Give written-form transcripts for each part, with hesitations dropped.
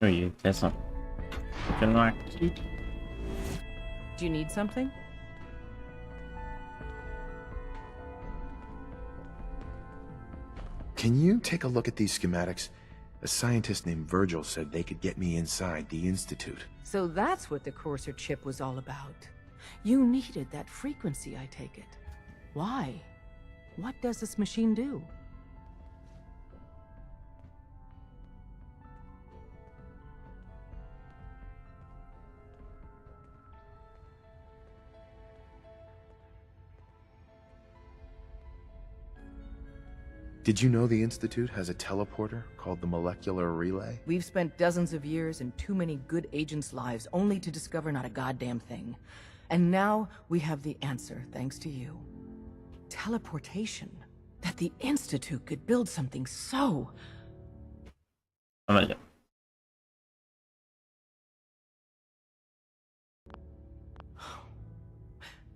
Oi, atenção. Continuar aqui. Do you need something? Can you take a look at these schematics? A scientist named Virgil said they could get me inside the Institute. So that's what the Courser chip was all about. You needed that frequency, I take it. Why? What does this machine do? Did you know the Institute has a teleporter called the Molecular Relay? We've spent dozens of years and too many good agents' lives only to discover not a goddamn thing. And now we have the answer, thanks to you. Teleportation. That the Institute could build something so... Olha.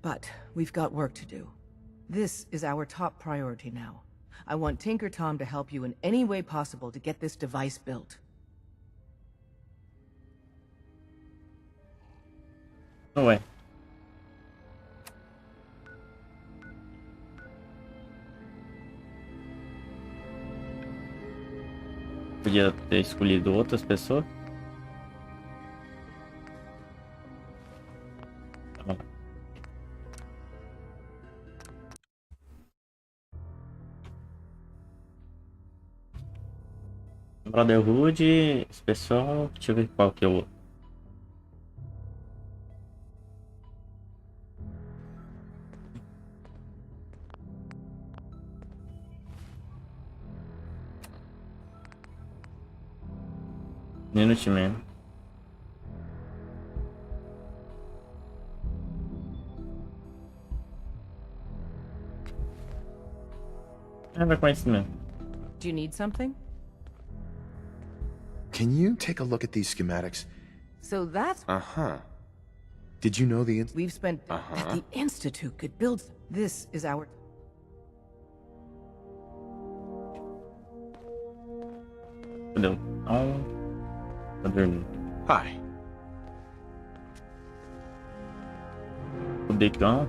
But we've got work to do. This is our top priority now. I want Tinker Tom to help you in any way possible to get this device built. Ué. Podia ter escolhido outras pessoas. Tá bom. Brotherhood, esse pessoal, deixa eu ver qual que eu... Minuteman. Vai com esse mesmo. Do you need something? Can you take a look at these schematics? So that's... Uh-huh. Did you know the We've spent... That the Institute could build... This is our... Cadê? Tá dormindo. Hi. O Decão.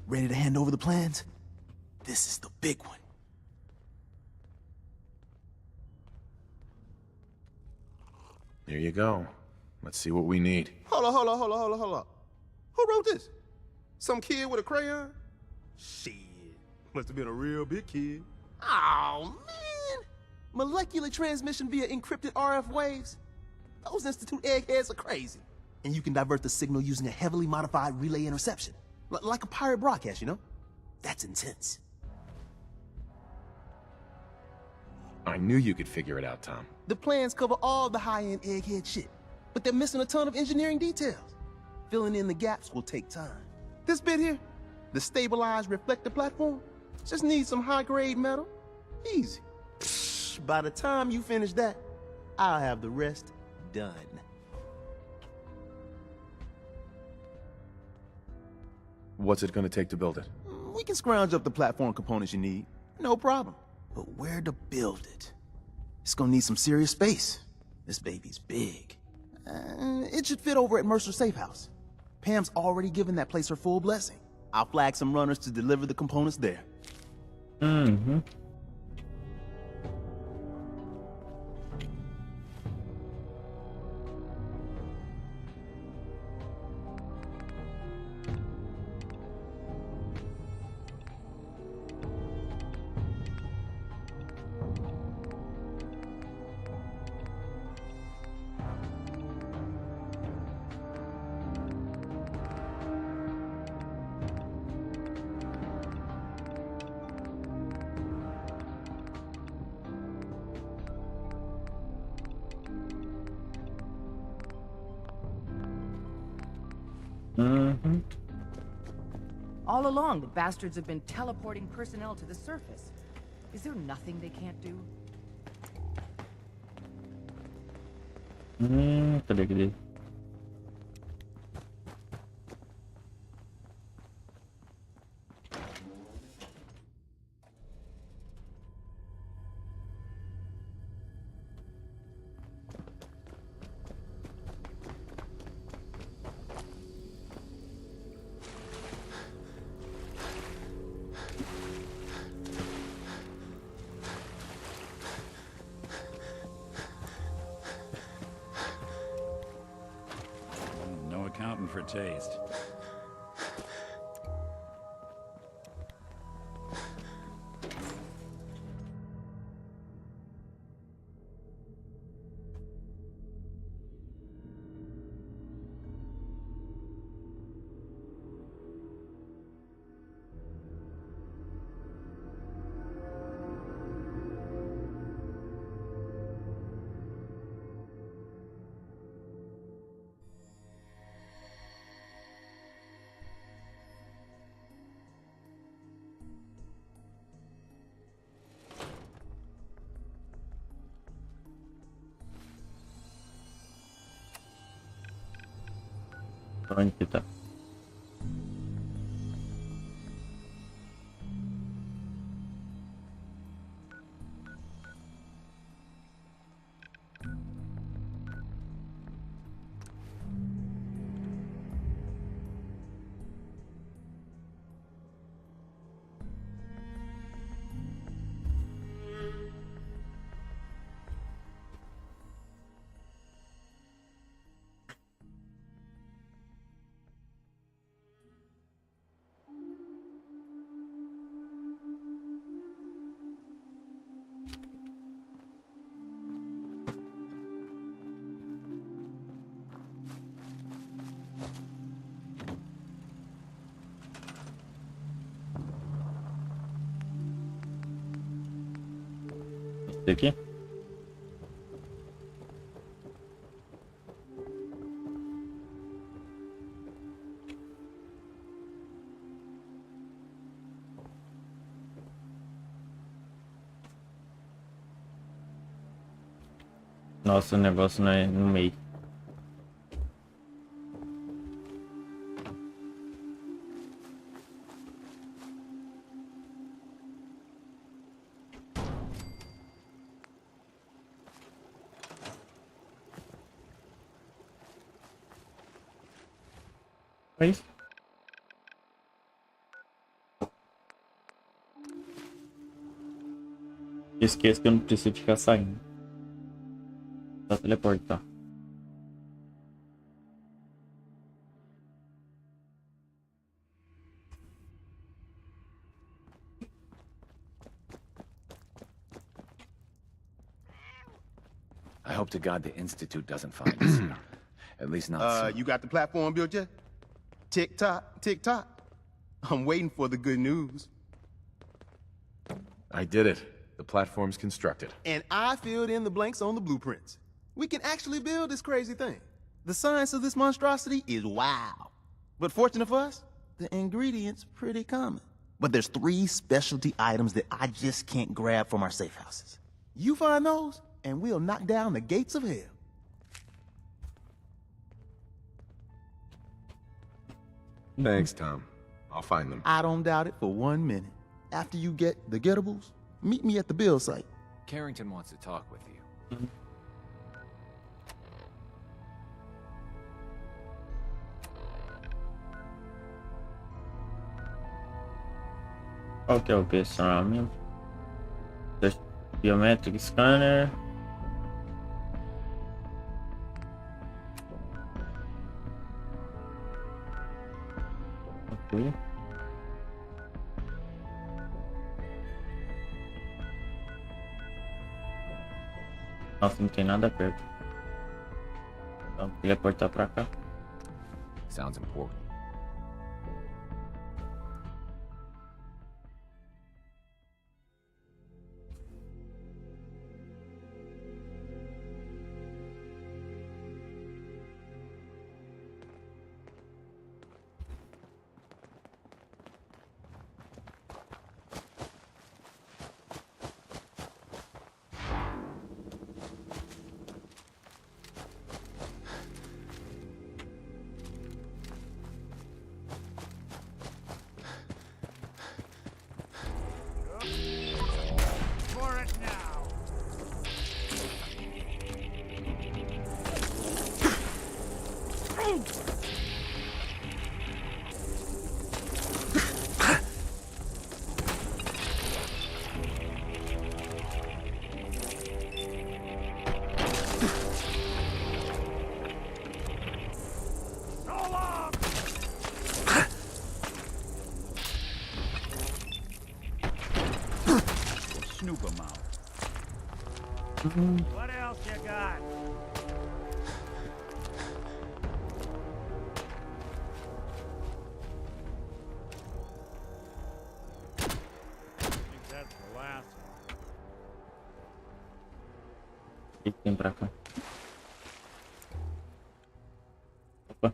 Ready to hand over the plans? This is the big one. Here you go. Let's see what we need. Hold on. Who wrote this? Some kid with a crayon? Shit. Must have been a real big kid. Oh, man. Molecular transmission via encrypted RF waves? Those Institute eggheads are crazy. And you can divert the signal using a heavily modified relay interception. Like a pirate broadcast, you know? That's intense. I knew you could figure it out, Tom. The plans cover all the high-end egghead shit, but they're missing a ton of engineering details. Filling in the gaps will take time. This bit here, the stabilized reflector platform, just needs some high-grade metal. Easy. Psh, by the time you finish that, I'll have the rest done. What's it gonna take to build it? We can scrounge up the platform components you need. No problem. But where to build it? It's gonna need some serious space. This baby's big. It should fit over at Mercer's safe house. Pam's already given that place her full blessing. I'll flag some runners to deliver the components there. Mm-hmm. Mm-hmm. All along, the bastards have been teleporting personnel to the surface. Is there nothing they can't do? Cadê? Pardon for taste. Onde que tá? Esse aqui? Nossa, o negócio não é no meio. É isso? Esqueça que eu não preciso ficar saindo. Só teleportar. I hope to God the Institute doesn't find us here. At least not soon. You got the platform built yet? Tick tock, tick tock. I'm waiting for the good news. I did it. The platform's constructed. And I filled in the blanks on the blueprints. We can actually build this crazy thing. The science of this monstrosity is wow. But fortunate for us, the ingredients pretty common. But there's 3 specialty items that I just can't grab from our safe houses. You find those, and we'll knock down the gates of hell. Thanks, Tom. I'll find them. I don't doubt it for 1 minute. After you get the gettables, meet me at the build site. Carrington wants to talk with you. Qual que é o personagem? Biometric scanner. Ok. Nossa, não tem nada perto. Então, teleportar pra cá. Sounds important. What else you got? I think that's the last one. O que tem pra cá? Opa.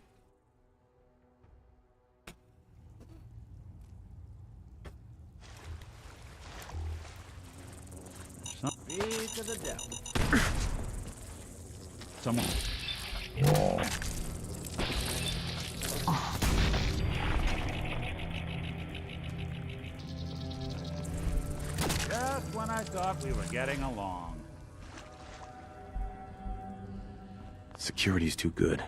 Feed to the devil. Someone. Just when I thought we were getting along. Security's too good.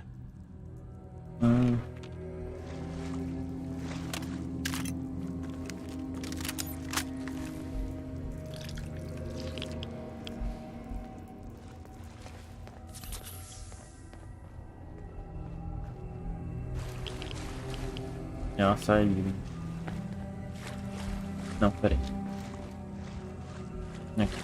É uma saída. Não, peraí. Aqui.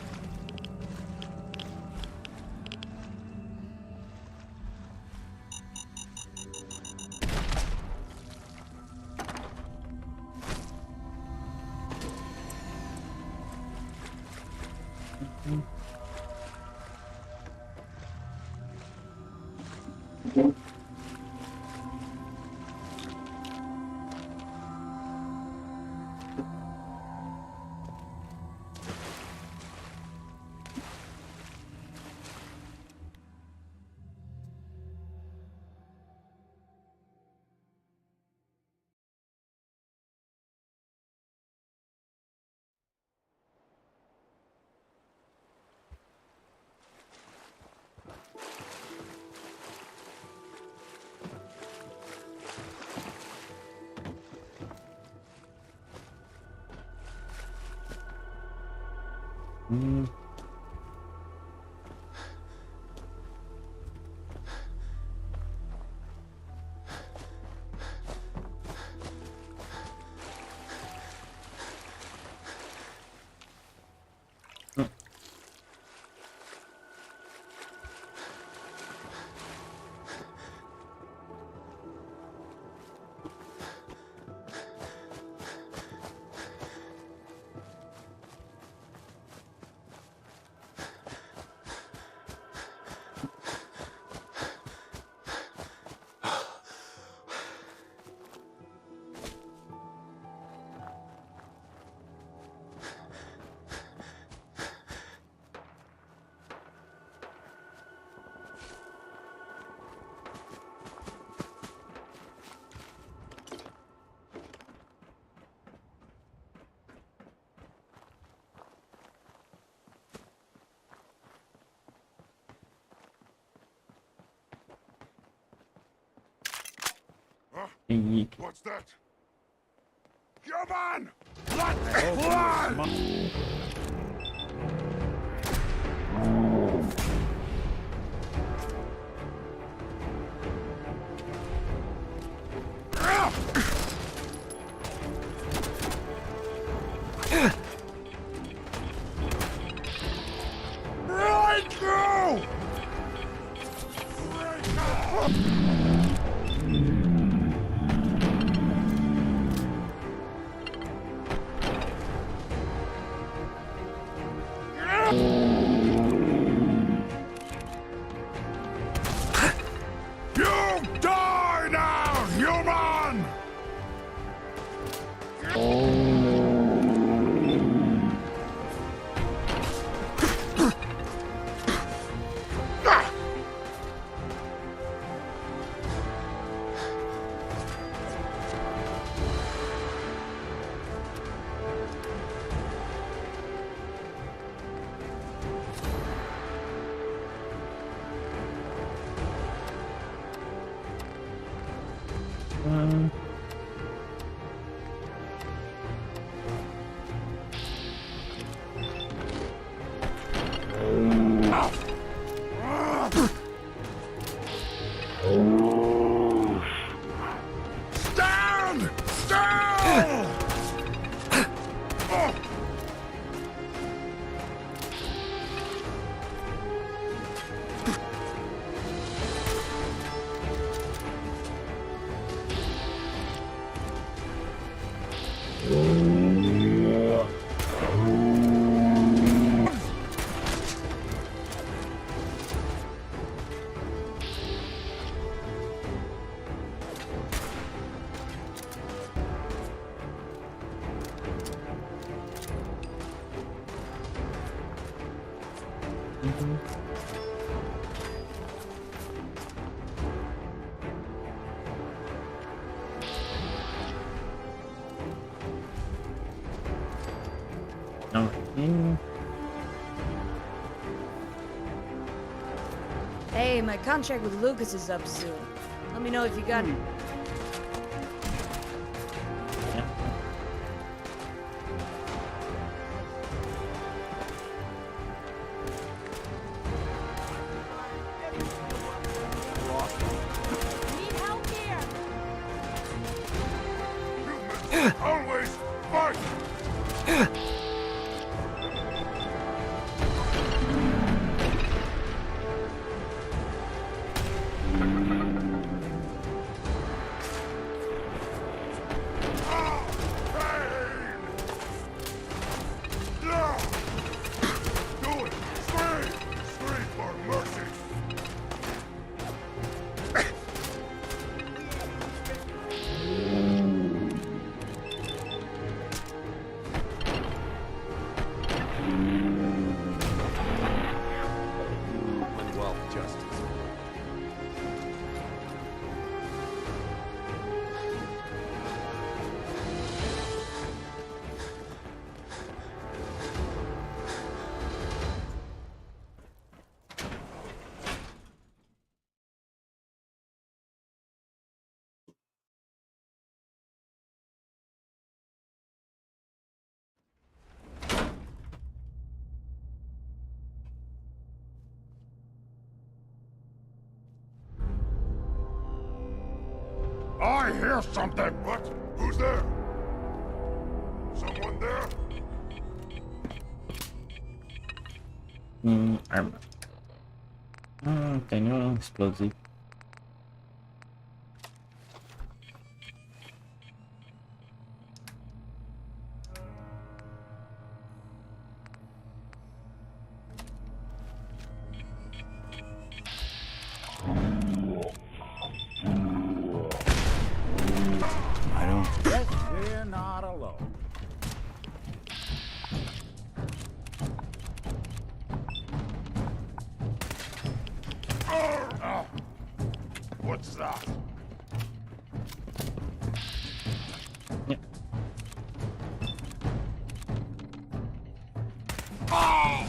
E What's that? Human! Blood! Right through! You die now, human! Stand still! Mm, Hey, my contract with Lucas is up soon. Let me know if you got it. yeah. Need help here. Always fight! Do it! Scream! Scream for mercy! Well, justice. I hear something! What? Who's there? Someone there? Arma. Tenho explosivo. I don't. Yes, we're not alone. Oh, what's that? Yeah. Oh!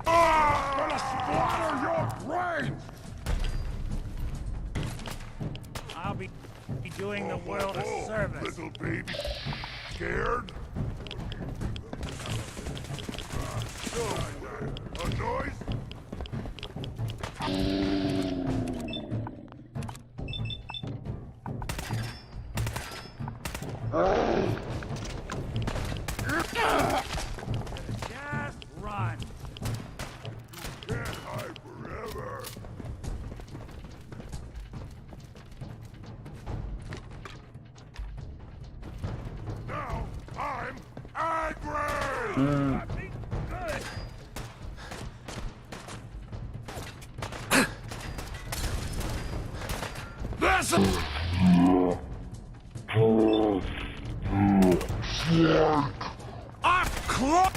Gonna splatter your brains! I'll be doing the world a service. Little baby. Scared? A noise? Just run. Can't hide forever. Now I'm angry! Be good. This I'm close!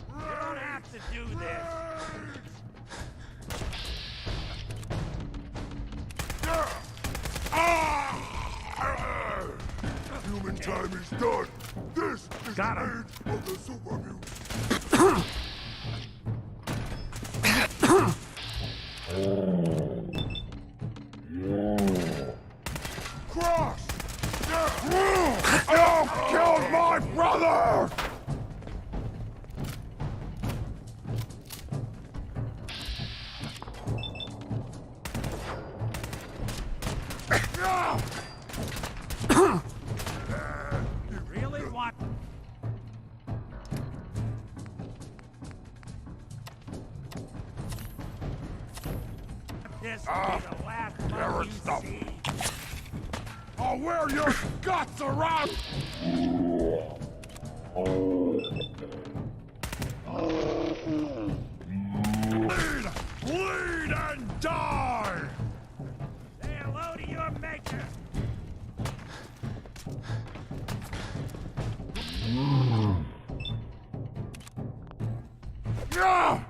You don't have to do this. Human time is done. This is Got the him. age of the super mutant. Cross! You killed my brother! You really want this to be the last Carrot one you stuff. see? I'll wear your guts around! Bleed! Bleed and die! Say hello to your maker. Yeah!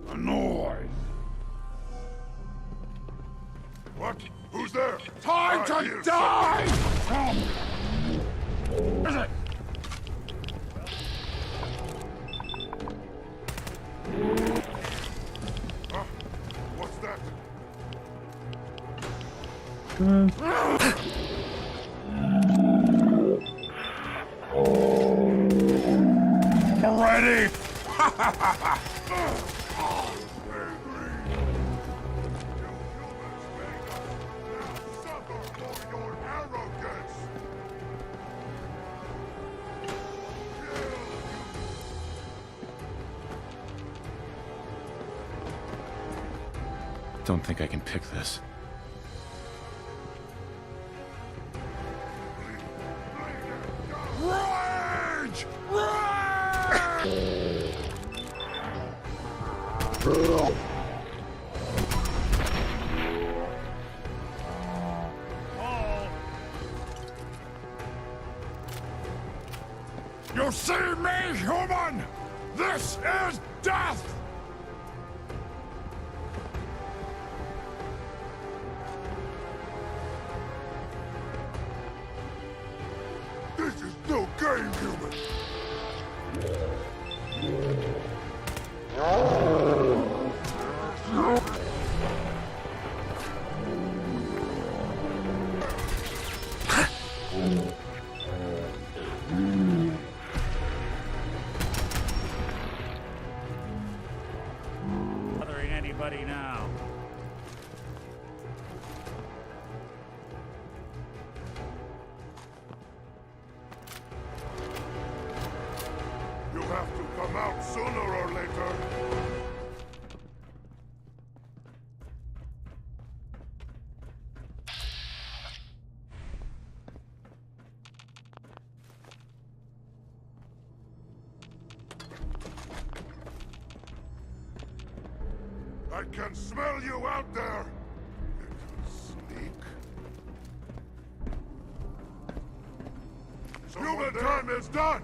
Annoyed. What? Who's there? Time to die! Is it? Huh? What's that? Ready? Don't think I can pick this. Rage! You see me, human? This is death! This is no game, human! Bothering anybody now? You have to come out sooner or later. I can smell you out there, little sneak. Human time is done!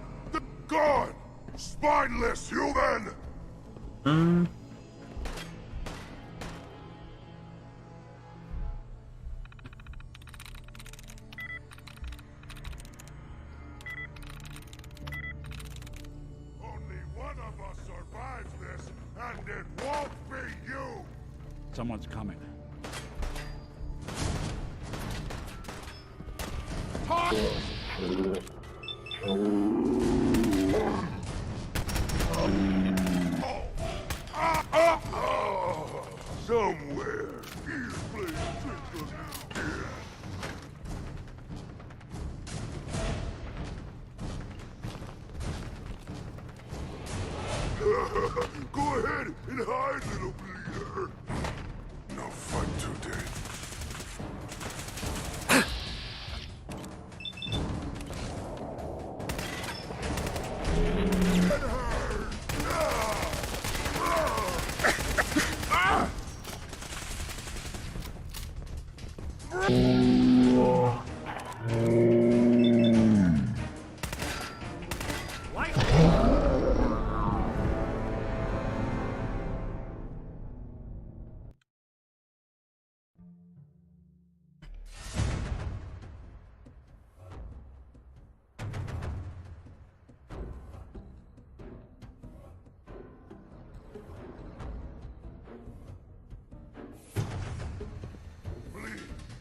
Gone! Spineless human! Only one of us survives this, and it won't be you! Someone's coming. Somewhere, he's playing tricks on you. Go ahead and hide, little bleeder. No fun today.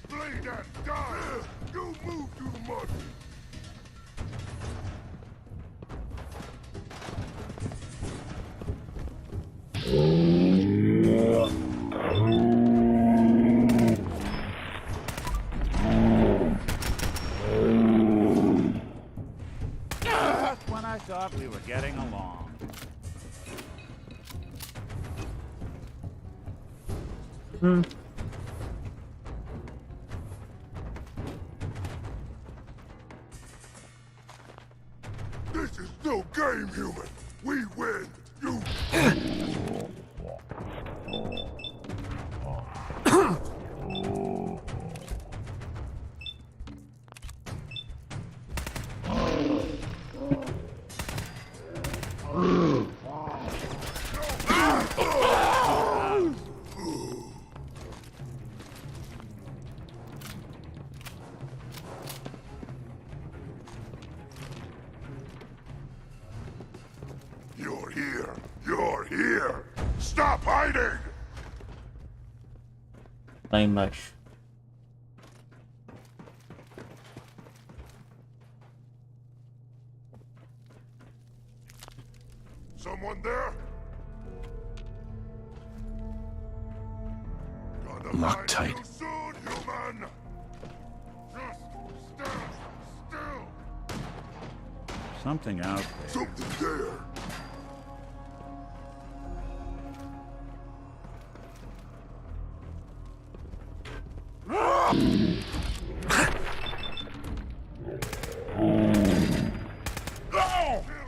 Bleed and die! You move too much! thought we were getting along. This is no game, human. We win. You. You're here. You're here. Stop hiding. Lá embaixo. Someone there? Gonna Lock find tight. you soon, human. Just stand still. Something out there. Something there.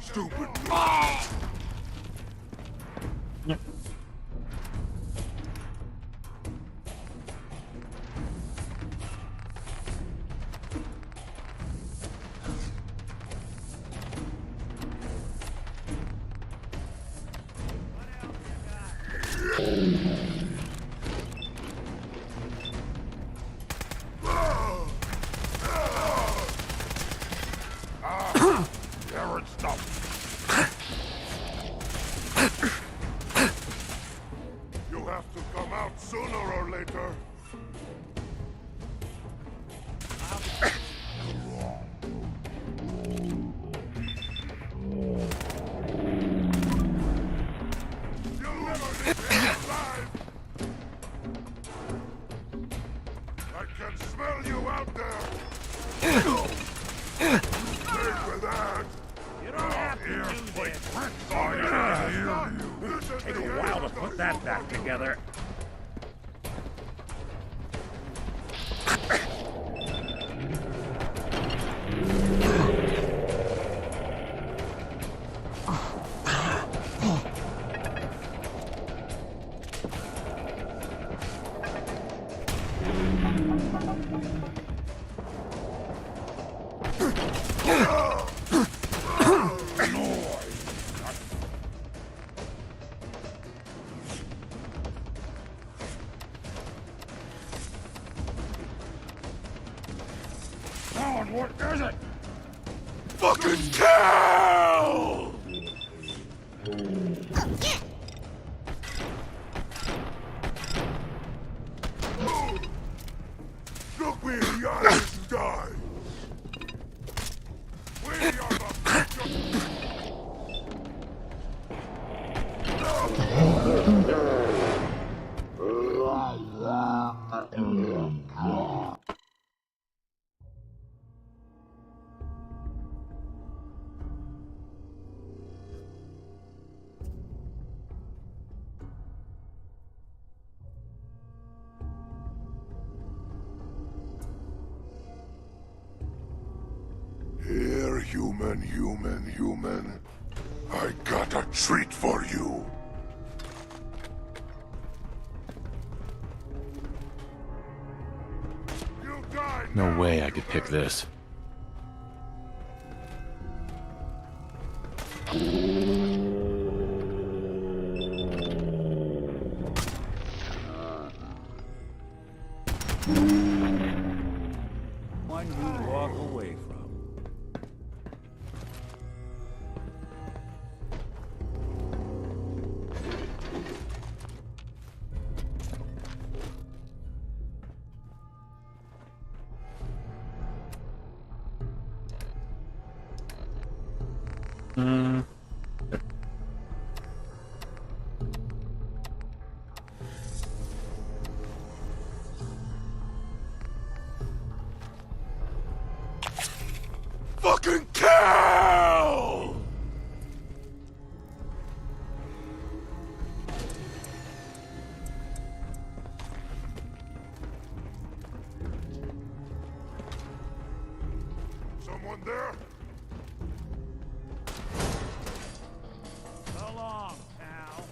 Stupid. Errant stuff. You have to come out sooner or later. You'll never leave here alive. I can smell you out there. Wait for that. You don't have to Here, do wait. this. This is Take the a while end to of put that back together. Alan, what is it? fucking kill! Look me in the eyes and die. We are the future. Here, human. I got a treat for you. You died No now, way I could pick human. this. One you walk away from. Fucking kill! Someone there? So long, pal.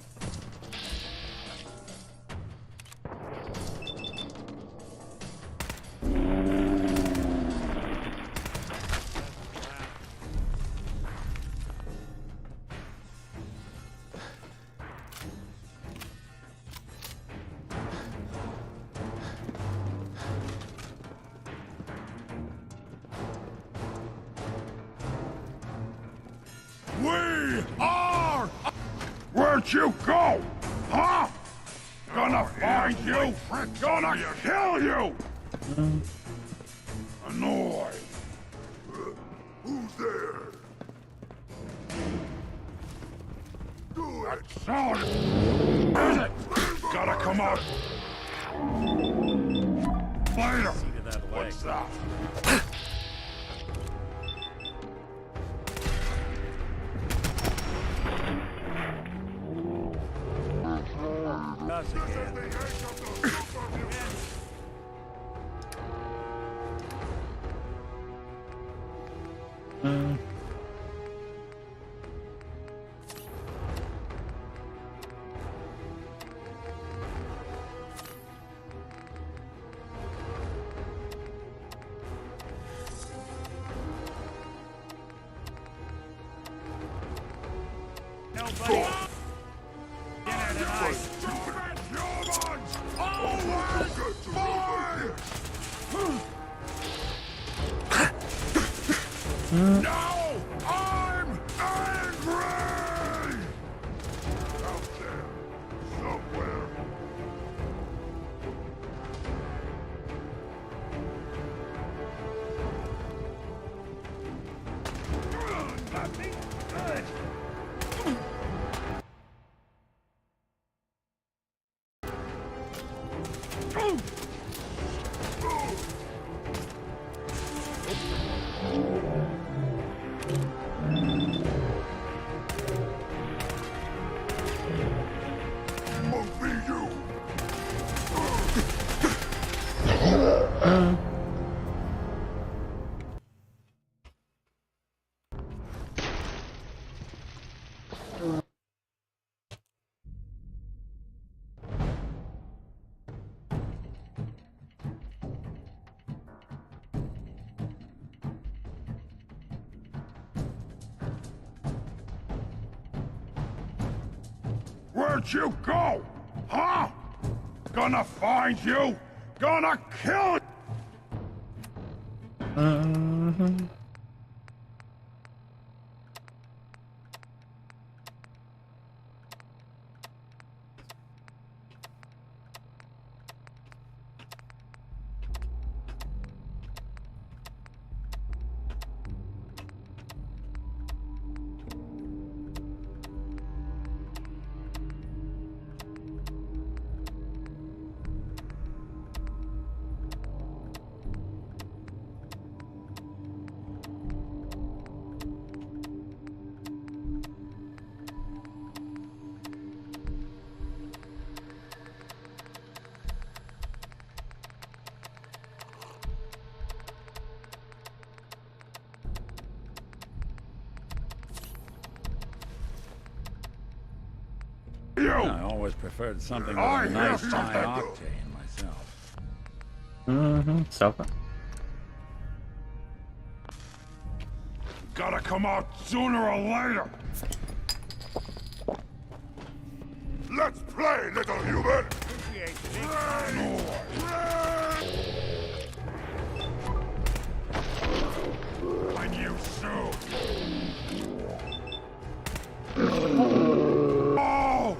We are! Where'd you go? Huh? Gonna find you! Gonna kill you! Annoyed. Who's there? Do it! Sound! Is it? Gotta come out! Later! See to that leg. What's that? Us again. Nobody. Dinner tonight. Stupid humans! Always fire! Now I'm angry! Out there, somewhere. Nothing good. Won't be you. Where'd you go? Huh? Gonna find you! Gonna kill you! I always preferred something with I a hear nice something. high octane myself. Sofa. Gotta come out sooner or later! Let's play, little human! Appreciate the big And you soon! Oh!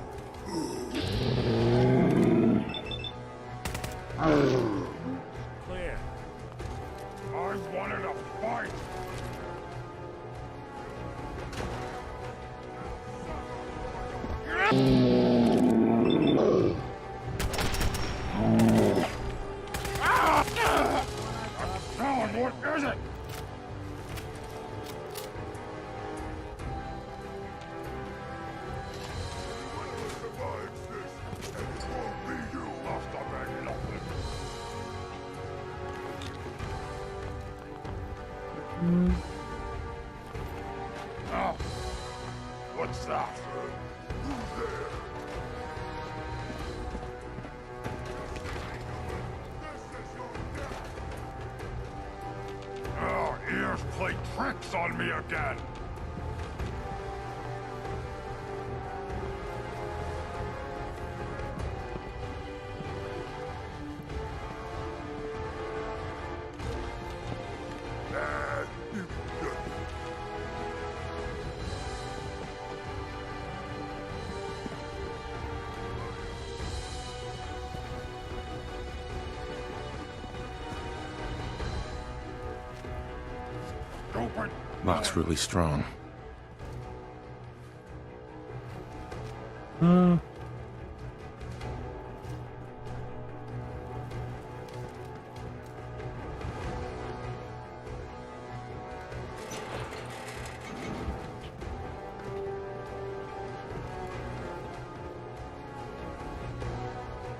clear. I wanted a fight! Alan, what is it? Oh, what's that? Oh, ears play tricks on me again. Stupid. Lock's really strong.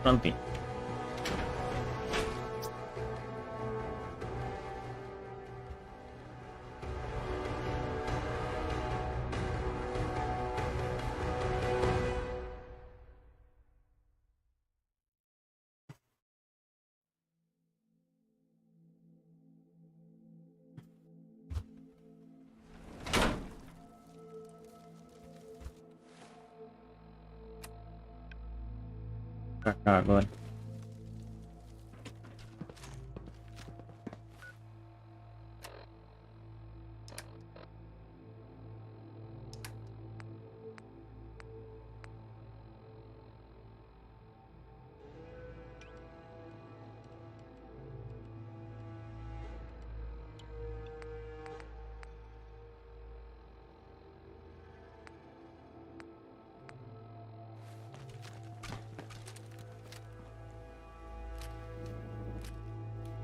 Prontinho. Pra cá agora.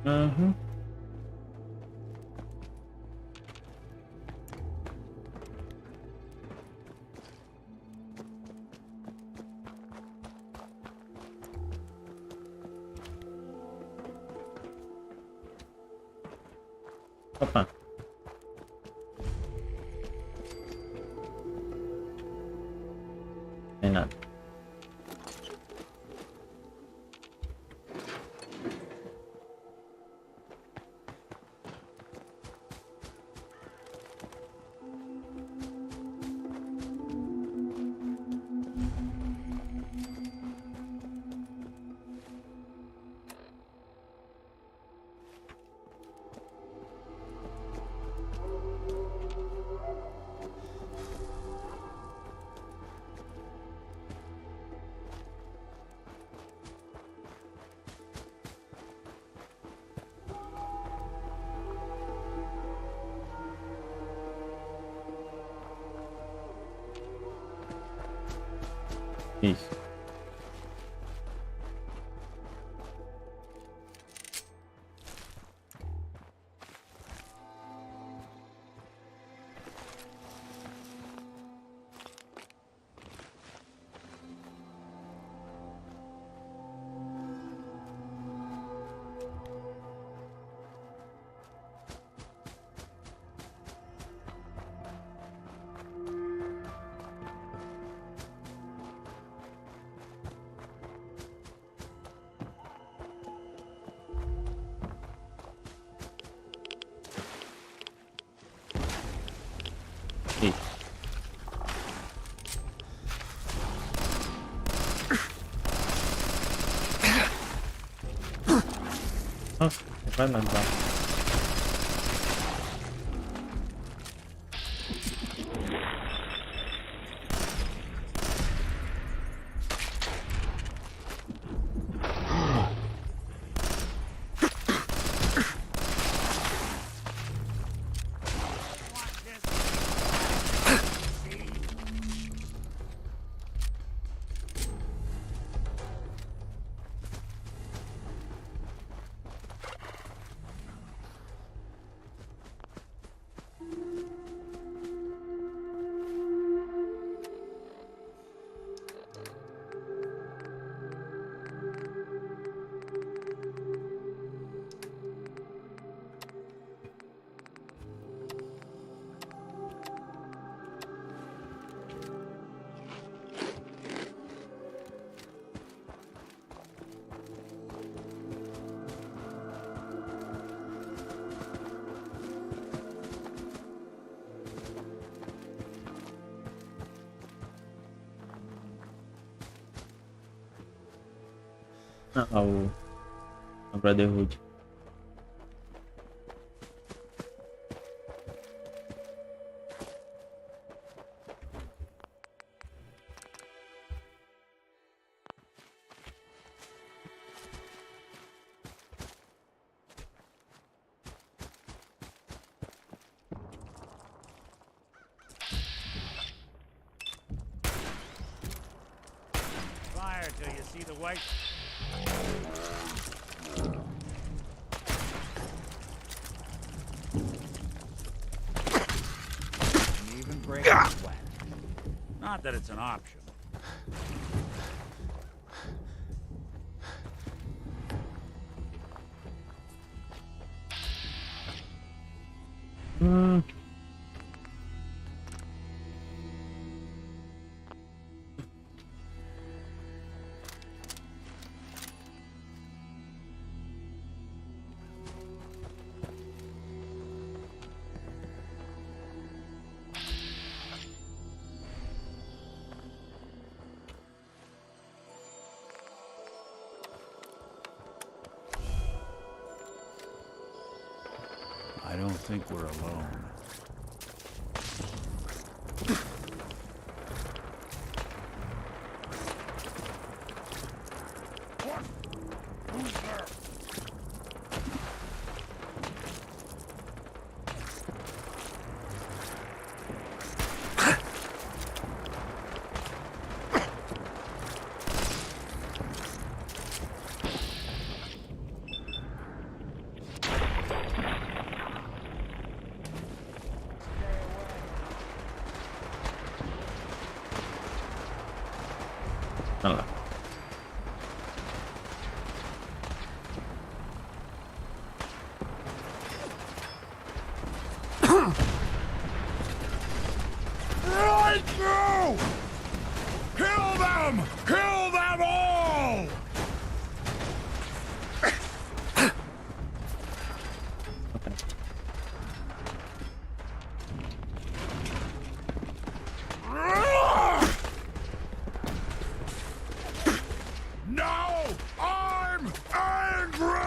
Uhum. Opa. Tem nada. Isso. Isso. Nossa, vai mandar. ao Brotherhood. Fire till you see the white. And even break a sweat. Not that it's an option. I don't think we're alone. Who's there? Olha lá. Right through! Kill them! Kill them all! Now I'm angry!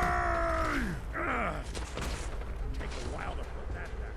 Take a while to put that back.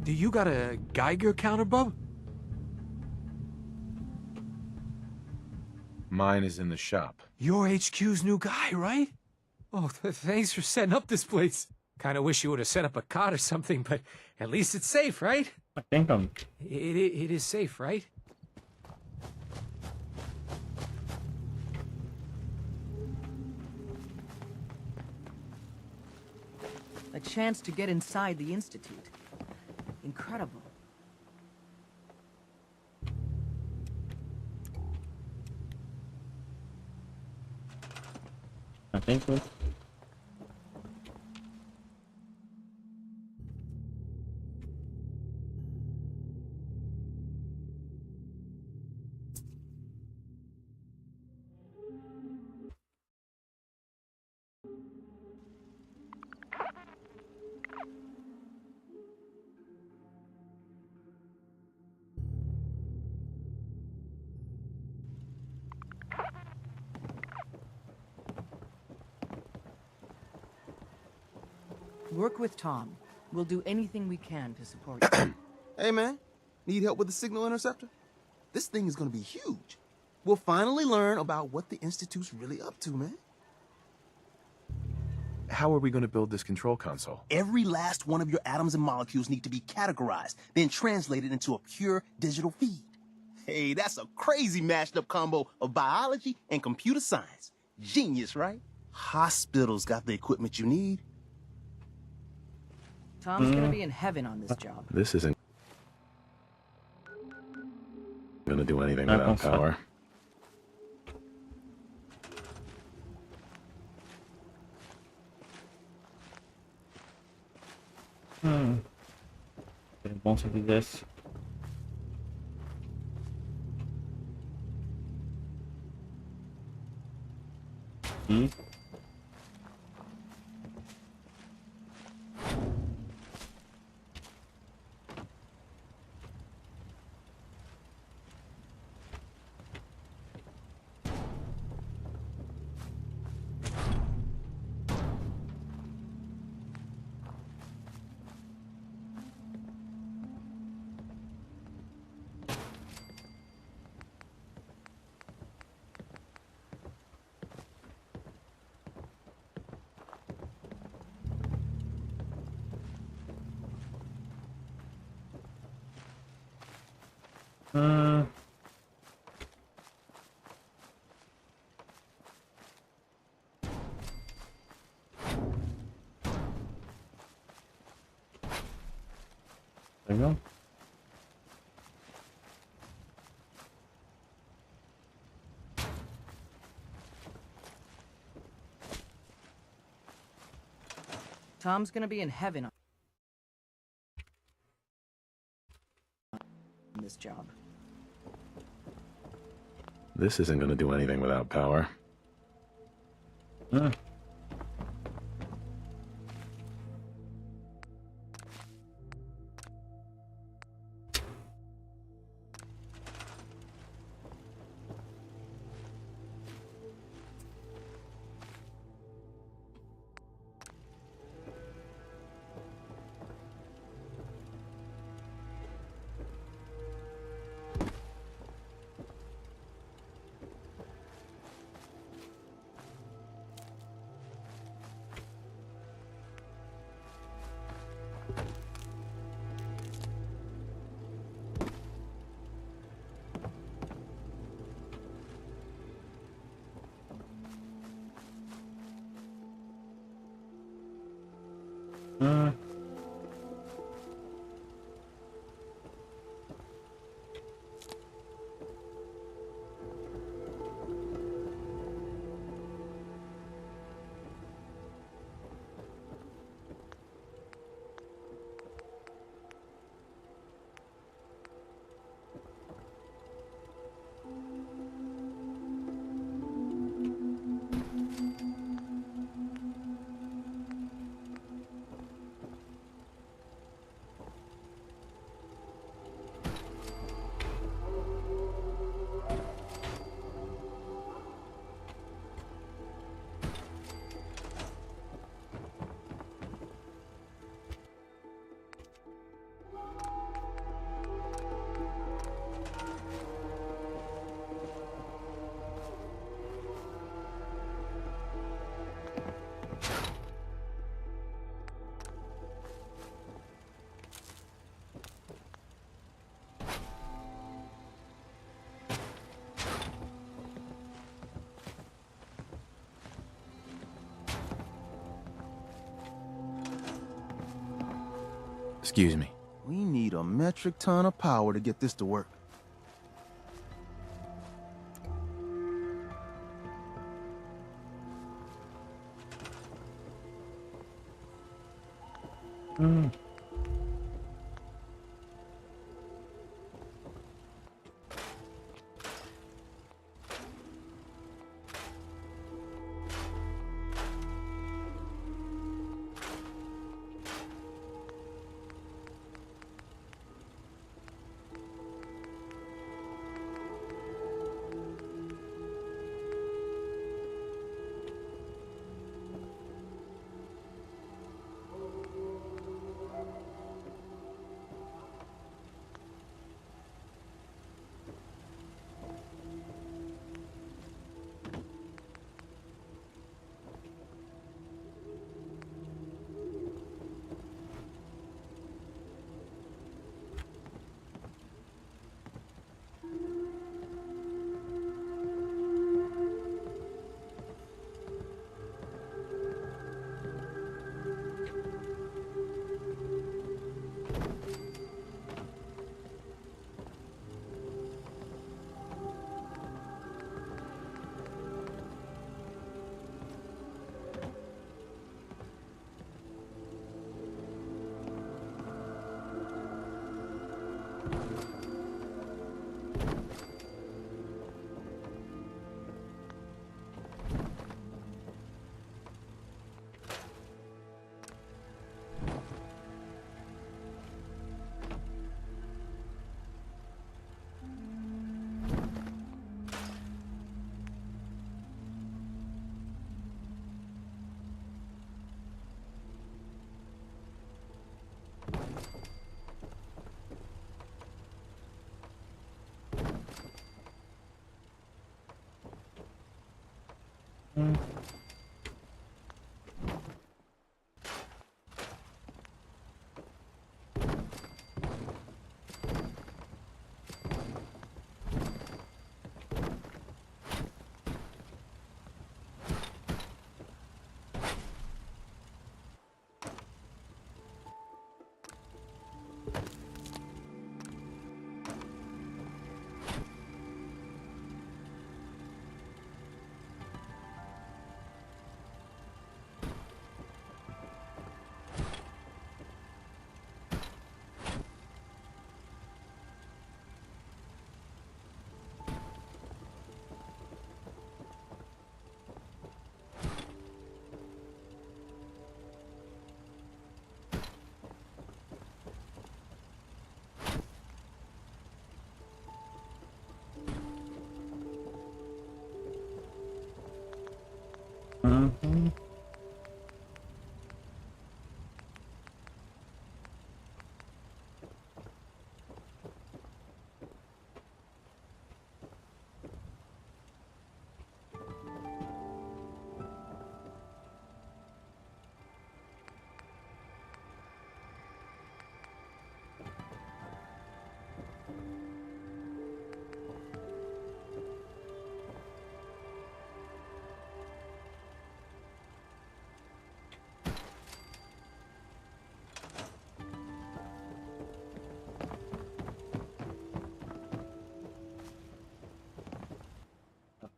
Do you got a Geiger counter, bub? Mine is in the shop. You're HQ's new guy, right? Oh, thanks for setting up this place. Kind of wish you would have set up a cot or something, but at least it's safe, right? I think I'm... It is safe, right? A chance to get inside the Institute. Incredible. I think we... Work with Tom. We'll do anything we can to support you. Hey, man. Need help with the signal interceptor? This thing is gonna be huge. We'll finally learn about what the Institute's really up to, man. How are we going to build this control console? Every last one of your atoms and molecules need to be categorized, then translated into a pure digital feed. Hey, that's a crazy mashed up combo of biology and computer science. Genius, right? Hospitals got the equipment you need. Tom's gonna be in heaven on this job. This isn't going to do anything without power. Bom se eu fizesse. E... There you go. Tom's gonna be in heaven on this job. This isn't going to do anything without power. Excuse me. We need a metric ton of power to get this to work.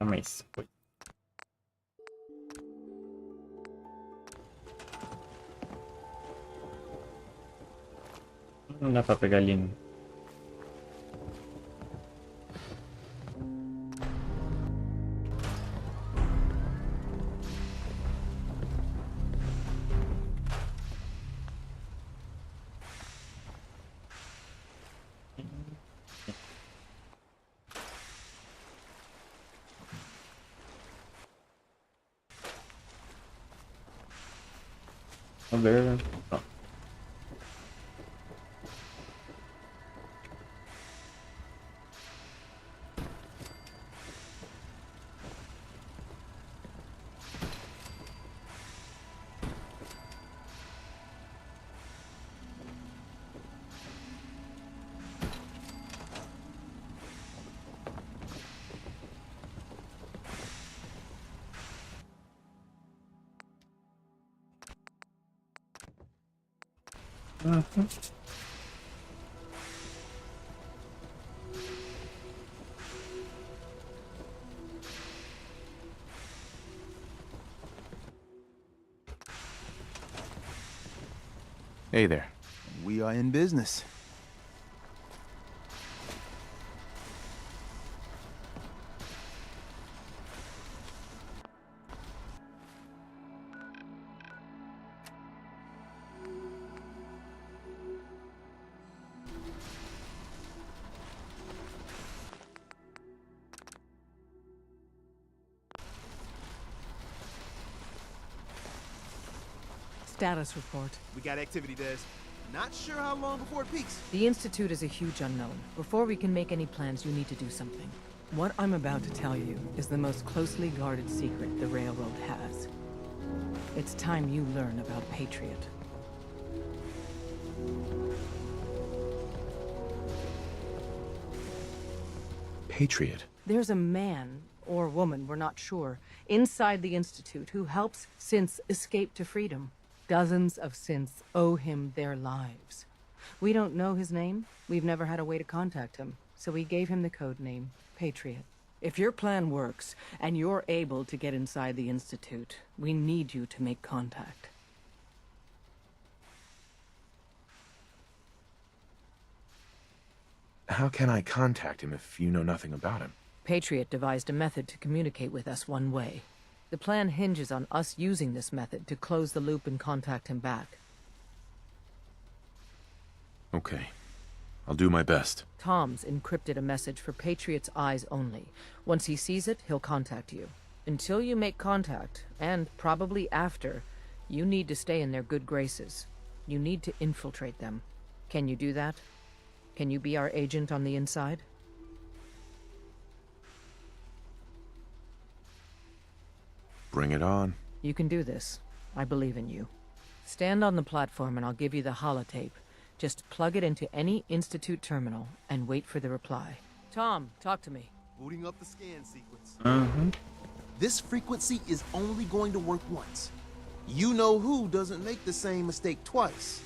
Mas foi. Não dá pra pegar ali. Não. Vamos ver. Ó. Uhum. Hey there. We are in business. Status report. We got activity, Des. Not sure how long before it peaks. The Institute is a huge unknown. Before we can make any plans, you need to do something. What I'm about to tell you is the most closely guarded secret the Railroad has. It's time you learn about Patriot. Patriot. There's a man, or woman, we're not sure, inside the Institute who helps synths escape to freedom. Dozens of synths owe him their lives. We don't know his name. We've never had a way to contact him, so we gave him the code name, Patriot. If your plan works, and you're able to get inside the Institute, we need you to make contact. How can I contact him if you know nothing about him? Patriot devised a method to communicate with us one way. The plan hinges on us using this method to close the loop and contact him back. Okay. I'll do my best. Tom's encrypted a message for Patriot's eyes only. Once he sees it, he'll contact you. Until you make contact, and probably after, you need to stay in their good graces. You need to infiltrate them. Can you do that? Can you be our agent on the inside? Bring it on. You can do this. I believe in you. Stand on the platform and I'll give you the holotape. Just plug it into any Institute terminal and wait for the reply. Tom, talk to me. Booting up the scan sequence. Mm-hmm. This frequency is only going to work once. You know who doesn't make the same mistake twice.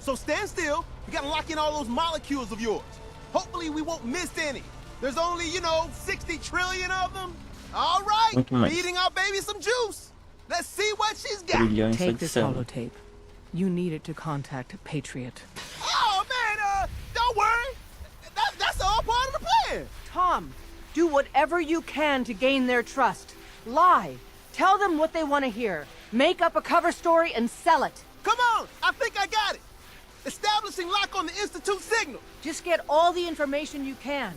So stand still. You gotta lock in all those molecules of yours. Hopefully we won't miss any. There's only, 60 trillion of them. All right, Muito mais. feeding our baby some juice. Let's see what she's got. Trilhões Take de this céu. holotape. You need it to contact Patriot. Oh, man, don't worry. That's all part of the plan. Tom, do whatever you can to gain their trust. Lie. Tell them what they want to hear. Make up a cover story and sell it. Come on, I think I got it. Establishing lock on the Institute signal. Just get all the information you can.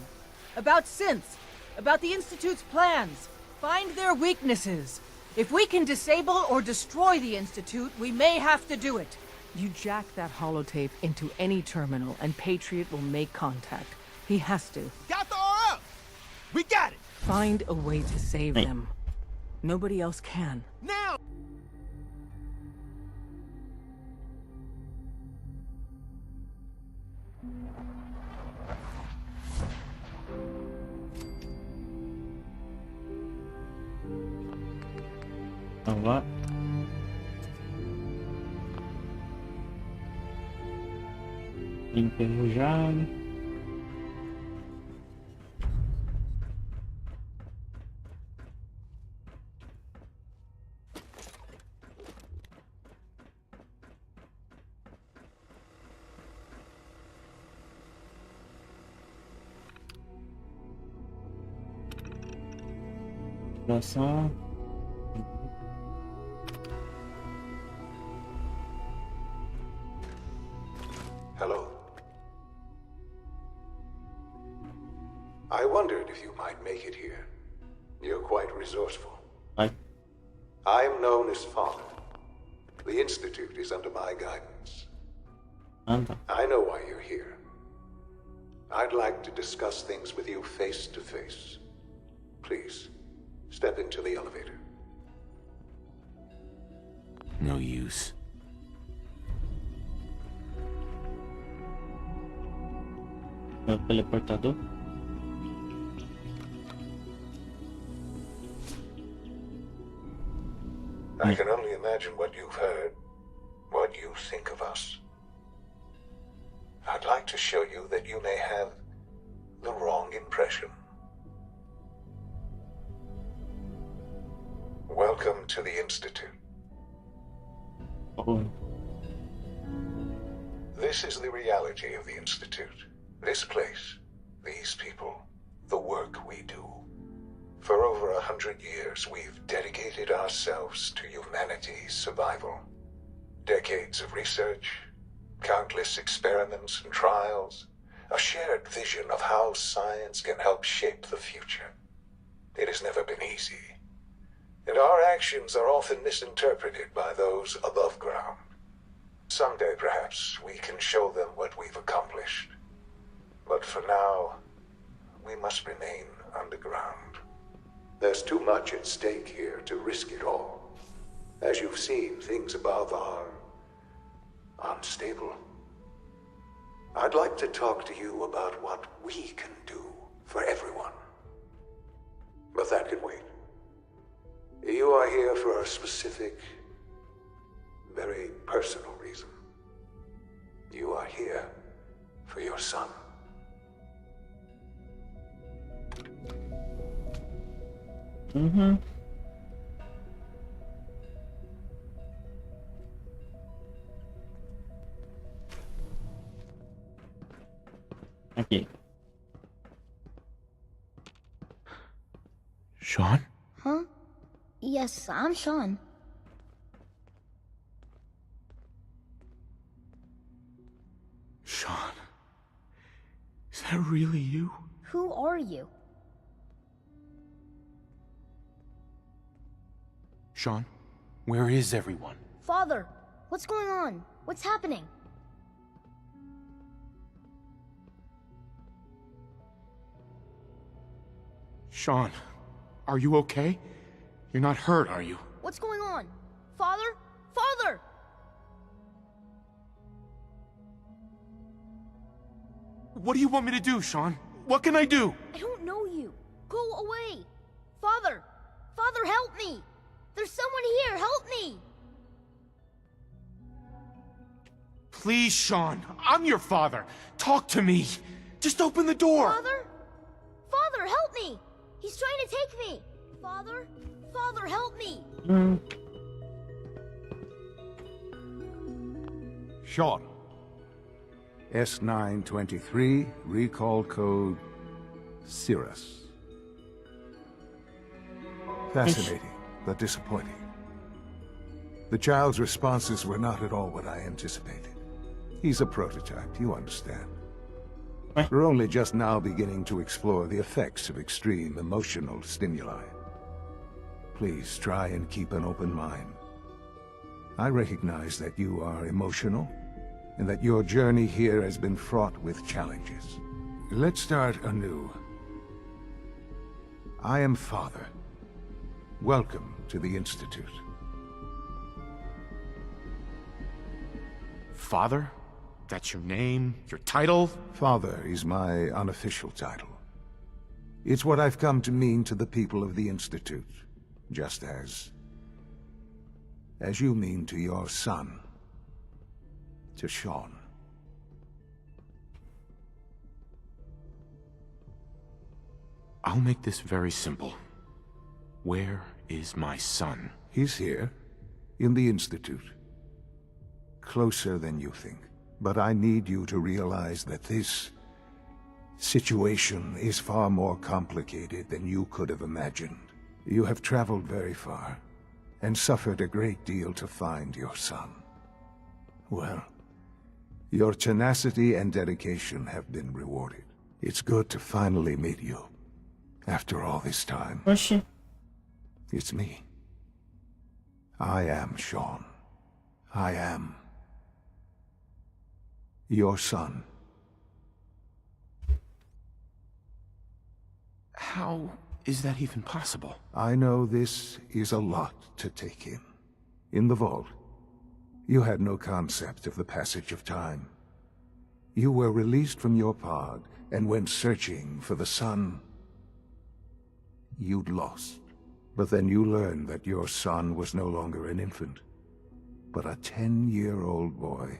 About synths, about the Institute's plans. Find their weaknesses. If we can disable or destroy the Institute, we may have to do it. You jack that holotape into any terminal and Patriot will make contact. He has to. Got the RL. We got it. Find a way to save Hey. them. Nobody else can. Now. Vamos lá. Enferrujado. Situação. Hello. I wondered if you might make it here. You're quite resourceful. Vai. I'm known as Father. The Institute is under my guidance. Anda. I know why you're here. I'd like to discuss things with you face to face. Please, step into the elevator. No use. Meu teleportador. I can only imagine what you've heard, what you think of us. I'd like to show you that you may have the wrong impression. Welcome to the Institute. Oh. This is the reality of the Institute. This place, these people, the work we do. For over 100 years, we've dedicated ourselves to humanity's survival. Decades of research, countless experiments and trials, a shared vision of how science can help shape the future. It has never been easy, and our actions are often misinterpreted by those above ground. Someday, perhaps, we can show them what we've accomplished. But for now, we must remain underground. There's too much at stake here to risk it all. As you've seen, things above are unstable. I'd like to talk to you about what we can do for everyone. But that can wait. You are here for a specific, very personal reason. You are here for your son. Mm-hmm. Aqui. Sean? Huh? Yes, I'm Sean. Sean? Is that really you? Who are you? Sean, where is everyone? Father, what's going on? What's happening? Sean, are you okay? You're not hurt, are you? What's going on? Father? Father! What do you want me to do, Sean? What can I do? I don't know you. Go away. Father! Father, help me! There's someone here, help me! Please, Sean, I'm your father. Talk to me. Just open the door. Father? Father, help me! He's trying to take me! Father? Father, help me! Sean. S923, recall code Cirrus. Fascinating, but disappointing. The child's responses were not at all what I anticipated. He's a prototype, you understand. We're only just now beginning to explore the effects of extreme emotional stimuli. Please try and keep an open mind. I recognize that you are emotional, and that your journey here has been fraught with challenges. Let's start anew. I am Father. Welcome to the Institute. Father? That's your name? Your title? Father is my unofficial title. It's what I've come to mean to the people of the Institute, just as you mean to your son, to Sean. I'll make this very simple. Where is my son? He's here, in the Institute. Closer than you think. But I need you to realize that this situation is far more complicated than you could have imagined. You have traveled very far, and suffered a great deal to find your son. Well, your tenacity and dedication have been rewarded. It's good to finally meet you, after all this time. Oxi. It's me. I am Sean. I am your son. How is that even possible? I know this is a lot to take in. In the vault, you had no concept of the passage of time. You were released from your pod and went searching for the son you'd lost. But then you learned that your son was no longer an infant, but a 10-year-old boy.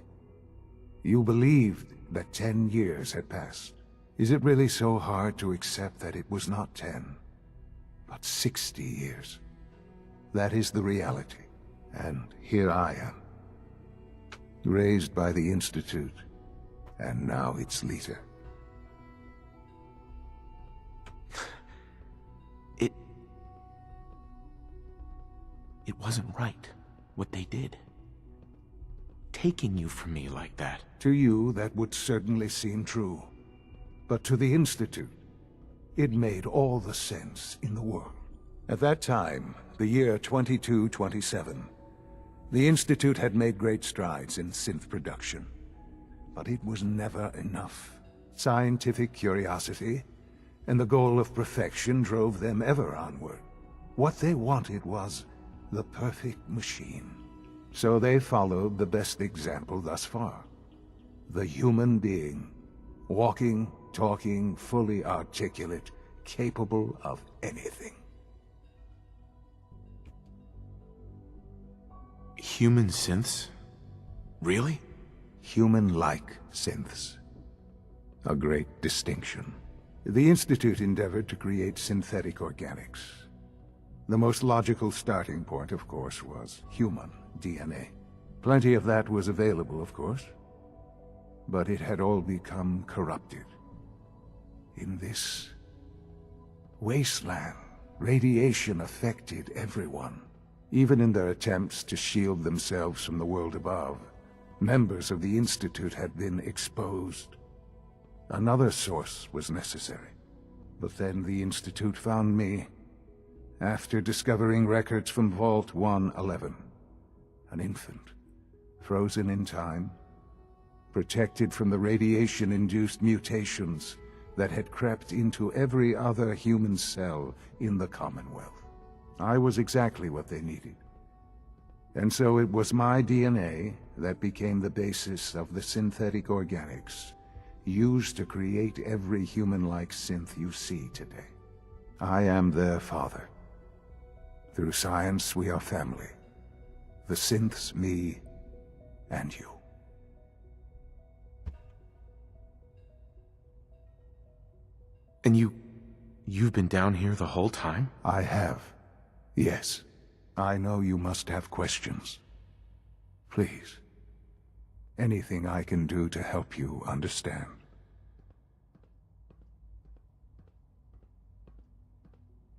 You believed that 10 years had passed. Is it really so hard to accept that it was not 10, but 60 years? That is the reality, and here I am, raised by the Institute, and now its leader. It wasn't right, what they did. Taking you from me like that. To you, that would certainly seem true. But to the Institute, it made all the sense in the world. At that time, the year 2227, the Institute had made great strides in synth production. But it was never enough. Scientific curiosity and the goal of perfection drove them ever onward. What they wanted was the perfect machine. So they followed the best example thus far. The human being. Walking, talking, fully articulate, capable of anything. Human synths? Really? Human-like synths. A great distinction. The Institute endeavored to create synthetic organics. The most logical starting point, of course, was human DNA. Plenty of that was available, of course. But it had all become corrupted. In this wasteland, radiation affected everyone. Even in their attempts to shield themselves from the world above, members of the Institute had been exposed. Another source was necessary. But then the Institute found me, after discovering records from Vault 111. An infant, frozen in time, protected from the radiation-induced mutations that had crept into every other human cell in the Commonwealth. I was exactly what they needed. And so it was my DNA that became the basis of the synthetic organics used to create every human-like synth you see today. I am their father. Through science, we are family. The synths, me, and you. And you've been down here the whole time? I have. Yes. I know you must have questions. Please. Anything I can do to help you understand.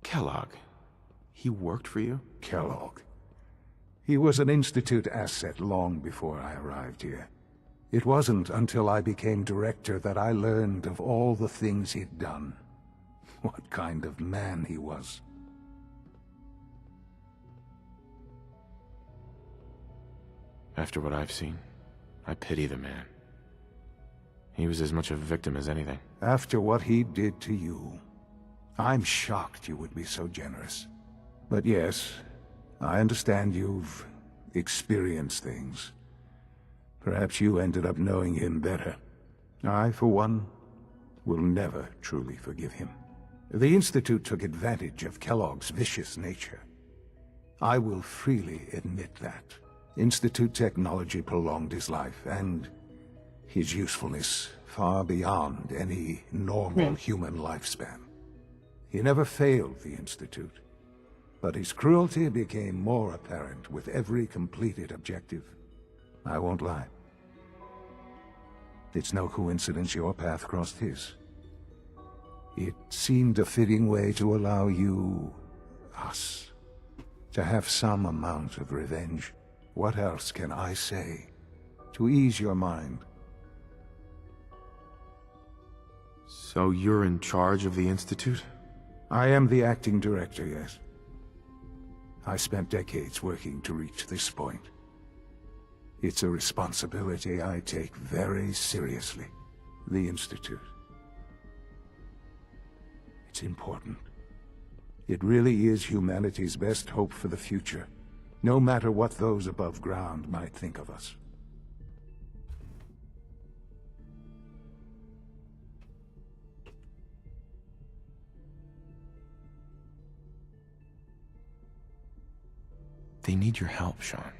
Kellogg. He worked for you? Kellogg. He was an Institute asset long before I arrived here. It wasn't until I became director that I learned of all the things he'd done. What kind of man he was. After what I've seen, I pity the man. He was as much a victim as anything. After what he did to you, I'm shocked you would be so generous. But yes, I understand you've experienced things. Perhaps you ended up knowing him better. I, for one, will never truly forgive him. The Institute took advantage of Kellogg's vicious nature. I will freely admit that. Institute technology prolonged his life, and his usefulness far beyond any normal human lifespan. He never failed the Institute, but his cruelty became more apparent with every completed objective. I won't lie. It's no coincidence your path crossed his. It seemed a fitting way to allow you, us, to have some amount of revenge. What else can I say to ease your mind? So you're in charge of the Institute? I am the acting director, yes. I spent decades working to reach this point. It's a responsibility I take very seriously. The Institute. It's important. It really is humanity's best hope for the future, no matter what those above ground might think of us. They need your help, Sean.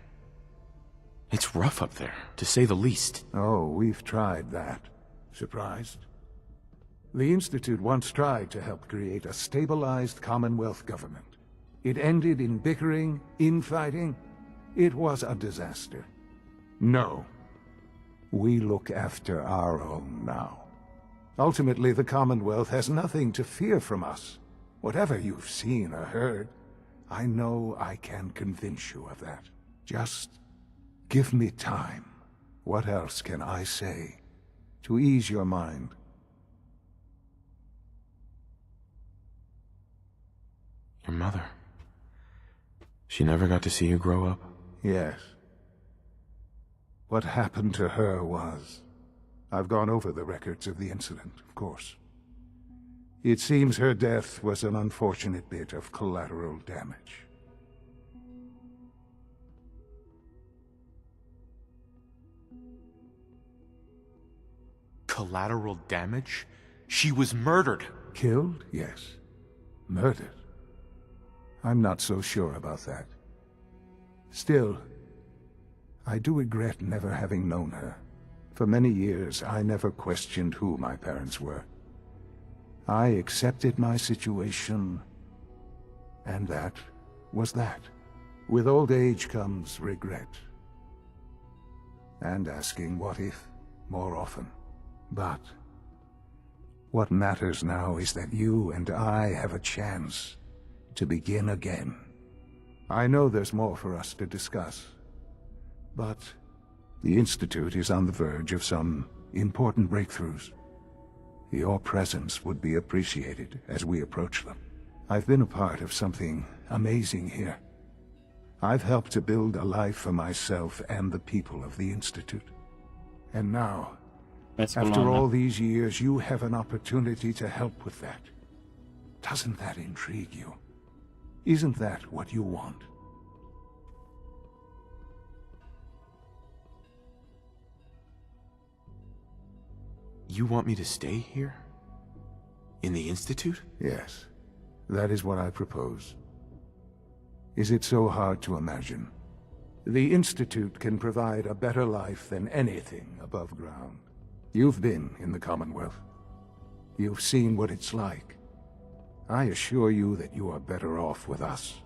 It's rough up there, to say the least. Oh, we've tried that. Surprised? The Institute once tried to help create a stabilized Commonwealth government. It ended in bickering, infighting. It was a disaster. No. We look after our own now. Ultimately, the Commonwealth has nothing to fear from us. Whatever you've seen or heard, I know I can convince you of that. Just give me time. What else can I say to ease your mind? Your mother. She never got to see you grow up? Yes. What happened to her was... I've gone over the records of the incident, of course. It seems her death was an unfortunate bit of collateral damage. Collateral damage? She was murdered. Killed? Yes. Murdered? I'm not so sure about that. Still, I do regret never having known her. For many years, I never questioned who my parents were. I accepted my situation, and that was that. With old age comes regret. And asking what if more often. But what matters now is that you and I have a chance to begin again. I know there's more for us to discuss, but the Institute is on the verge of some important breakthroughs. Your presence would be appreciated as we approach them. I've been a part of something amazing here. I've helped to build a life for myself and the people of the Institute. And now, after all these years, you have an opportunity to help with that. Doesn't that intrigue you? Isn't that what you want? You want me to stay here? In the Institute? Yes. That is what I propose. Is it so hard to imagine? The Institute can provide a better life than anything above ground. You've been in the Commonwealth. You've seen what it's like. I assure you that you are better off with us.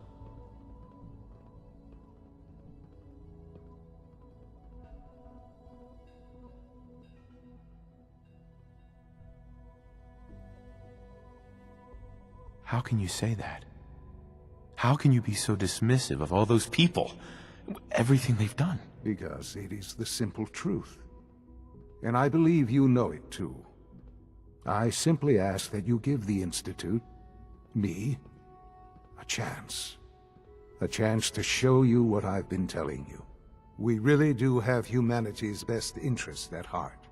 How can you say that? How can you be so dismissive of all those people? Everything they've done? Because it is the simple truth. And I believe you know it too. I simply ask that you give the Institute, me, a chance. A chance to show you what I've been telling you. We really do have humanity's best interest at heart.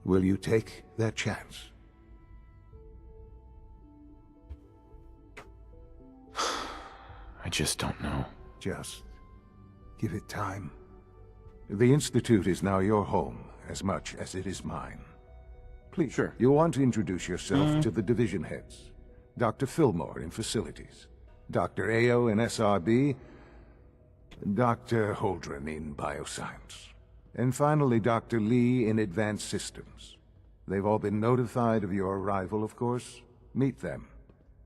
Will you take that chance? I just don't know. Just give it time. The Institute is now your home as much as it is mine. Please, sure. You want to introduce yourself to the division heads. Dr. Fillmore in Facilities, Dr. Ayo in SRB, Dr. Holdren in Bioscience, and finally Dr. Lee in Advanced Systems. They've all been notified of your arrival, of course. Meet them,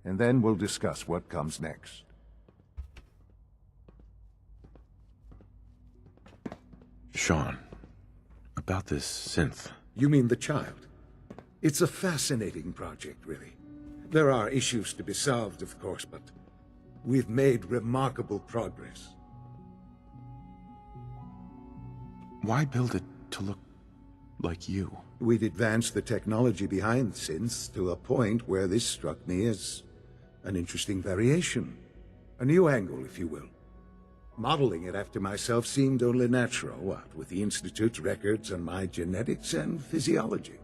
and then we'll discuss what comes next. Sean, about this synth. You mean the child? It's a fascinating project, really. There are issues to be solved, of course, but we've made remarkable progress. Why build it to look like you? We'd advanced the technology behind synths to a point where this struck me as an interesting variation. A new angle, if you will. Modeling it after myself seemed only natural, what with the Institute's records on my genetics and physiology.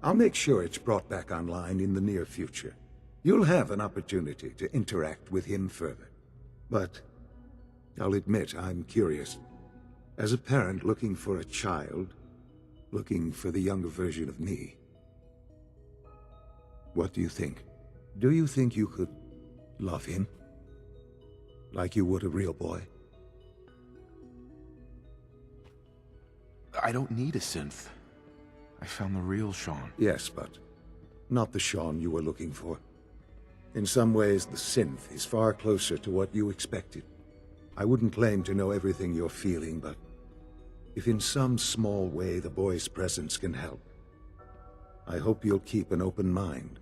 I'll make sure it's brought back online in the near future. You'll have an opportunity to interact with him further. But I'll admit I'm curious. As a parent looking for a child, looking for the younger version of me, what do you think? Do you think you could love him? Like you would a real boy? I don't need a synth. I found the real Sean. Yes, but not the Sean you were looking for. In some ways, the synth is far closer to what you expected. I wouldn't claim to know everything you're feeling, but if in some small way the boy's presence can help, I hope you'll keep an open mind.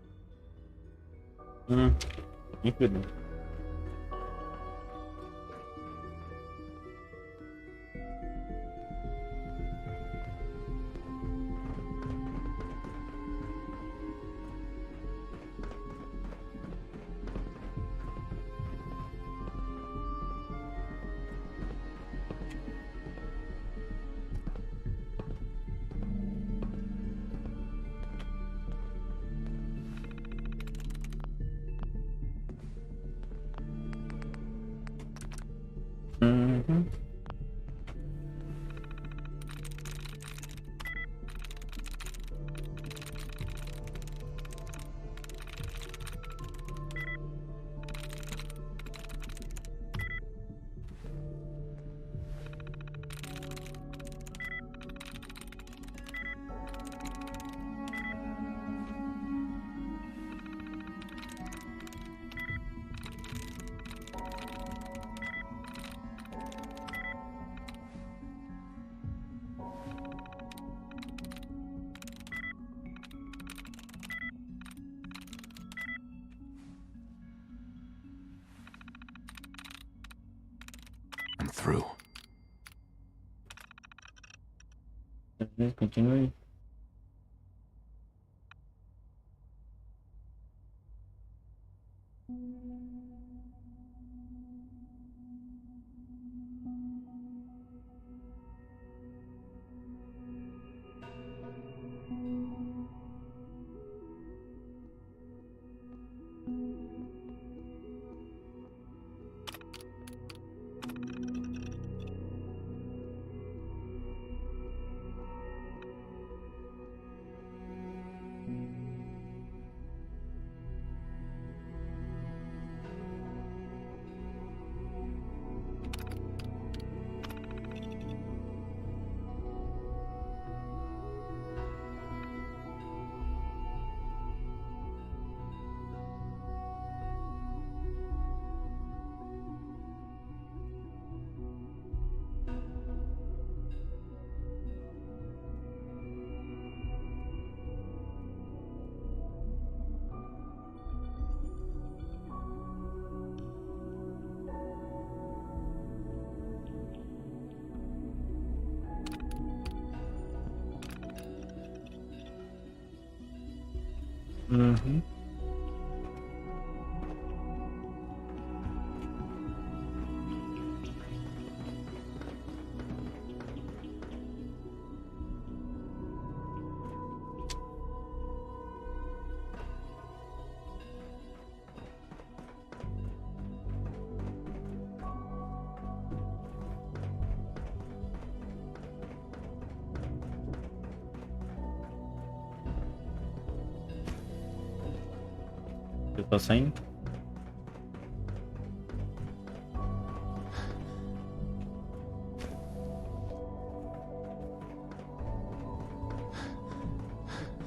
You couldn't. I'm through. Let's continue. Eu tô saindo.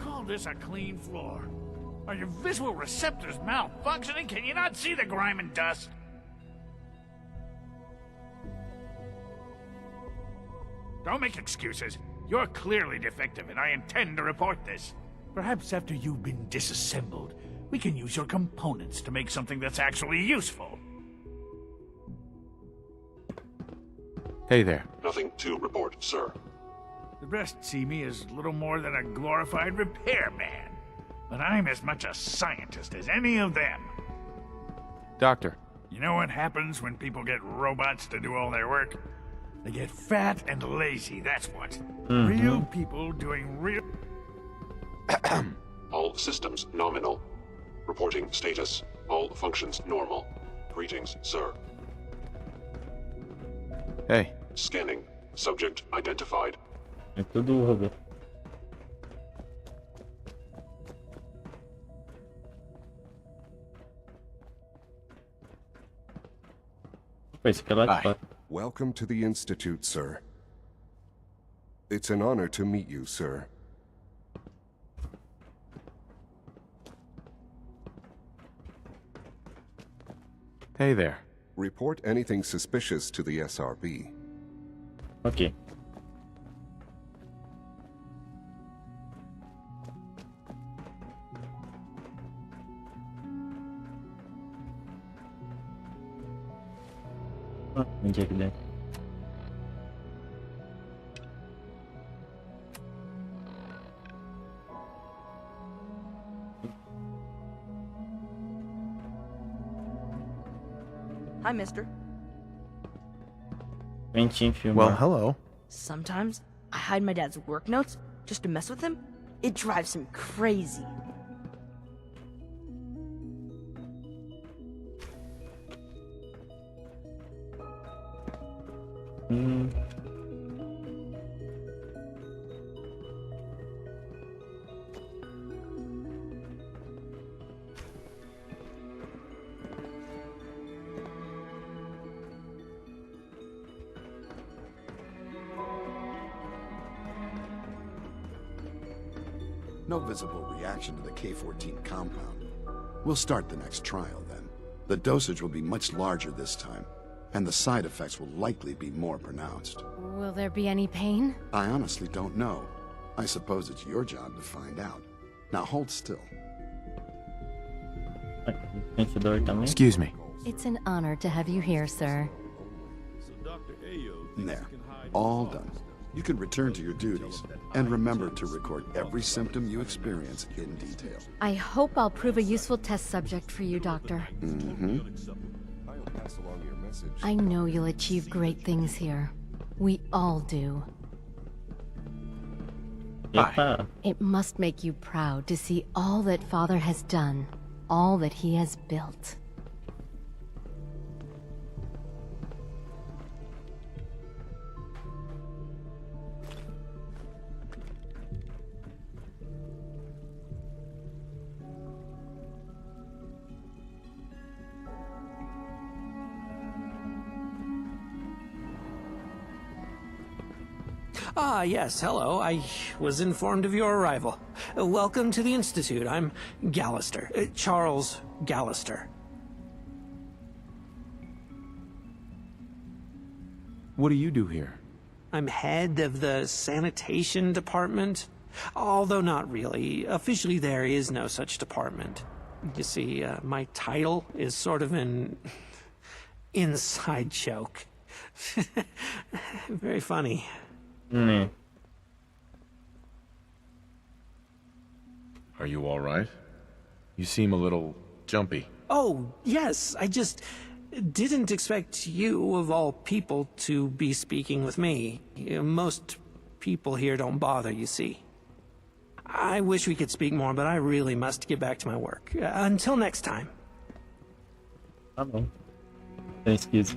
Call this a clean floor? Are your visual receptors malfunctioning? Can you not see the grime and dust? Don't make excuses. You're clearly defective, and I intend to report this. Perhaps after you've been disassembled, we can use your components to make something that's actually useful. Hey there. Nothing to report, sir. The rest see me as little more than a glorified repairman. But I'm as much a scientist as any of them. Doctor. You know what happens when people get robots to do all their work? They get fat and lazy, that's what. Real people doing real... All systems nominal. Reporting status. All functions normal. Greetings, sir. Hey. Scanning. Subject identified. É tudo robô. Esse aqui é lá de fora. Welcome to the Institute, sir. It's an honor to meet you, sir. Hey there. Report anything suspicious to the SRB. Ok. Onde é que dá? Hi, mister. Ventinho filmar. Well, hello. Sometimes I hide my dad's work notes just to mess with him. It drives him crazy. No visible reaction to the K-14 compound. We'll start the next trial then. The dosage will be much larger this time, and the side effects will likely be more pronounced. Will there be any pain? I honestly don't know. I suppose it's your job to find out. Now hold still. Excuse me. It's an honor to have you here, sir. There. All done. You can return to your duties, and remember to record every symptom you experience in detail. I hope I'll prove a useful test subject for you, Doctor. I know you'll achieve great things here. We all do. Epa. It must make you proud to see all that Father has done, all that he has built. Ah, yes, hello. I was informed of your arrival. Welcome to the Institute. I'm Gallister. Charles Gallister. What do you do here? I'm head of the sanitation department. Although not really. Officially, there is no such department. You see, my title is sort of an inside joke. Very funny. Are you all right? You seem a little jumpy. Oh, yes, I just didn't expect you, of all people, to be speaking with me. Most people here don't bother, you see. I wish we could speak more, but I really must get back to my work. Until next time. Excuse.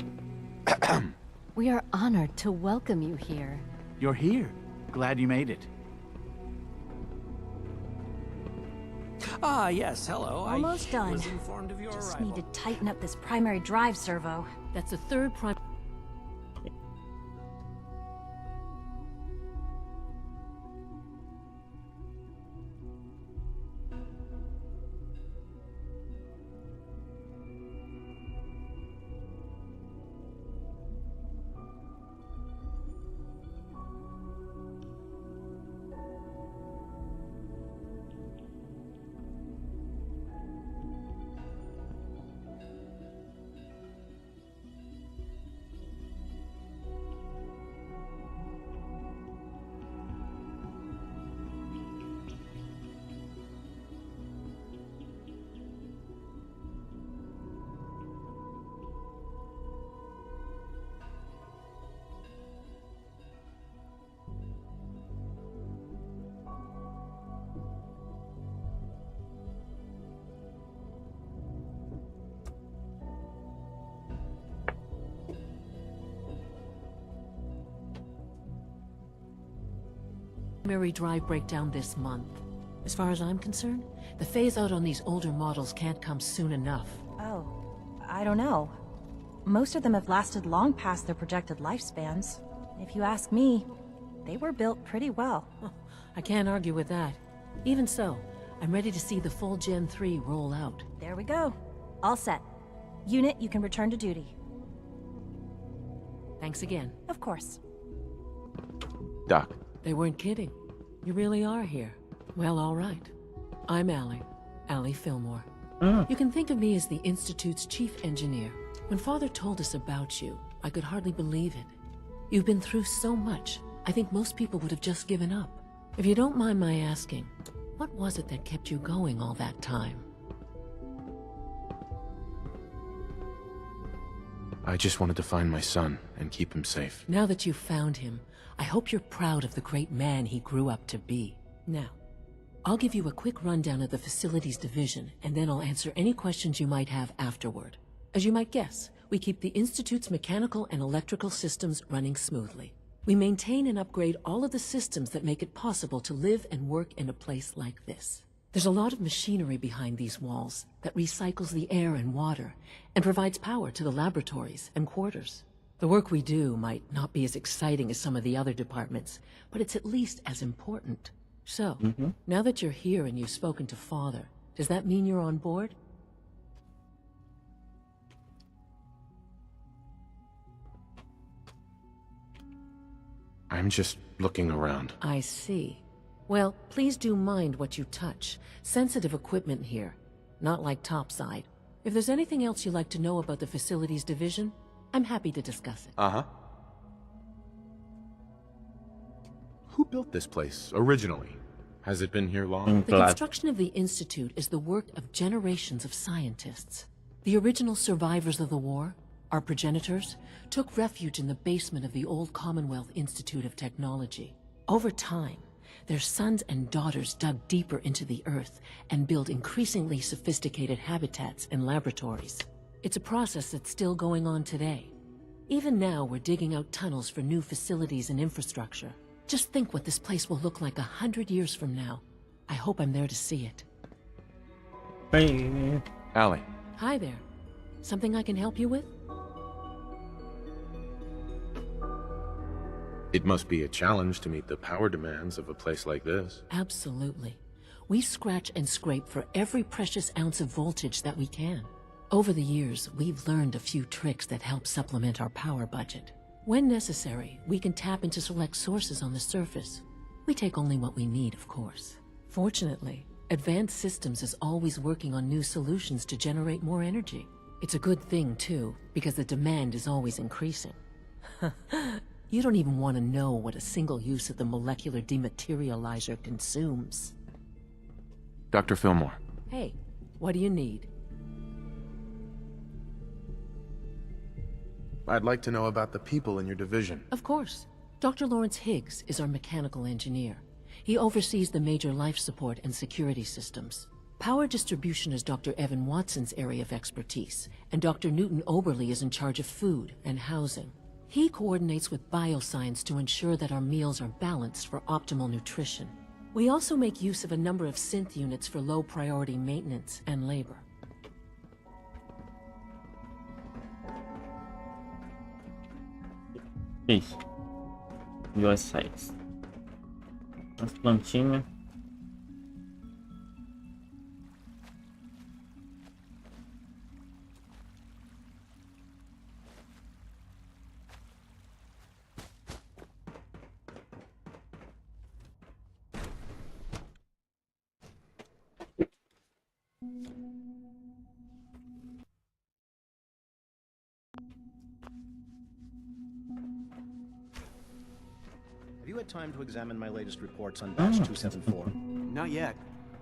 We are honored to welcome you here. You're here. Glad you made it. Ah, yes, hello. Almost done. Was informed of your Just arrival. need to tighten up this primary drive servo. That's the third primary drive breakdown this month. As far as I'm concerned, the phase-out on these older models can't come soon enough. Oh, I don't know. Most of them have lasted long past their projected lifespans. If you ask me, They were built pretty well. I can't argue with that. Even so, I'm ready to see the full Gen 3 roll out. There we go. All set. Unit, you can return to duty. Thanks again. Of course. Doc. They weren't kidding. You really are here. Well, all right. I'm Allie Fillmore. You can think of me as the Institute's chief engineer. When Father told us about you, I could hardly believe it. You've been through so much, I think most people would have just given up. If you don't mind my asking, what was it that kept you going all that time? I just wanted to find my son and keep him safe. Now that you've found him, I hope you're proud of the great man he grew up to be. Now, I'll give you a quick rundown of the Facilities Division, and then I'll answer any questions you might have afterward. As you might guess, we keep the Institute's mechanical and electrical systems running smoothly. We maintain and upgrade all of the systems that make it possible to live and work in a place like this. There's a lot of machinery behind these walls that recycles the air and water and provides power to the laboratories and quarters. The work we do might not be as exciting as some of the other departments, but it's at least as important. So, now that you're here and you've spoken to Father, does that mean you're on board? I'm just looking around. I see. Well, please do mind what you touch. Sensitive equipment here, not like topside. If there's anything else you'd like to know about the Facilities Division, I'm happy to discuss it. Who built this place, originally? Has it been here long? The construction of the Institute is the work of generations of scientists. The original survivors of the war, our progenitors, took refuge in the basement of the old Commonwealth Institute of Technology. Over time, their sons and daughters dug deeper into the earth and built increasingly sophisticated habitats and laboratories. It's a process that's still going on today. Even now, we're digging out tunnels for new facilities and infrastructure. Just think what this place will look like 100 years from now. I hope I'm there to see it. Hey. Allie. Hi there. Something I can help you with? It must be a challenge to meet the power demands of a place like this. Absolutely. We scratch and scrape for every precious ounce of voltage that we can. Over the years, we've learned a few tricks that help supplement our power budget. When necessary, we can tap into select sources on the surface. We take only what we need, of course. Fortunately, Advanced Systems is always working on new solutions to generate more energy. It's a good thing, too, because the demand is always increasing. You don't even want to know what a single use of the molecular dematerializer consumes. Dr. Fillmore. Hey, what do you need? I'd like to know about the people in your division. Of course. Dr. Lawrence Higgs is our mechanical engineer. He oversees the major life support and security systems. Power distribution is Dr. Evan Watson's area of expertise, and Dr. Newton Oberly is in charge of food and housing. He coordinates with bioscience to ensure that our meals are balanced for optimal nutrition. We also make use of a number of synth units for low-priority maintenance and labor. Isso. Duas sites. As plantinhas. Have you had time to examine my latest reports on Batch 274? Not yet.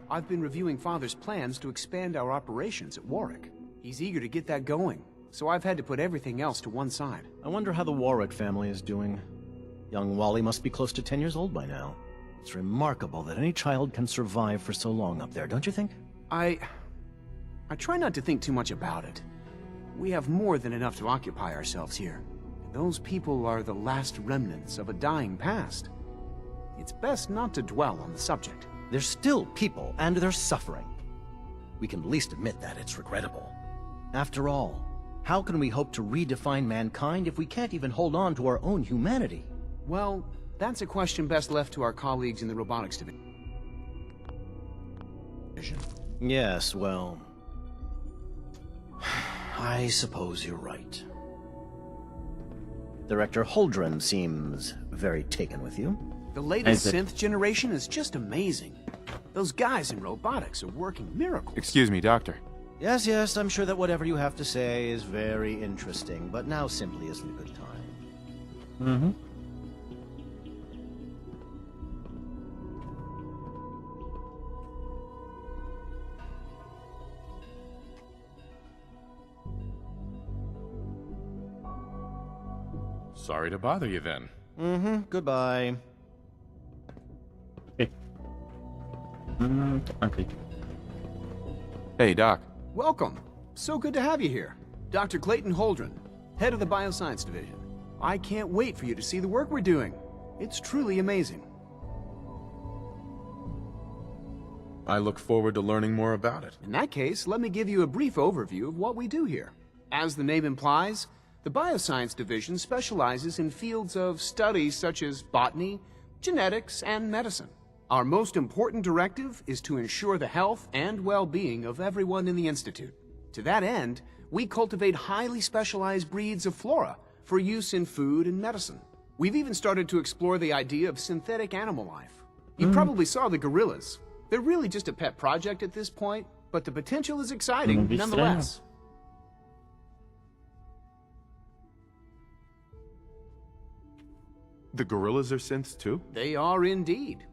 I've been reviewing Father's plans to expand our operations at Warwick. He's eager to get that going, so I've had to put everything else to one side. I wonder how the Warwick family is doing. Young Wally must be close to 10 years old by now. It's remarkable that any child can survive for so long up there, don't you think? I try not to think too much about it. We have more than enough to occupy ourselves here. Those people are the last remnants of a dying past. It's best not to dwell on the subject. They're still people, and they're suffering. We can at least admit that it's regrettable. After all, how can we hope to redefine mankind if we can't even hold on to our own humanity? Well, That's a question best left to our colleagues in the robotics division. Yes, well... I suppose you're right. Director Holdren seems very taken with you. The latest synth generation is just amazing. Those guys in robotics are working miracles. Excuse me, Doctor. Yes, yes, I'm sure that whatever you have to say is very interesting, but now simply isn't a good time. Mm-hmm. Sorry to bother you then. Mm-hmm, goodbye. Okay. Okay. Hey, Doc. Welcome. So good to have you here. Dr. Clayton Holdren, head of the Bioscience Division. I can't wait for you to see the work we're doing. It's truly amazing. I look forward to learning more about it. In that case, let me give you a brief overview of what we do here. As the name implies, the Bioscience Division specializes in fields of studies such as botany, genetics, and medicine. Our most important directive is to ensure the health and well-being of everyone in the Institute. To that end, we cultivate highly specialized breeds of flora for use in food and medicine. We've even started to explore the idea of synthetic animal life. You probably saw the gorillas. They're really just a pet project at this point, but the potential is exciting nonetheless. The gorillas are synths too? They are indeed.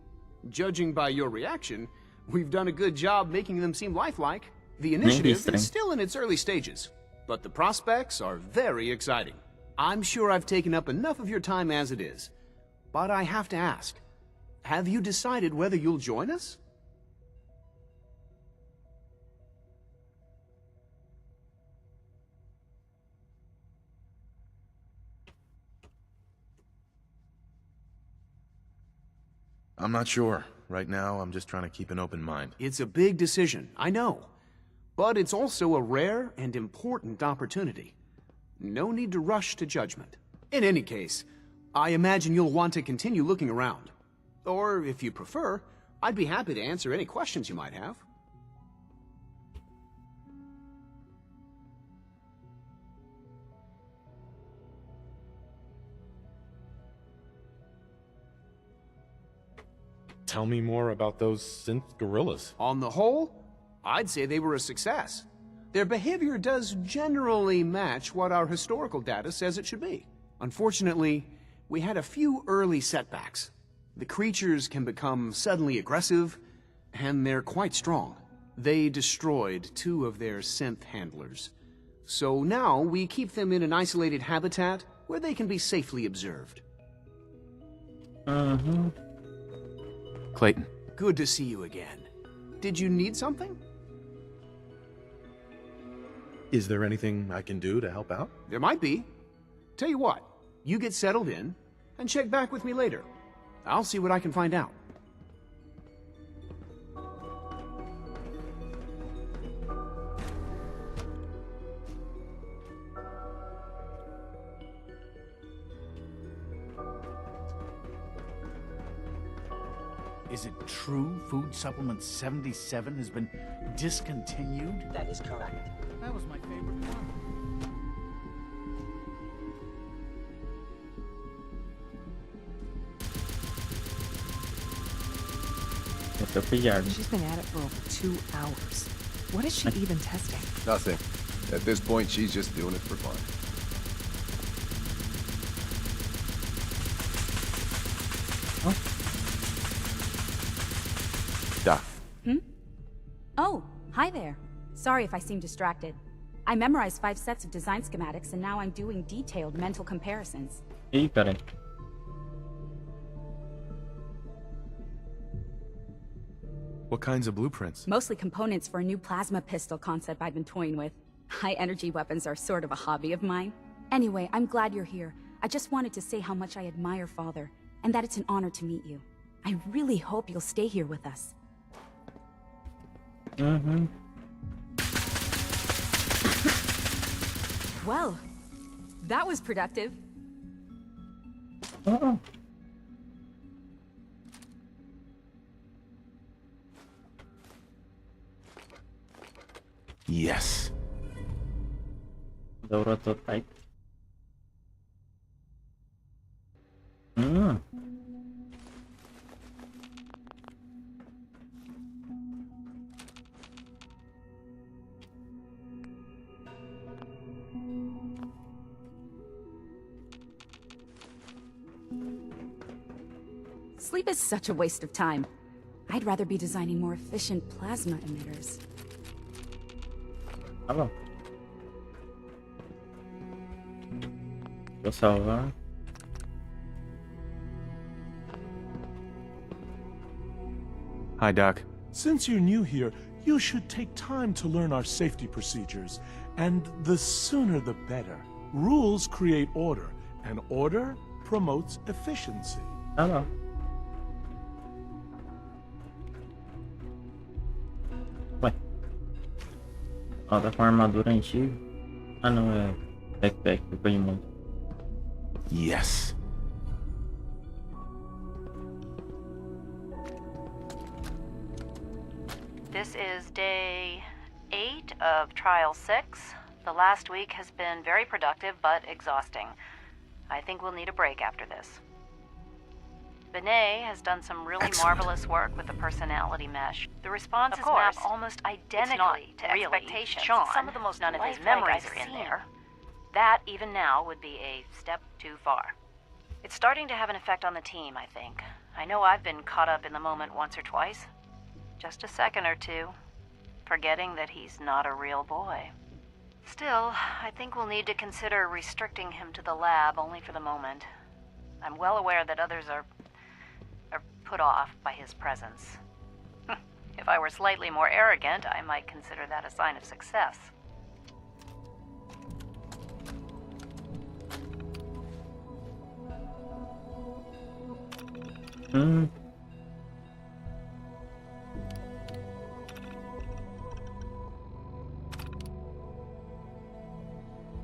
Judging by your reaction, we've done a good job making them seem lifelike. The initiative is still in its early stages, but the prospects are very exciting. I'm sure I've taken up enough of your time as it is, but I have to ask, have you decided whether you'll join us? I'm not sure. Right now, I'm just trying to keep an open mind. It's a big decision, I know. But it's also a rare and important opportunity. No need to rush to judgment. In any case, I imagine you'll want to continue looking around. Or, if you prefer, I'd be happy to answer any questions you might have. Tell me more about those synth gorillas. On the whole, I'd say they were a success. Their behavior does generally match what our historical data says it should be. Unfortunately, we had a few early setbacks. The creatures can become suddenly aggressive, and they're quite strong. They destroyed 2 of their synth handlers. So now we keep them in an isolated habitat where they can be safely observed. Clayton. Good to see you again. Did you need something? Is there anything I can do to help out? There might be. Tell you what, you get settled in, and check back with me later. I'll see what I can find out. Is it true Food Supplement 77 has been discontinued? That is correct. That was my favorite one. She's been at it for over 2 hours. What is she even testing? Nothing. At this point, she's just doing it for fun. Doc. Oh, hi there. Sorry if I seem distracted. I memorized 5 sets of design schematics and now I'm doing detailed mental comparisons. Hey, got it. What kinds of blueprints? Mostly components for a new plasma pistol concept I've been toying with. High energy weapons are sort of a hobby of mine. Anyway, I'm glad you're here. I just wanted to say how much I admire Father, and that it's an honor to meet you. I really hope you'll stay here with us. Well, that was productive. Yes. The prototype. Hmm. Sleep is such a waste of time. I'd rather be designing more efficient plasma emitters. Hello. Vou salvar. Hi, Doc. Since you're new here, you should take time to learn our safety procedures. And the sooner the better. Rules create order, and order promotes efficiency. Hello. Ué. Ó, tá com a armadura antiga. Ah, não, é backpack, depois de muito. Yes. This is day 8 of Trial 6. The last week has been very productive, but exhausting. I think we'll need a break after this. Benet has done some really marvelous work with the personality mesh. The responses map almost identically to expectations. Sean, some of the most none of his memories are in there. That, even now, would be a step too far. It's starting to have an effect on the team, I think. I know I've been caught up in the moment once or twice. Just a second or two, forgetting that he's not a real boy. Still, I think we'll need to consider restricting him to the lab only for the moment. I'm well aware that others are put off by his presence. If I were slightly more arrogant, I might consider that a sign of success.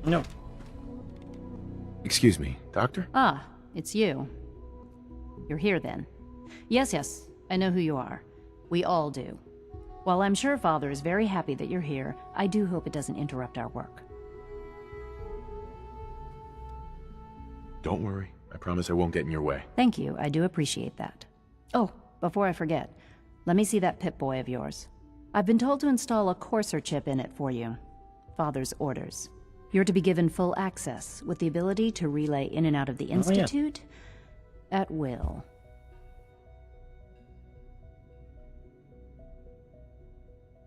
No. Excuse me, Doctor? Ah, it's you. You're here then. Yes, I know who you are. We all do. While I'm sure Father is very happy that you're here, I do hope it doesn't interrupt our work. Don't worry. I promise I won't get in your way. Thank you, I do appreciate that. Oh, before I forget, let me see that Pip-Boy of yours. I've been told to install a courser chip in it for you. Father's orders. You're to be given full access, with the ability to relay in and out of the Institute at will.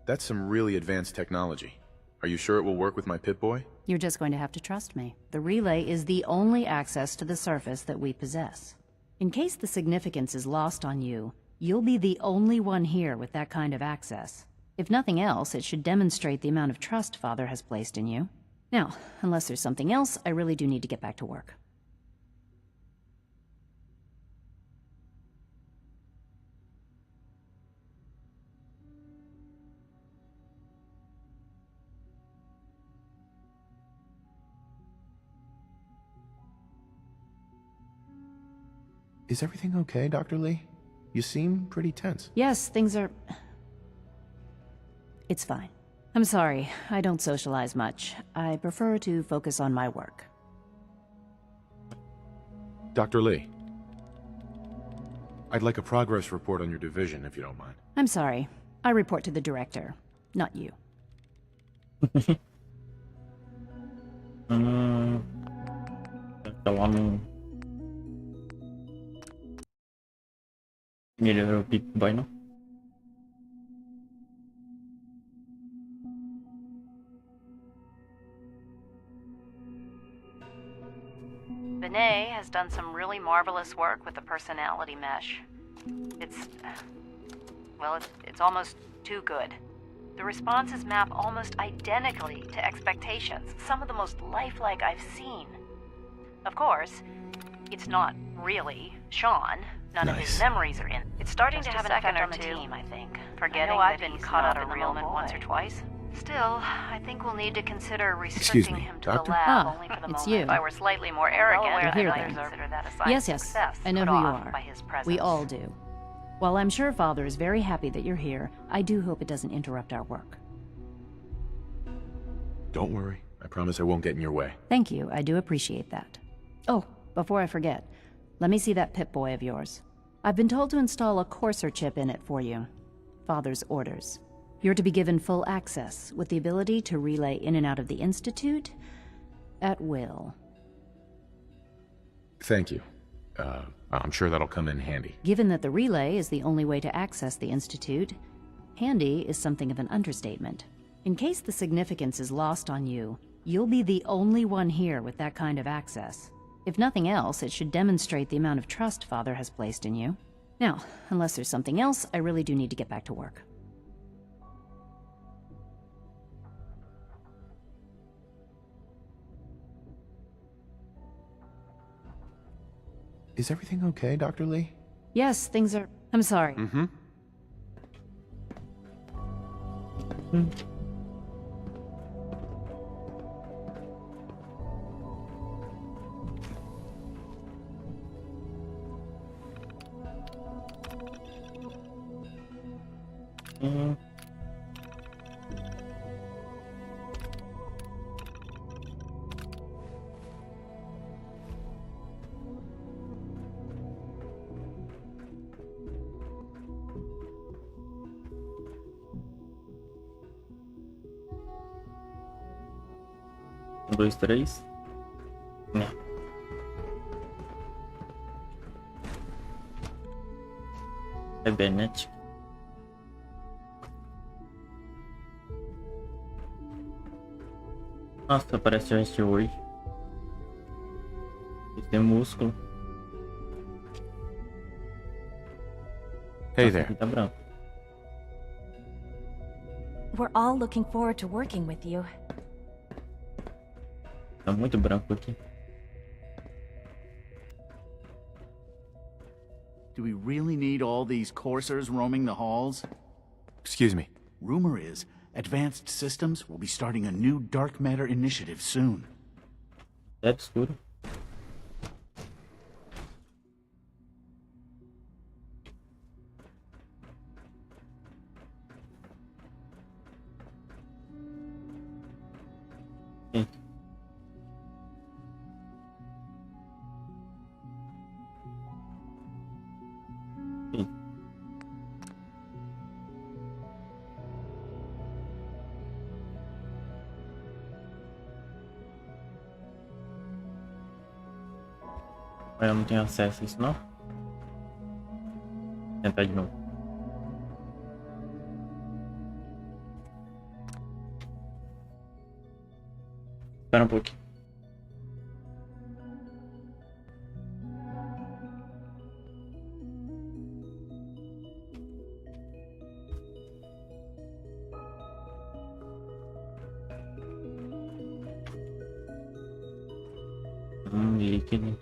That's some really advanced technology. Are you sure it will work with my Pip-Boy? You're just going to have to trust me. The relay is the only access to the surface that we possess. In case the significance is lost on you, you'll be the only one here with that kind of access. If nothing else, it should demonstrate the amount of trust Father has placed in you. Now, unless there's something else, I really do need to get back to work. Is everything okay, Dr. Lee? You seem pretty tense. Yes, things are... It's fine. I'm sorry, I don't socialize much. I prefer to focus on my work. Dr. Lee, I'd like a progress report on your division, if you don't mind. I'm sorry. I report to the director, not you. Melhorou o Pip-Boy, não? Benet has done some really marvelous work with the personality mesh. It's almost too good. The responses map almost identically to expectations, some of the most lifelike I've seen. Of course, it's not really Sean. None of his memories are in. It's starting to have an effect on the team, I think. Forgetting that I've been caught up in the moment once or twice. Still, I think we'll need to consider restricting him to the lab only for the moment. You. If I were slightly more arrogant, I You're might here consider that a sign of Yes, success. I know put who you off are. by his presence. We all do. While I'm sure Father is very happy that you're here, I do hope it doesn't interrupt our work. Don't worry. I promise I won't get in your way. Thank you, I do appreciate that. Oh, before I forget, let me see that Pip-Boy of yours. I've been told to install a Courser chip in it for you. Father's orders. You're to be given full access, with the ability to relay in and out of the Institute at will. Thank you. I'm sure that'll come in handy. Given that the relay is the only way to access the Institute, handy is something of an understatement. In case the significance is lost on you, you'll be the only one here with that kind of access. If nothing else, it should demonstrate the amount of trust Father has placed in you. Now, unless there's something else, I really do need to get back to work. Is everything okay, Dr. Lee? Yes, things are... I'm sorry. Mm-hmm. Um, dois, três. Não. É Bennett. Nossa, parece o jojei. Tem músculo. Hey Nossa, there. aqui tá branco. We're all looking forward to working with you. Tá muito branco aqui. Do we really need all these coursers roaming the halls? Excuse me. Rumor is, Advanced Systems will be starting a new dark matter initiative soon. É escuro. Sim. Sim. Eu não tenho acesso a isso, não? Vou tentar de novo. Espera um pouquinho. Líquido.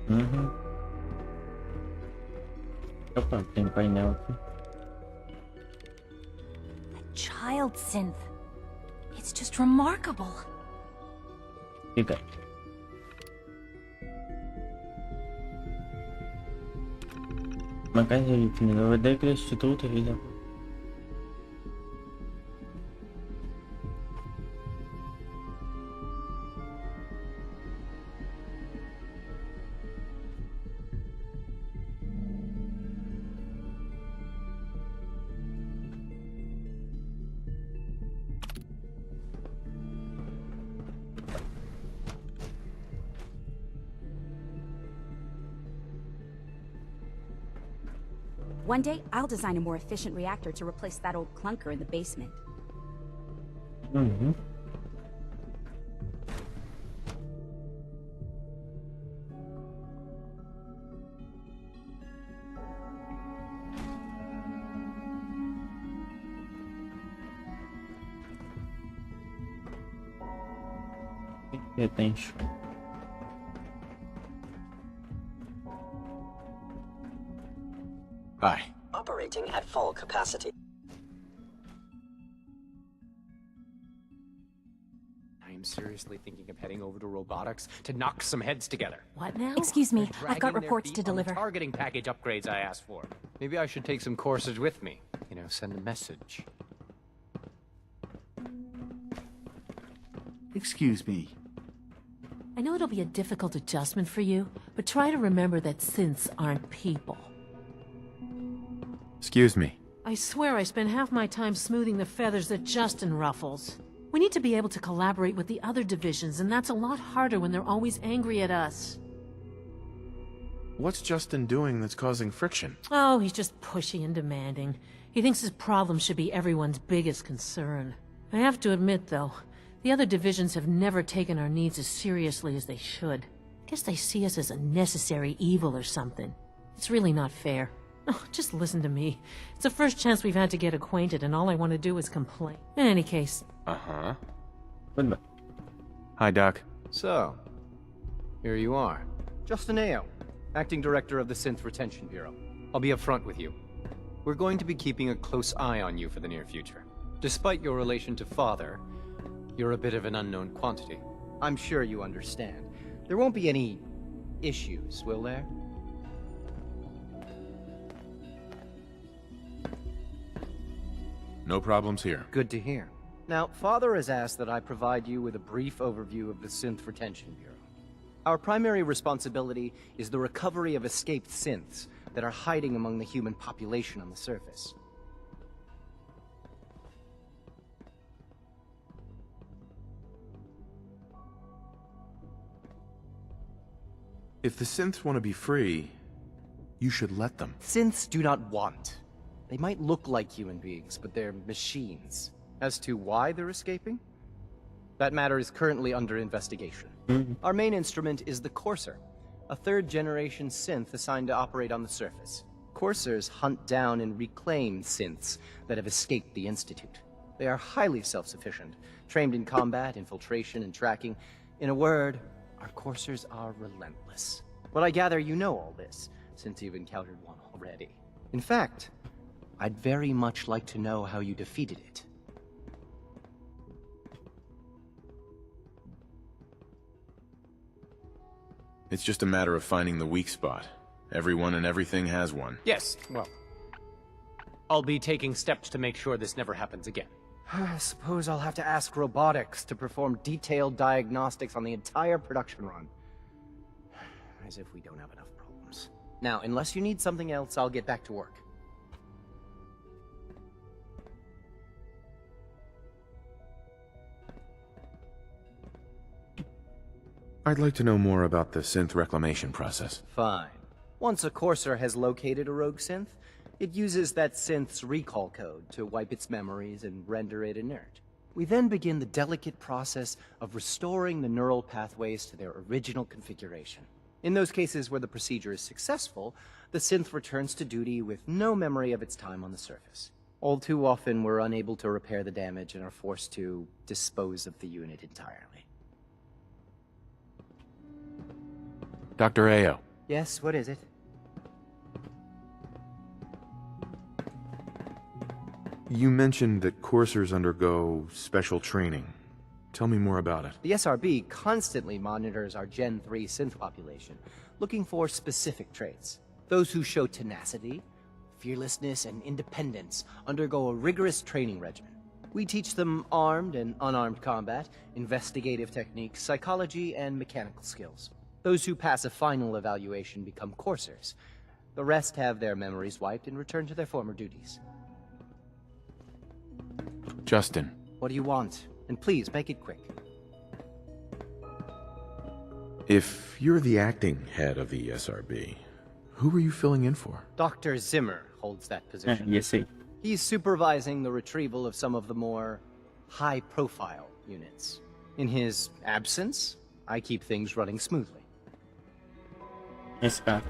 Uhum. Opa, tem painel aqui. Child synth. It's just remarkable. Fica. Makanya gini, ada ke institut ini. One day, I'll design a more efficient reactor to replace that old clunker in the basement. Uhum. Retente. Hi. Operating at full capacity. seriously thinking of heading over to robotics to knock some heads together. What now? Excuse me, They're I've got dragging their reports feet to on the deliver. targeting package upgrades I asked for. Maybe I should take some courses with me. You know, send a message. Excuse me. I know it'll be a difficult adjustment for you, but try to remember that synths aren't people. Excuse me. I swear I spend half my time smoothing the feathers that Justin ruffles. We need to be able to collaborate with the other divisions, and that's a lot harder when they're always angry at us. What's Justin doing that's causing friction? Oh, he's just pushy and demanding. He thinks his problem should be everyone's biggest concern. I have to admit, though, the other divisions have never taken our needs as seriously as they should. Guess they see us as a necessary evil or something. It's really not fair. Oh, just listen to me. It's the first chance we've had to get acquainted, and all I want to do is complain. In any case... Uh-huh. Goodbye. Hi, Doc. So, here you are. Justin Ao, Acting Director of the Synth Retention Bureau. I'll be upfront with you. We're going to be keeping a close eye on you for the near future. Despite your relation to Father, you're a bit of an unknown quantity. I'm sure you understand. There won't be any issues, will there? No problems here. Good to hear. Now, Father has asked that I provide you with a brief overview of the Synth Retention Bureau. Our primary responsibility is the recovery of escaped synths that are hiding among the human population on the surface. If the synths want to be free, you should let them. Synths do not want. They might look like human beings, but they're machines. As to why they're escaping? That matter is currently under investigation. Our main instrument is the Courser, a third-generation synth assigned to operate on the surface. Coursers hunt down and reclaim synths that have escaped the Institute. They are highly self-sufficient, trained in combat, infiltration, and tracking. In a word, our Coursers are relentless. But I gather you know all this, since you've encountered one already. In fact, I'd very much like to know how you defeated it. It's just a matter of finding the weak spot. Everyone and everything has one. Yes, well, I'll be taking steps to make sure this never happens again. I suppose I'll have to ask robotics to perform detailed diagnostics on the entire production run. As if we don't have enough problems. Now, unless you need something else, I'll get back to work. I'd like to know more about the synth reclamation process. Fine. Once a Courser has located a rogue synth, it uses that synth's recall code to wipe its memories and render it inert. We then begin the delicate process of restoring the neural pathways to their original configuration. In those cases where the procedure is successful, the synth returns to duty with no memory of its time on the surface. All too often, we're unable to repair the damage and are forced to dispose of the unit entirely. Dr. Ao. Yes, what is it? You mentioned that coursers undergo special training. Tell me more about it. The SRB constantly monitors our Gen 3 synth population, looking for specific traits. Those who show tenacity, fearlessness, and independence undergo a rigorous training regimen. We teach them armed and unarmed combat, investigative techniques, psychology, and mechanical skills. Those who pass a final evaluation become coursers. The rest have their memories wiped and return to their former duties. Justin. What do you want? And please, make it quick. If you're the acting head of the SRB, who are you filling in for? Dr. Zimmer holds that position. Yes, see. He's supervising the retrieval of some of the more high-profile units. In his absence, I keep things running smoothly. Yes, Scott.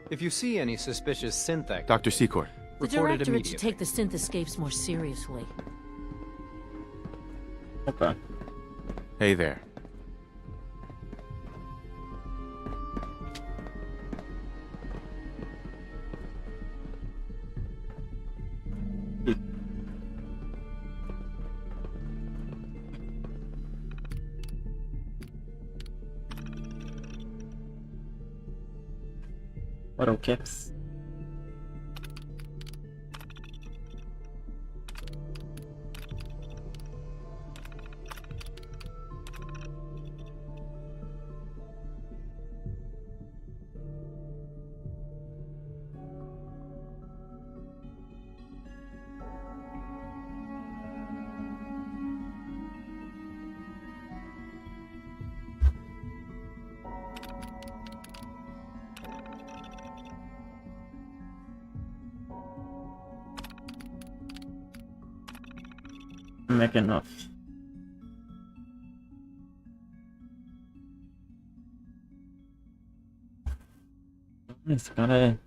If you see any suspicious synth activity... Dr. Secord. The report it directorate immediately. should take the synth escapes more seriously. Okay. Hey there. Auto caps. Make enough. It's gotta.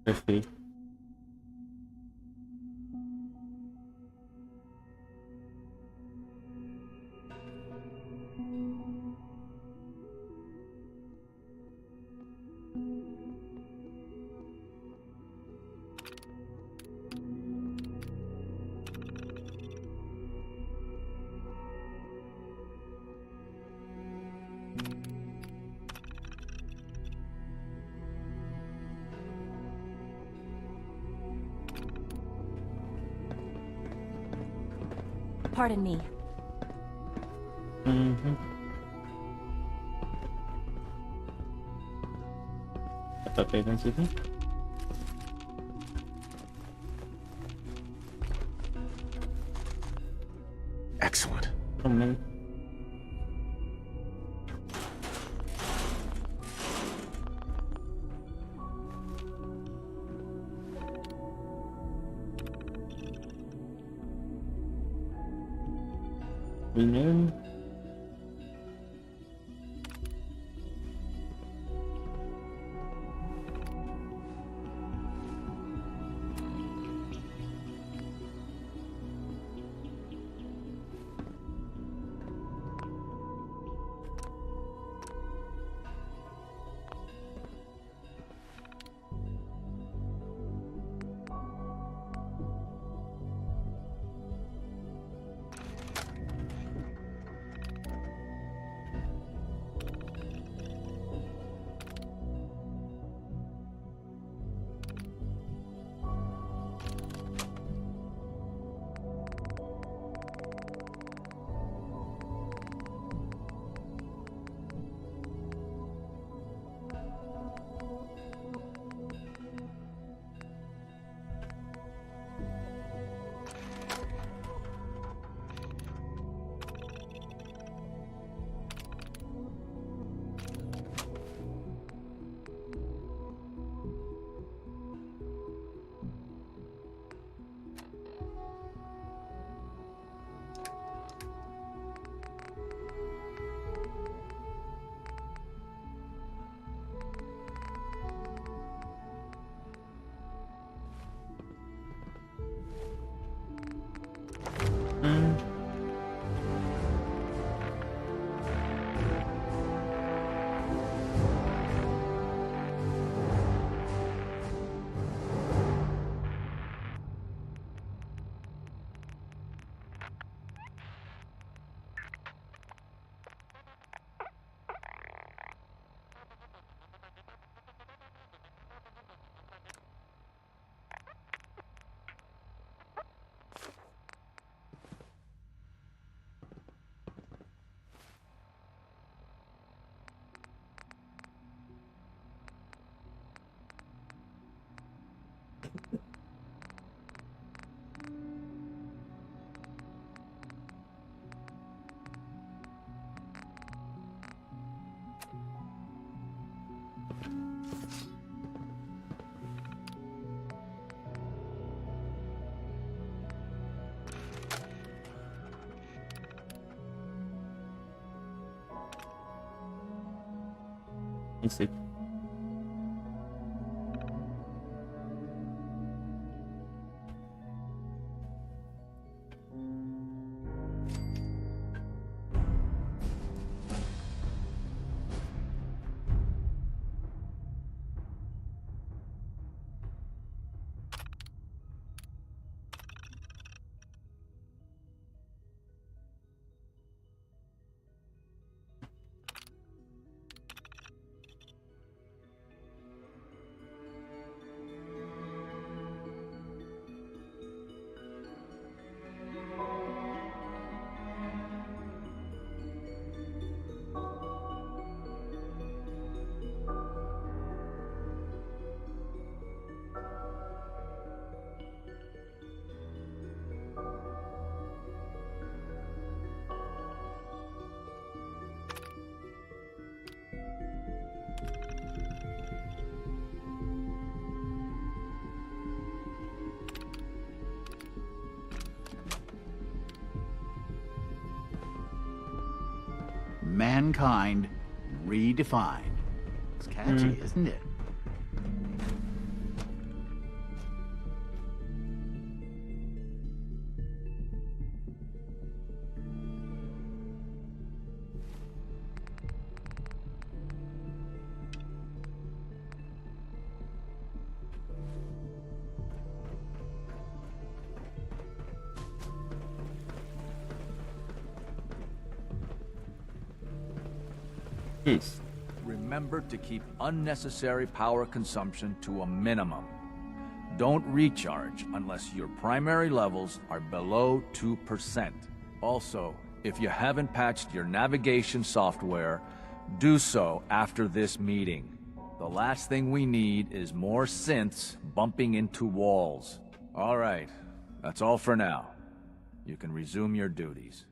Perfeito. Pardon me. Uhum. Tá pegando isso aqui? Excellent. Também. Veneno. 26. Mankind redefined. It's catchy, isn't it? Peace. Remember to keep unnecessary power consumption to a minimum. Don't recharge unless your primary levels are below 2%. Also, if you haven't patched your navigation software, do so after this meeting. The last thing we need is more synths bumping into walls. All right, that's all for now. You can resume your duties.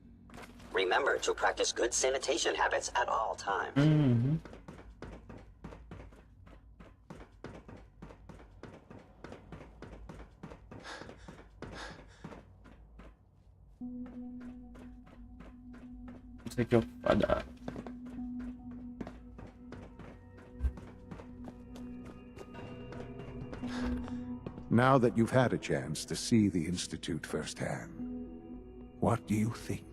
Remember to practice good sanitation habits at all times. Isso aqui é ocupado. Now that you've had a chance to see the Institute firsthand, what do you think?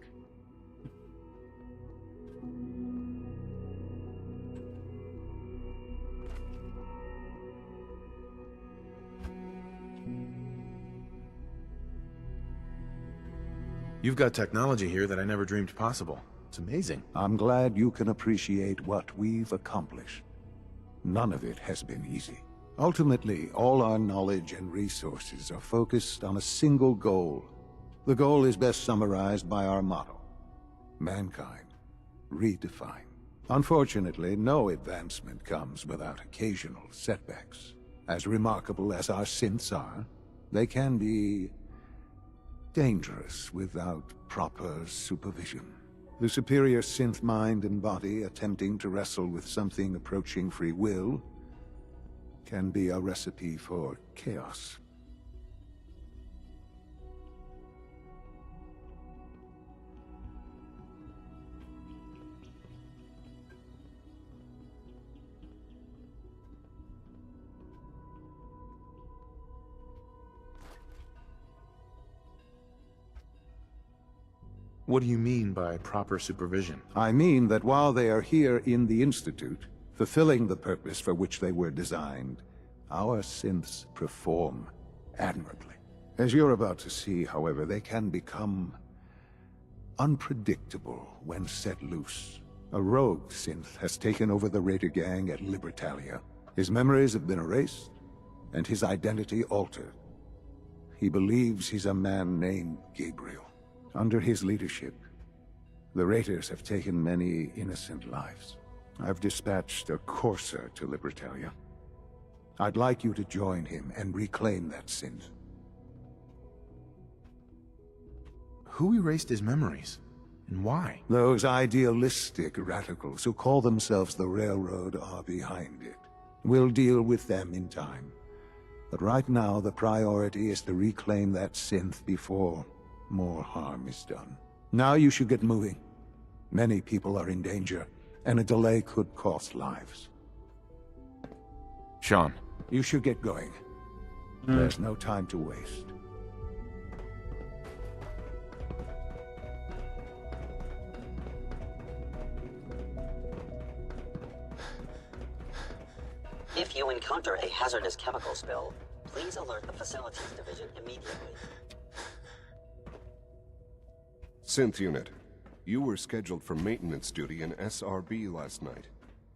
You've got technology here that I never dreamed possible. It's amazing. I'm glad you can appreciate what we've accomplished. None of it has been easy. Ultimately, all our knowledge and resources are focused on a single goal. The goal is best summarized by our motto: mankind redefined. Unfortunately, no advancement comes without occasional setbacks. As remarkable as our synths are, they can be dangerous without proper supervision. The superior synth mind and body attempting to wrestle with something approaching free will can be a recipe for chaos. What do you mean by proper supervision? I mean that while they are here in the Institute, fulfilling the purpose for which they were designed, our synths perform admirably. As you're about to see, however, they can become unpredictable when set loose. A rogue synth has taken over the Raider gang at Libertalia. His memories have been erased, and his identity altered. He believes he's a man named Gabriel. Under his leadership, the Raiders have taken many innocent lives. I've dispatched a courser to Libertalia. I'd like you to join him and reclaim that synth. Who erased his memories? And why? Those idealistic radicals who call themselves the Railroad are behind it. We'll deal with them in time. But right now, the priority is to reclaim that synth before more harm is done. Now you should get moving. Many people are in danger, and a delay could cost lives. Sean. You should get going. There's no time to waste. If you encounter a hazardous chemical spill, please alert the Facilities Division immediately. Synth Unit, you were scheduled for maintenance duty in SRB last night.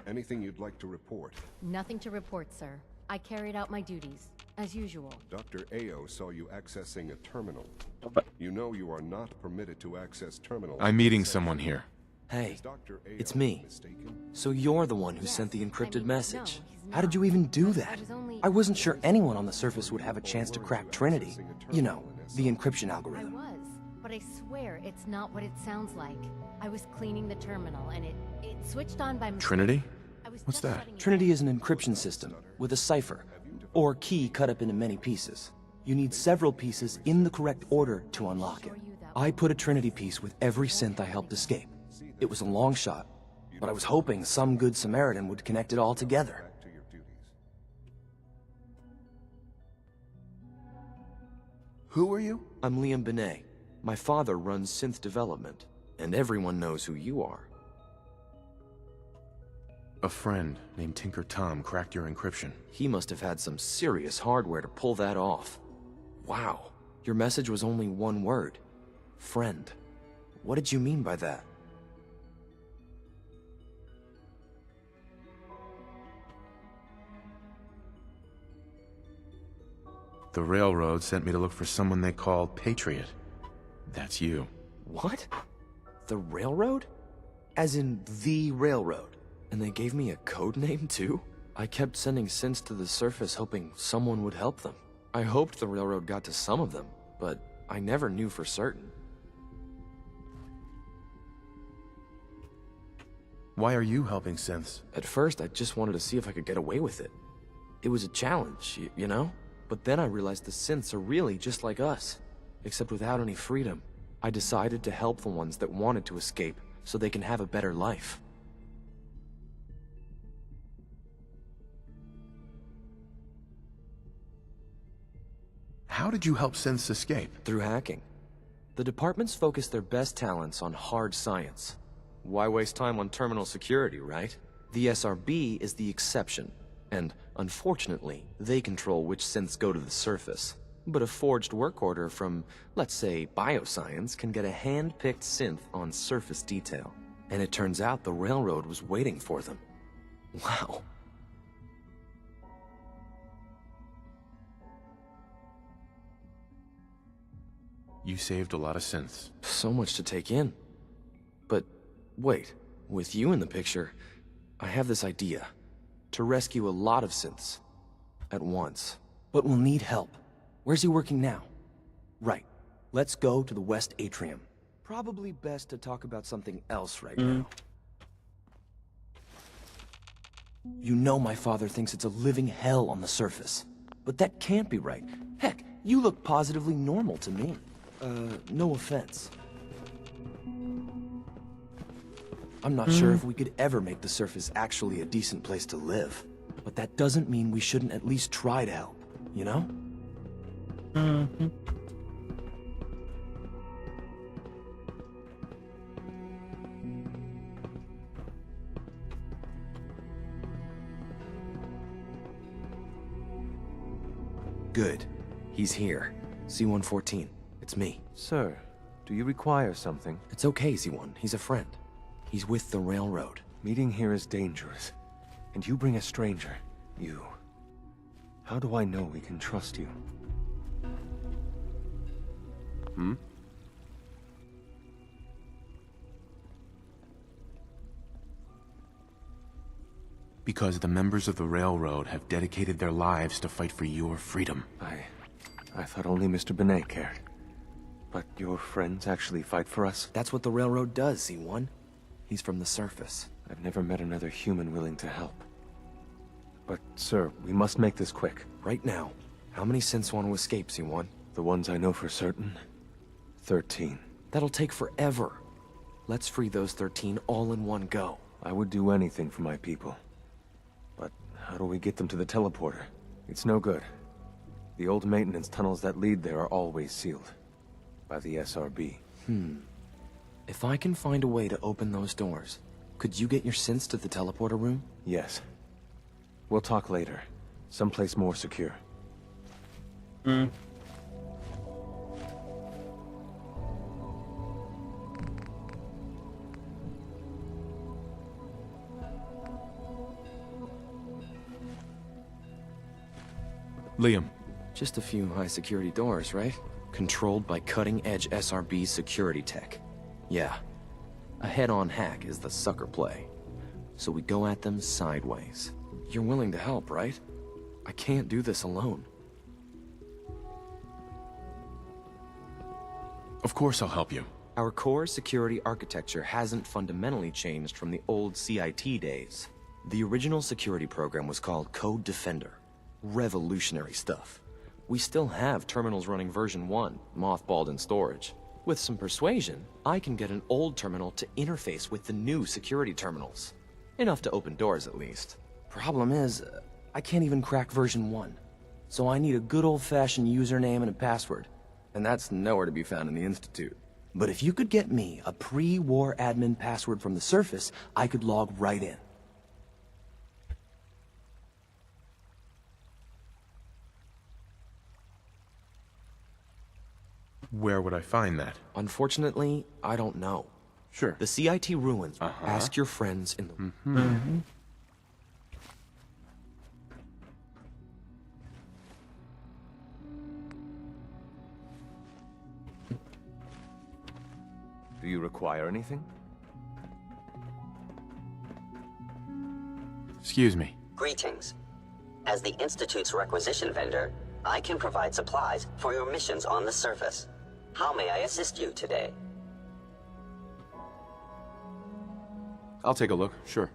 Anything you'd like to report? Nothing to report, sir. I carried out my duties, as usual. Dr. Ao saw you accessing a terminal. You know you are not permitted to access terminals. I'm meeting someone here. Hey, it's me. So you're the one who sent the encrypted message. How did you even do that? I wasn't sure anyone on the surface would have a chance to crack Trinity. You know, the encryption algorithm. I was, but I swear it's not what it sounds like. I was cleaning the terminal and it switched on by mistake. Trinity? What's that? Trinity is an encryption system with a cipher, or key cut up into many pieces. You need several pieces in the correct order to unlock it. I put a Trinity piece with every synth I helped escape. It was a long shot, but I was hoping some good Samaritan would connect it all together. Who are you? I'm Liam Benet. My father runs synth development, and everyone knows who you are. A friend named Tinker Tom cracked your encryption. He must have had some serious hardware to pull that off. Wow, your message was only one word. Friend. What did you mean by that? The railroad sent me to look for someone they call Patriot. That's you. What? The railroad? As in the railroad? And they gave me a code name too? I kept sending synths to the surface hoping someone would help them. I hoped the railroad got to some of them, but I never knew for certain. Why are you helping synths? At first, I just wanted to see if I could get away with it. It was a challenge, you know? But then I realized the synths are really just like us, except without any freedom. I decided to help the ones that wanted to escape so they can have a better life. How did you help synths escape? Through hacking. The departments focus their best talents on hard science. Why waste time on terminal security, right? The SRB is the exception, and unfortunately, they control which synths go to the surface. But a forged work order from, let's say, bioscience can get a hand-picked synth on surface detail. And it turns out the railroad was waiting for them. Wow. You saved a lot of synths. So much to take in. But wait, with you in the picture, I have this idea. To rescue a lot of synths. At once. But we'll need help. Where's he working now? Right. Let's go to the West Atrium. Probably best to talk about something else right now. You know my father thinks it's a living hell on the surface. But that can't be right. Heck, you look positively normal to me. No offense. I'm not sure if we could ever make the surface actually a decent place to live. But that doesn't mean we shouldn't at least try to help, you know? Good. He's here. C-114. It's me. Sir, do you require something? It's okay, Z1. He's a friend. He's with the railroad. Meeting here is dangerous. And you bring a stranger. You. How do I know we can trust you? Because the members of the railroad have dedicated their lives to fight for your freedom. I thought only Mr. Benet cared. But your friends actually fight for us? That's what the railroad does, C1. He's from the surface. I've never met another human willing to help. But, sir, we must make this quick. Right now, how many synths want to escape, C1? The ones I know for certain? 13. That'll take forever. Let's free those 13 all in one go. I would do anything for my people. But How do we get them to the teleporter? It's no good. The old maintenance tunnels that lead there are always sealed. By the SRB. If I can find a way to open those doors, could you get your synths to the teleporter room? Yes. We'll talk later. Someplace more secure. Liam. Just a few high-security doors, right? Controlled by cutting-edge SRB security tech. Yeah. A head-on hack is the sucker play. So we go at them sideways. You're willing to help, right? I can't do this alone. Of course I'll help you. Our core security architecture hasn't fundamentally changed from the old CIT days. The original security program was called Code Defender. Revolutionary stuff. We still have terminals running version 1, mothballed in storage. With some persuasion, I can get an old terminal to interface with the new security terminals. Enough to open doors, at least. Problem is, I can't even crack version 1. So I need a good old-fashioned username and a password. And that's nowhere to be found in the Institute. But if you could get me a pre-war admin password from the surface, I could log right in. Where would I find that? Unfortunately, I don't know. Sure. The CIT ruins. Ask your friends in the... Do you require anything? Excuse me. Greetings. As the Institute's requisition vendor, I can provide supplies for your missions on the surface. How may I assist you today? I'll take a look, sure.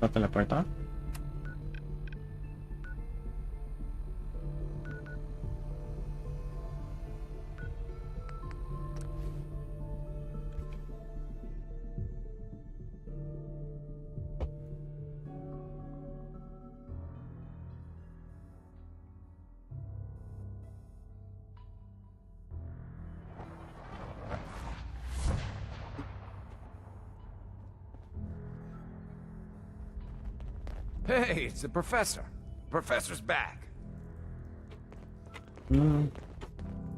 ¿Va a teleportar? Hey, it's the professor. Professor's back.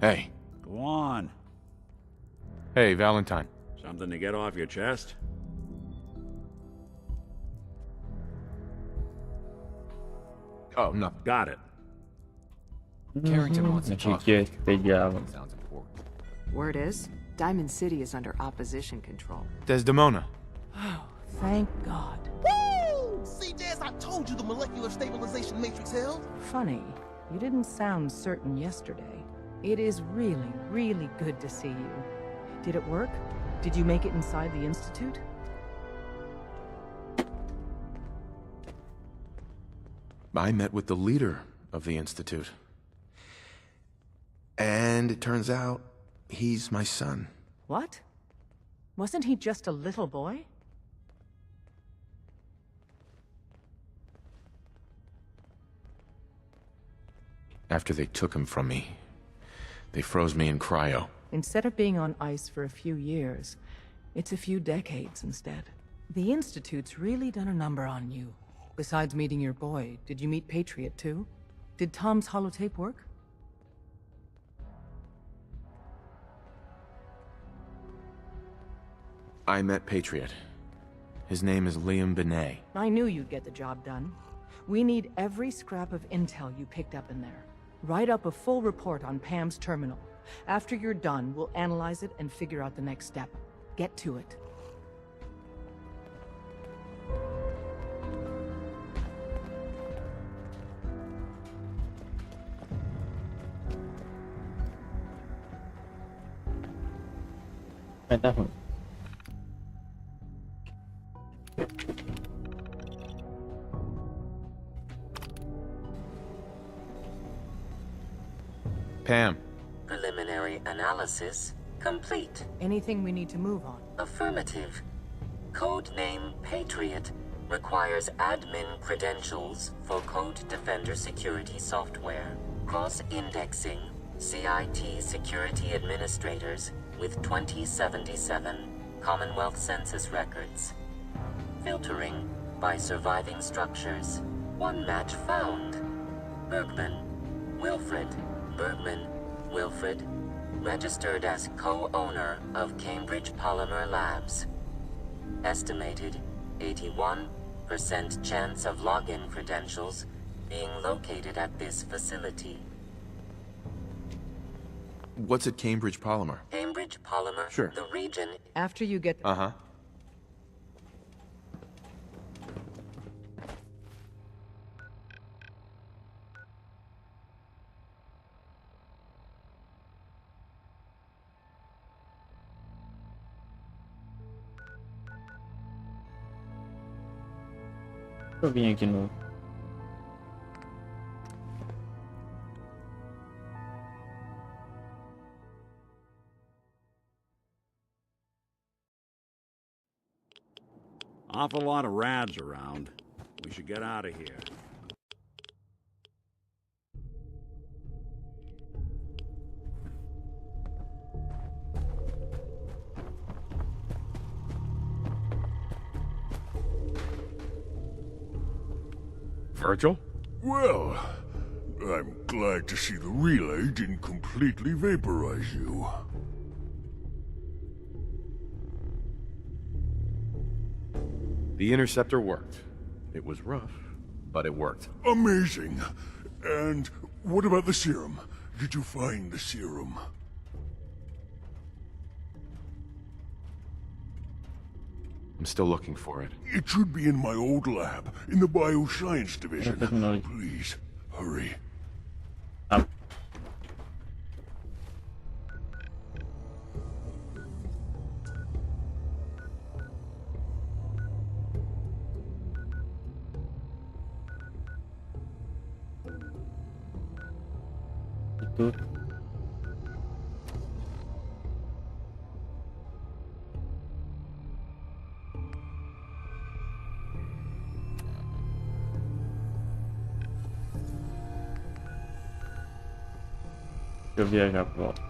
Hey. Go on. Hey, Valentine. Something to get off your chest? Oh, no. Got it. Carrington wants to talk. Sounds important. Word is, Diamond City is under opposition control. Desdemona. Oh, thank God. Woo! See, Jazz, I told you the molecular stabilization matrix held. Funny, you didn't sound certain yesterday. It is really, really good to see you. Did it work? Did you make it inside the Institute? I met with the leader of the Institute. And it turns out, he's my son. What? Wasn't he just a little boy? After they took him from me, they froze me in cryo. Instead of being on ice for a few years, it's a few decades instead. The Institute's really done a number on you. Besides meeting your boy, did you meet Patriot too? Did Tom's holotape work? I met Patriot. His name is Liam Benet. I knew you'd get the job done. We need every scrap of intel you picked up in there. Write up a full report on Pam's terminal. After you're done, we'll analyze it and figure out the next step. Get to it. Definitely. Pam. Preliminary analysis complete. Anything we need to move on? Affirmative. Codename Patriot requires admin credentials for Code Defender security software. Cross-indexing CIT security administrators with 2077 Commonwealth Census records. Filtering by surviving structures. One match found. Bergman. Wilfred. Bergman. Wilfred. Registered as co-owner of Cambridge Polymer Labs. Estimated 81% chance of login credentials being located at this facility. What's at Cambridge Polymer? Cambridge Polymer, Sure. the region. After you get... Uh-huh. Eu vim aqui no... Awful lot of rads around. We should get out of here. Virgil? Well, I'm glad to see the relay didn't completely vaporize you. The interceptor worked. It was rough, but it worked. Amazing. And what about the serum? Did you find the serum? I'm still looking for it. It should be in my old lab, in the bioscience division. Please, hurry. Deixa eu viajar pro volta.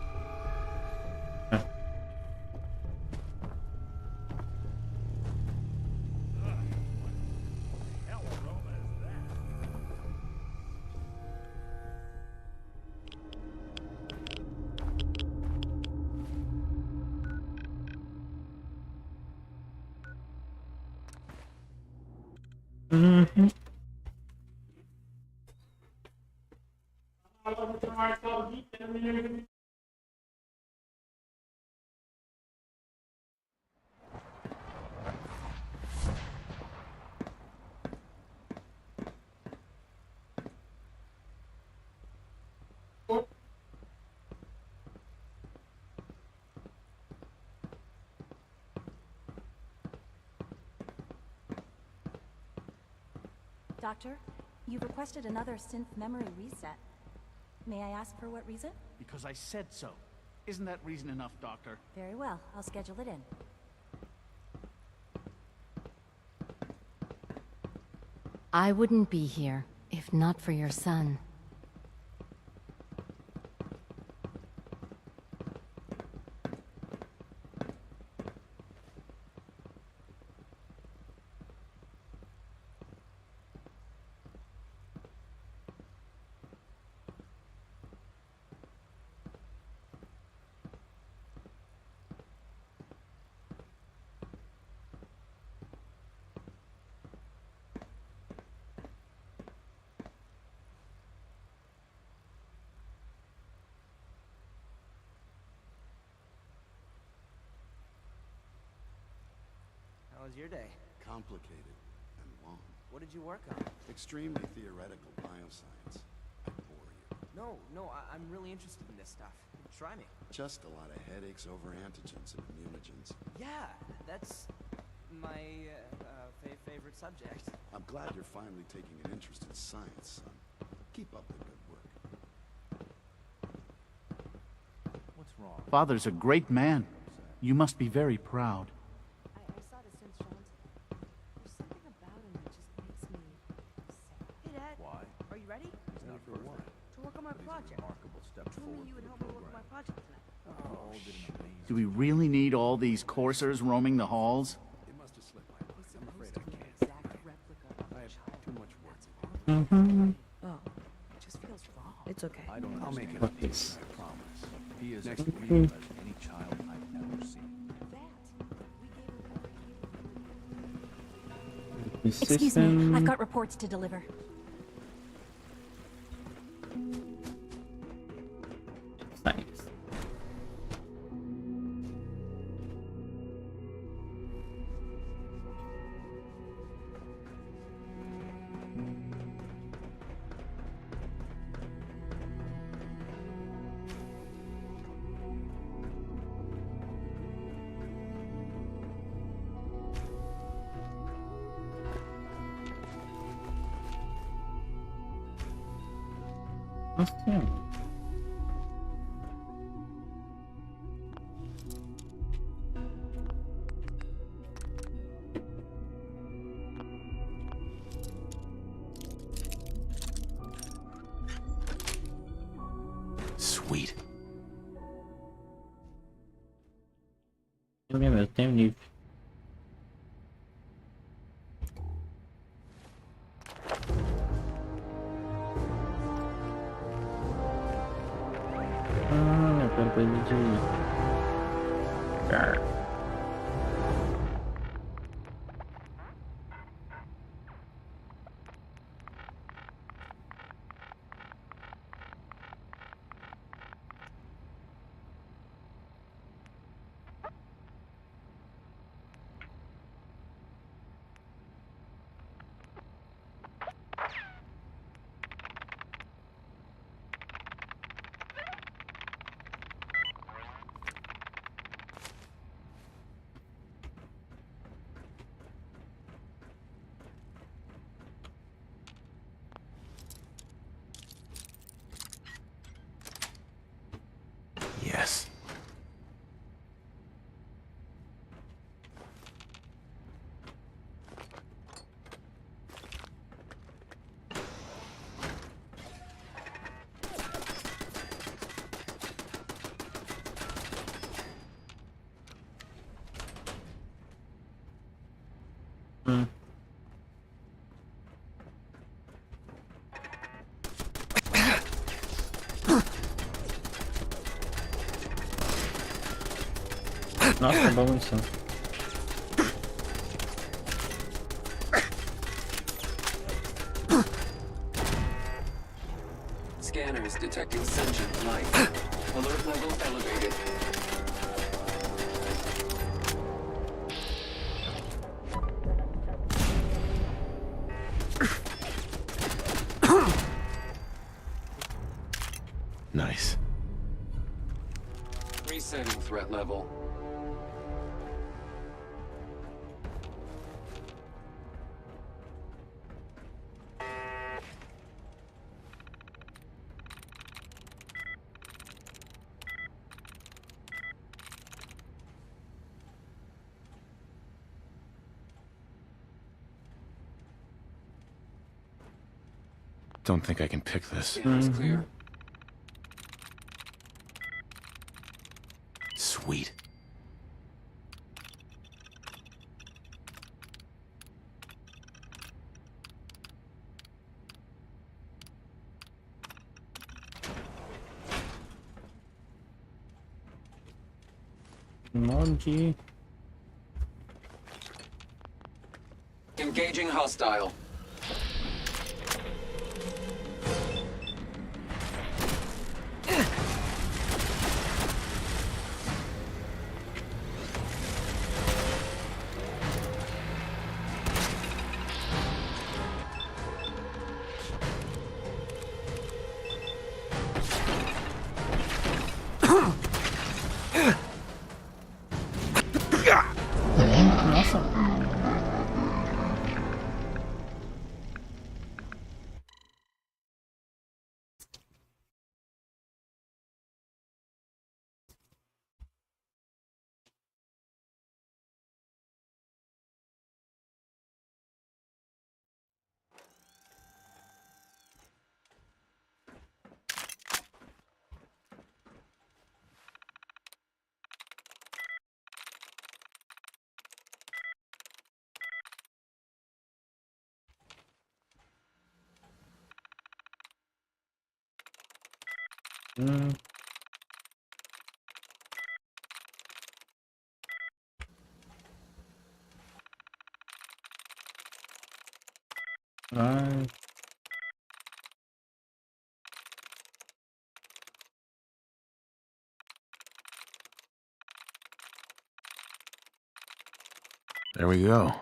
Uhum. Doctor, You've requested another synth memory reset. May I ask for what reason? Because I said so. Isn't that reason enough, Doctor? Very well, I'll schedule it in. I wouldn't be here if not for your son. How was your day? Complicated and long. What did you work on? Extremely theoretical bioscience. I bore you. No, I'm really interested in this stuff. Try me. Just a lot of headaches over antigens and immunogens. Yeah, that's my favorite subject. I'm glad you're finally taking an interest in science, son. Keep up the good work. What's wrong? Father's a great man. You must be very proud. I saw the synth shown today. There's something about him that just makes me sad. Hey, Dad. Why? Are you ready? He's not perfect. To work on my But he's a project. remarkable step Told me forward you for would the help me work on program. my project tonight. Oh, did an amazing Do we really need all these coursers roaming the halls? It must have slipped my mind. I'm afraid I can't. I have too much work to do. Oh, it just feels wrong. It's okay. I don't I'll make it understand up. this, I promise. He is Next as real as any child I've ever seen. Excuse me, I've got reports to deliver. Thanks. Nossa. Sweet. Eu tenho nível. Aquela coisa de... Yes. Nossa, boa munição. Scanners detecting sentient life. Alert level elevated. Nice. Resetting threat level. don't think I can pick this. Scanner's clear. Sweet. Monty. Engaging hostile. Nossa. Ai. There we go.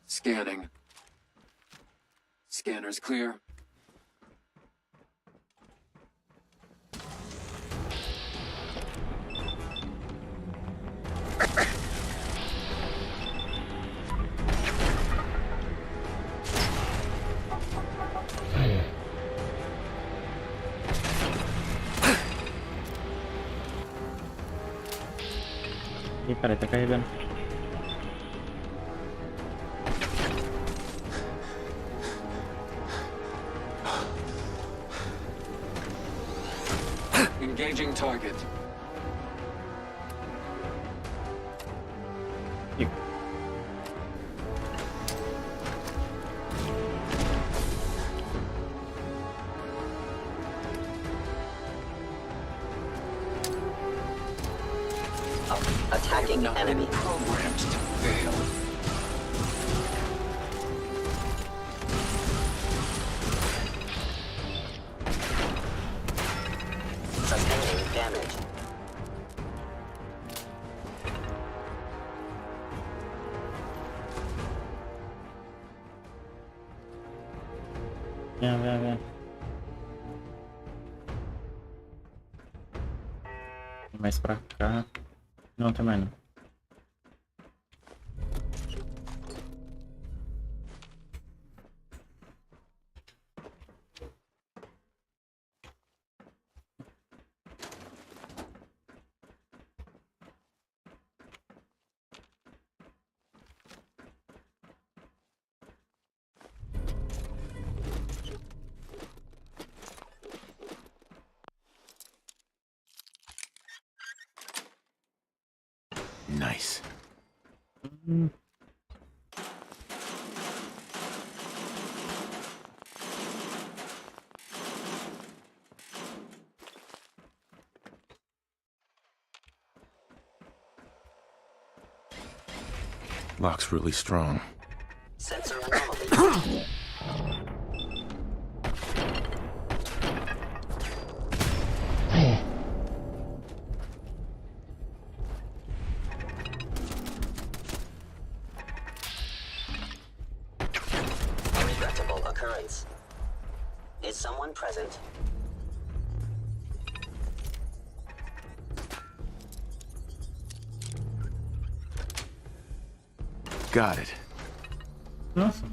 Scanning. Scanner's clear. Ih, peraí, tá carregando. Engaging target. Ih. Attacking enemy. Programmed to fail. Sustaining damage. Vem. Tem mais pra cá. Não, também não. Nice. Lock's really strong. Sensor anomaly. Regrettable occurrence. Is someone present? Got it. Nossa.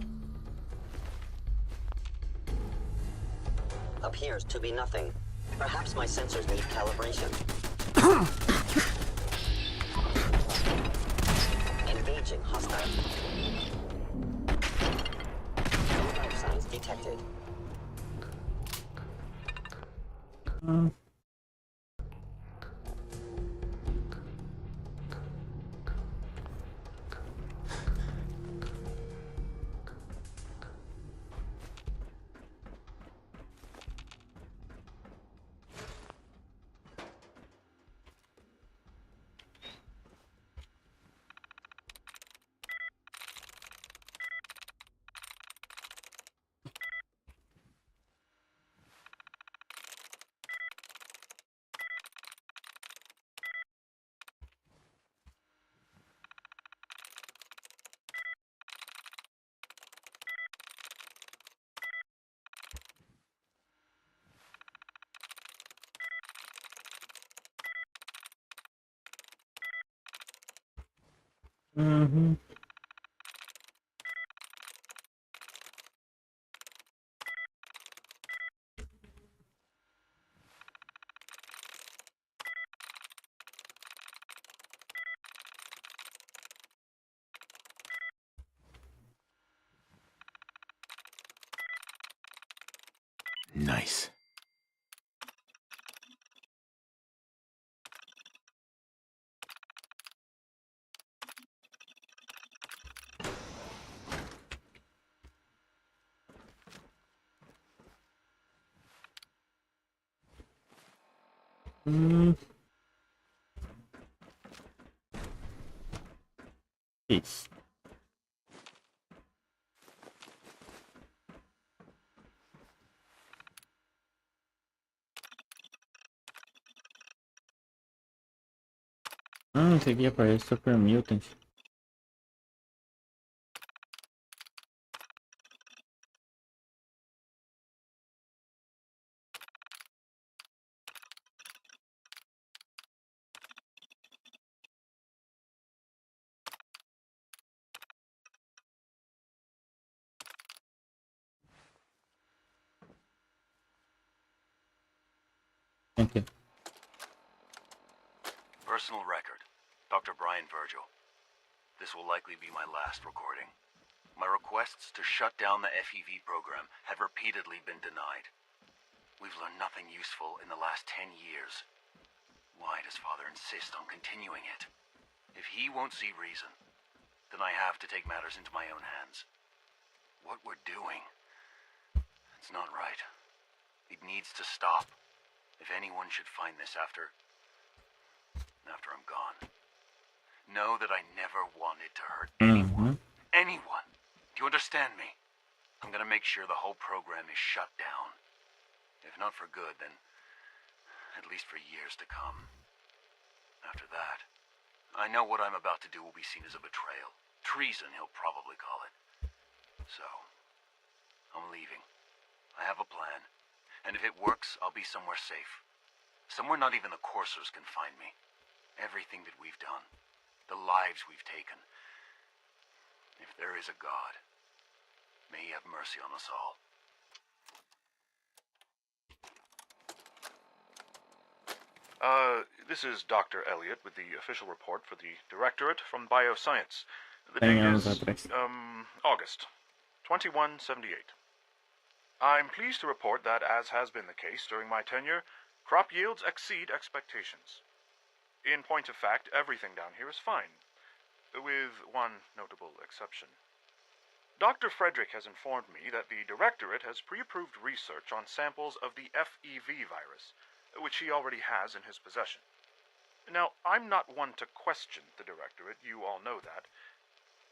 Appears to be nothing. Perhaps my sensors need calibration. Engaging hostile. No life signs detected. Mm-hmm. Nice. Peace. Esse aqui aparece Super Mutants. Okay. Personal record. Dr. Brian Virgil. This will likely be my last recording. My requests to shut down the FEV program have repeatedly been denied. We've learned nothing useful in the last 10 years. Why does Father insist on continuing it? If he won't see reason, then I have to take matters into my own hands. What we're doing, it's not right. It needs to stop. If anyone should find this after I'm gone, know that I never wanted to hurt anyone. Anyone! Do you understand me? I'm gonna make sure the whole program is shut down. If not for good, then at least for years to come. After that, I know what I'm about to do will be seen as a betrayal. Treason, he'll probably call it. So, I'm leaving. I have a plan. And if it works, I'll be somewhere safe. Somewhere not even the coursers can find me. Everything that we've done. The lives we've taken. If there is a God, may he have mercy on us all. This is Dr. Elliot with the official report for the Directorate from Bioscience. The Tem date anos is, atrás. August 2178. I'm pleased to report that, as has been the case during my tenure, crop yields exceed expectations. In point of fact, everything down here is fine, with one notable exception. Dr. Frederick has informed me that the Directorate has pre-approved research on samples of the FEV virus, which he already has in his possession. Now, I'm not one to question the Directorate, you all know that.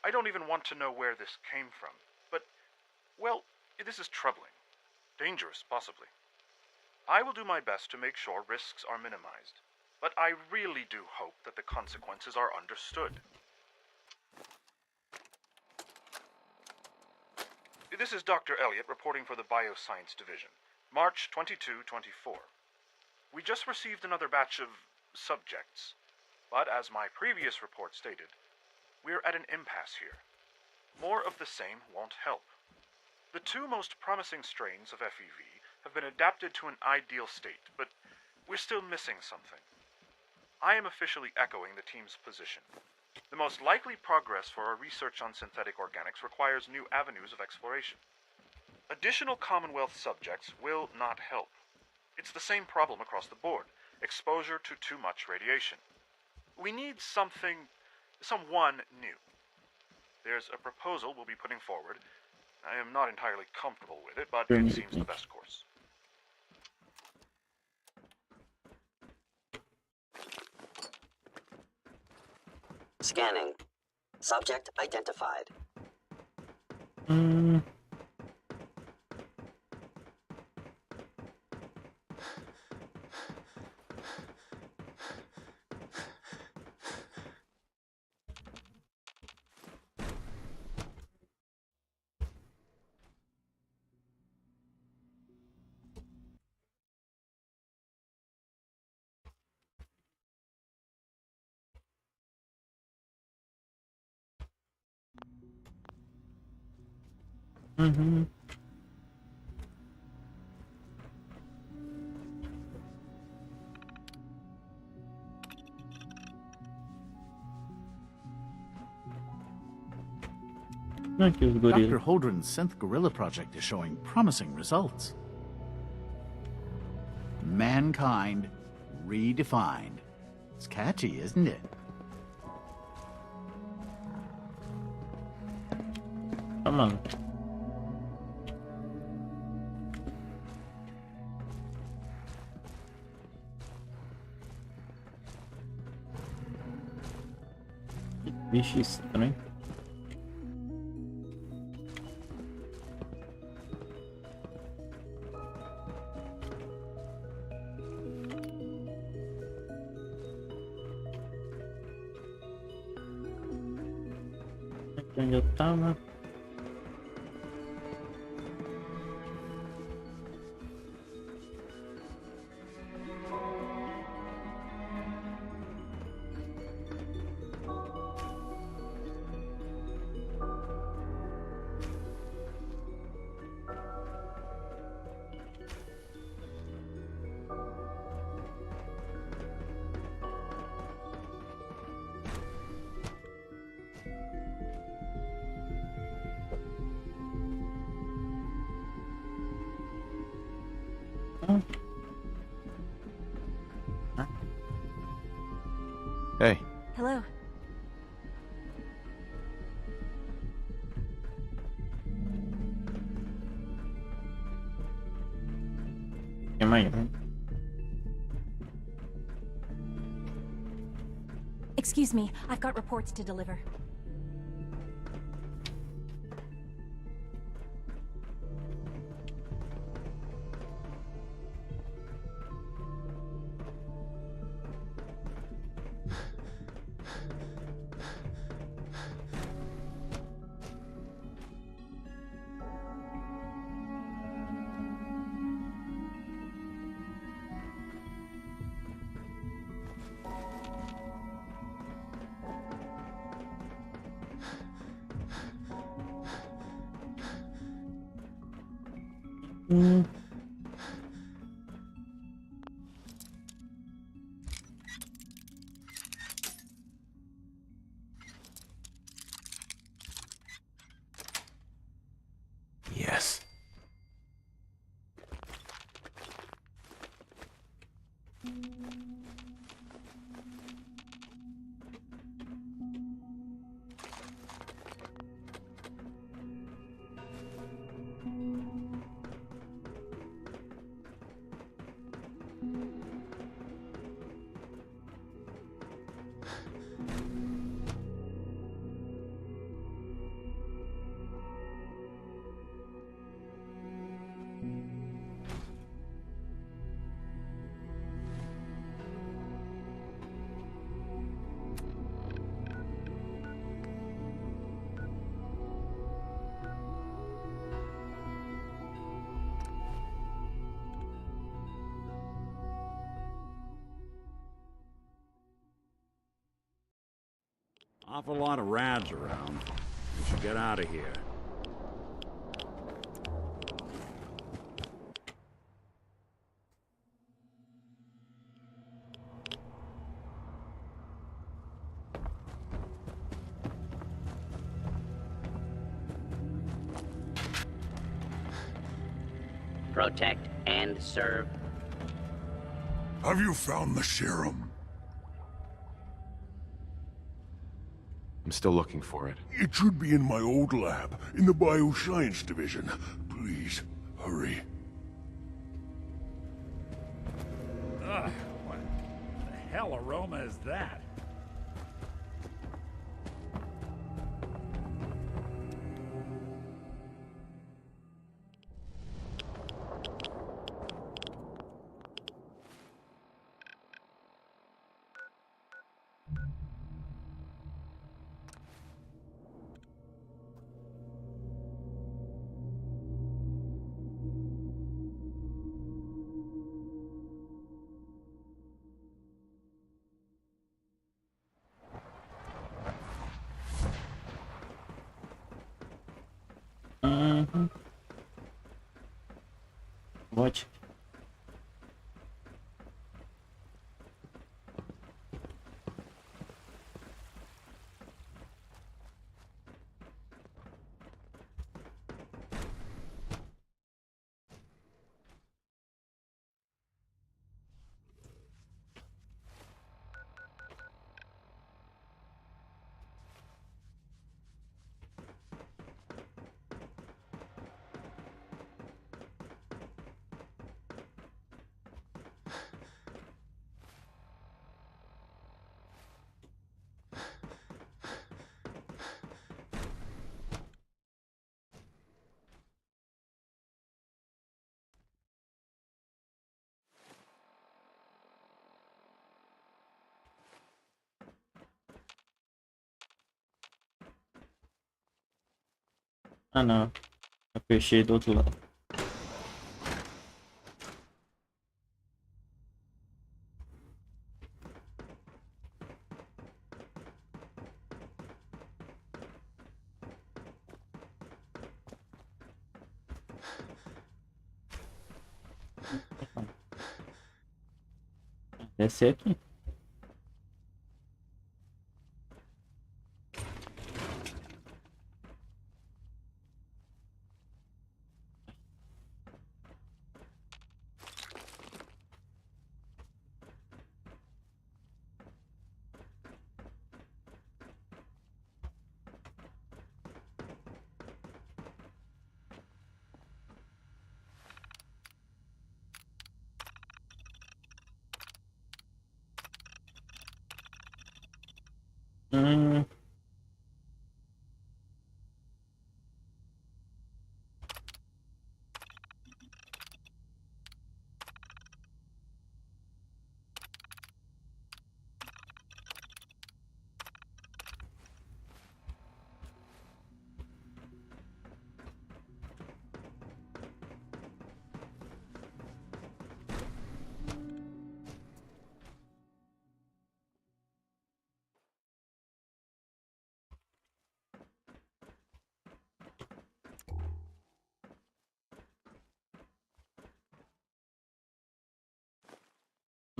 I don't even want to know where this came from, but, well, this is troubling. Dangerous, possibly. I will do my best to make sure risks are minimized, but I really do hope that the consequences are understood. This is Dr. Elliot reporting for the Bioscience Division, March 22-24. We just received another batch of subjects, but as my previous report stated, we're at an impasse here. More of the same won't help. The two most promising strains of FEV have been adapted to an ideal state, but we're still missing something. I am officially echoing the team's position. The most likely progress for our research on synthetic organics requires new avenues of exploration. Additional Commonwealth subjects will not help. It's the same problem across the board: exposure to too much radiation. We need someone new. There's a proposal we'll be putting forward. I am not entirely comfortable with it, but it seems the best course. Scanning. Subject identified. Dr. Holdren's synth gorilla project is showing promising results. Mankind redefined. It's catchy, isn't it? Come on. Bicho estranho. Aqui onde eu tava. Hey. Hello. Am I? Excuse me, I've got reports to deliver. Yes. Awful lot of rads around. We should get out of here. protect, and serve. Have you found the serum? I'm still looking for it. It should be in my old lab, in the bioscience division. Please, hurry. Ugh, what the hell aroma is that? What? Ah, não. Eu fechei do outro lado. Descer aqui.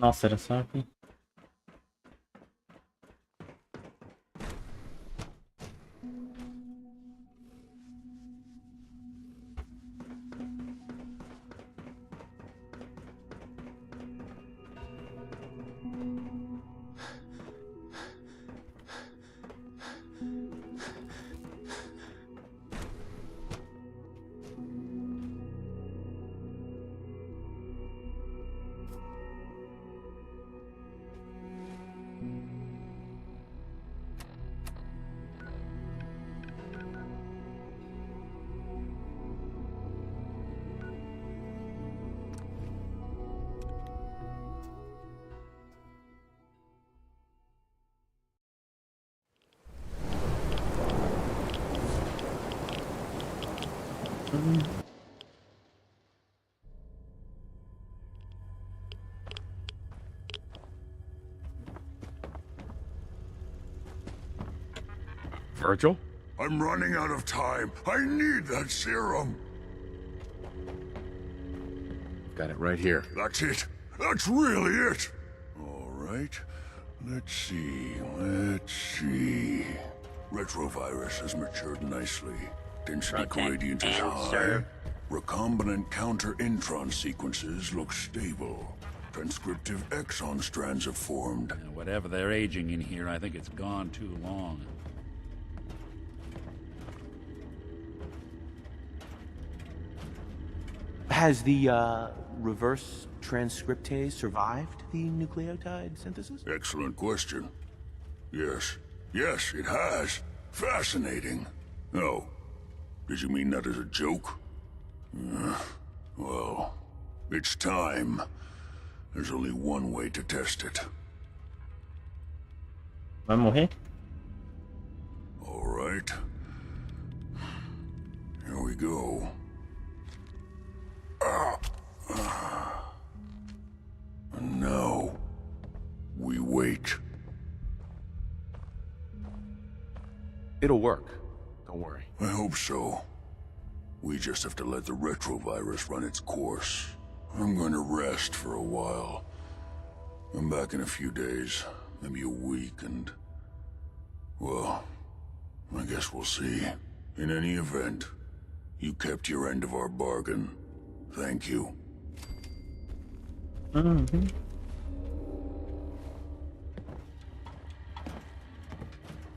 Nossa, era só aqui. Virgil? I'm running out of time. I need that serum. Got it right here. That's it. That's really it. All right. Let's see. Retrovirus has matured nicely. Density Protect gradient is and high. serve. Recombinant counter-intron sequences look stable. Transcriptive exon strands have formed. Whatever they're aging in here, I think it's gone too long. Has the, reverse transcriptase survived the nucleotide synthesis? Excellent question. Yes. Yes, it has. Fascinating. Oh, did you mean that as a joke? Well, it's time. There's only one way to test it. Vai morrer? All right. Here we go. And now, we wait. It'll work. Don't worry. I hope so. We just have to let the retrovirus run its course. I'm going to rest for a while. I'm back in a few days, maybe a week, and... well, I guess we'll see. In any event, you kept your end of our bargain. Thank you. Dá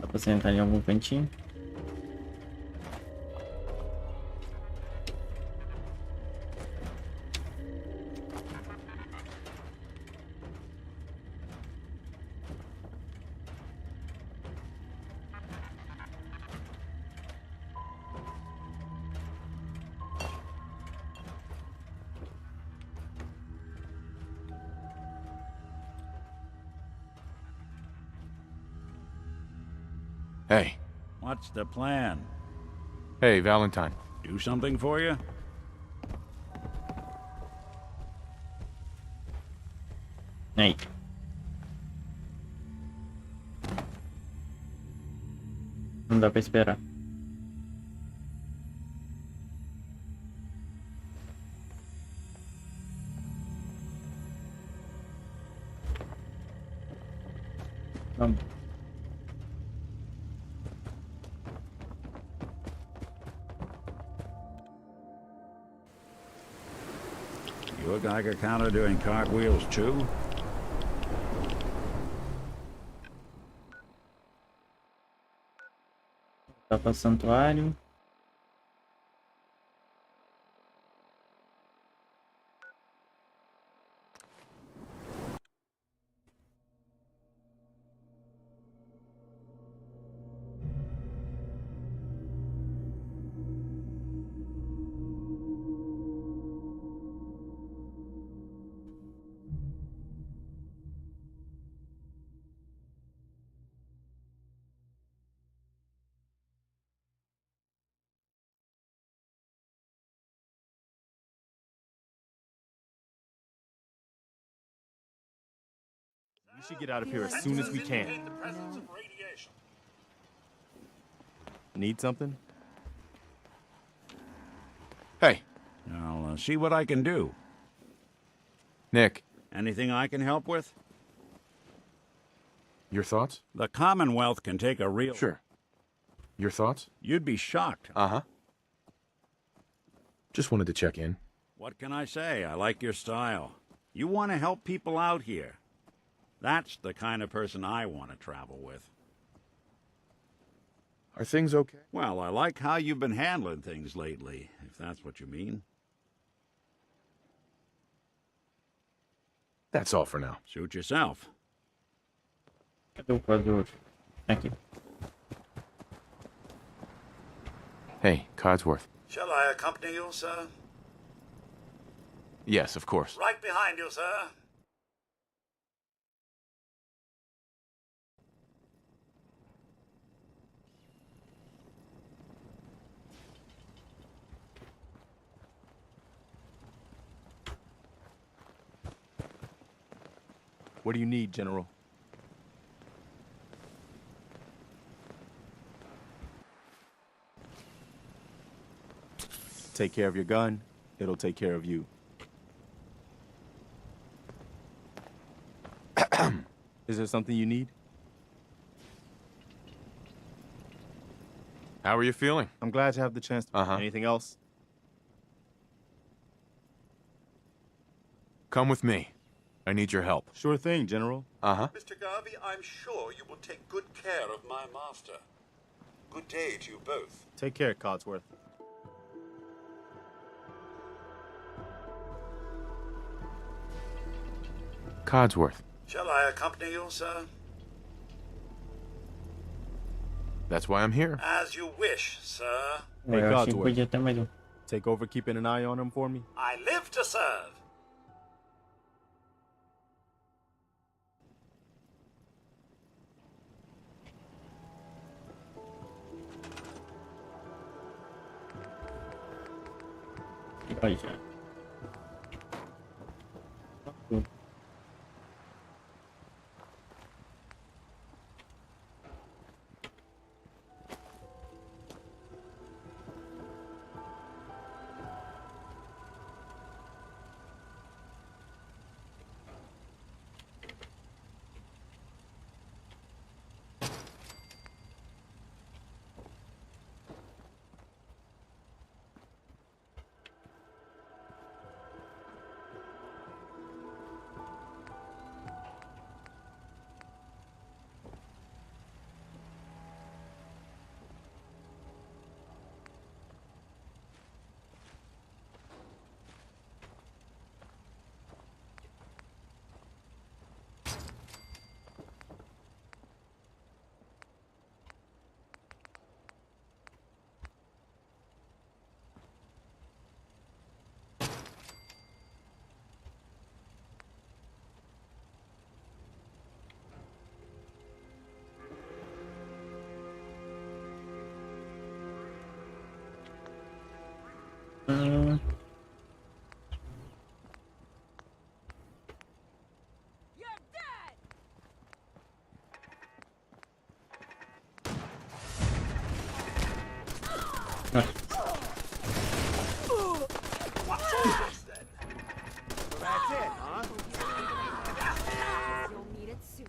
pra sentar em algum cantinho? Hey. What's the plan? Hey, Valentine. Do something for you? Aí. Não dá pra esperar. Vamos. You look like a counter doing cartwheels too. Tá para santuário. We should get out of here as soon as we can. Need something? Hey. I'll see what I can do. Nick. Anything I can help with? Your thoughts? The Commonwealth can take a real... Sure. Your thoughts? You'd be shocked. Uh-huh. Just wanted to check in. What can I say? I like your style. You want to help people out here. That's the kind of person I want to travel with. Are things okay? Well, I like how you've been handling things lately, if that's what you mean. That's all for now. Suit yourself. Thank you. Hey, Codsworth. Shall I accompany you, sir? Yes, of course. Right behind you, sir. What do you need, General? Take care of your gun, it'll take care of you. Is there something you need? How are you feeling? I'm glad to have the chance to... Uh-huh. Anything else? Come with me. I need your help. Sure thing, General. Uh-huh. Mr. Garvey, I'm sure you will take good care of my master. Good day to you both. Take care, Codsworth. Codsworth. Shall I accompany you, sir? That's why I'm here. As you wish, sir. Hey, Eu achei que podia Codsworth. ter mais um. Take over keeping an eye on him for me? I live to serve. Olha já. That's it, huh? You'll need it soon.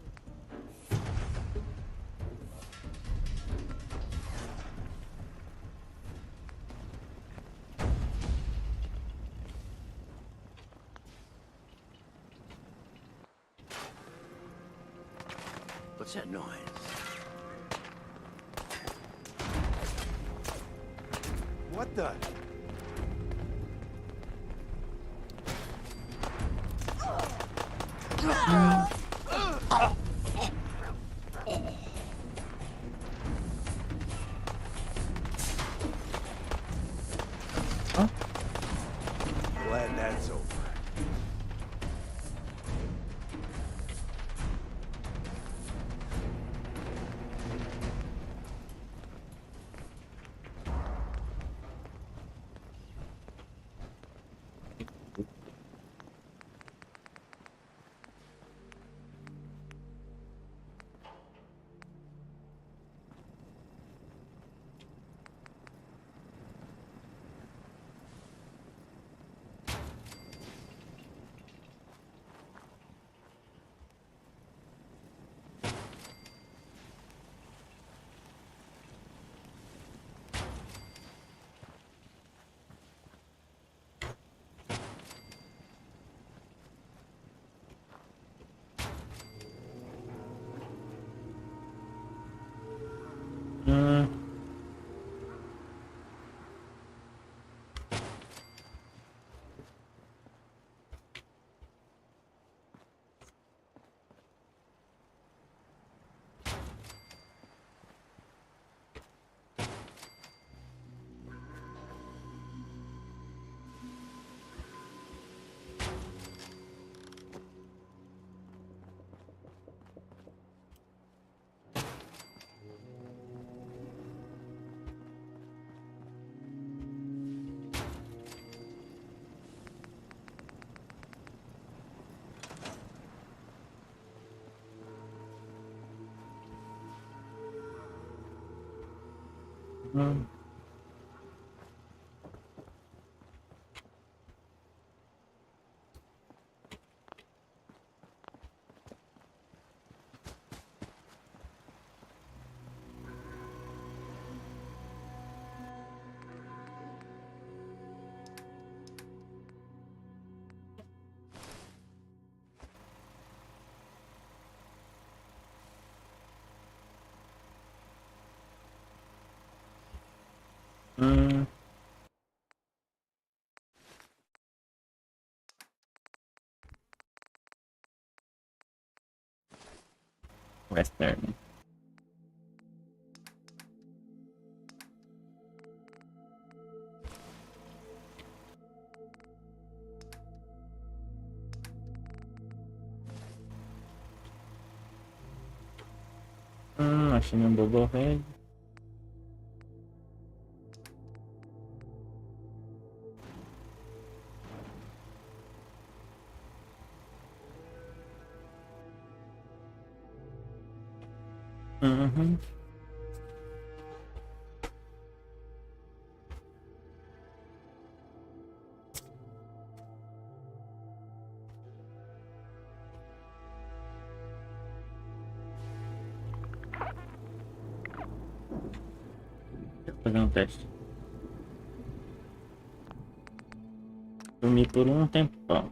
What's that noise? What the? Glad that's over. Western. Achei um Bobo Red. Uhum. Deixa eu fazer um teste. Dormi por um tempão.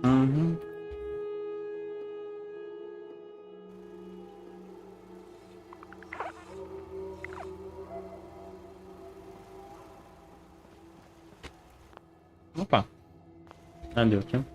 Uhum. Opa. Cadê o time?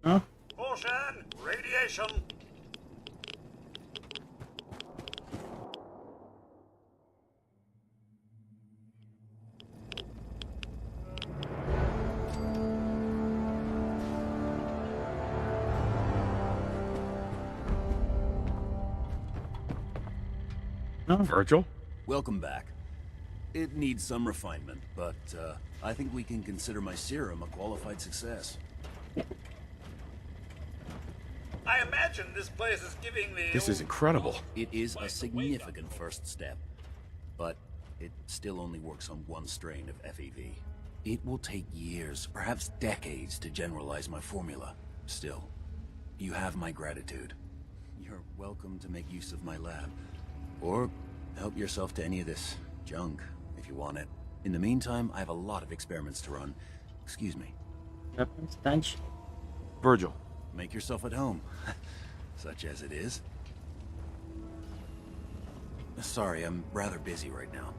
Huh? Caution! Radiation! Virgil? Welcome back. It needs some refinement, but I think we can consider my serum a qualified success. I imagine this place is giving the... This is incredible. It is a significant first step. but it still only works on one strain of FEV. It will take years, perhaps decades, to generalize my formula. Still, you have my gratitude. You're welcome to make use of my lab. Or help yourself to any of this junk, if you want it. In the meantime, I have a lot of experiments to run. Excuse me. Virgil. Make yourself at home. Such as it is. Sorry, I'm rather busy right now.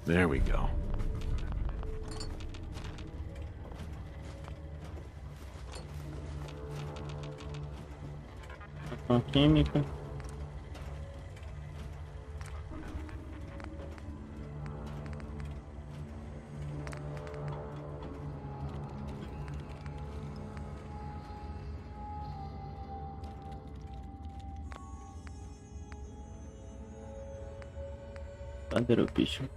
There we go. Ação química. Cadê o bicho?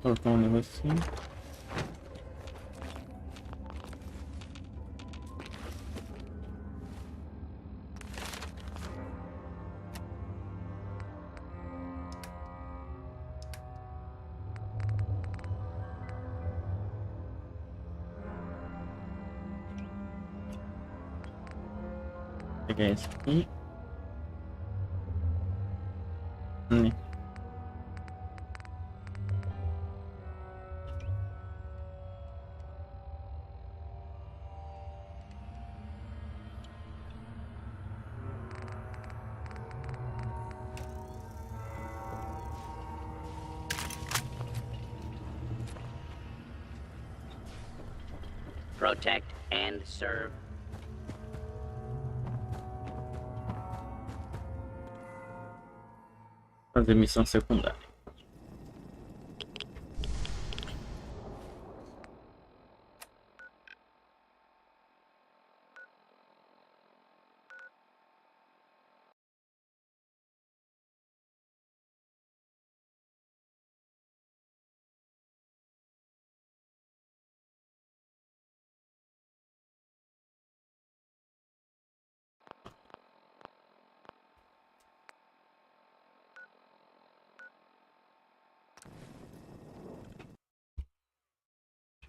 Colocar um negocinho. Pegar esse aqui. Protect and serve. Fazer missão secundária.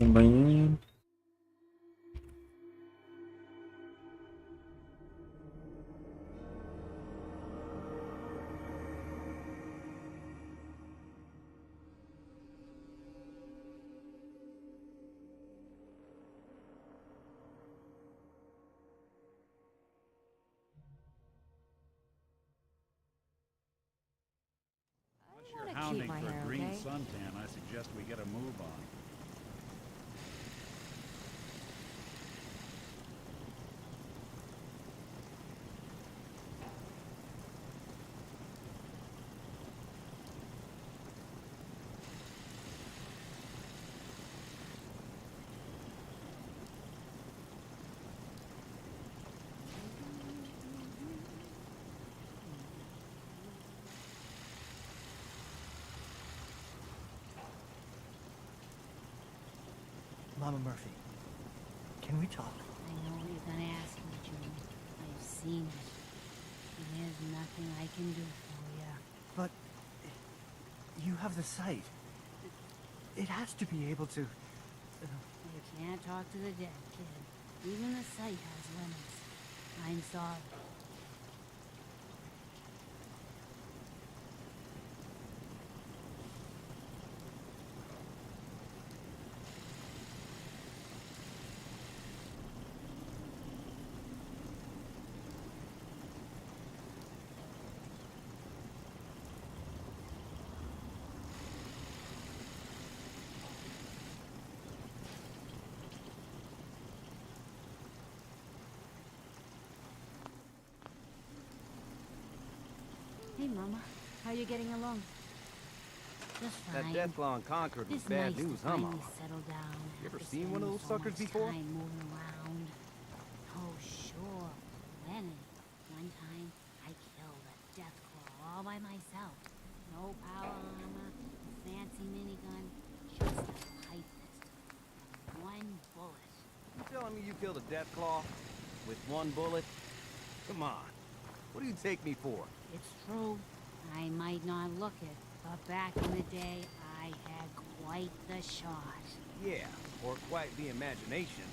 Um banhinho. Once you're hounding for a green suntan, I suggest we get a move on. Mama Murphy, can we talk? I know what you're gonna ask me, June. I've seen it. And there's nothing I can do for you. But you have the sight. It has to be able to... You can't talk to the dead, kid. Even the sight has limits. I'm sorry. Hey, Mama. How you getting along? Just fine. That Deathclaw in Concord was It's bad nice news, to huh, finally Mama? settle down. You ever after seen one of spending those so suckers much before? time moving around. Oh, sure. Leonard. One time, I killed a Deathclaw all by myself. No power armor, fancy minigun, just a pipe pistol. One bullet. You telling me you killed a Deathclaw? With one bullet? Come on. What do you take me for? It's true. I might not look it, but back in the day, I had quite the shot. Yeah, or quite the imagination.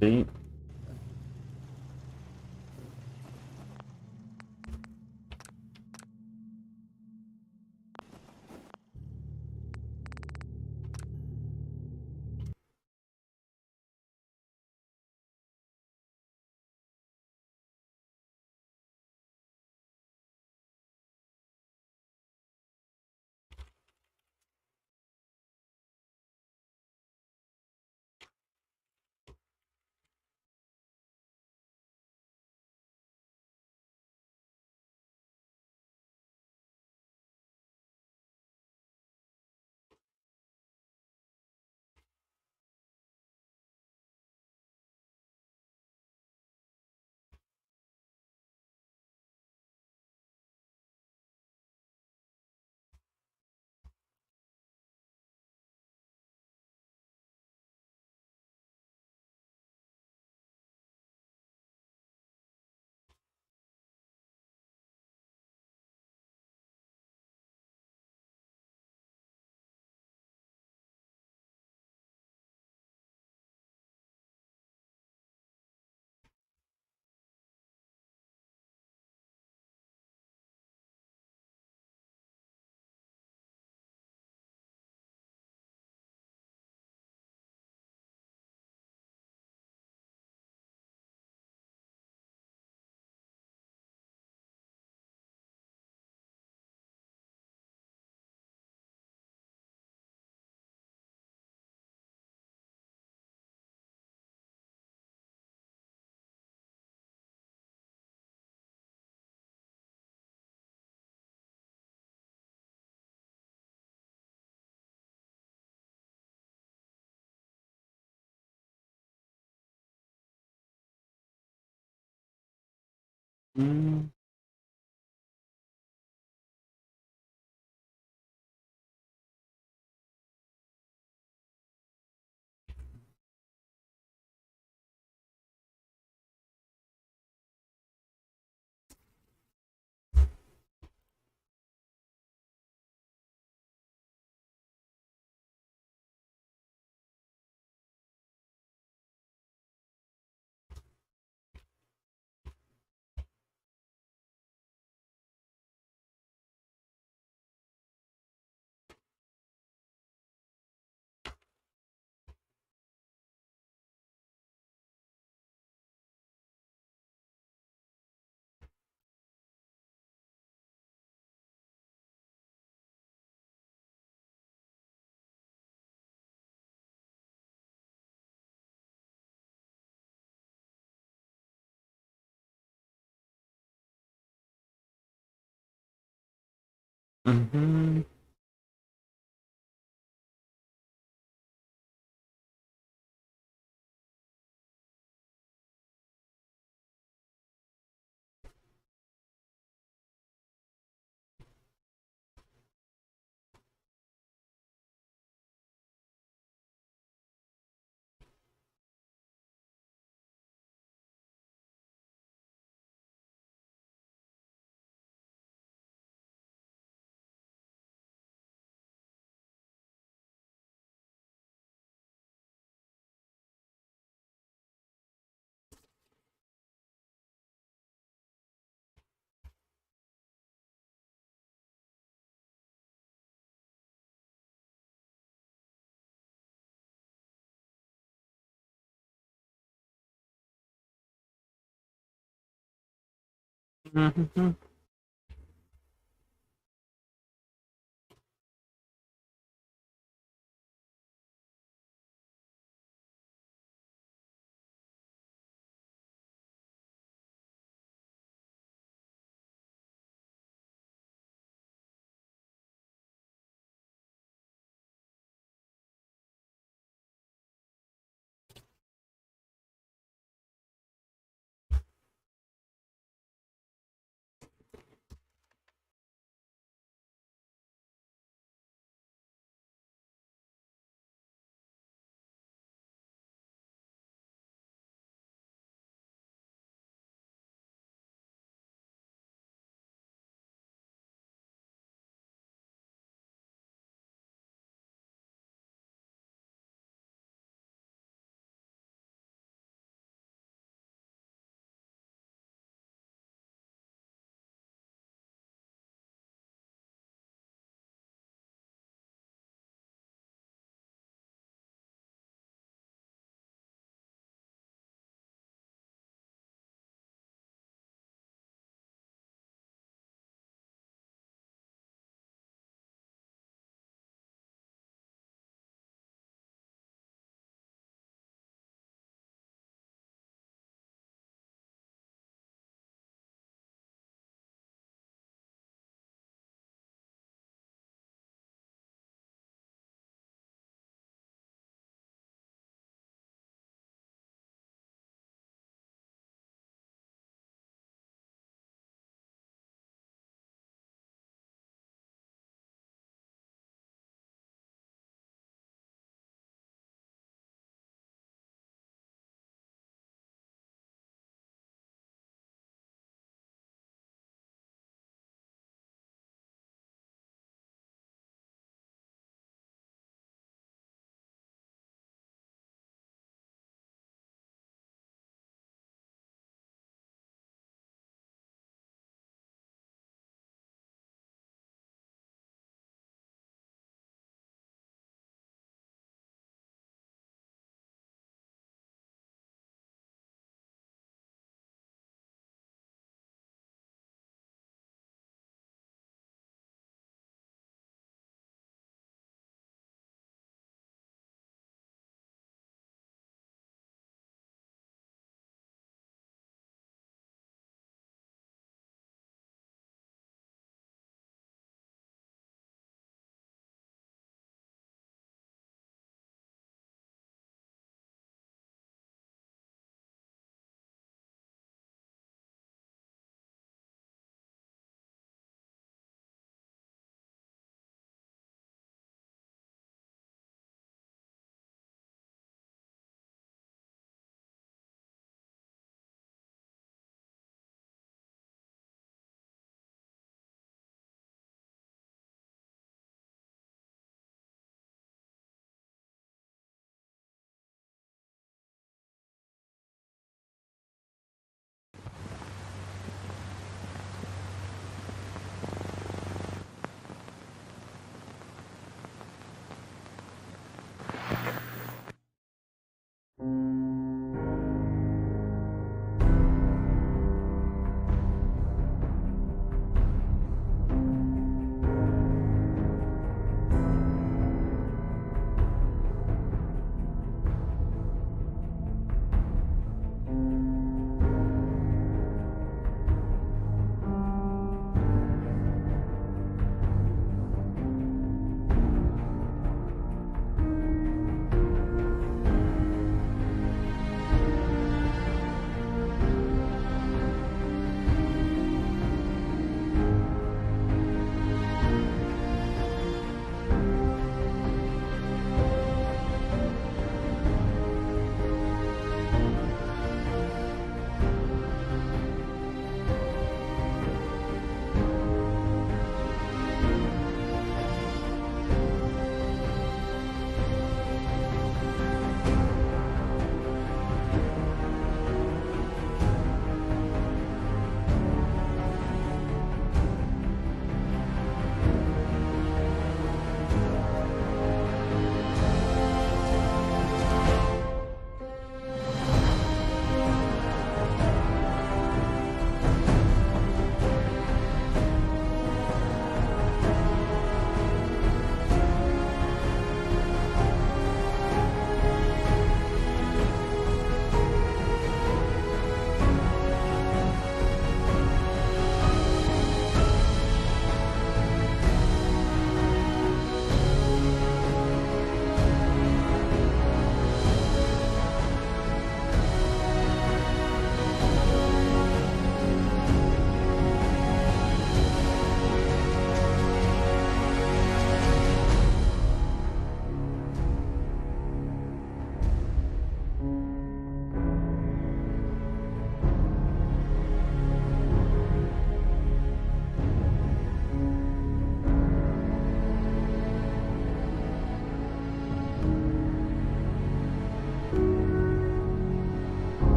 Sí. Mm. Mm-hmm. Mm-hmm.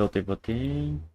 Voltei.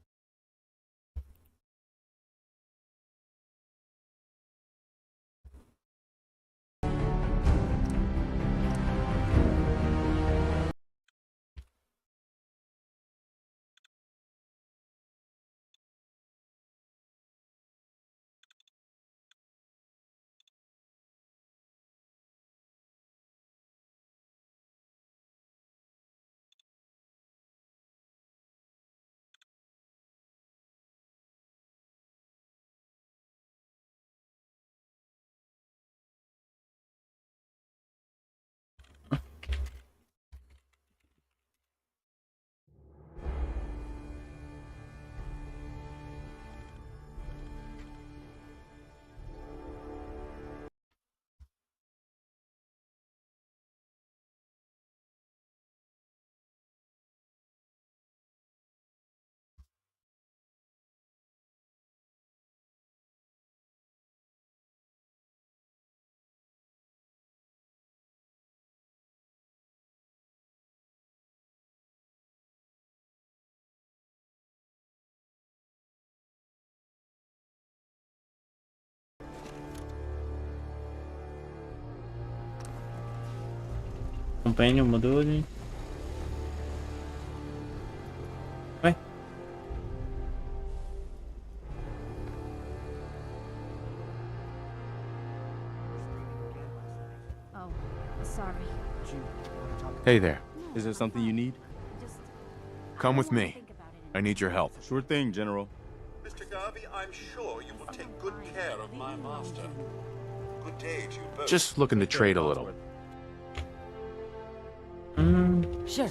Companion module. Ué? Oh, sorry. Hey there. Is there something you need? Come with me. I need your help. Sure thing, General. Mr. Garvey, I'm sure you will take good care of my master. Good day to you both. Just looking to trade a little. Sure.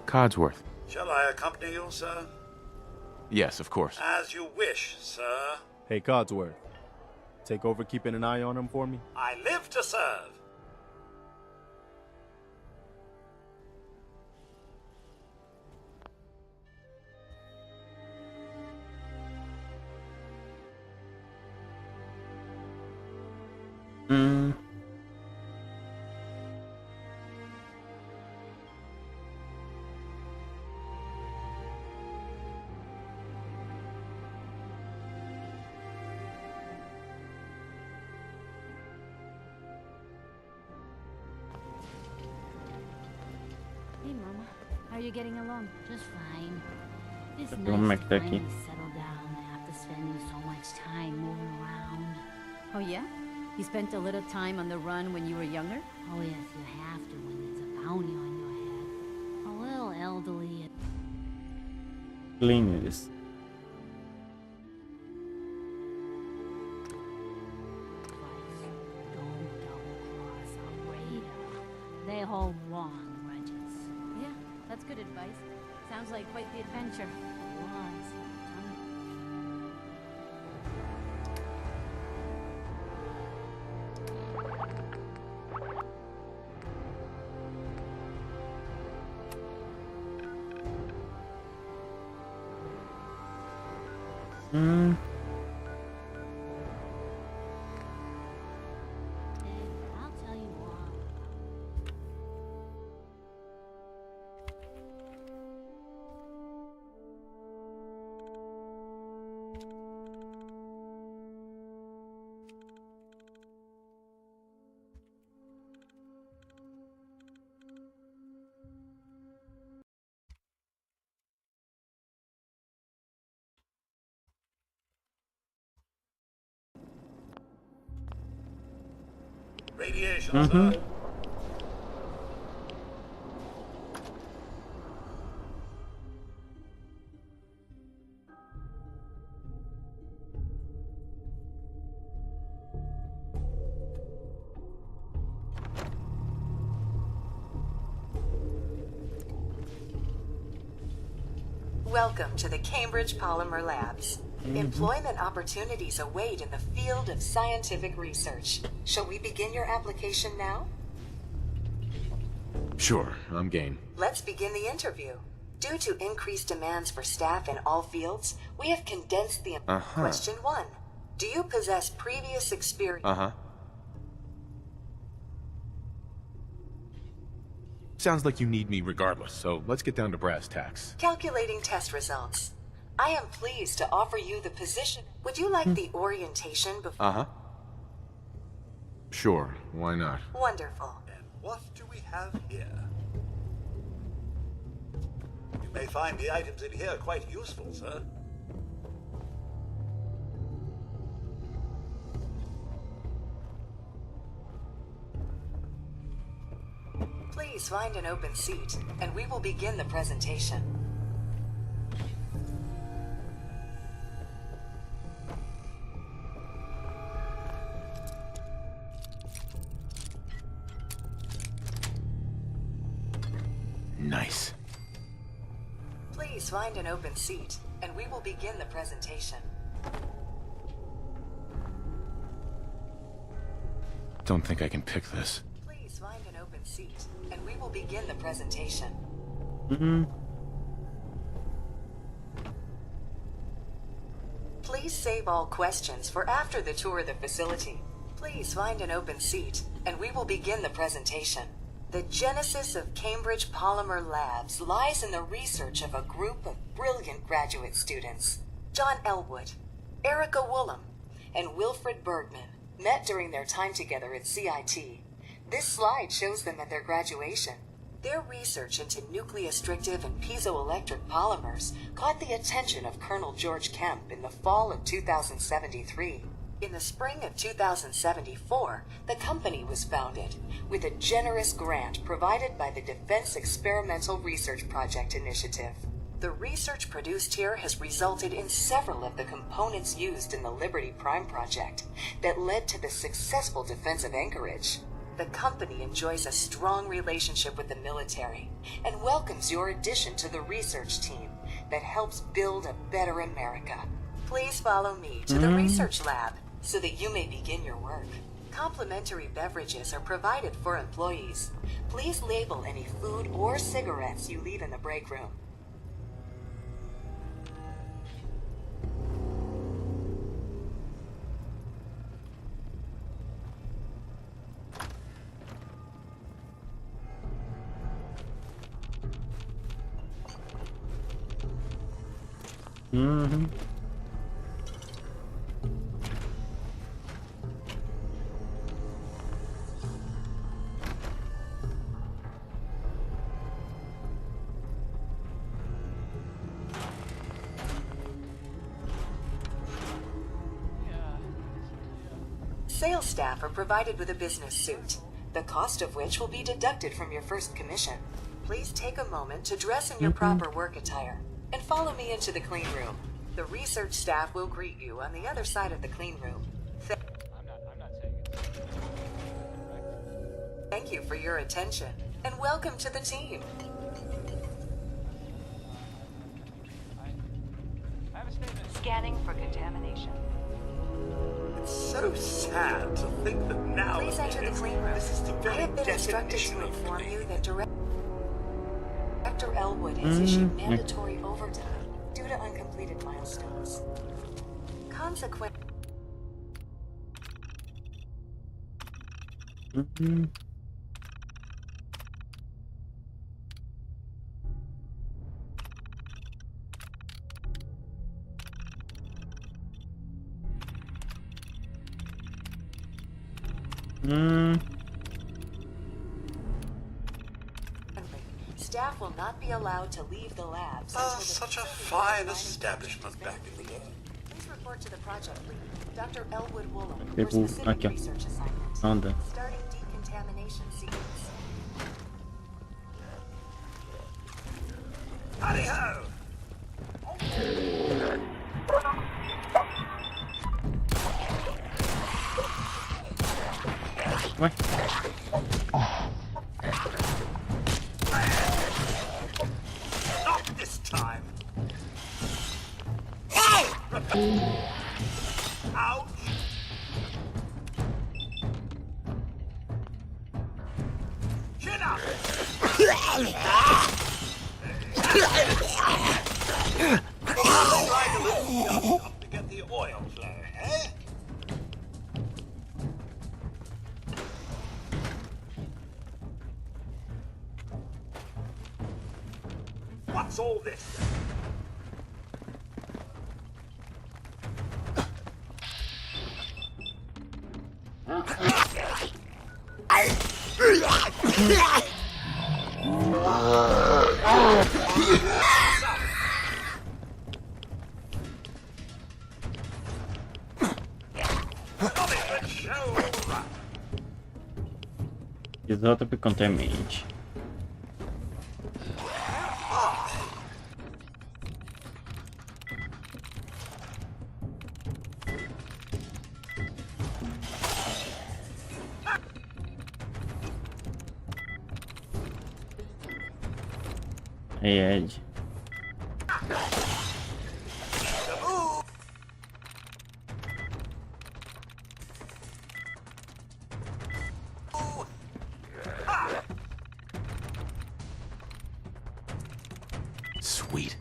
Codsworth. Shall I accompany you, sir? Yes, of course. As you wish, sir. Hey, Codsworth. Take over keeping an eye on him for me? I live to serve. Hey, Mama. How are you getting along? Just fine. It's Vou nice Mac to tá aqui. finally settle down after spending so much time moving around. Oh, yeah? You spent a little time on the run when you were younger? Oh yes, you have to when there's a bounty on your head. A little elderly and Cleaners. don't double cross a play a whole wrong, Regis. Yeah, that's good advice. Sounds like quite the adventure. Was. I'll tell you all. Radiation, sir. Welcome to the Cambridge Polymer Labs. Employment opportunities await in the field of scientific research. Shall we begin your application now? Sure, I'm game. Let's begin the interview. Due to increased demands for staff in all fields, we have condensed the... Question 1. Do you possess previous experience... Sounds like you need me regardless, so let's get down to brass tacks. Calculating test results. I am pleased to offer you the position. Would you like the orientation before... Sure, why not? Wonderful. And what do we have here? You may find the items in here quite useful, sir. Please find an open seat, and we will begin the presentation. Nice. Please find an open seat, and we will begin the presentation. Don't think I can pick this. Please find an open seat, and we will begin the presentation. Please save all questions for after the tour of the facility. Please find an open seat, and we will begin the presentation. The genesis of Cambridge Polymer Labs lies in the research of a group of brilliant graduate students. John Elwood, Erica Woolham, and Wilfred Bergman met during their time together at CIT. This slide shows them at their graduation. Their research into nucleostrictive and piezoelectric polymers caught the attention of Colonel George Kemp in the fall of 2073. In the spring of 2074, the company was founded, with a generous grant provided by the Defense Experimental Research Project Initiative. The research produced here has resulted in several of the components used in the Liberty Prime project that led to the successful defense of Anchorage. The company enjoys a strong relationship with the military and welcomes your addition to the research team that helps build a better America. Please follow me to the research lab so that you may begin your work. Complimentary beverages are provided for employees. Please label any food or cigarettes you leave in the break room. Sales staff are provided with a business suit, the cost of which will be deducted from your first commission. Please take a moment to dress in your proper work attire and follow me into the clean room. The research staff will greet you on the other side of the clean room. Thank you for your attention. and welcome to the team. Scanning for contamination. It's so sad to think that now Please enter the clean room. this is the I very have been instructed definition to of inform clean. you that Director Elwood has issued mandatory overtime due to uncompleted milestones. Consequently, staff will not be allowed to leave the labs until the Such a facility fine mining establishment back in the day. Please report to the project lead, Dr. Elwood Woolham, Okay, for specific aqui, ó. research assignment. Anda. Starting decontamination sequence. Howdy ho! Ué? Not this time! Ouch! Chin up! Trying to lift up to get the oil flow, eh? What's all this? Isótopo contaminante. Hey, Ed. Sweet.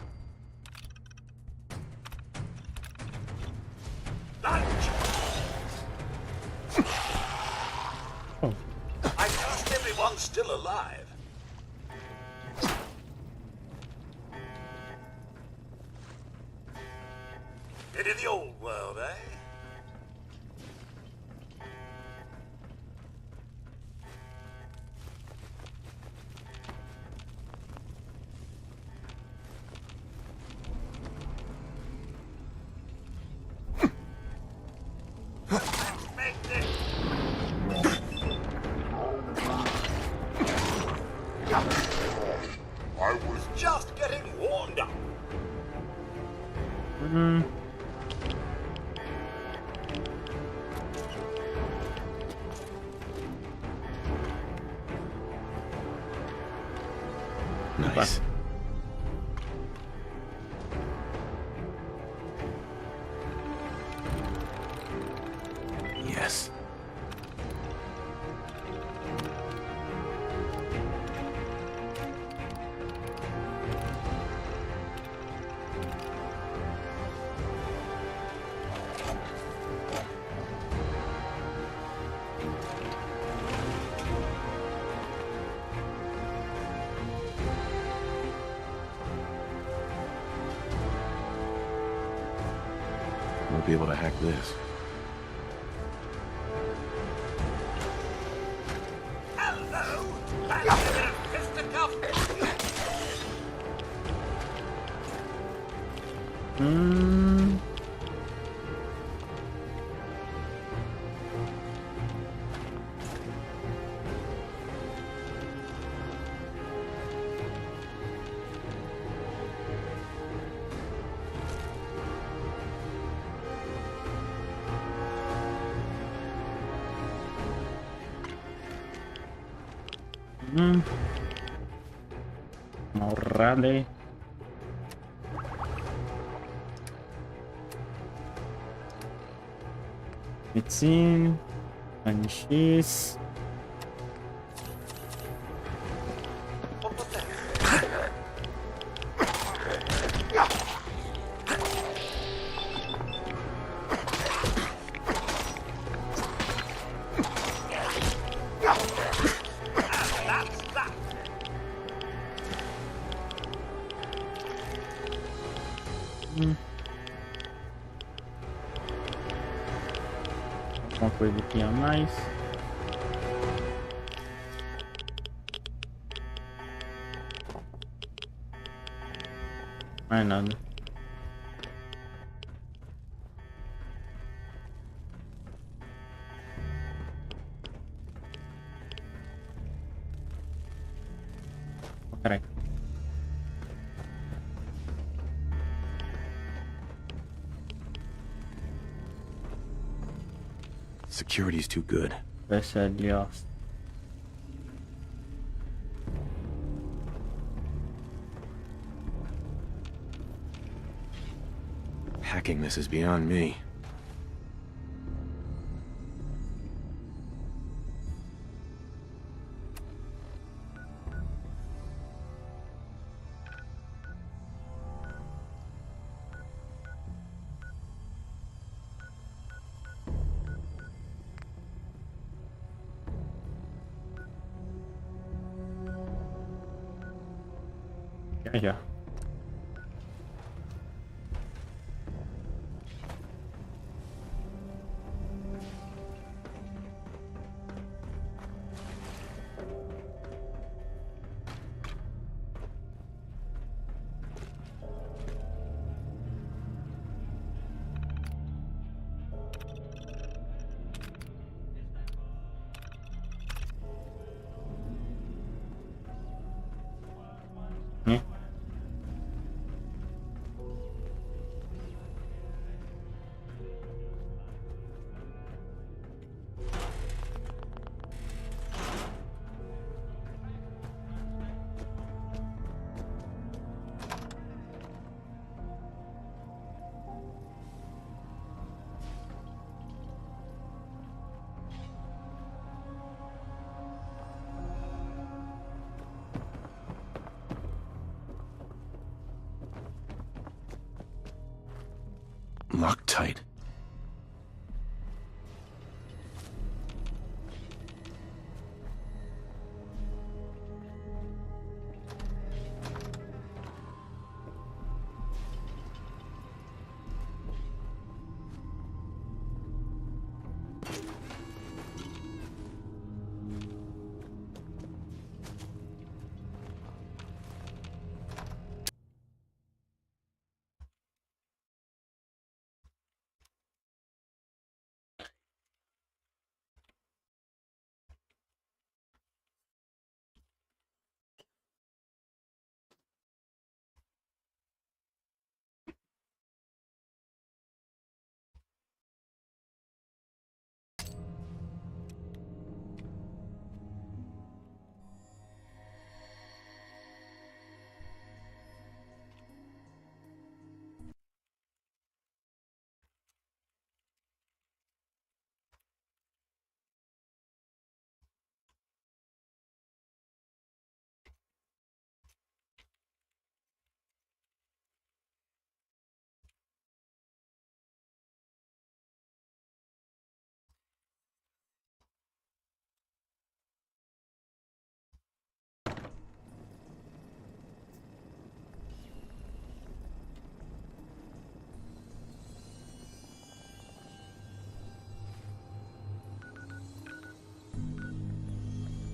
I trust everyone's still alive. Into the old world, eh? Let's make this. I was just getting warmed up. Nice. Yes. We'll be able to hack this. Hello! Fancy a bit of fisticuff? Vamos a ahorrarle. Medicine. NX. Uma coisa aqui a mais. Mais nada. Oh, caraca. Security's too good. Essa ali, ó. Hacking this is beyond me. Já. Loctite.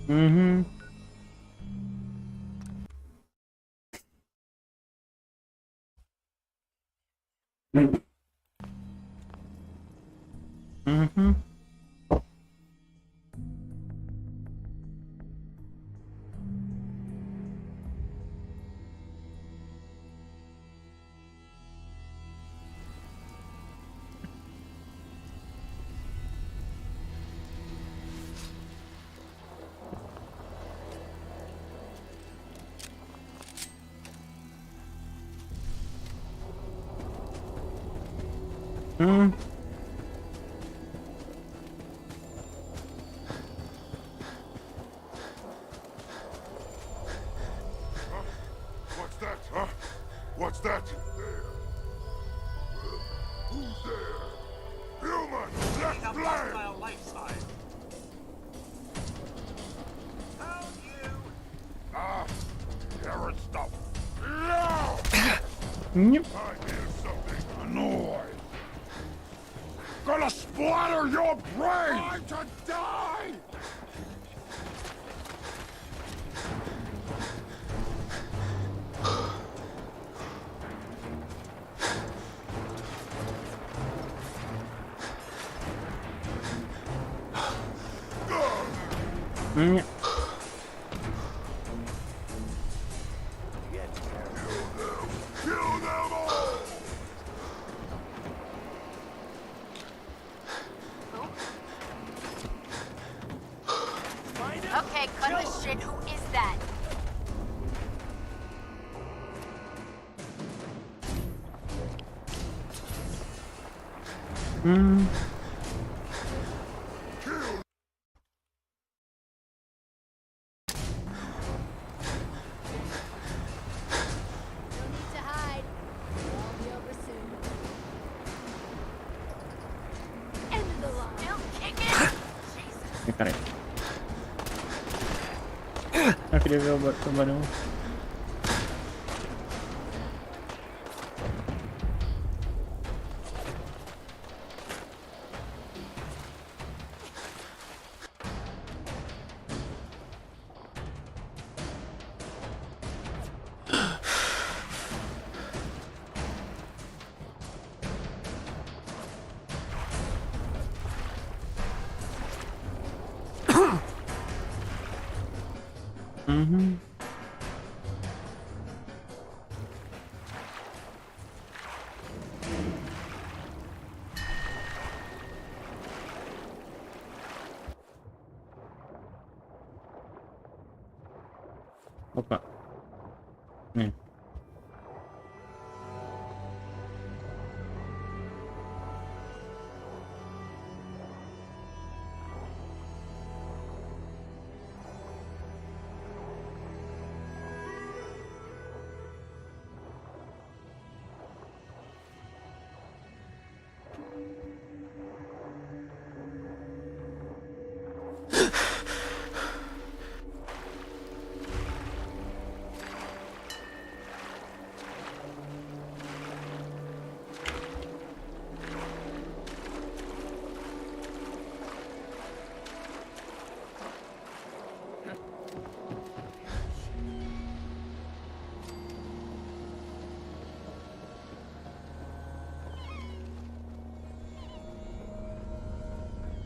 Uhum. Uhum. What's that, huh? What's that? There. Who's there? Human! Let's play! Ah, carrot stuff. No! I hear something. A noise. Gonna splatter your brain! Time to die! Okay, cut the shit. Who is that? Peraí. Eu queria ver o tubarão. Opa.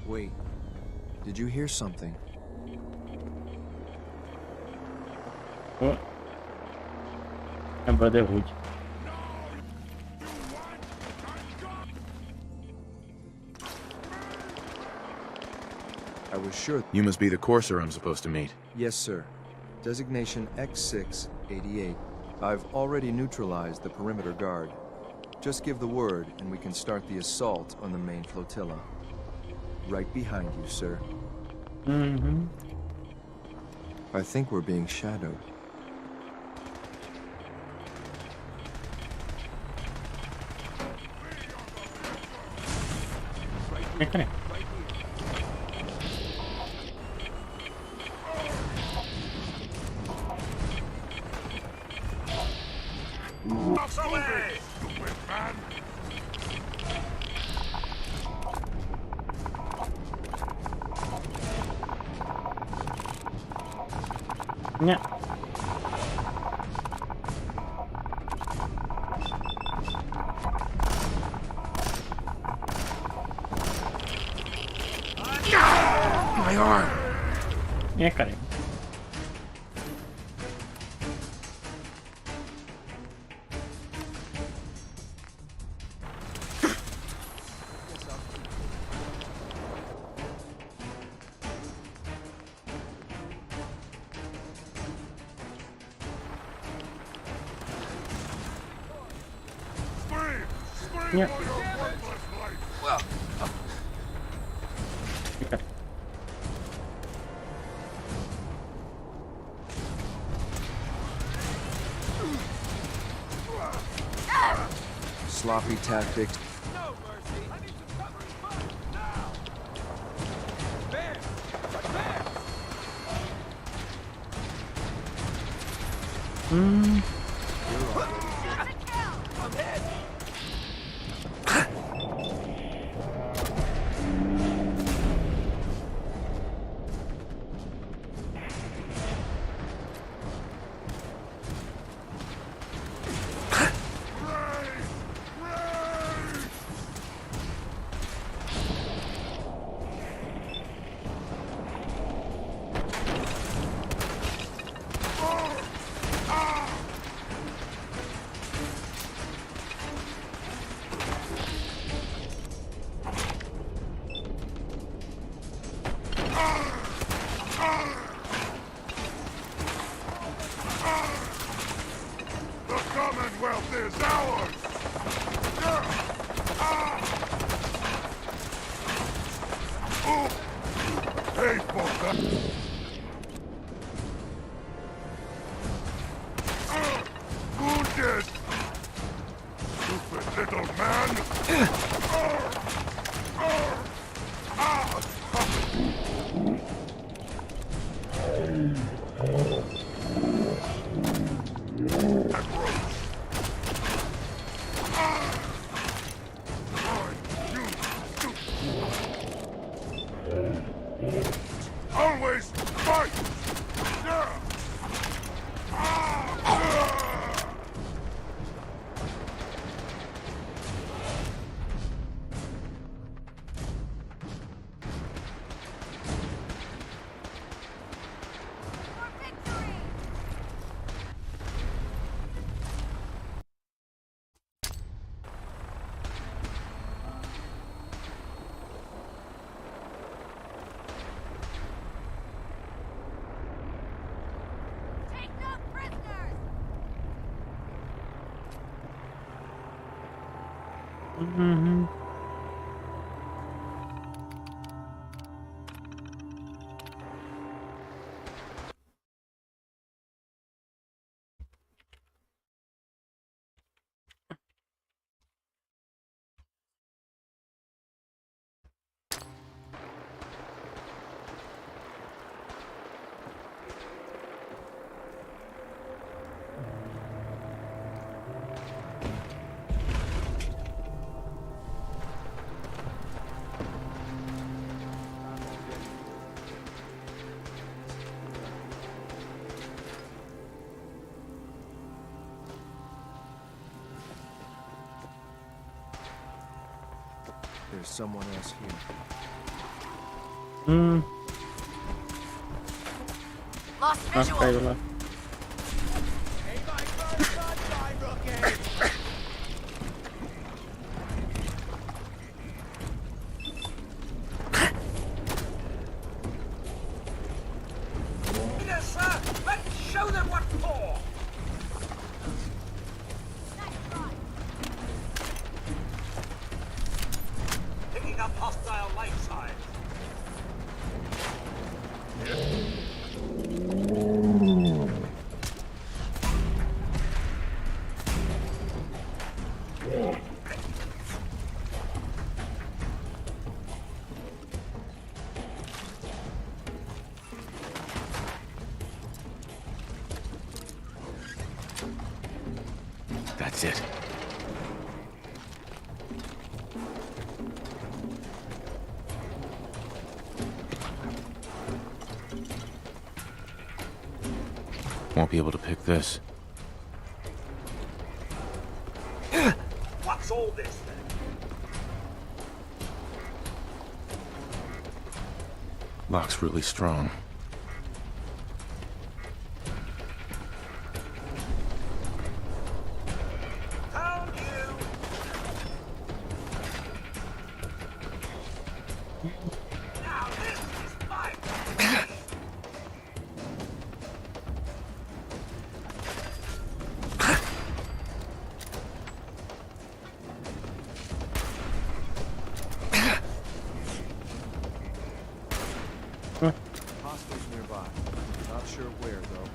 Wait, did you hear something? Oh. É Brotherhood. I was sure. You must be the courser I'm supposed to meet. Yes, sir. Designation X688. I've already neutralized the perimeter guard. Just give the word, and we can start the assault on the main flotilla. Right behind you, sir. I think we're being shadowed. Yeah. My arm! Yeah, cara. Yeah. Sloppy tactics. No mercy. I need some covering fire now. Bam! Bam! I'm hit. The Commonwealth is ours! Hateful! Wounded! Stupid little man! Always fight! There's someone else here. Lost visual. Caiu lá. Yes, sir. Let's show them what for. Picking up hostile light signs. That's it. Won't be able to pick this. What's all this then? Lock's really strong. Found you. Now this is my Hostiles nearby. Not sure where, though.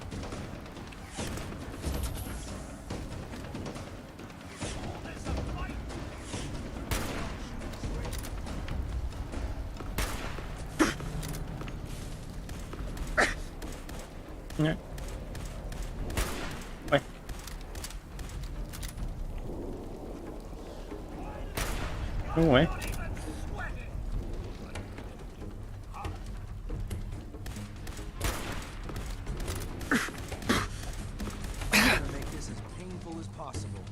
Yeah. Wait. No way. Make this as painful as possible.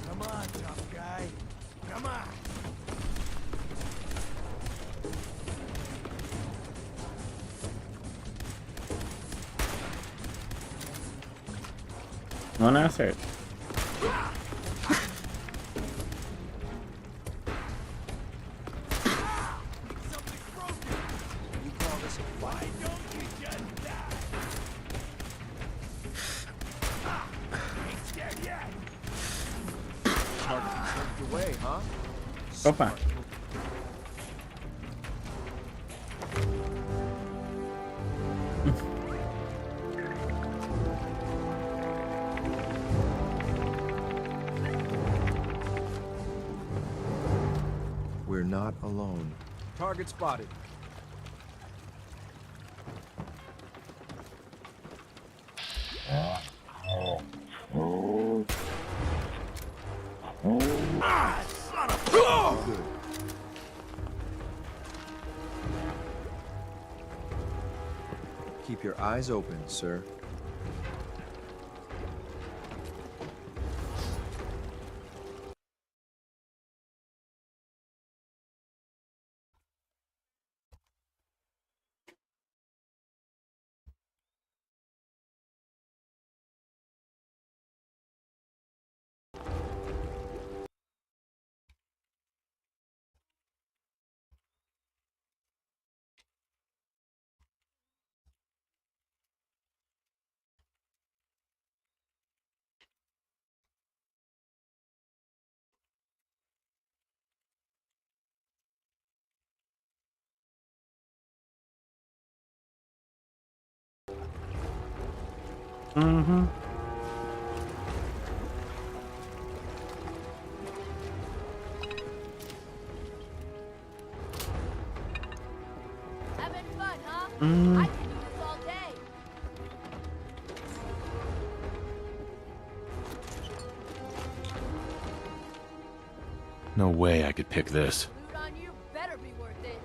Come on, tough guy. Come on. One answer. Away, huh? Opa. We're not alone. Target spotted. Son of a... Good. Keep your eyes open, sir. Mm-hmm. Having fun, huh? Mm. I can do this all day. No way I could pick this. Loot on you better be worth it.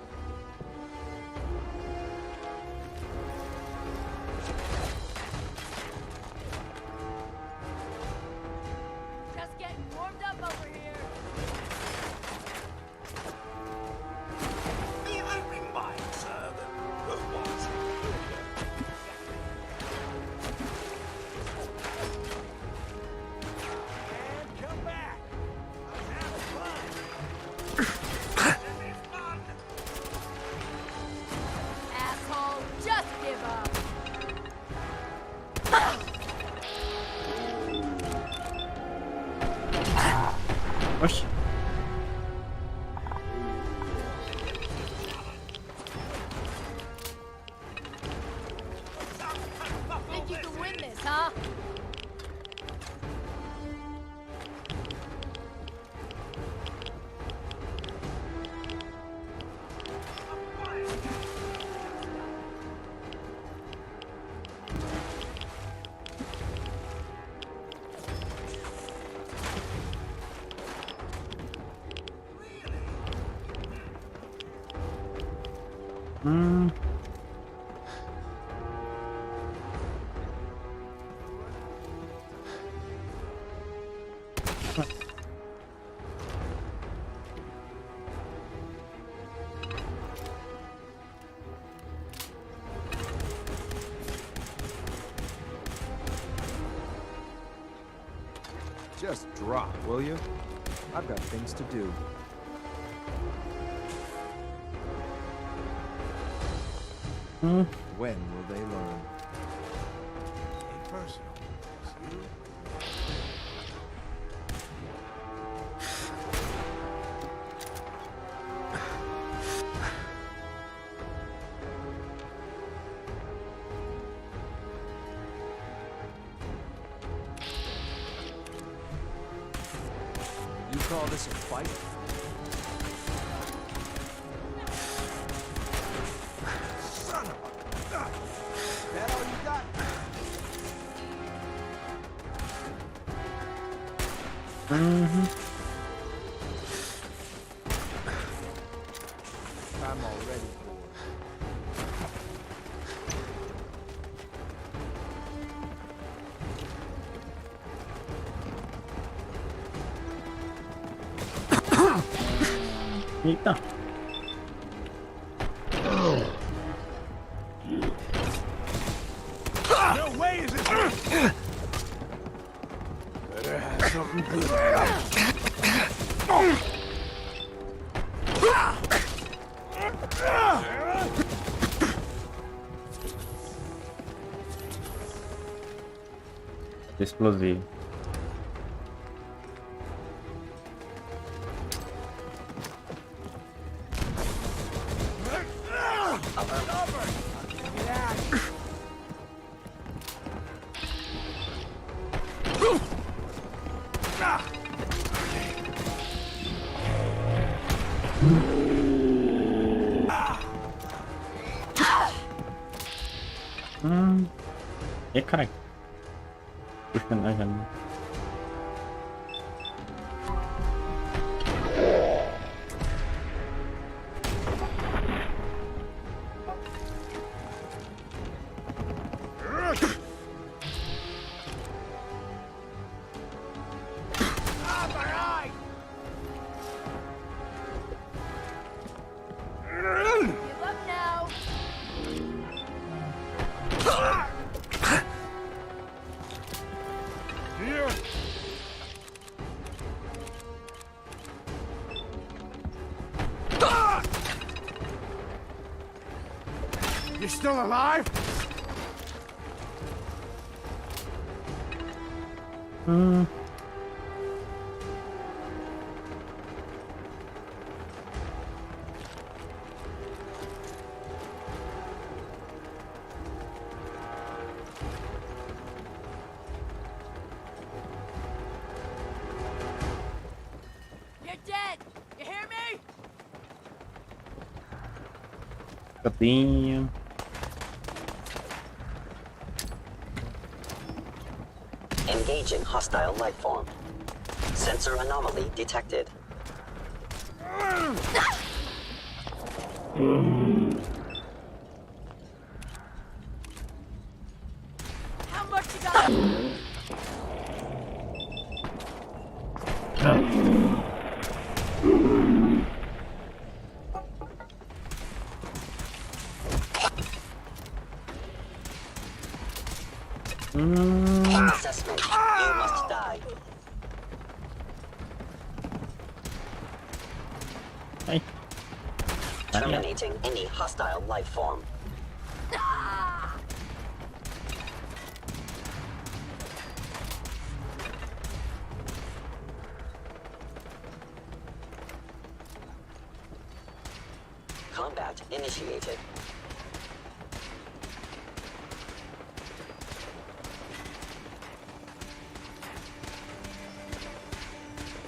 Just getting warmed up over here. May I remind, sir, that robots... And come back. I'm having fun. Asshole, just give up. Oxi. Think you can win this, huh? Mm. Just drop, will you? I've got things to do. Mm. When will they learn? Ain't personal. It's you. call this a fight? Son of a... That all you got? I'm already bored. Eita. No way is this... Better have something good. Explosivo. E carai. Puxando a janela. You're still alive? You're dead! You hear me? Capinha. Engaging hostile life form. Sensor anomaly detected. How much you got? Assessment. You must die. Hey. Terminating any hostile life form. Combat initiated.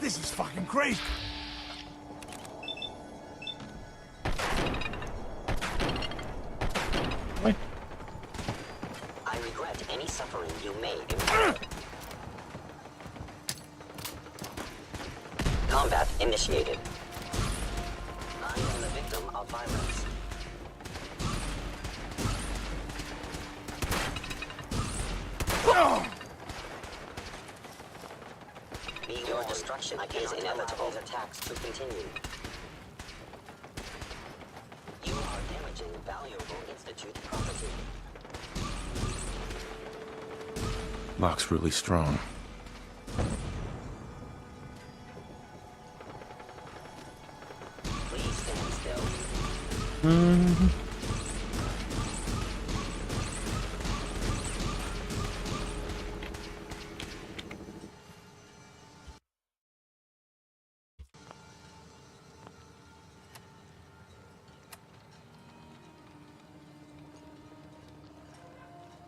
This is fucking crazy. I regret any suffering you may incur. Combat initiated. I am the victim of violence. Your destruction is inevitable. Attacks to continue. You are damaging valuable Institute property. Lock's really strong. Please stand still.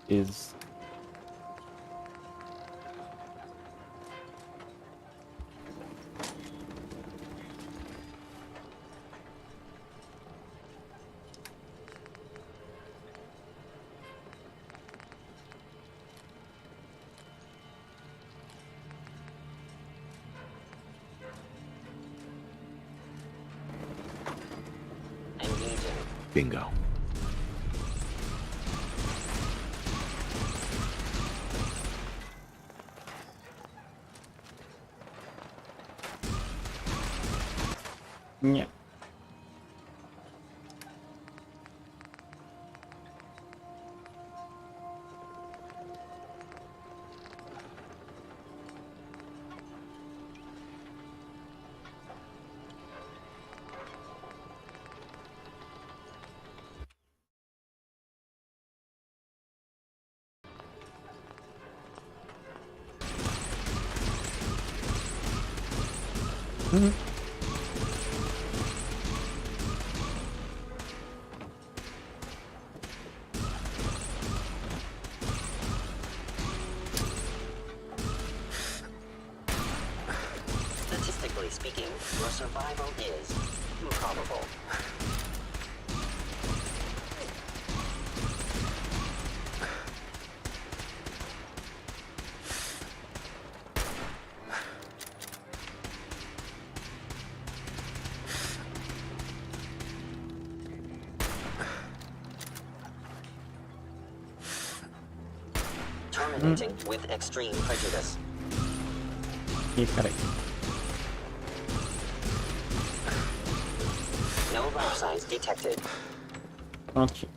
Is Bingo. Yeah. Statistically speaking, your survival is improbable. Terminating with extreme prejudice. Correct. No life signs detected. Okay.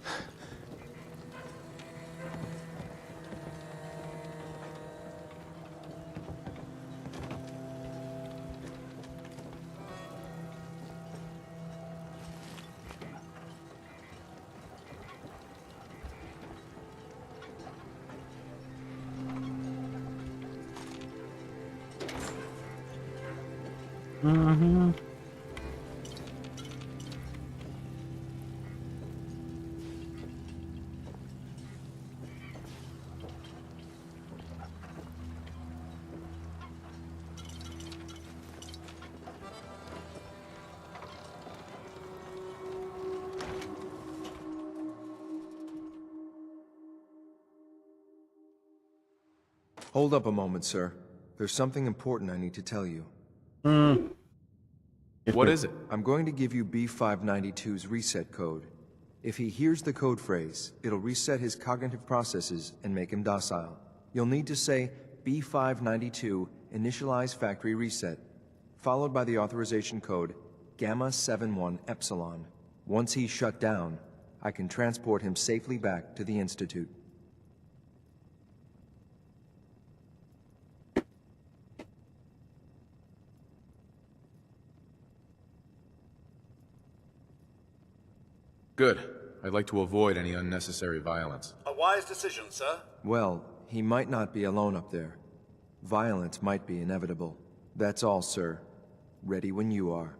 Hold up a moment, sir. There's something important I need to tell you. What is it? I'm going to give you B592's reset code. If he hears the code phrase, it'll reset his cognitive processes and make him docile. You'll need to say B592 initialize factory reset, followed by the authorization code Gamma 71 Epsilon. Once he's shut down, I can transport him safely back to the Institute. Good. I'd like to avoid any unnecessary violence. A wise decision, sir. Well, he might not be alone up there. Violence might be inevitable. That's all, sir. Ready when you are.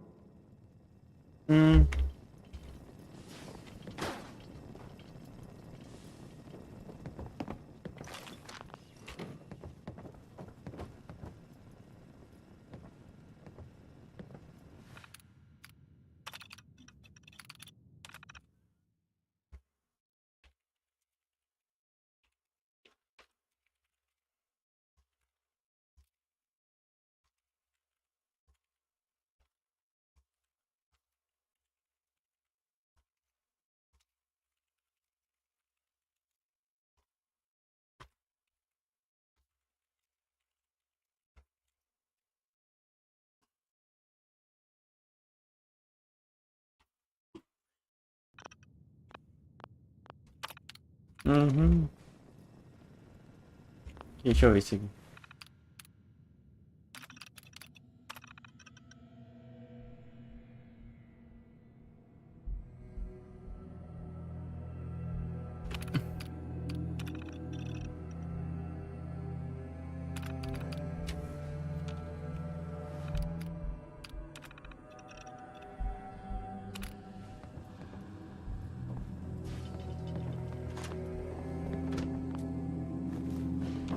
Deixa eu ver se...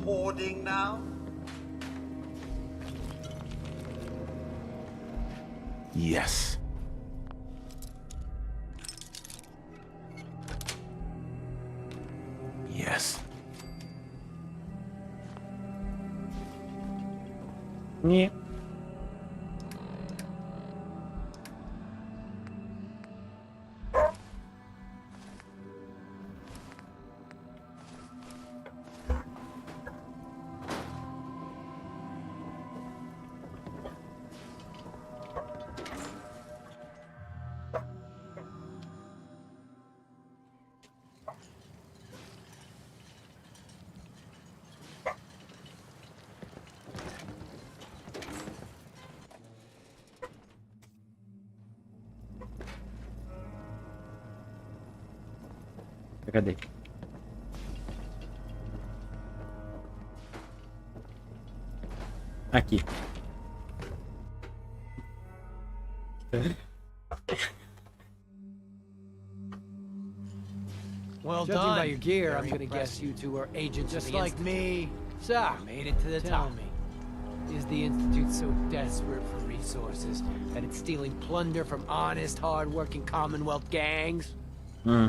Hoarding now? Yes. Yes. Yeah. Cadê? Aqui. Well Judging done. by your gear, Very I'm gonna impressive. guess you two are agents Just of the like Institute. me. So, Made it to the tell top. me, is the Institute so desperate for resources that it's stealing plunder from honest, hard-working Commonwealth gangs? Hmm.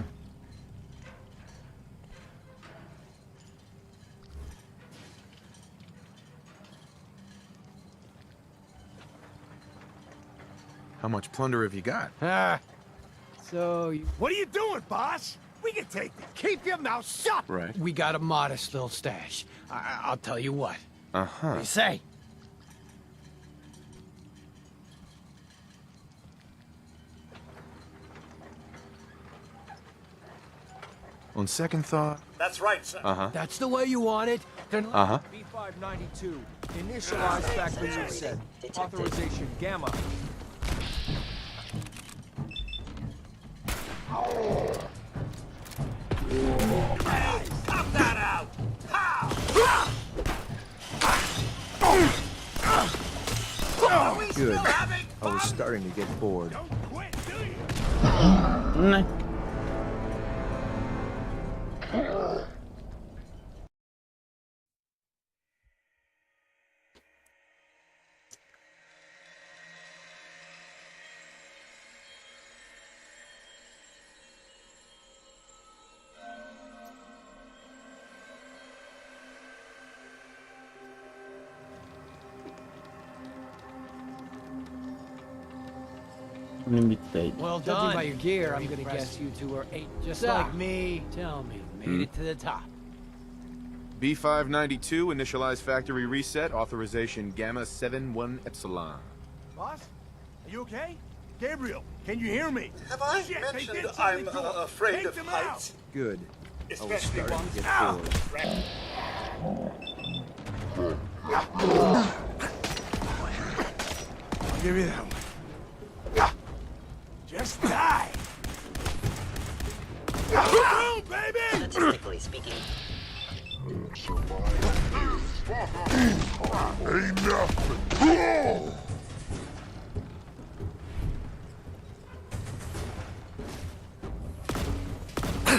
How much plunder have you got? Ah. So, What are you doing, boss? We can take this. Keep your mouth shut. Right. we got a modest little stash. I'll tell you what. Uh-huh. What do you say? On second thought... That's right, sir. Uh-huh. That's the way you want it? Then Uh-huh. B592, initialize factory reset. Authorization Gamma. Cut that out! Good. I was starting to get bored. Né? Limited. Well Judging done. by your gear, Very I'm gonna impressive. guess you two are Just So, like me. Tell me, Made it to the top. B592, initialize factory reset, authorization Gamma 71 Epsilon. Boss, are you okay? Gabriel, can you hear me? Have I Shit, they mentioned did something I'm to him. afraid Take of them heights? Good. I was Especially starting ones to get out. bored. I'll give you that one. Just die. Boom, baby! Statistically speaking.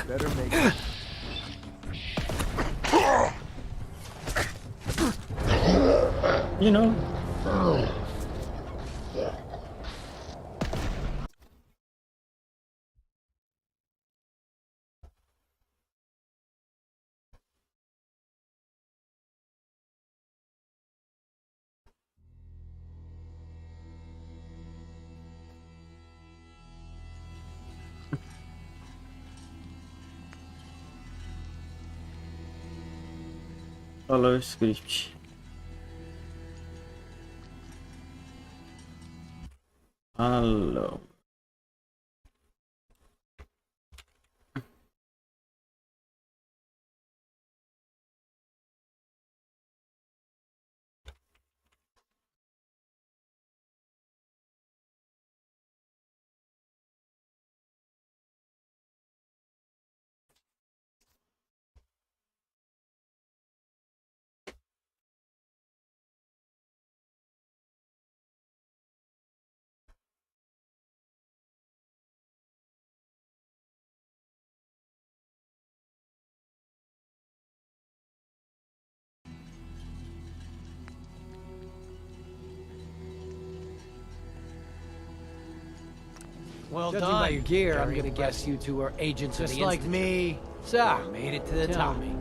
Better make it. You know. Falou o script. Alô. Well Judging done. by your gear, I'm Very gonna guess impressive. you two are agents of Just the like Institute. me. So, Made it to the tell top. me,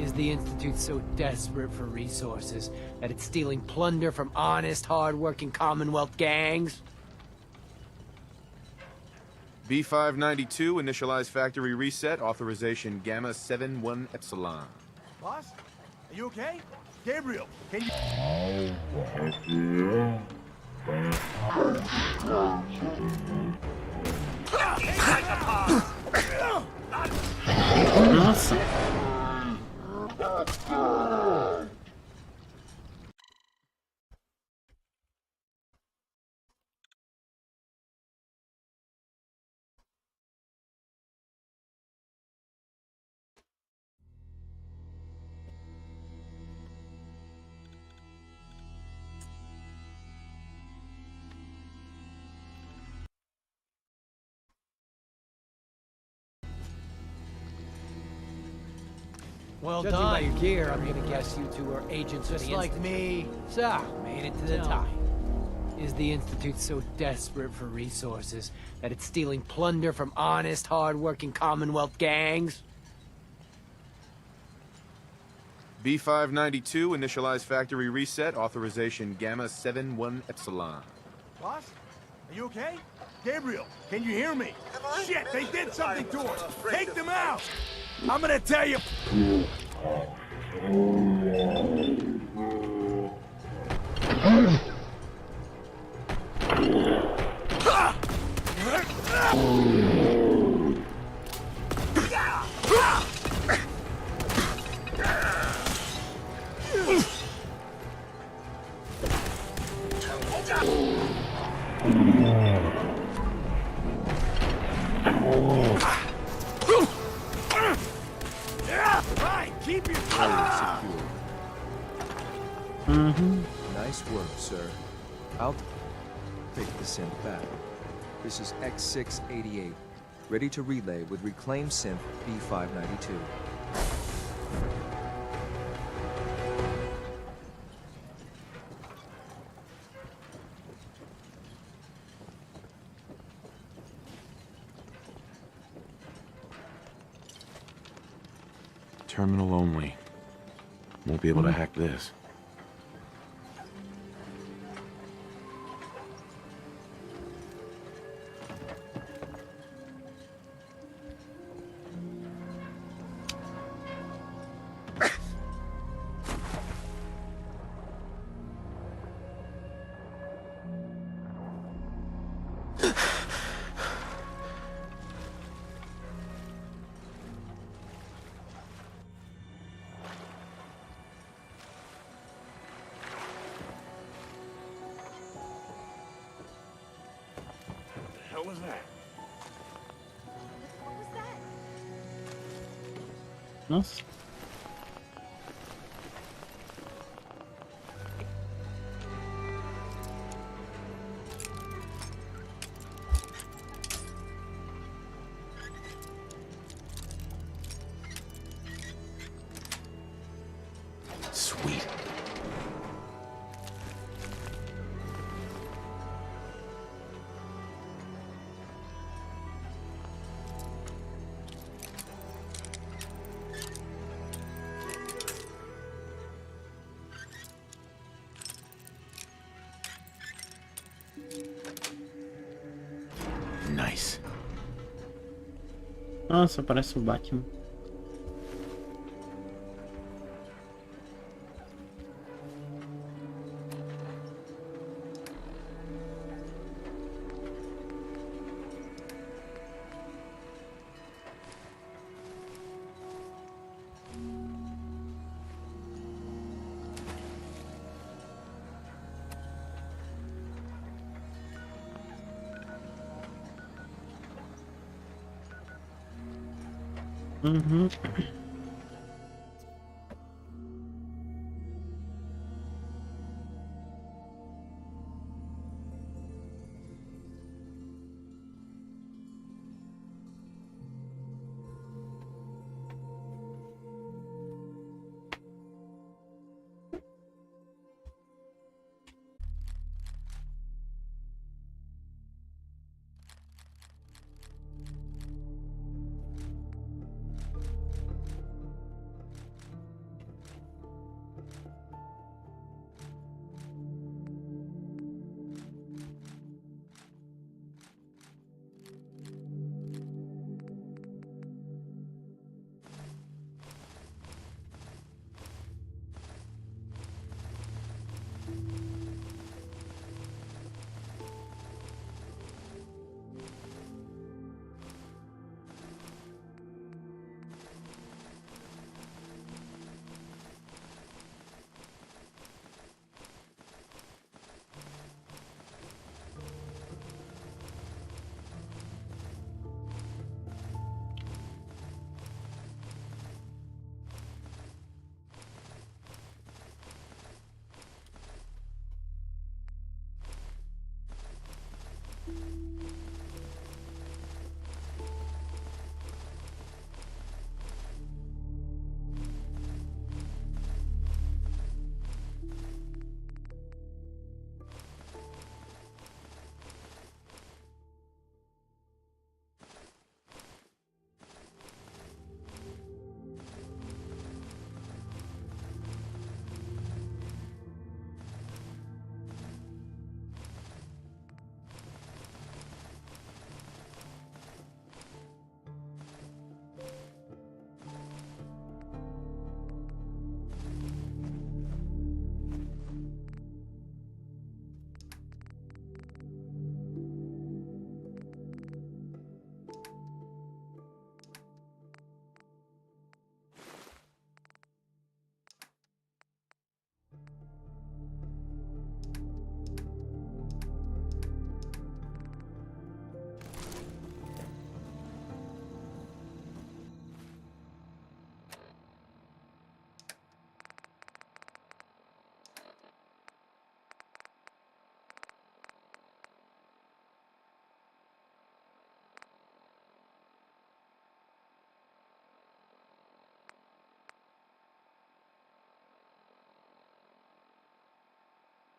is the Institute so desperate for resources that it's stealing plunder from honest, hard-working Commonwealth gangs? B592, initialize factory reset, authorization Gamma 71 Epsilon. Boss, are you okay? Gabriel, can you... Nossa. Well Judging done. by your gear, I'm gonna guess you two are agents of Just the like Institute. me. So, made it to the Tell top. Is the Institute so desperate for resources that it's stealing plunder from honest, hard-working Commonwealth gangs? B592, initialize factory reset, authorization Gamma 71 Epsilon. Boss? Are you okay? Gabriel, can you hear me? Shit, they did something to us! Take them out! I'm gonna tell you... Right, keep your... Nice work, sir. I'll take the synth back. This is X688, ready to relay with reclaimed synth B592. Terminal only. Won't be able to hack this. The hell was that? What was that? Nossa. Sweet. Nice. Nossa, parece o Batman. Uhum.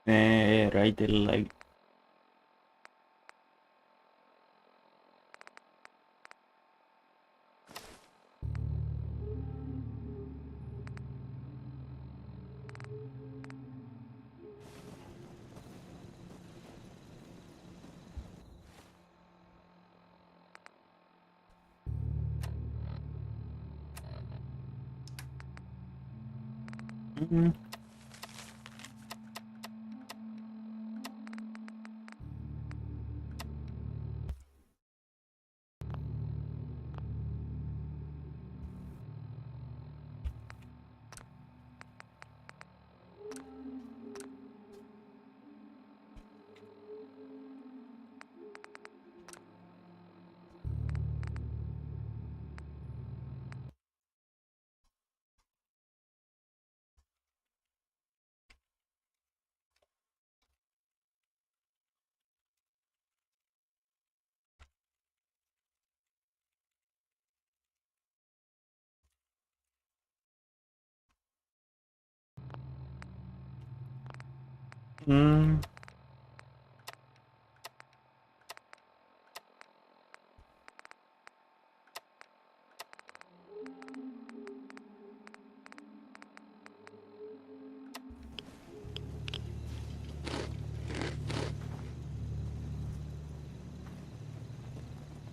Right the leg.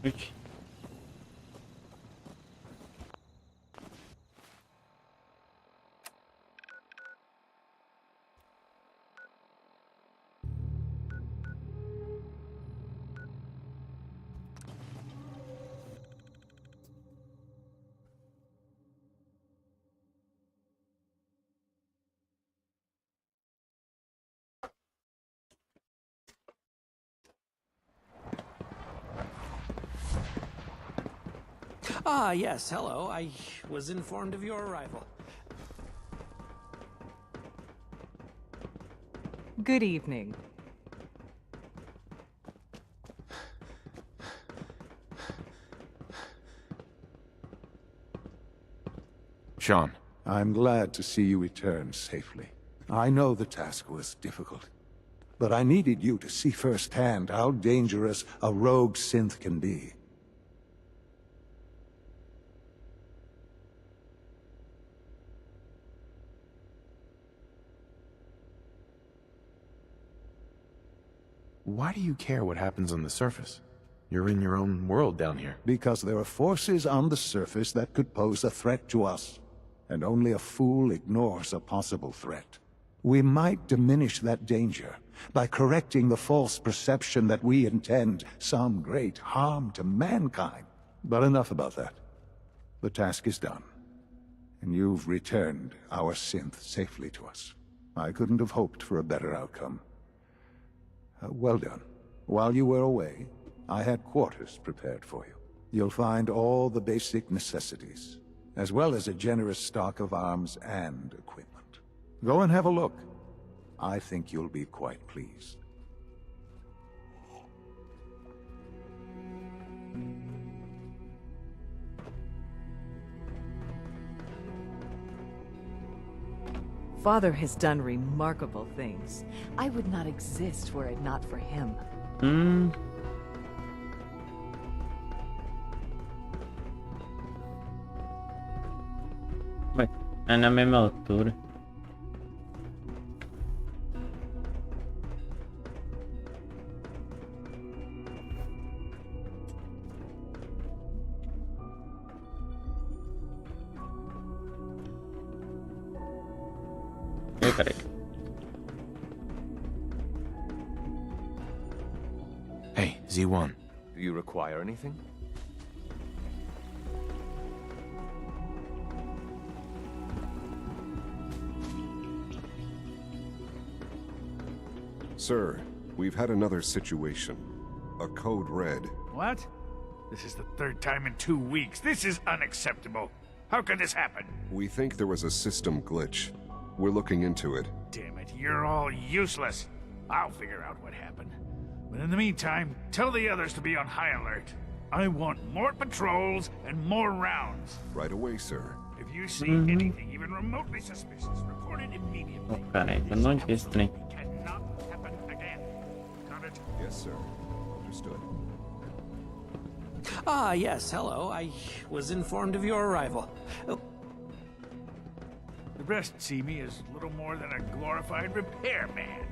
Which? Ah, yes, hello. I was informed of your arrival. Good evening. Sean. I'm glad to see you return safely. I know the task was difficult, but I needed you to see firsthand how dangerous a rogue synth can be. Why do you care what happens on the surface? You're in your own world down here. Because there are forces on the surface that could pose a threat to us, and only a fool ignores a possible threat. We might diminish that danger by correcting the false perception that we intend some great harm to mankind. But enough about that. The task is done, and you've returned our synth safely to us. I couldn't have hoped for a better outcome. Well done. While you were away, I had quarters prepared for you. You'll find all the basic necessities, as well as a generous stock of arms and equipment. Go and have a look. I think you'll be quite pleased. Father has done remarkable things. I would not exist were it not for him. Ué, é na mesma altura. Hey, Z1. Do you require anything? Sir, we've had another situation. A code red. What? This is the third time in 2 weeks. This is unacceptable. How could this happen? We think there was a system glitch. We're looking into it. Damn it, you're all useless. I'll figure out what happened. But in the meantime, tell the others to be on high alert. I want more patrols and more rounds. Right away, sir. If you see anything even remotely suspicious, report it immediately. Oh, cara, eu não disse, né? Cannot it. Yes, sir. Understood. Ah, yes, hello. I was informed of your arrival. Oh, The rest see me as little more than a glorified repairman.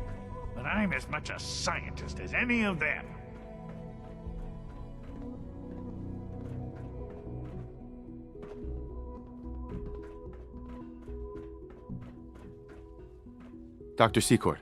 But I'm as much a scientist as any of them. Dr. Secord.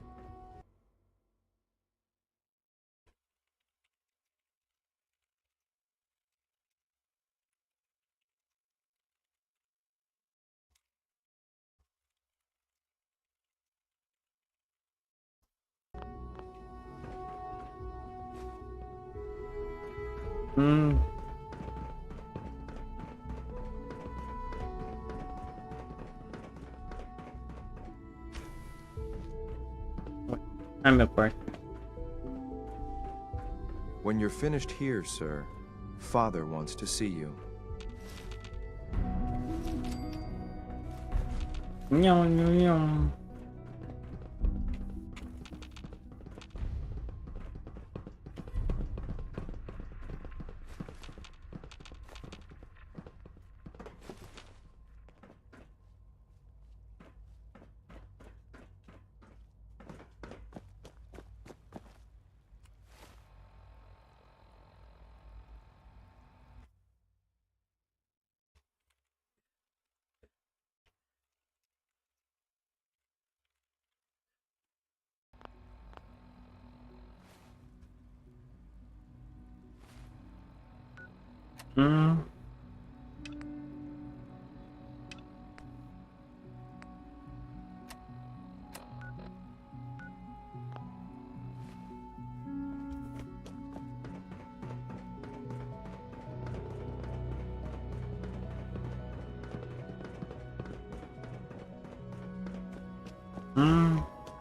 I'm at work. When you're finished here, sir, Father wants to see you. Nhon, nhon, nhon.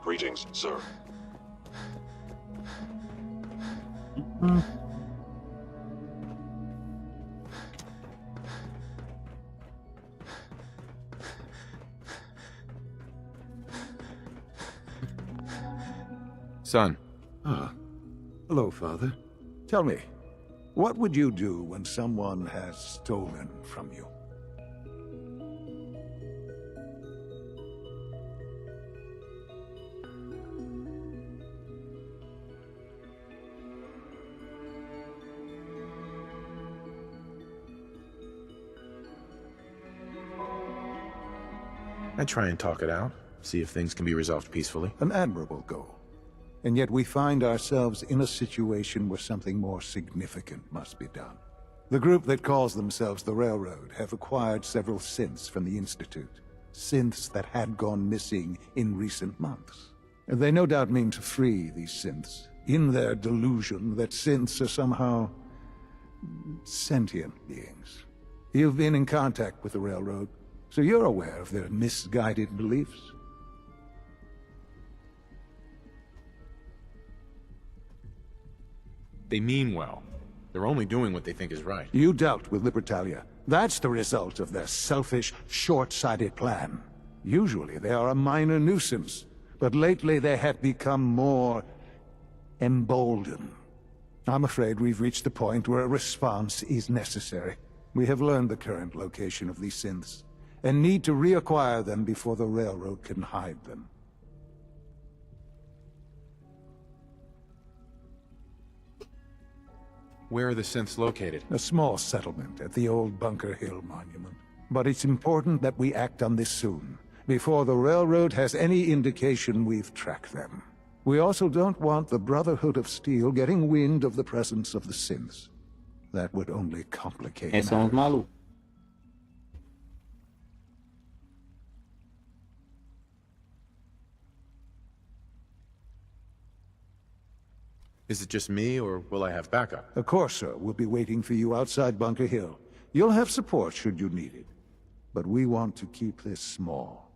Greetings, sir. Son. Ah. Hello, Father. Tell me, what would you do when someone has stolen from you? I try and talk it out, see if things can be resolved peacefully. An admirable goal. And yet we find ourselves in a situation where something more significant must be done. The group that calls themselves the Railroad have acquired several synths from the Institute. Synths that had gone missing in recent months. And they no doubt mean to free these synths, in their delusion that synths are somehow sentient beings. You've been in contact with the Railroad, so you're aware of their misguided beliefs. They mean well. They're only doing what they think is right. You dealt with Libertalia. That's the result of their selfish, short-sighted plan. Usually they are a minor nuisance, but lately they have become more emboldened. I'm afraid we've reached the point where a response is necessary. We have learned the current location of these synths, and need to reacquire them before the Railroad can hide them. Where are the synths located? A small settlement at the old Bunker Hill Monument. But it's important that we act on this soon, before the Railroad has any indication we've tracked them. We also don't want the Brotherhood of Steel getting wind of the presence of the synths. That would only complicate matters. Is it just me, or will I have backup? Of course, sir. We'll be waiting for you outside Bunker Hill. You'll have support should you need it. But we want to keep this small.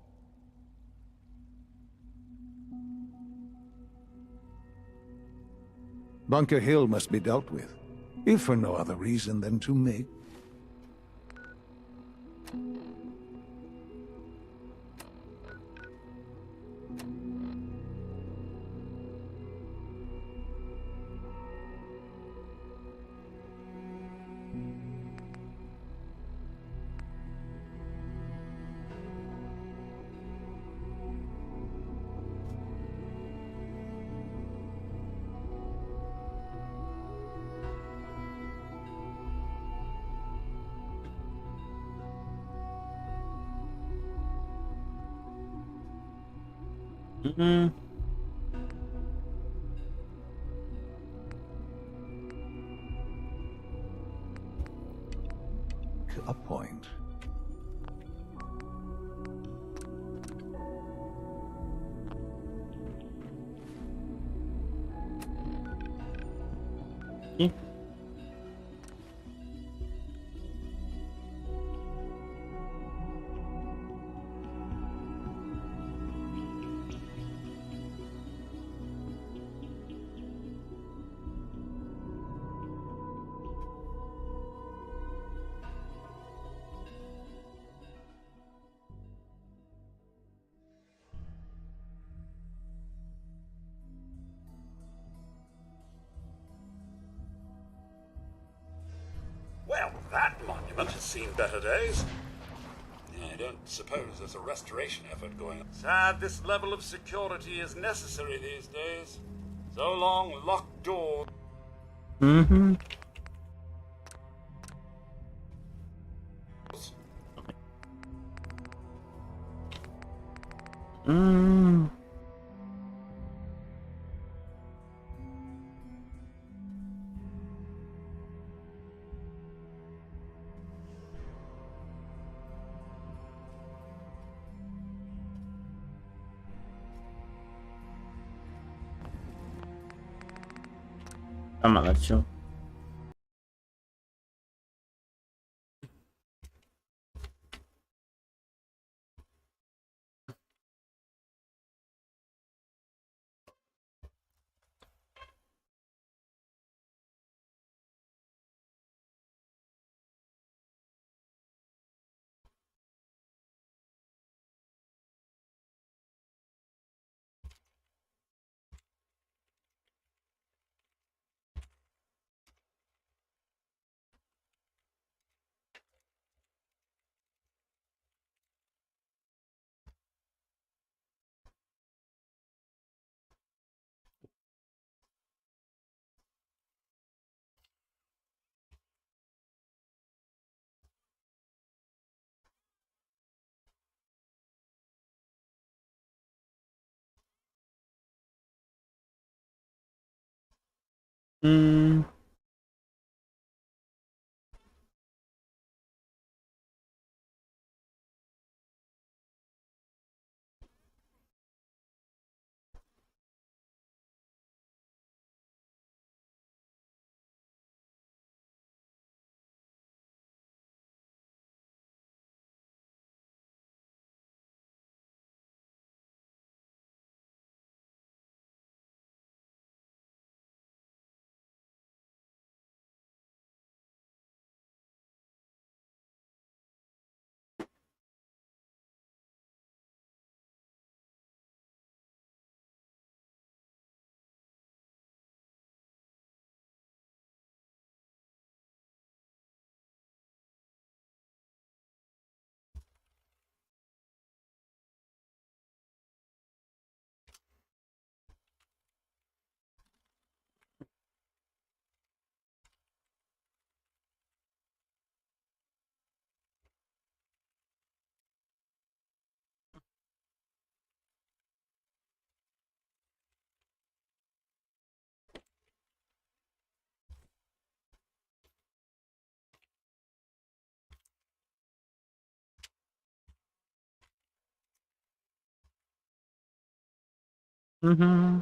Bunker Hill must be dealt with, if for no other reason than to make... Mm-hmm. A point. Yeah. Well, that monument has seen better days. I don't suppose there's a restoration effort going on. Sad this level of security is necessary these days. So long, locked doors. Mm-hmm. Mm. Tama na siya. Mm. Mm-hmm.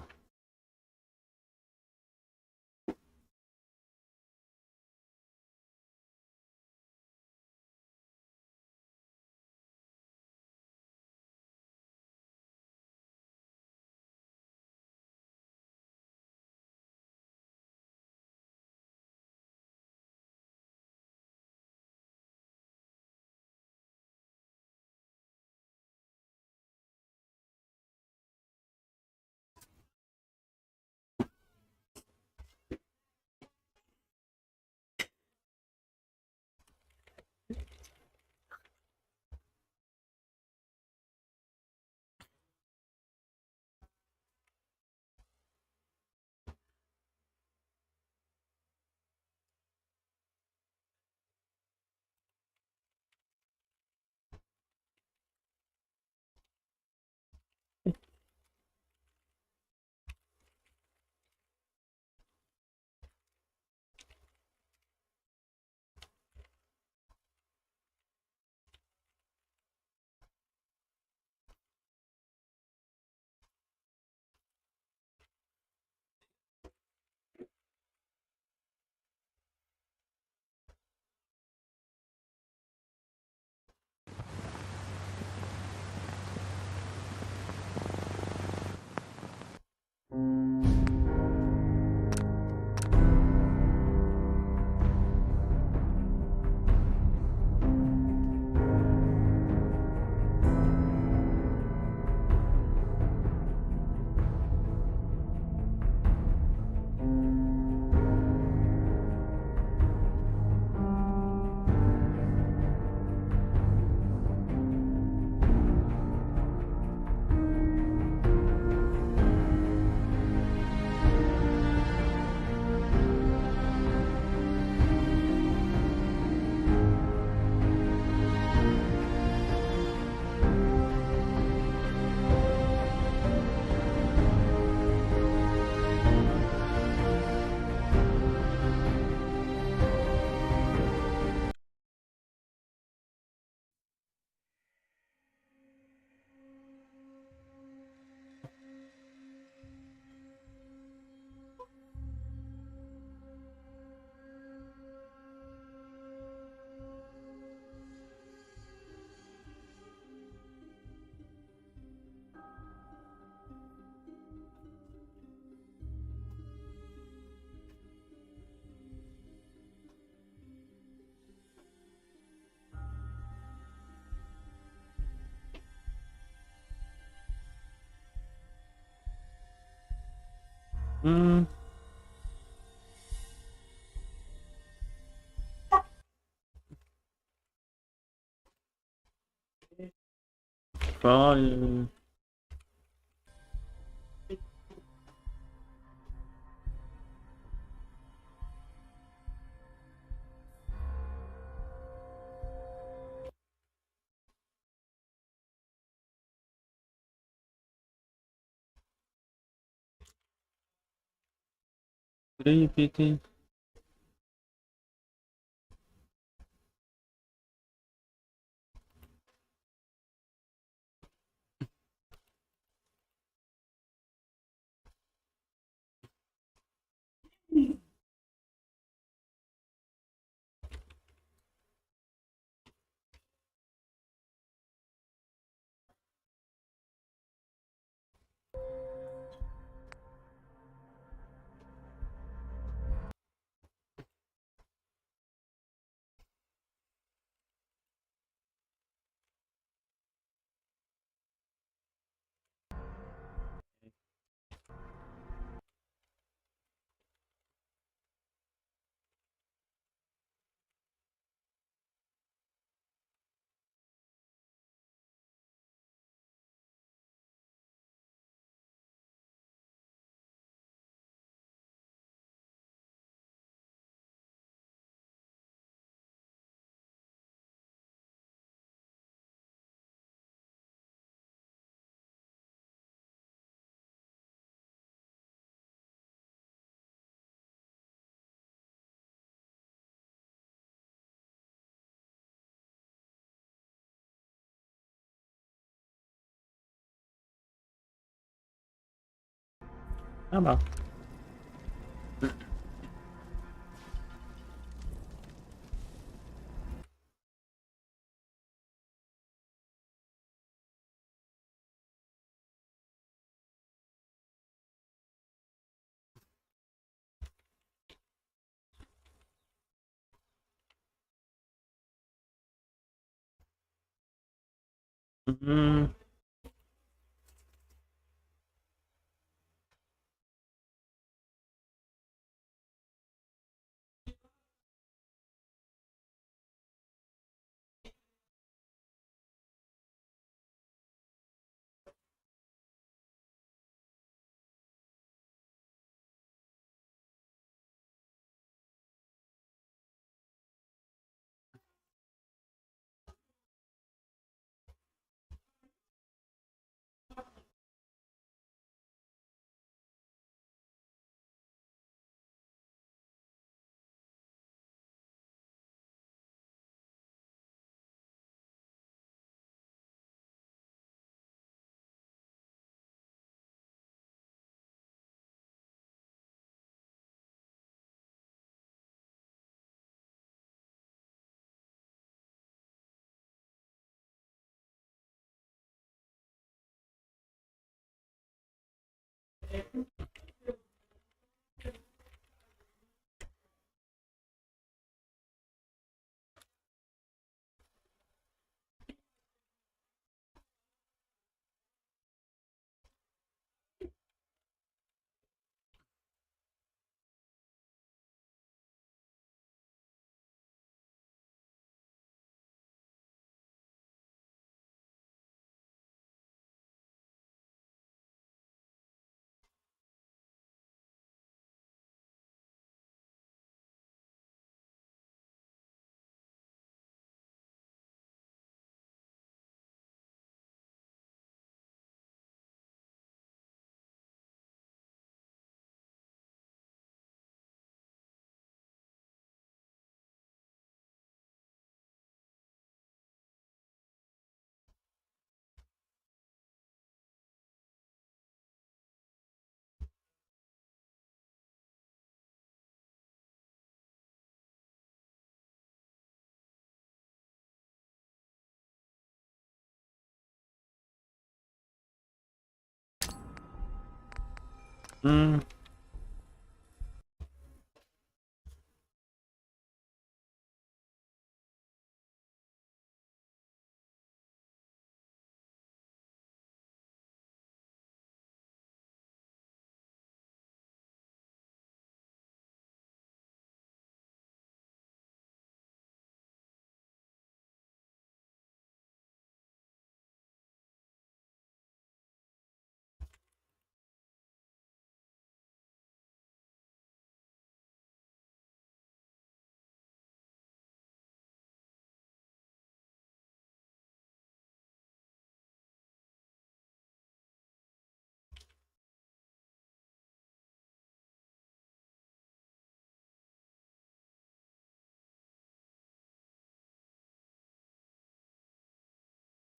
Olha. Creepy. Tá bom. Hum. Hum.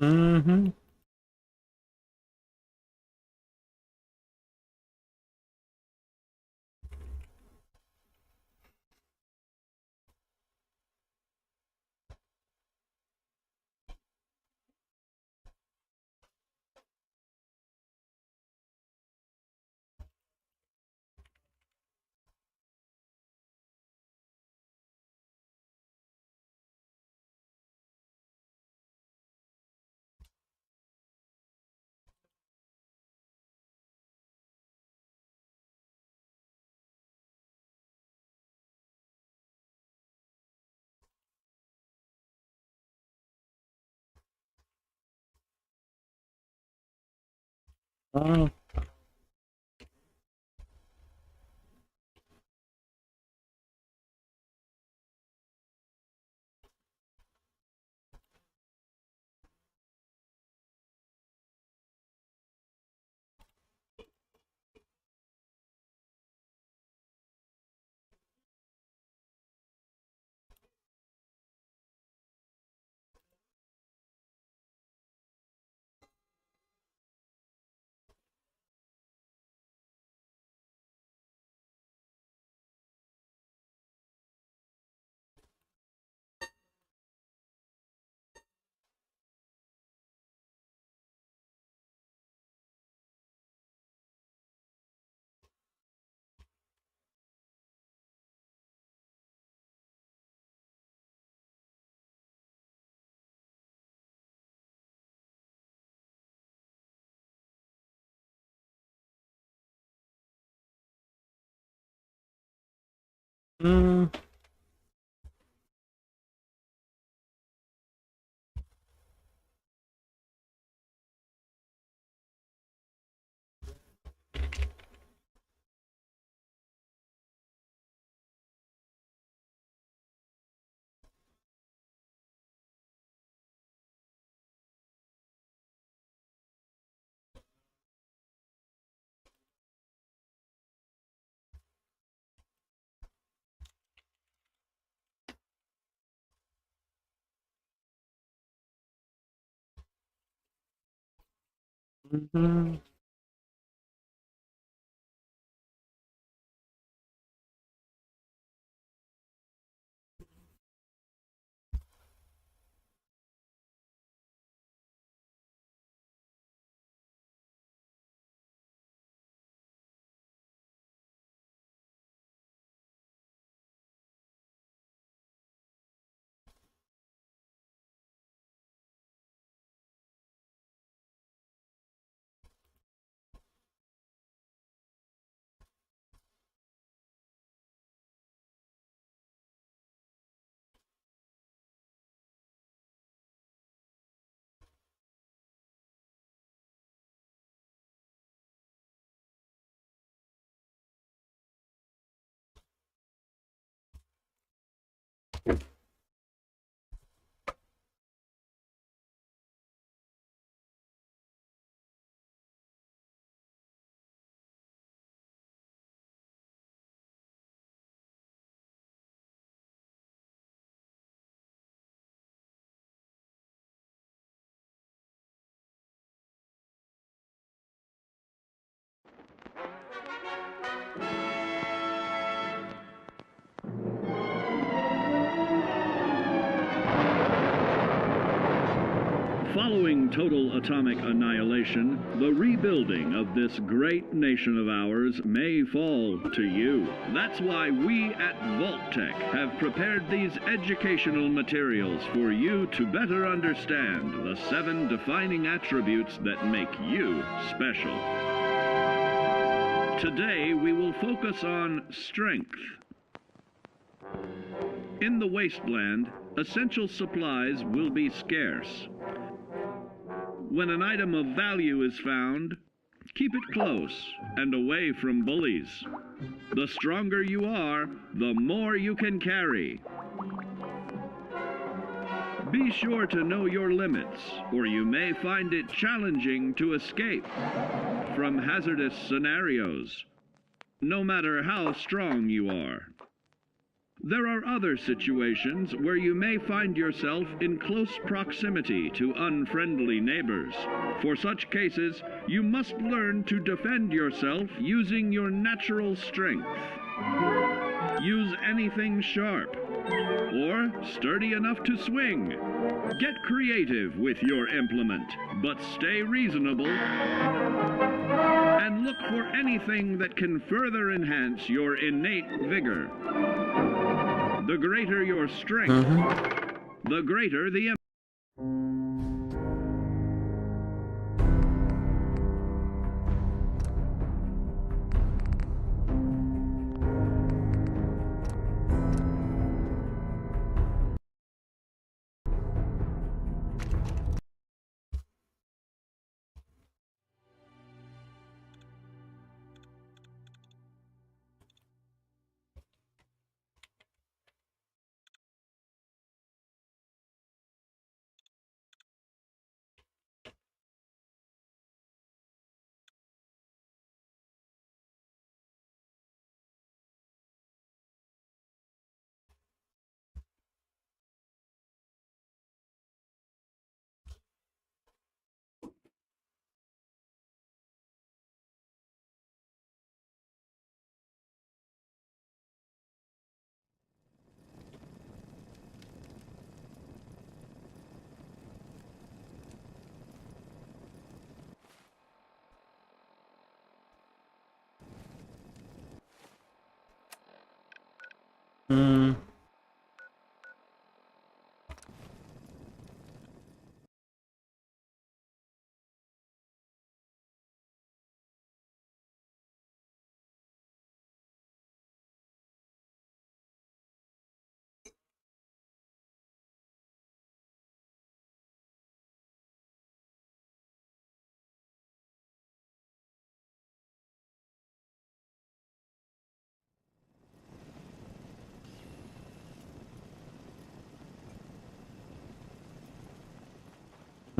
Mm-hmm. Mm. Mm. Mm-hmm. Following total atomic annihilation, the rebuilding of this great nation of ours may fall to you. That's why we at Vault-Tec have prepared these educational materials for you to better understand the 7 defining attributes that make you special. Today, we will focus on strength. In the wasteland, essential supplies will be scarce. When an item of value is found, keep it close and away from bullies. The stronger you are, the more you can carry. Be sure to know your limits, or you may find it challenging to escape from hazardous scenarios, no matter how strong you are. There are other situations where you may find yourself in close proximity to unfriendly neighbors. For such cases, you must learn to defend yourself using your natural strength. Use anything sharp or sturdy enough to swing. Get creative with your implement, but stay reasonable. And look for anything that can further enhance your innate vigor. The greater your strength, the greater the impact.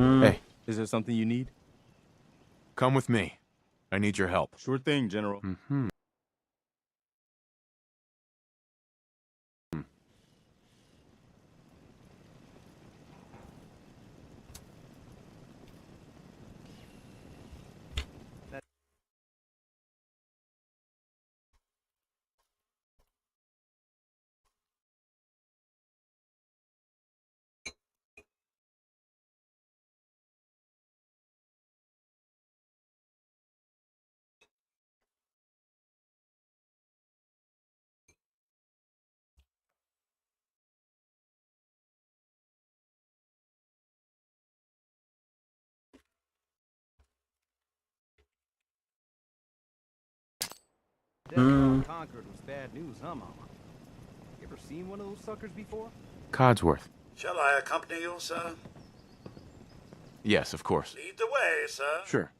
Hey. Is there something you need? Come with me. I need your help. Sure thing, General. Death Conquered was bad news, huh, Mama? You ever seen one of those suckers before? Codsworth. Shall I accompany you, sir? Yes, of course. Lead the way, sir. Sure.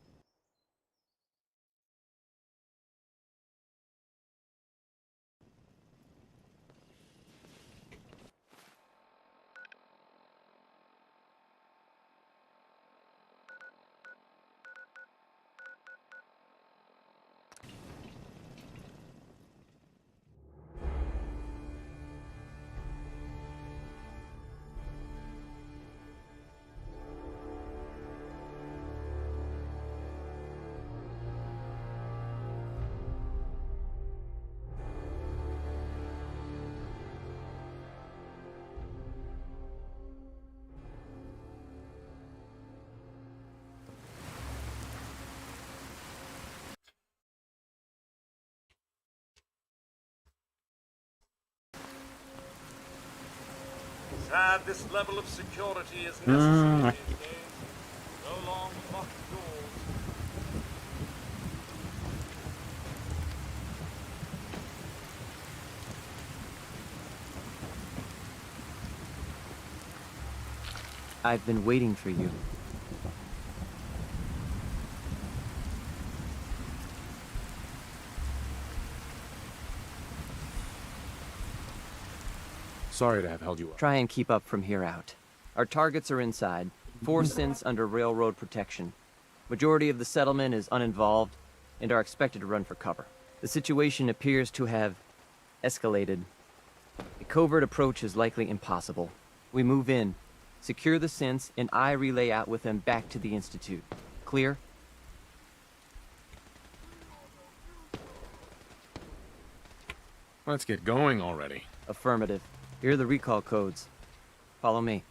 Sad this level of security is necessary these days. So long locked doors. I've been waiting for you. Sorry to have held you up. Try and keep up from here out. Our targets are inside. 4 synths under railroad protection. Majority of the settlement is uninvolved and are expected to run for cover. The situation appears to have escalated A covert approach is likely impossible. We move in, secure the synths, and I relay out with them back to the Institute. Clear? Let's get going already. Affirmative. Here are the recall codes. Follow me.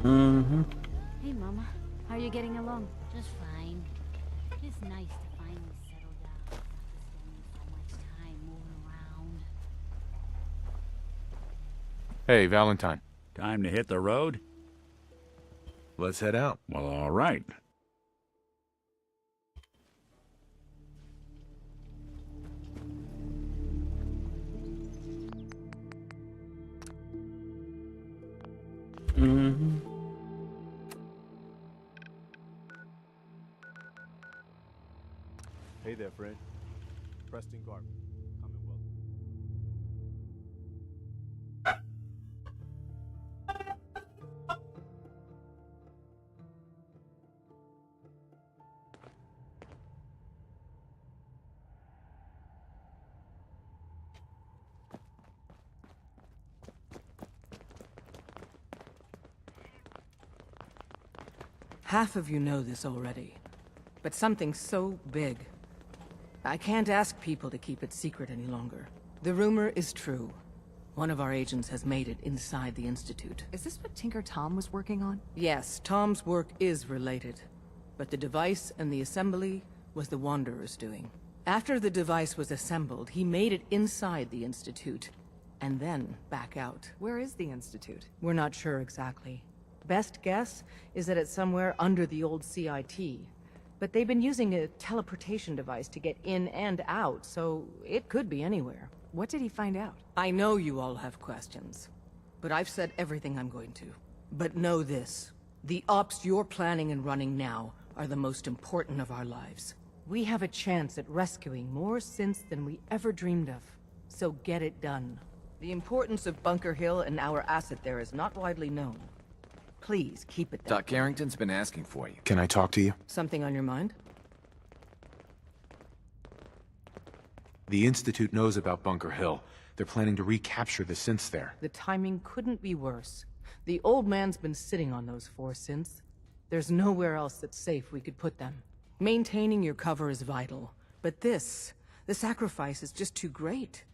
Okay. Hey, Mama. How are you getting along? Just fine. It's nice to finally settle down. Not spending so much time moving around. Hey, Valentine. Time to hit the road? Let's head out. Well, all right. Hey there, friend. Preston Garvey. Commonwealth. Half of you know this already, but something so big, I can't ask people to keep it secret any longer. The rumor is true. One of our agents has made it inside the Institute. Is this what Tinker Tom was working on? Yes, Tom's work is related. But the device and the assembly was the Wanderer's doing. After the device was assembled, he made it inside the Institute, and then back out. Where is the Institute? We're not sure exactly. Best guess is that it's somewhere under the old CIT. But they've been using a teleportation device to get in and out, so it could be anywhere. What did he find out? I know you all have questions, but I've said everything I'm going to. But know this, the ops you're planning and running now are the most important of our lives. We have a chance at rescuing more synths than we ever dreamed of, so get it done. The importance of Bunker Hill and our asset there is not widely known. Please keep it that Doc Carrington's been asking for you. Can I talk to you? Something on your mind? The Institute knows about Bunker Hill. They're planning to recapture the synths there. The timing couldn't be worse. The old man's been sitting on those 4 synths. There's nowhere else that's safe we could put them. Maintaining your cover is vital, but the sacrifice is just too great.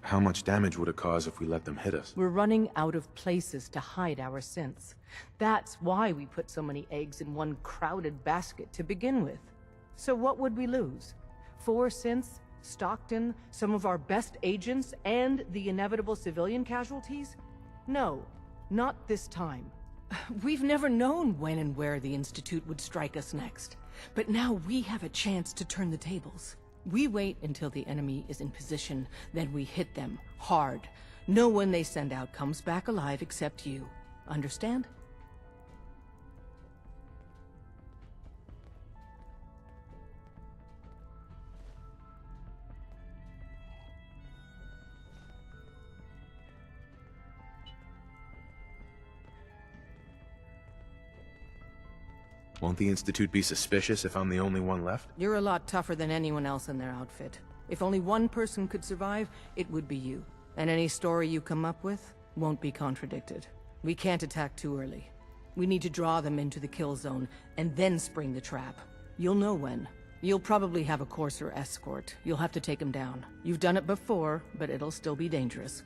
How much damage would it cause if we let them hit us? We're running out of places to hide our synths. That's why we put so many eggs in one crowded basket to begin with. So what would we lose? 4 synths, Stockton, some of our best agents, and the inevitable civilian casualties? No, not this time. We've never known when and where the Institute would strike us next. But now we have a chance to turn the tables. We wait until the enemy is in position, then we hit them hard. No one they send out comes back alive except you. Understand? Won't the Institute be suspicious if I'm the only one left? You're a lot tougher than anyone else in their outfit. If only one person could survive, it would be you. And any story you come up with won't be contradicted. We can't attack too early. We need to draw them into the kill zone, and then spring the trap. You'll know when. You'll probably have a Courser escort. You'll have to take them down. You've done it before, but it'll still be dangerous.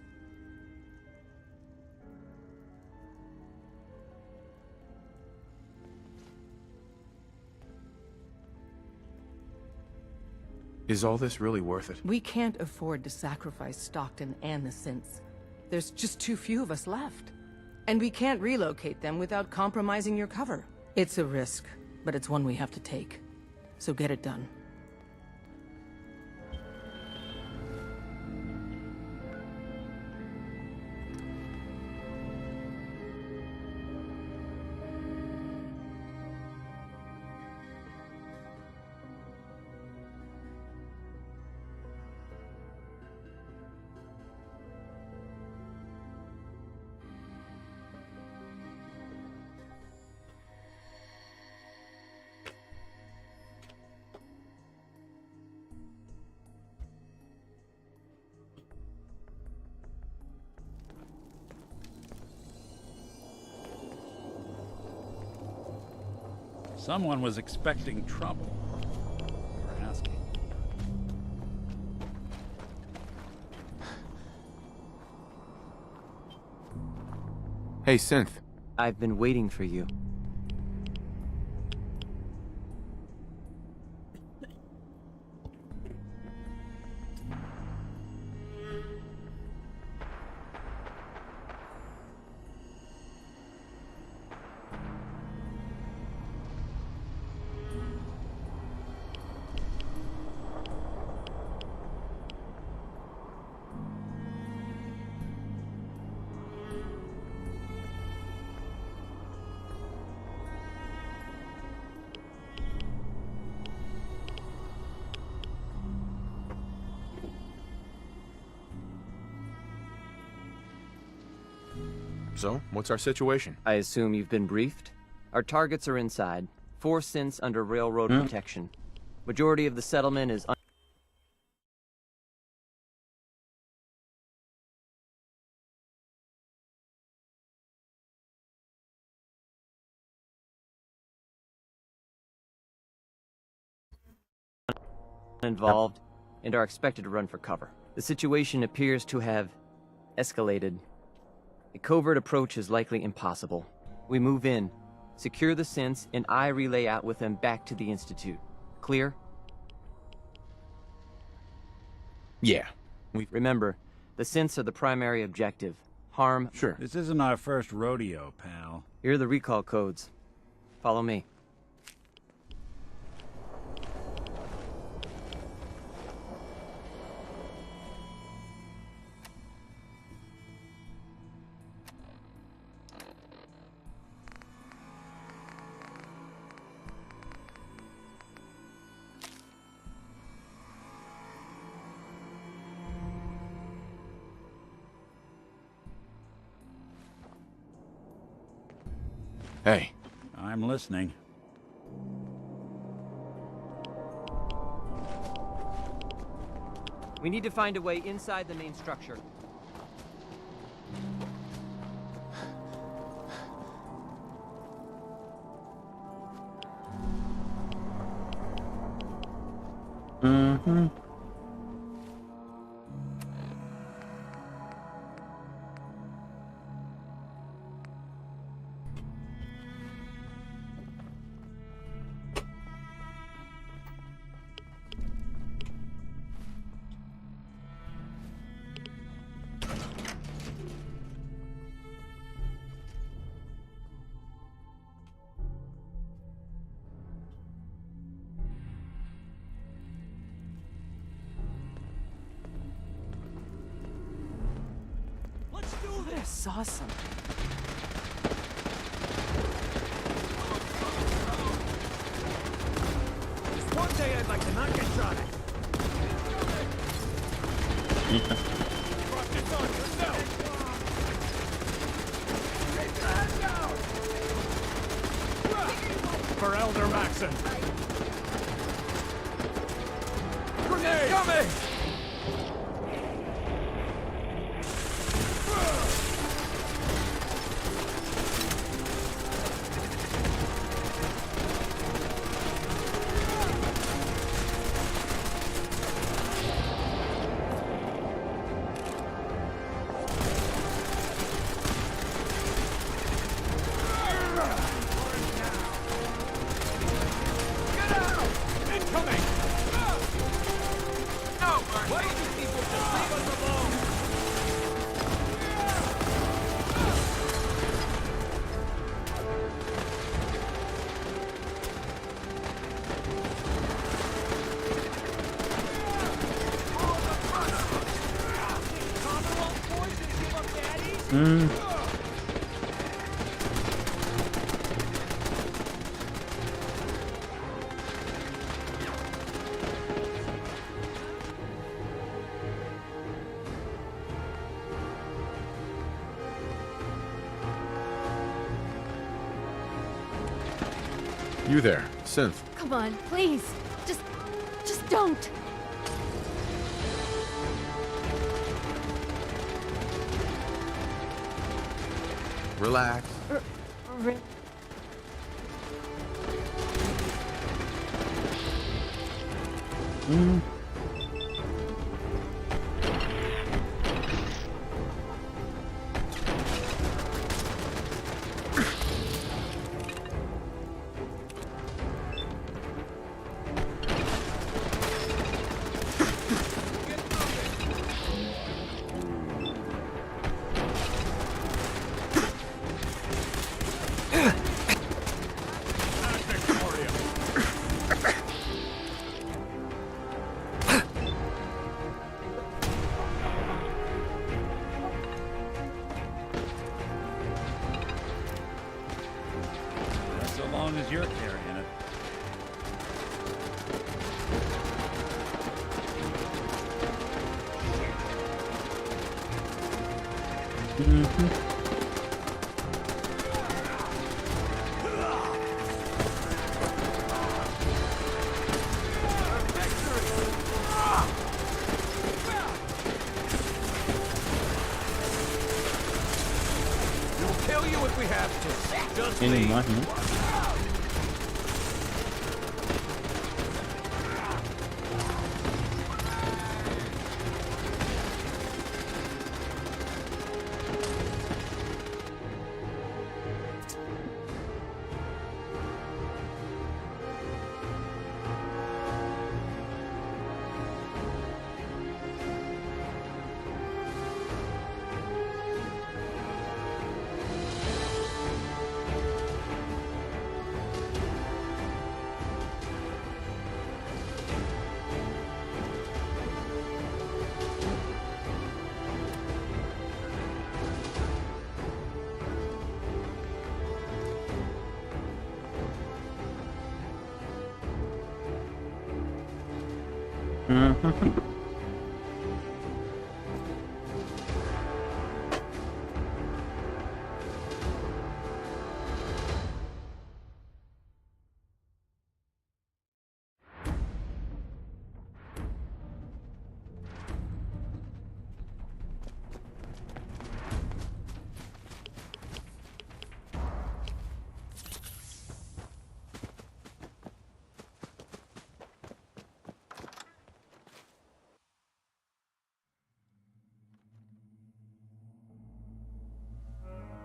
Is all this really worth it? We can't afford to sacrifice Stockton and the synths. There's just too few of us left. And we can't relocate them without compromising your cover. It's a risk, but it's one we have to take. So get it done. Someone was expecting trouble. You're asking. Hey, Synth. I've been waiting for you. So, what's our situation? I assume you've been briefed? Our targets are inside. 4 synths under railroad protection. Majority of the settlement is involved and are expected to run for cover. The situation appears to have escalated. A covert approach is likely impossible. We move in, secure the synths, and I relay out with them back to the Institute. Clear? Yeah. Remember, the synths are the primary objective. Harm... Sure. This isn't our first rodeo, pal. Here are the recall codes. Follow me. Hey. I'm listening. We need to find a way inside the main structure. Mm-hmm. I saw something. Just one day I'd like to not get shot at. Drop this on yourself. Keep your head down. for Elder Maxon. Grenade coming! You there, Synth. Come on, please. Just don't. Relax. So long as you're carrying it. We'll kill you if we have to. Just Ele leave. morre, né?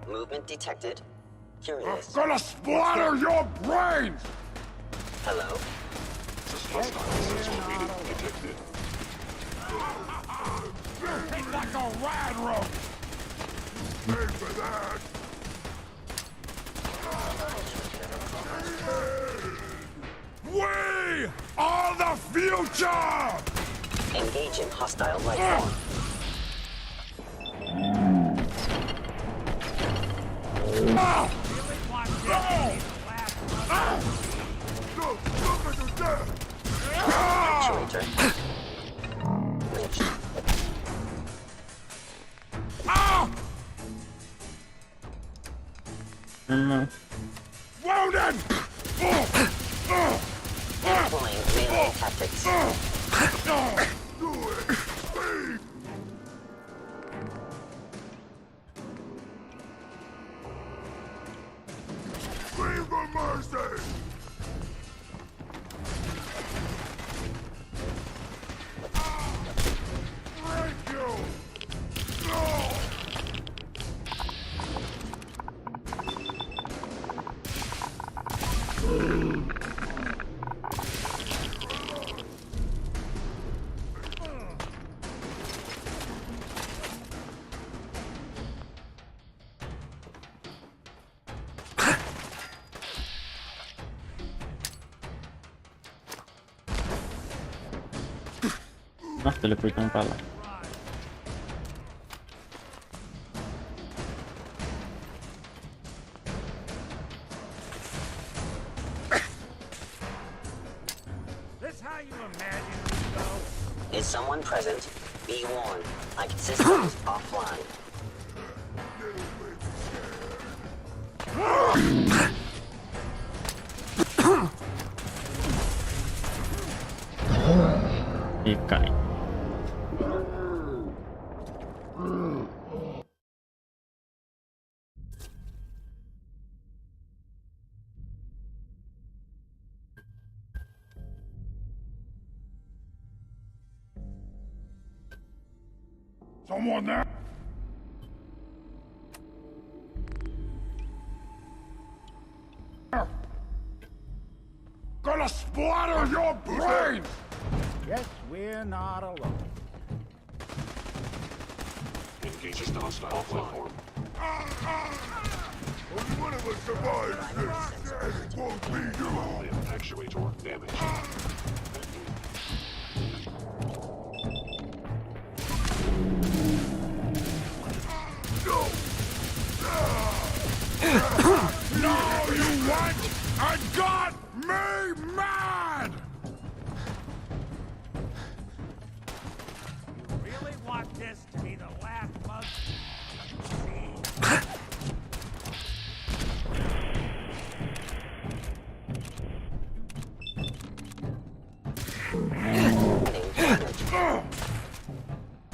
Movement detected. Curious. I'm gonna splatter your brains! Hello? Detected. It's like a rad rope! Made for that! We are the future! Engaging hostile life form. Actuator. Reached. Wounded! Evading tactics. Leave the mercy! Break you! No! Nossa, teleportando pra lá. This how you imagine we go? Is someone present? Be warned. Like systems offline. E cai. Someone there? Gonna splatter your brain! Guess we're not alone. Engage the hostile platform. Only one of us survives this, and it won't be you! Actuator damaged. No, you what? I got me mad! You really want this to be the last mug?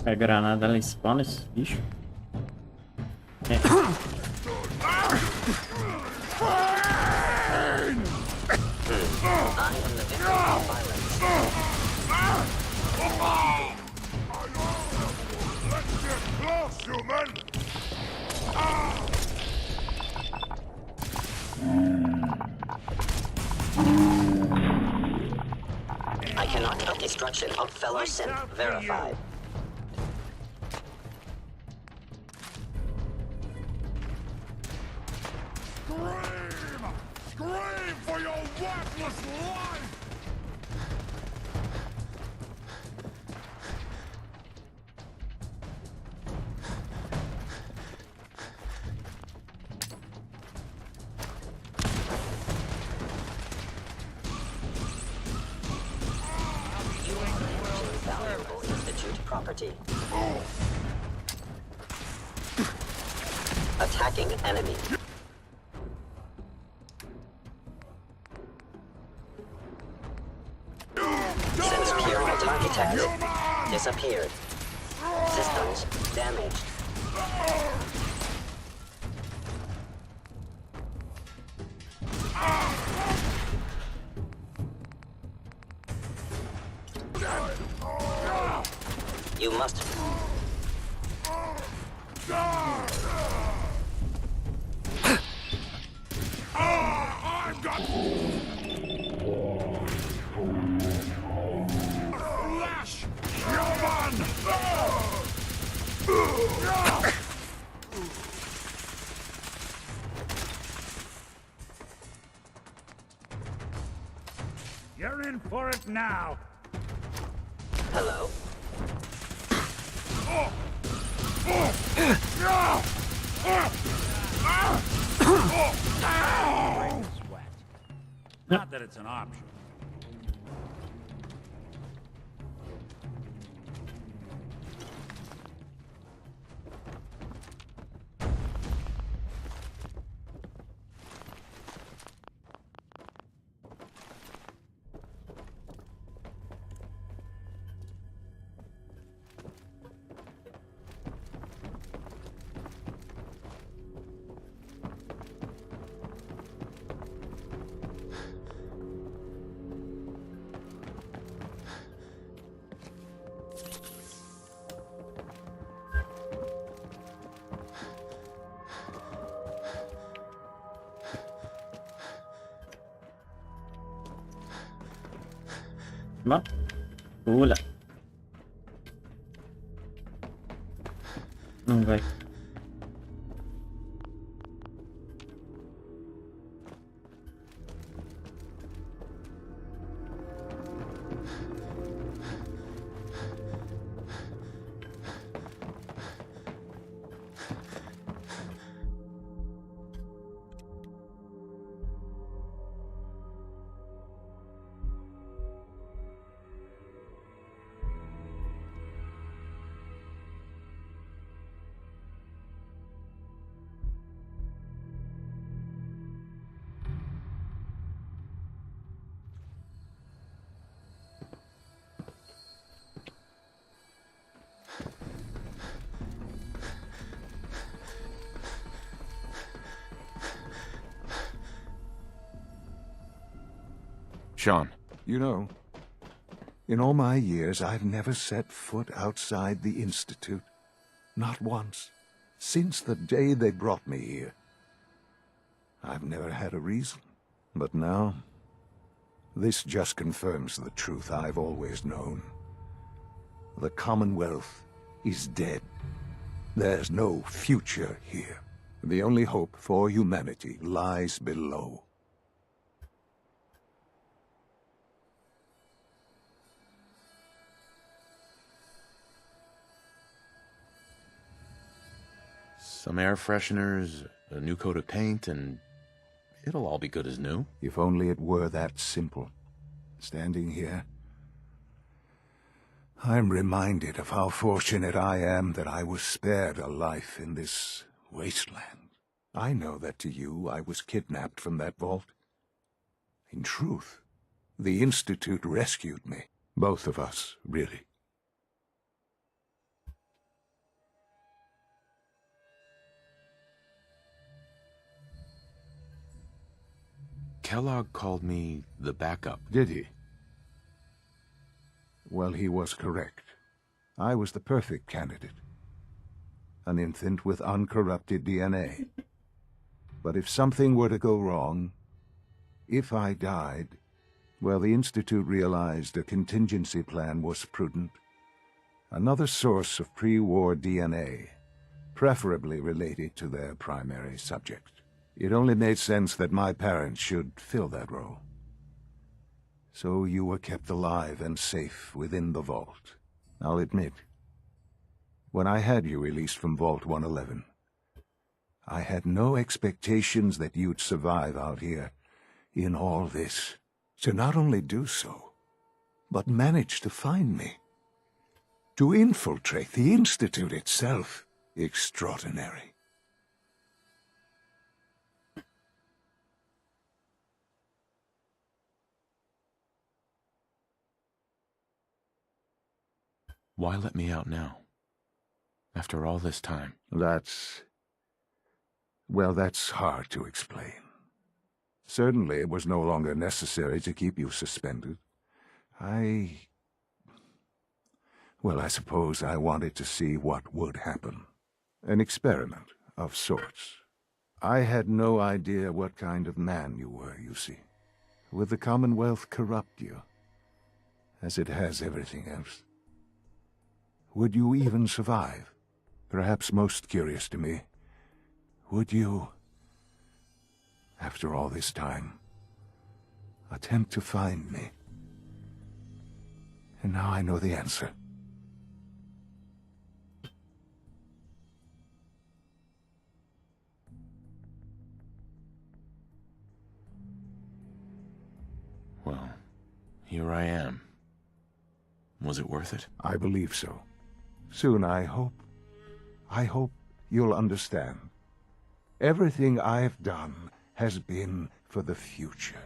É granada, ela spawna esse bicho. É. I cannot help destruction of fellow synth. Verified. Scream for your worthless life! Valuable Institute property. Attacking enemy. Since pure target has disappeared. Systems damaged. You must. I've got. Lash! Yaman! You're in for it now. Hello. Sweat. Not that it's an option. Va. Pula. Não vai. Sean. You know, in all my years, I've never set foot outside the Institute. Not once. Since the day they brought me here. I've never had a reason. But now, this just confirms the truth I've always known. The Commonwealth is dead. There's no future here. The only hope for humanity lies below. Some air fresheners, a new coat of paint, and it'll all be good as new. If only it were that simple. Standing here, I'm reminded of how fortunate I am that I was spared a life in this wasteland. I know that to you, I was kidnapped from that vault. In truth, the Institute rescued me. Both of us, really. Kellogg called me the backup. Did he? Well, he was correct. I was the perfect candidate. An infant with uncorrupted DNA. But if something were to go wrong, if I died, well, the Institute realized a contingency plan was prudent. Another source of pre-war DNA, preferably related to their primary subject. It only made sense that my parents should fill that role. So you were kept alive and safe within the vault. I'll admit, when I had you released from Vault 111, I had no expectations that you'd survive out here in all this. To not only do so, but manage to find me. To infiltrate the Institute itself. Extraordinary. Why let me out now? After all this time? Well, that's hard to explain. Certainly it was no longer necessary to keep you suspended. Well, I suppose I wanted to see what would happen. An experiment of sorts. I had no idea what kind of man you were, you see. Would the Commonwealth corrupt you? As it has everything else? Would you even survive? Perhaps most curious to me, would you, after all this time, attempt to find me? And now I know the answer. Well, here I am. Was it worth it? I believe so. Soon, I hope you'll understand. Everything I've done has been for the future.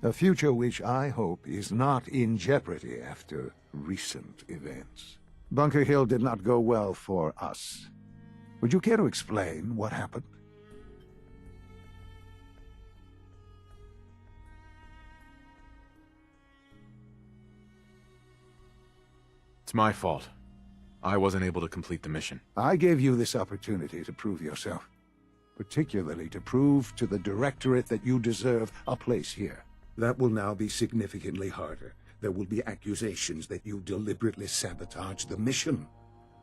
A future which I hope is not in jeopardy after recent events. Bunker Hill did not go well for us. Would you care to explain what happened? It's my fault. I wasn't able to complete the mission. I gave you this opportunity to prove yourself. Particularly to prove to the Directorate that you deserve a place here. That will now be significantly harder. there will be accusations that you deliberately sabotaged the mission.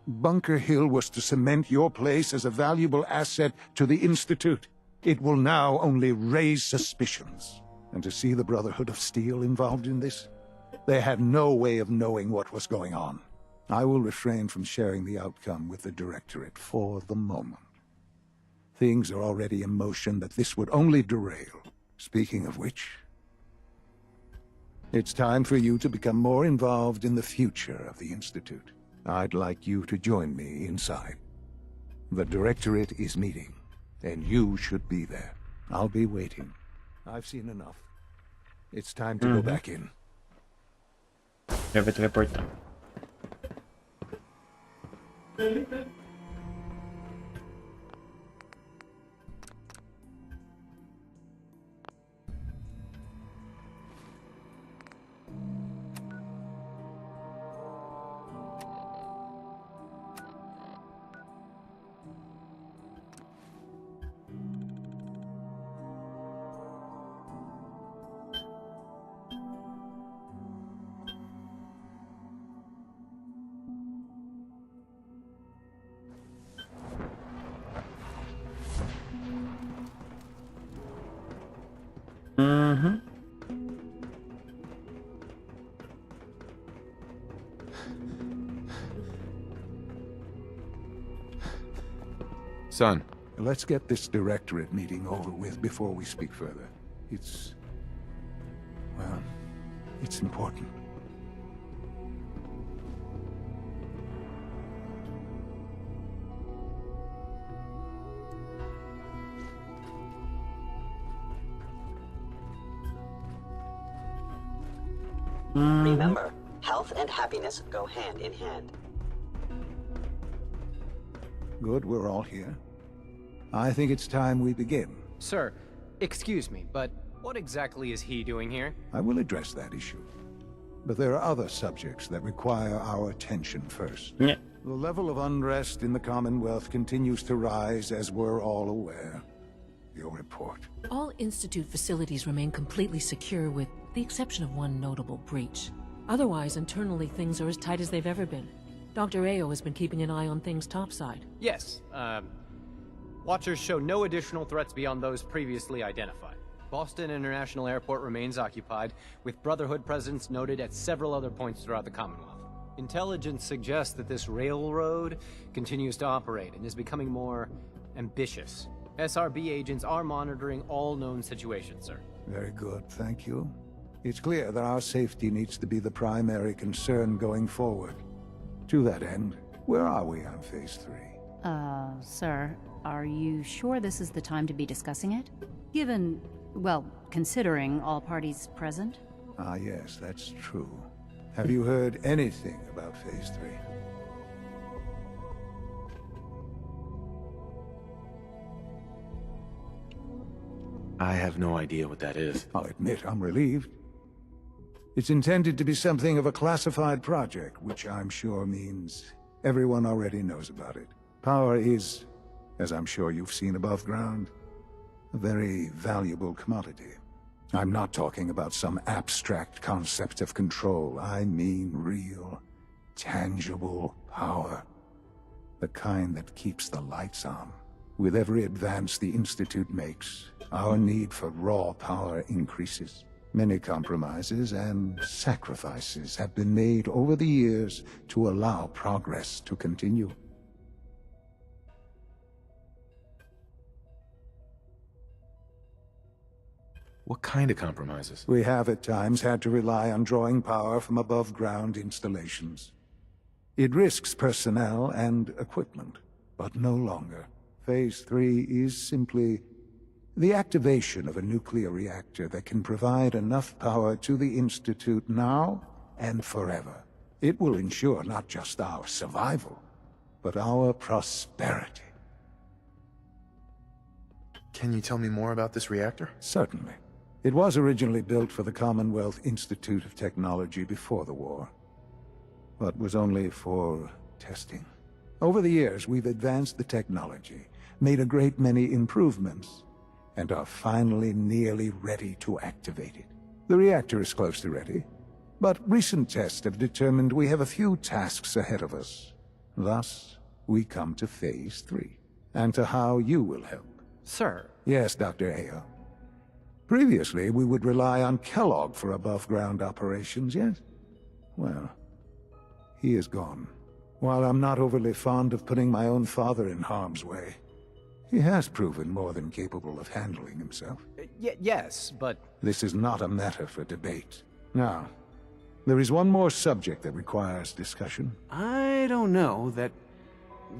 Bunker Hill was to cement your place as a valuable asset to the Institute. It will now only raise suspicions. And to see the Brotherhood of Steel involved in this? They had no way of knowing what was going on. I will refrain from sharing the outcome with the Directorate for the moment. Things are already in motion that this would only derail. Speaking of which, it's time for you to become more involved in the future of the Institute. I'd like you to join me inside. The Directorate is meeting, and you should be there. I'll be waiting. I've seen enough. It's time to go back in. Já vai teleportar. Son. Let's get this Directorate meeting over with before we speak further. It's important. Remember, health and happiness go hand in hand. Good, we're all here. I think it's time we begin. Sir, excuse me, but what exactly is he doing here? I will address that issue. But there are other subjects that require our attention first. Yeah. The level of unrest in the Commonwealth continues to rise, as we're all aware. Your report. All Institute facilities remain completely secure with the exception of one notable breach. Otherwise, internally, things are as tight as they've ever been. Dr. Ayo has been keeping an eye on things topside. Yes, Watchers show no additional threats beyond those previously identified. Boston International Airport remains occupied, with Brotherhood presence noted at several other points throughout the Commonwealth. Intelligence suggests that this railroad continues to operate and is becoming more ambitious. SRB agents are monitoring all known situations, sir. Very good, thank you. It's clear that our safety needs to be the primary concern going forward. To that end, where are we on Phase 3? Sir, are you sure this is the time to be discussing it? Given, well, considering all parties present? Ah, yes, that's true. Have you heard anything about Phase 3? I have no idea what that is. I'll admit I'm relieved. It's intended to be something of a classified project, which I'm sure means everyone already knows about it. Power is, as I'm sure you've seen above ground, a very valuable commodity. I'm not talking about some abstract concept of control. I mean real, tangible power. The kind that keeps the lights on. With every advance the Institute makes, our need for raw power increases. Many compromises and sacrifices have been made over the years to allow progress to continue. What kind of compromises? We have at times had to rely on drawing power from above-ground installations. It risks personnel and equipment, but no longer. Phase 3 is simply the activation of a nuclear reactor that can provide enough power to the Institute now and forever. It will ensure not just our survival, but our prosperity. Can you tell me more about this reactor? Certainly. It was originally built for the Commonwealth Institute of Technology before the war, but was only for testing. Over the years, we've advanced the technology, made a great many improvements, and are finally nearly ready to activate it. The reactor is close to ready, But recent tests have determined we have a few tasks ahead of us. Thus, we come to Phase 3, and to how you will help. Sir. Yes, Dr. Ayo. Previously, we would rely on Kellogg for above-ground operations, yes? Well, he is gone. While I'm not overly fond of putting my own father in harm's way, he has proven more than capable of handling himself. Yes, but... This is not a matter for debate. Now, there is one more subject that requires discussion. I don't know that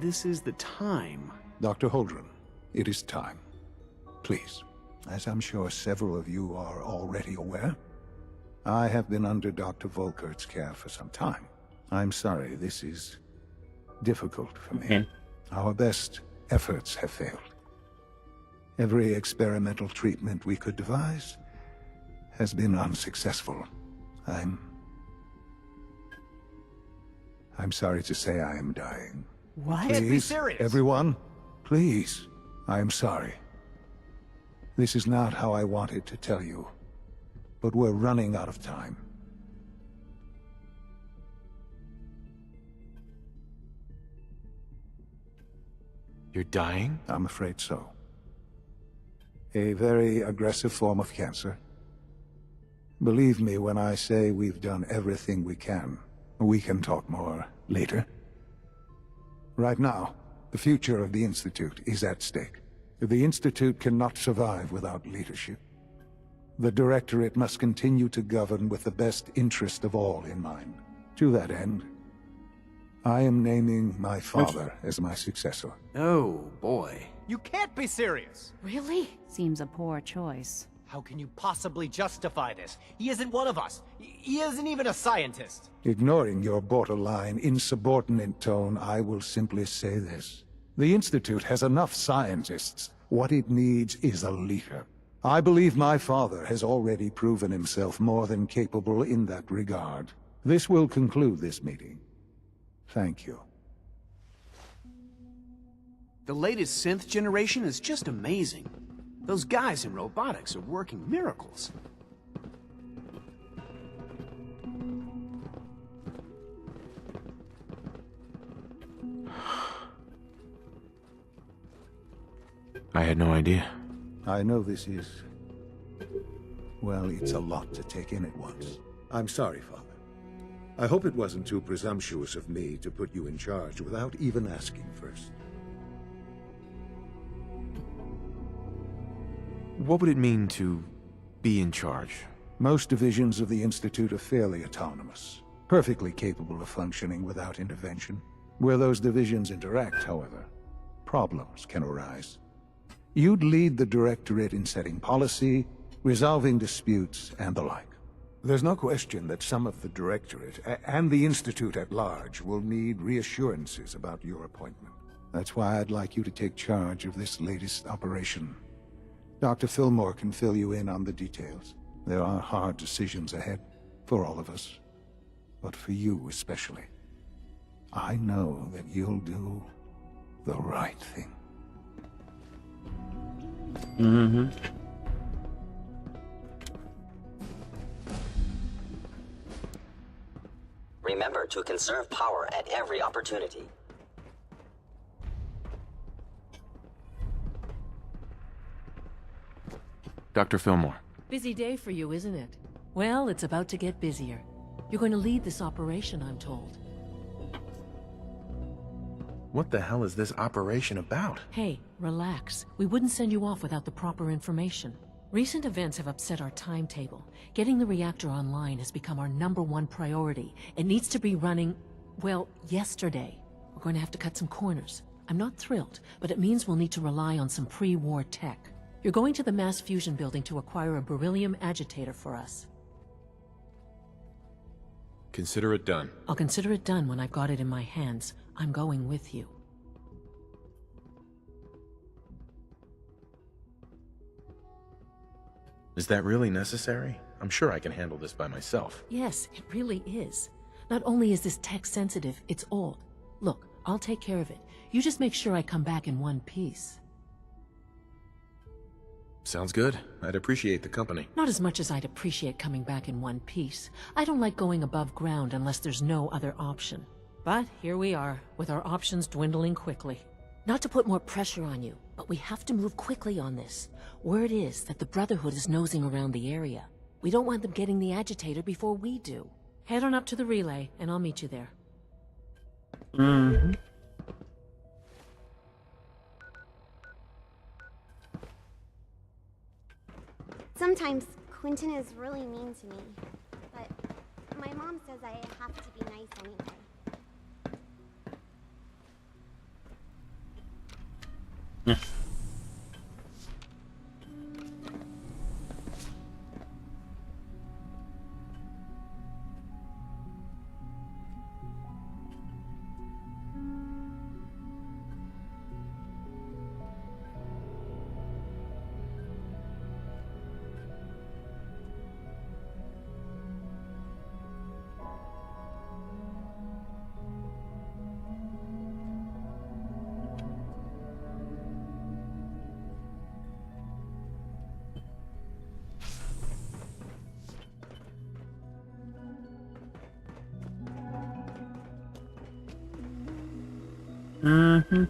this is the time. Dr. Holdren, it is time. Please, as I'm sure several of you are already aware, I have been under Dr. Volkert's care for some time. I'm sorry, this is difficult for me. Our best efforts have failed. Every experimental treatment we could devise has been unsuccessful. I'm sorry to say I am dying. What? Can't be serious. Everyone, please. I am sorry. This is not how I wanted to tell you, but we're running out of time. You're dying? I'm afraid so. A very aggressive form of cancer. Believe me when I say we've done everything we can. We can talk more later. Right now, the future of the Institute is at stake. The Institute cannot survive without leadership. The Directorate must continue to govern with the best interest of all in mind. To that end, I am naming my father as my successor. Oh, boy. You can't be serious! Really? Seems a poor choice. How can you possibly justify this? He isn't one of us. He isn't even a scientist. Ignoring your borderline, insubordinate tone, I will simply say this. The Institute has enough scientists. What it needs is a leader. I believe my father has already proven himself more than capable in that regard. This will conclude this meeting. Thank you. The latest synth generation is just amazing. Those guys in robotics are working miracles. I had no idea. I know this is... well, it's a lot to take in at once. I'm sorry, Father. I hope it wasn't too presumptuous of me to put you in charge without even asking first. What would it mean to be in charge? Most divisions of the Institute are fairly autonomous, perfectly capable of functioning without intervention. Where those divisions interact, however, problems can arise. You'd lead the Directorate in setting policy, resolving disputes, and the like. There's no question that some of the Directorate, and the Institute at large, will need reassurances about your appointment. That's why I'd like you to take charge of this latest operation. Dr. Fillmore can fill you in on the details. There are hard decisions ahead, for all of us. But for you especially. I know that you'll do the right thing. Remember to conserve power at every opportunity. Dr. Fillmore. Busy day for you, isn't it? Well, it's about to get busier. You're going to lead this operation, I'm told. What the hell is this operation about? Hey, relax. We wouldn't send you off without the proper information. Recent events have upset our timetable. Getting the reactor online has become our #1 priority. It needs to be running, well, yesterday. We're going to have to cut some corners. I'm not thrilled, but it means we'll need to rely on some pre-war tech. You're going to the mass fusion building to acquire a beryllium agitator for us. Consider it done. I'll consider it done when I've got it in my hands. I'm going with you. Is that really necessary? I'm sure I can handle this by myself. Yes, it really is. Not only is this tech sensitive, it's old. Look, I'll take care of it. You just make sure I come back in one piece. Sounds good. I'd appreciate the company. Not as much as I'd appreciate coming back in one piece. I don't like going above ground unless there's no other option. But here we are, with our options dwindling quickly. Not to put more pressure on you, but we have to move quickly on this. Word is that the Brotherhood is nosing around the area. We don't want them getting the agitator before we do. Head on up to the relay, and I'll meet you there. Mm-hmm. Sometimes Quentin is really mean to me, but my mom says I have to be nice anyway. Yeah. Mm-hmm.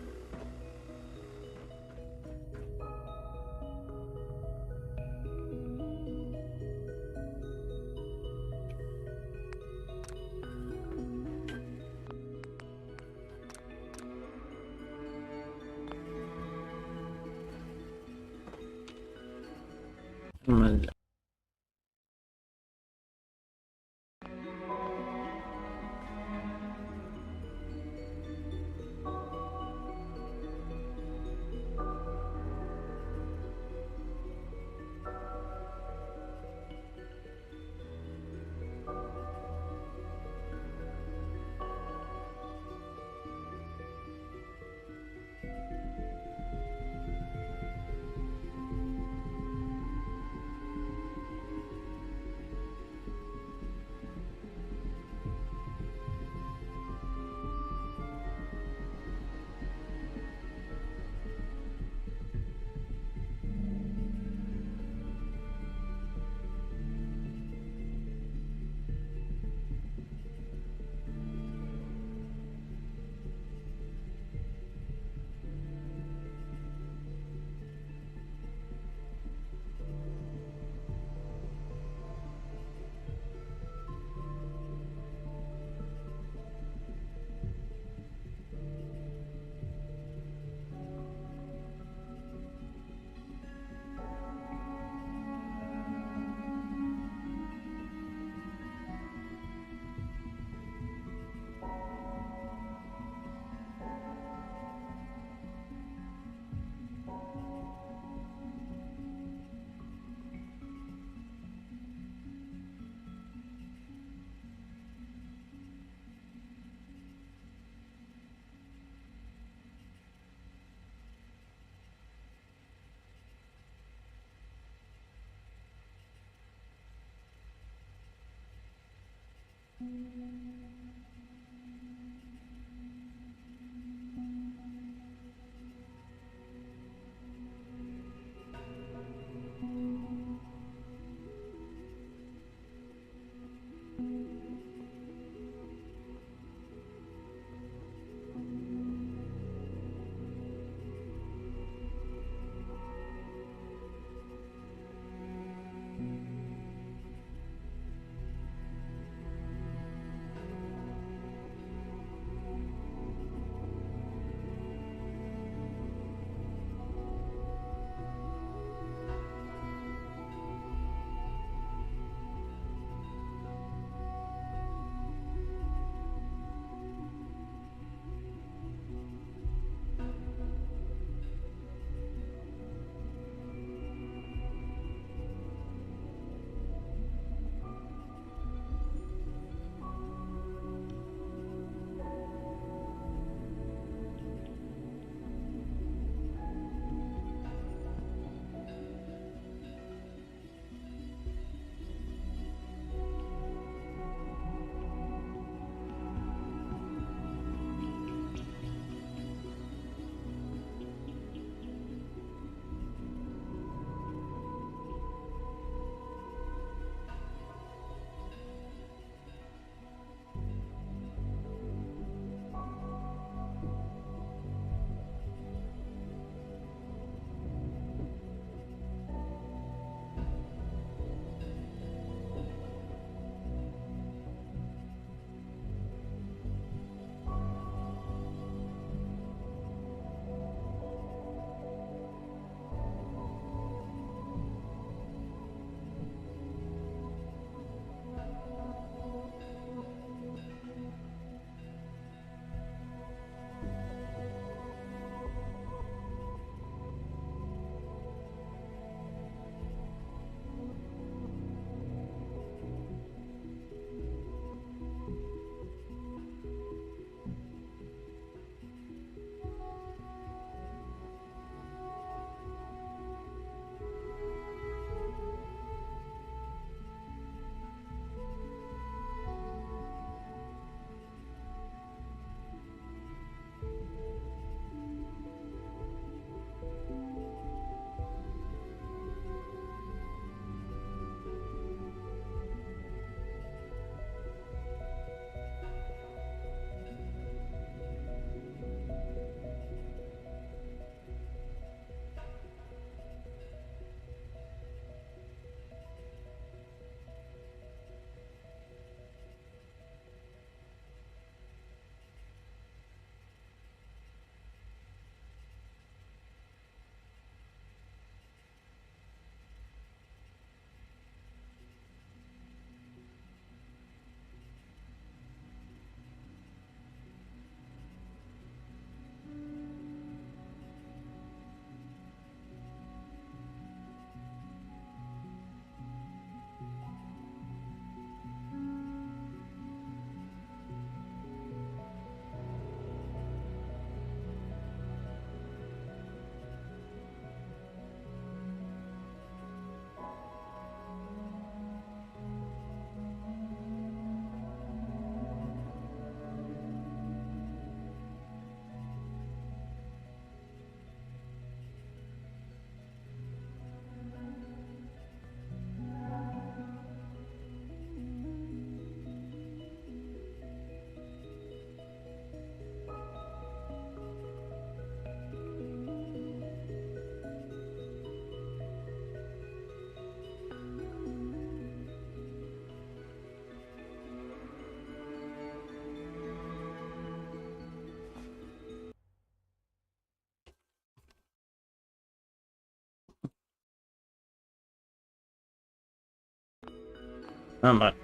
But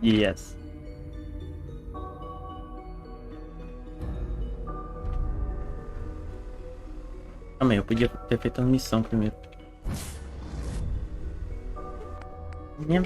yes. Calma aí, eu podia ter feito a missão primeiro. Nham.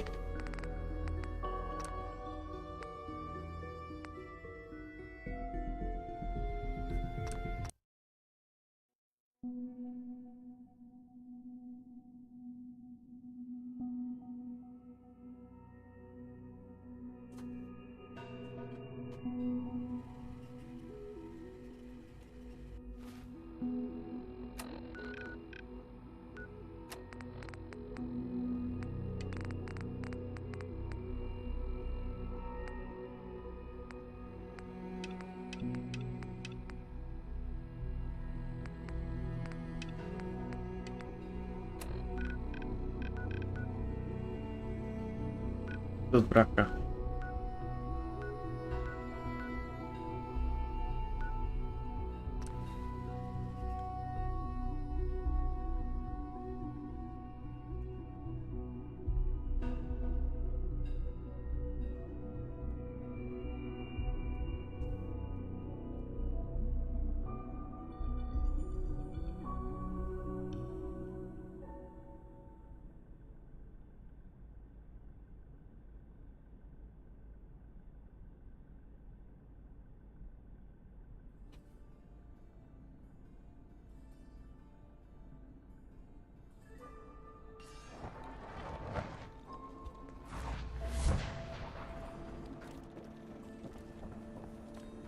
Tudo pra cá.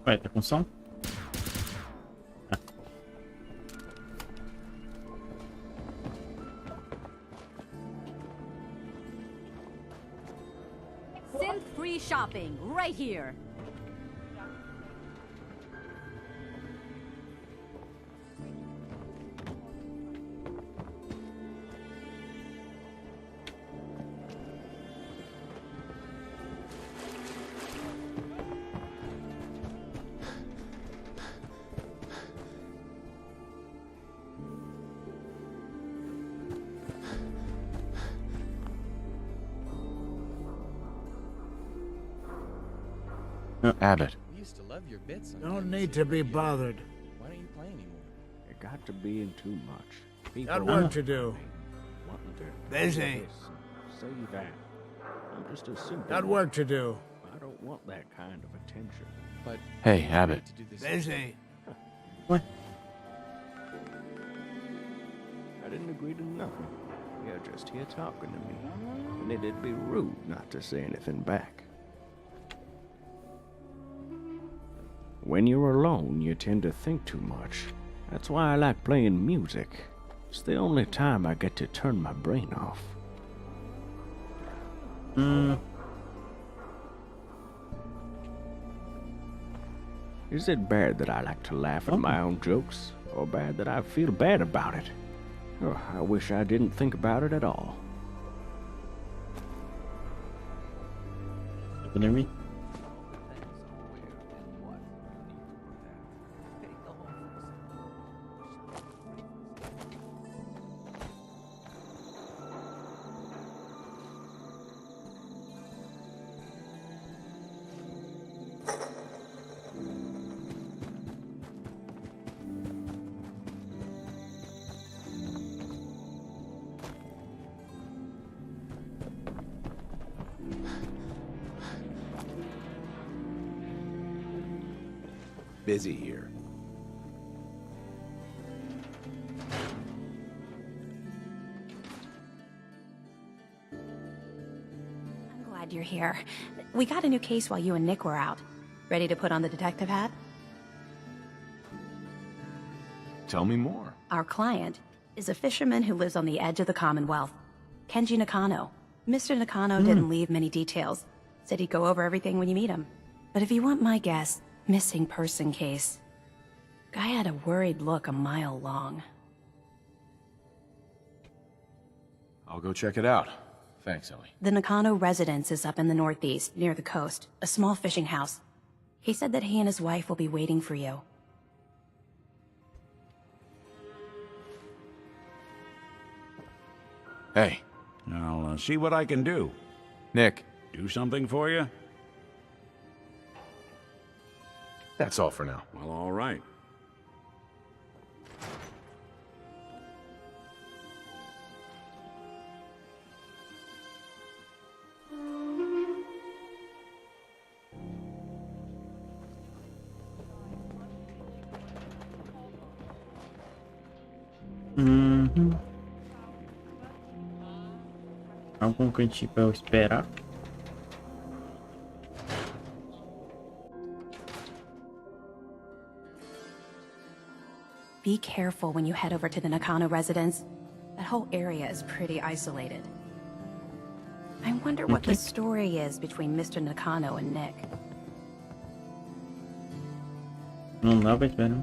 Ué, tá com som? Synth-free shopping, right here. Abbott. We used to love your bits. Don't need to be bothered. Why don't you play anymore? It got to being too much. Got work to do. Wanting to Busy. this and say that. I'm just a simple. Got work to do. I don't want that kind of attention. But Hey, Abbott. Busy. What? I didn't agree to nothing. You're just here talking to me. And it'd be rude not to say anything back. When you're alone, you tend to think too much. That's why I like playing music. It's the only time I get to turn my brain off. Is it bad that I like to laugh at my own jokes? Or bad that I feel bad about it? Oh, I wish I didn't think about it at all. Looking at me? Busy here. I'm glad you're here. We got a new case while you and Nick were out. Ready to put on the detective hat? Tell me more. Our client is a fisherman who lives on the edge of the Commonwealth. Kenji Nakano. Mr. Nakano didn't leave many details. Said he'd go over everything when you meet him. But if you want my guess, missing person case. Guy had a worried look a mile long. I'll go check it out. Thanks, Ellie. The Nakano residence is up in the northeast, near the coast. A small fishing house. He said that he and his wife will be waiting for you. Hey, I'll see what I can do. Nick. Do something for you? That's all for now. Well, all right. Algum cantinho pra eu esperar? Be careful when you head over to the Nakano residence. That whole area is pretty isolated. I wonder what the story is between Mr. Nakano and Nick. Não dá pra esperar.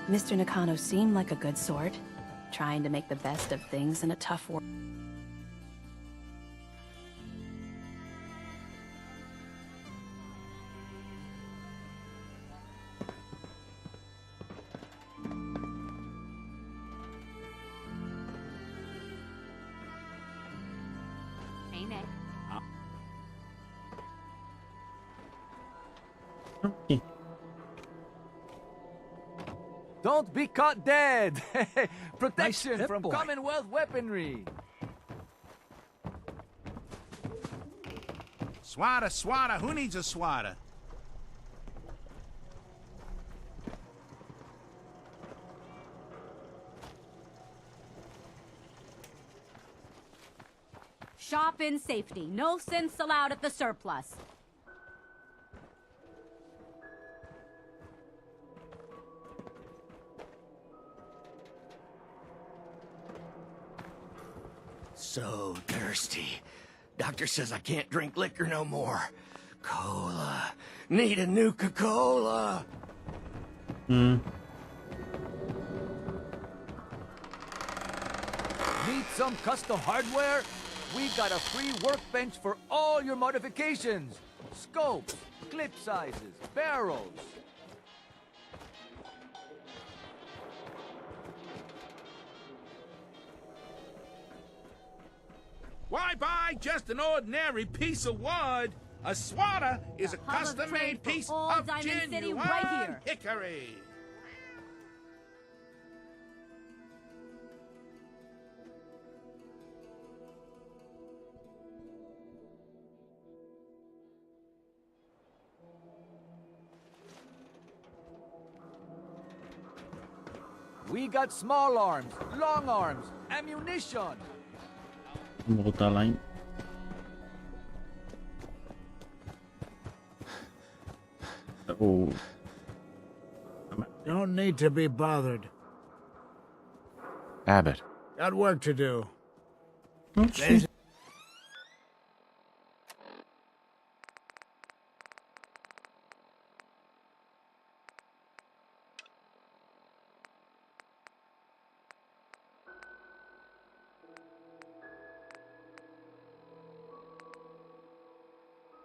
Mr. Nakano seemed like a good sort, trying to make the best of things in a tough world. Hey, Nick. Okay. Don't be caught dead! Protection Nice from boy. Commonwealth weaponry! Swatter, swatter. Who needs a swatter? Shop in safety. No synths allowed at the surplus. So thirsty. Doctor says I can't drink liquor no more. Cola. Need a Nuka Cola. Hmm. Need some custom hardware? We got a free workbench for all your modifications. Scopes, clip sizes, barrels. Why buy just an ordinary piece of wood? A swatter is a hub of custom-made trade for piece all of Diamond City genuine right here. hickory. We got small arms, long arms, ammunition. Vamos voltar lá em. Oh. Don't need to be bothered. Abbott. Got work to do. Oxi.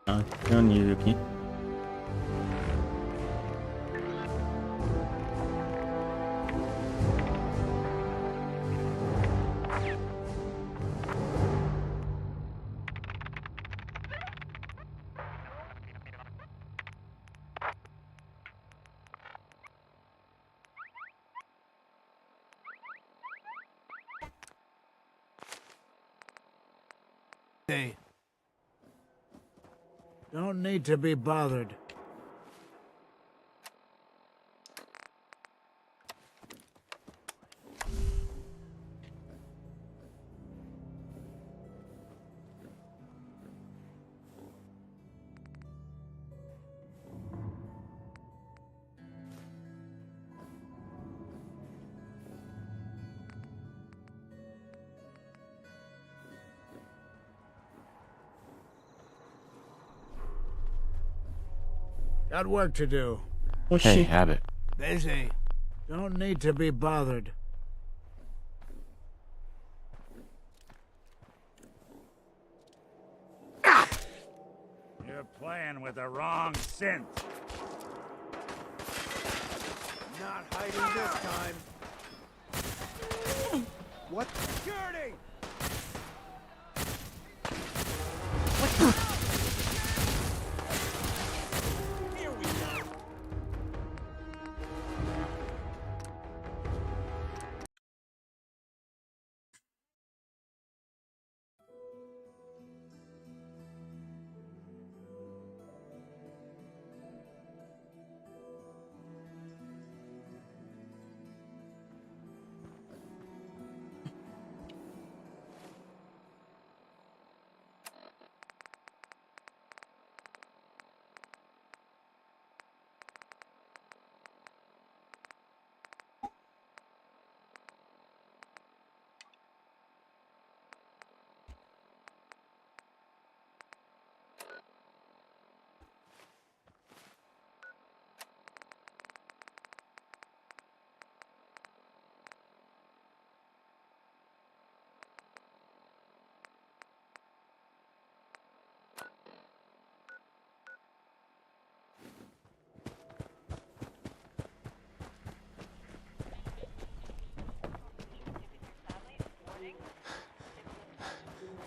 Ah, tem um nível aqui. Hey. Don't need to be bothered. Got work to do. Hey, Abbott. Busy. Don't need to be bothered. You're playing with the wrong synth. Not hiding this time. What? Security! Here we go.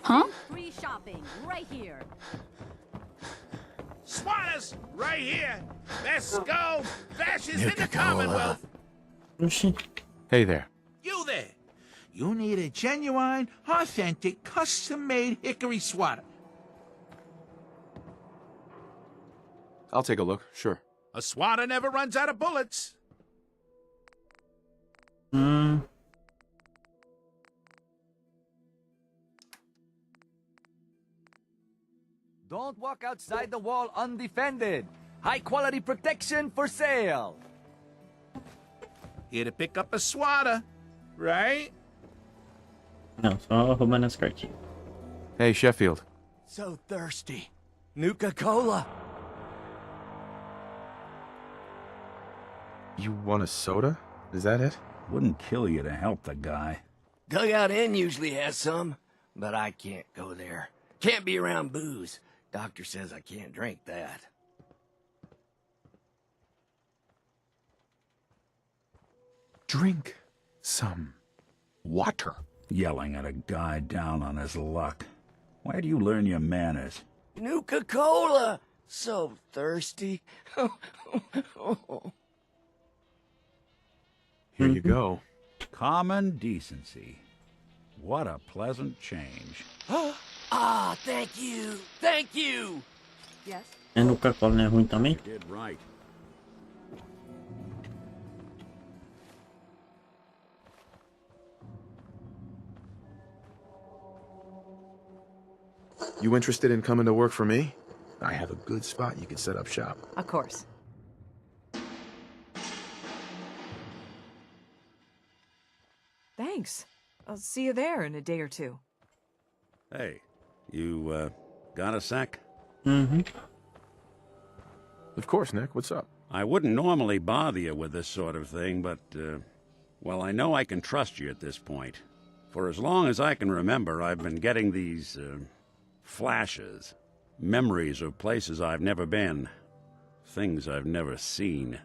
Huh? Free shopping, right here. SWATers, right here. Best go fascists in the Commonwealth. Hey there. You there. You need a genuine, authentic, custom-made hickory swatter. I'll take a look, sure. A swatter never runs out of bullets. Don't walk outside the wall undefended. High-quality protection for sale. Here to pick up a swatter, right? Não, só roubando as cartinhas. Hey, Sheffield. So thirsty. Nuka-Cola. You want a soda? Is that it? Wouldn't kill you to help the guy. Dugout Inn usually has some, but I can't go there. Can't be around booze. Doctor says I can't drink that. Drink some water. Yelling at a guy down on his luck. Where do you learn your manners? Nuka-Cola! So thirsty. Here you go. Common decency. What a pleasant change. Ah, thank you. Thank you. Yes. É no Coca-Cola, não é ruim também? Did right. You interested in coming to work for me? I have a good spot you could set up shop. Of course. Thanks. I'll see you there in a day or two. Hey, you, got a sec? Mm-hmm. Of course, Nick. What's up? I wouldn't normally bother you with this sort of thing, but, well, I know I can trust you at this point. For as long as I can remember, I've been getting these, flashes. Memories of places I've never been. Things I've never seen.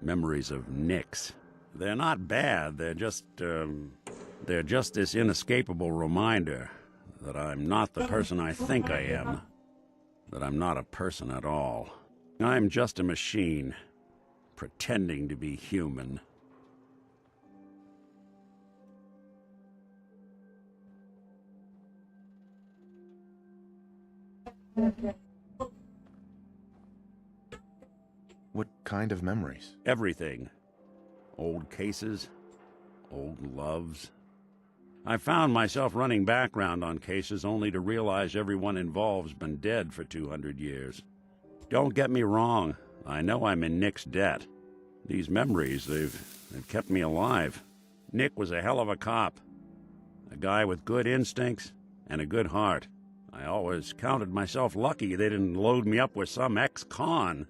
Memories of Nicks. They're not bad, they're just this inescapable reminder that I'm not the person I think I am. That I'm not a person at all. I'm just a machine, pretending to be human. What kind of memories? Everything. Old cases, old loves. I found myself running background on cases only to realize everyone involved's been dead for 200 years. Don't get me wrong, I know I'm in Nick's debt. These memories, they've kept me alive. Nick was a hell of a cop. A guy with good instincts and a good heart. I always counted myself lucky they didn't load me up with some ex-con,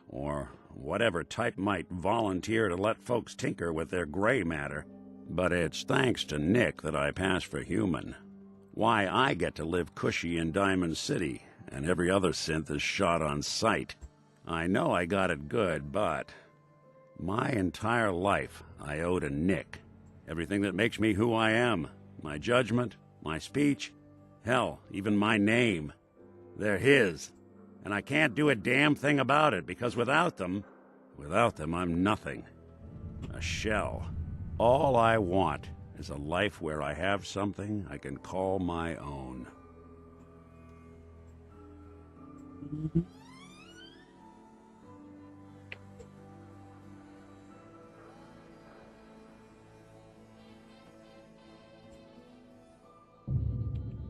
or whatever type might volunteer to let folks tinker with their gray matter. But it's thanks to Nick that I pass for human. Why I get to live cushy in Diamond City, and every other synth is shot on sight. I know I got it good, but My entire life I owe to Nick. Everything that makes me who I am. My judgment, my speech, hell, even my name. They're his. And I can't do a damn thing about it, because without them, I'm nothing. A shell. All I want is a life where I have something I can call my own.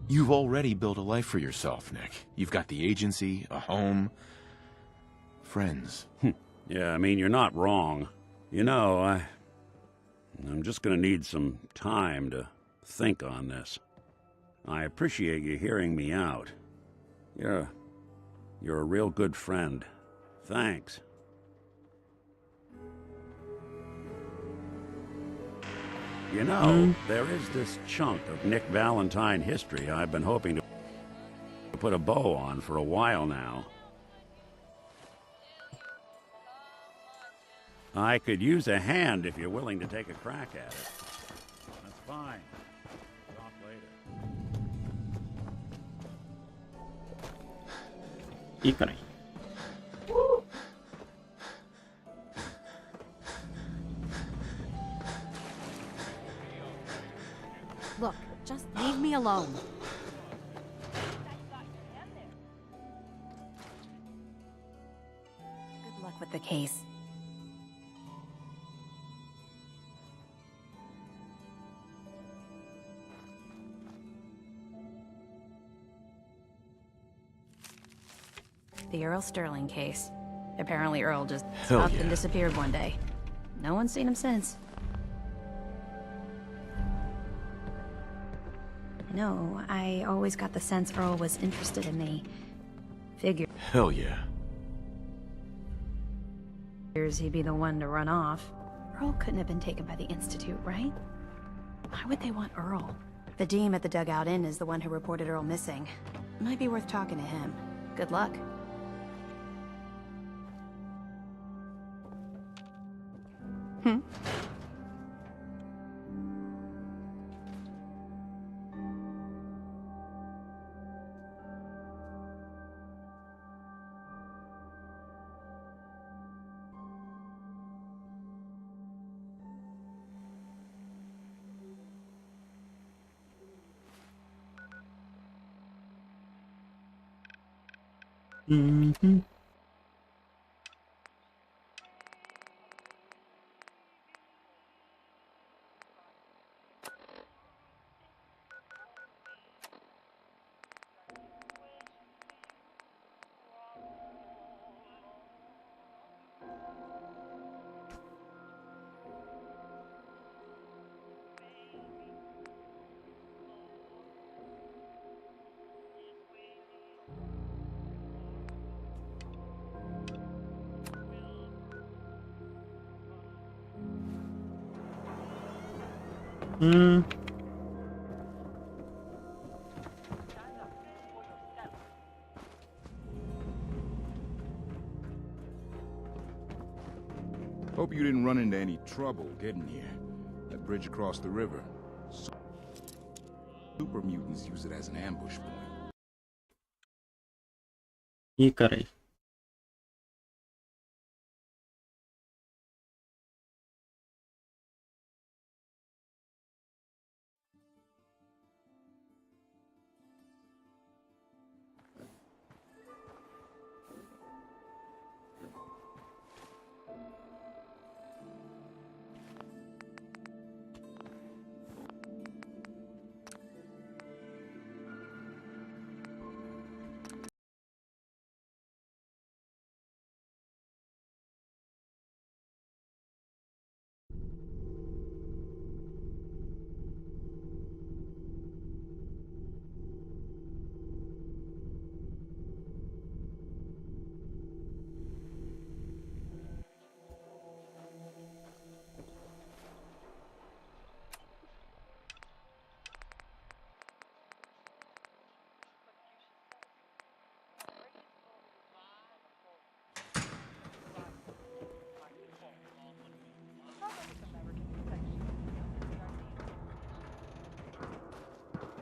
You've already built a life for yourself, Nick. You've got the agency, a home, friends. Yeah, I mean, you're not wrong. You know, I'm just gonna need some time to think on this. I appreciate you hearing me out. You're a real good friend. Thanks. You know, there is this chunk of Nick Valentine history I've been hoping to put a bow on for a while now. I could use a hand if you're willing to take a crack at it. That's fine. Talk later. Ícone. Look, just leave me alone. Good luck with the case. The Earl Sterling case. Apparently Earl just stopped and disappeared one day. No one's seen him since. No, I always got the sense Earl was interested in me. Figures Hell yeah. he'd be the one to run off. Earl couldn't have been taken by the Institute, right? Why would they want Earl? The Dean at the Dugout Inn is the one who reported Earl missing. Might be worth talking to him. Good luck. Mm-hmm. Hope you didn't run into any trouble getting here. That bridge across the river. Super mutants use it as an ambush point. Ih, carai.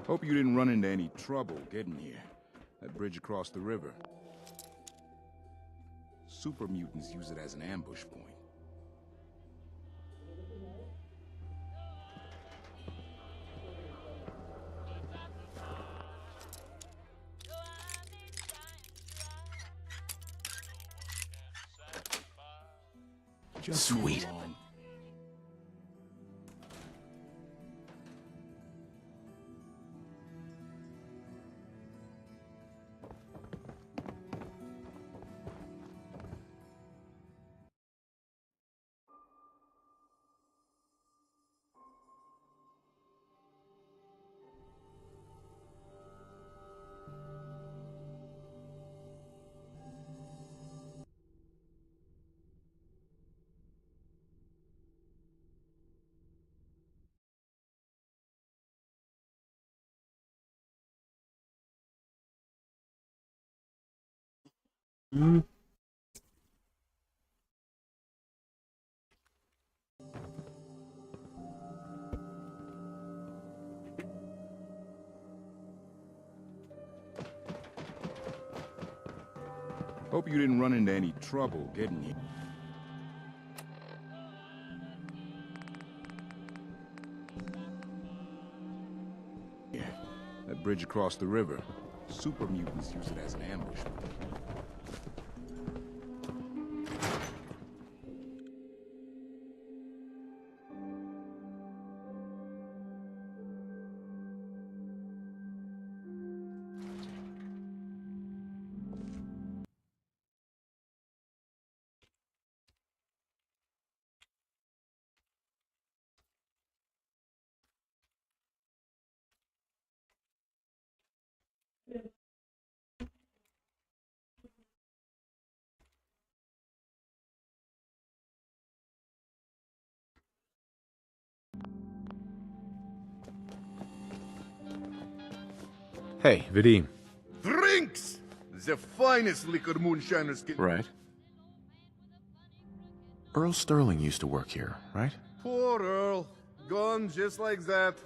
Hope you didn't run into any trouble getting here. That bridge across the river. Super mutants use it as an ambush point. Just Sweet. Hope you didn't run into any trouble getting here. Yeah, that bridge across the river. Super mutants use it as an ambush. Hey, Vadim. Drinks! The finest liquor moonshiners can... Right. Earl Sterling used to work here, right? Poor Earl. Gone just like that.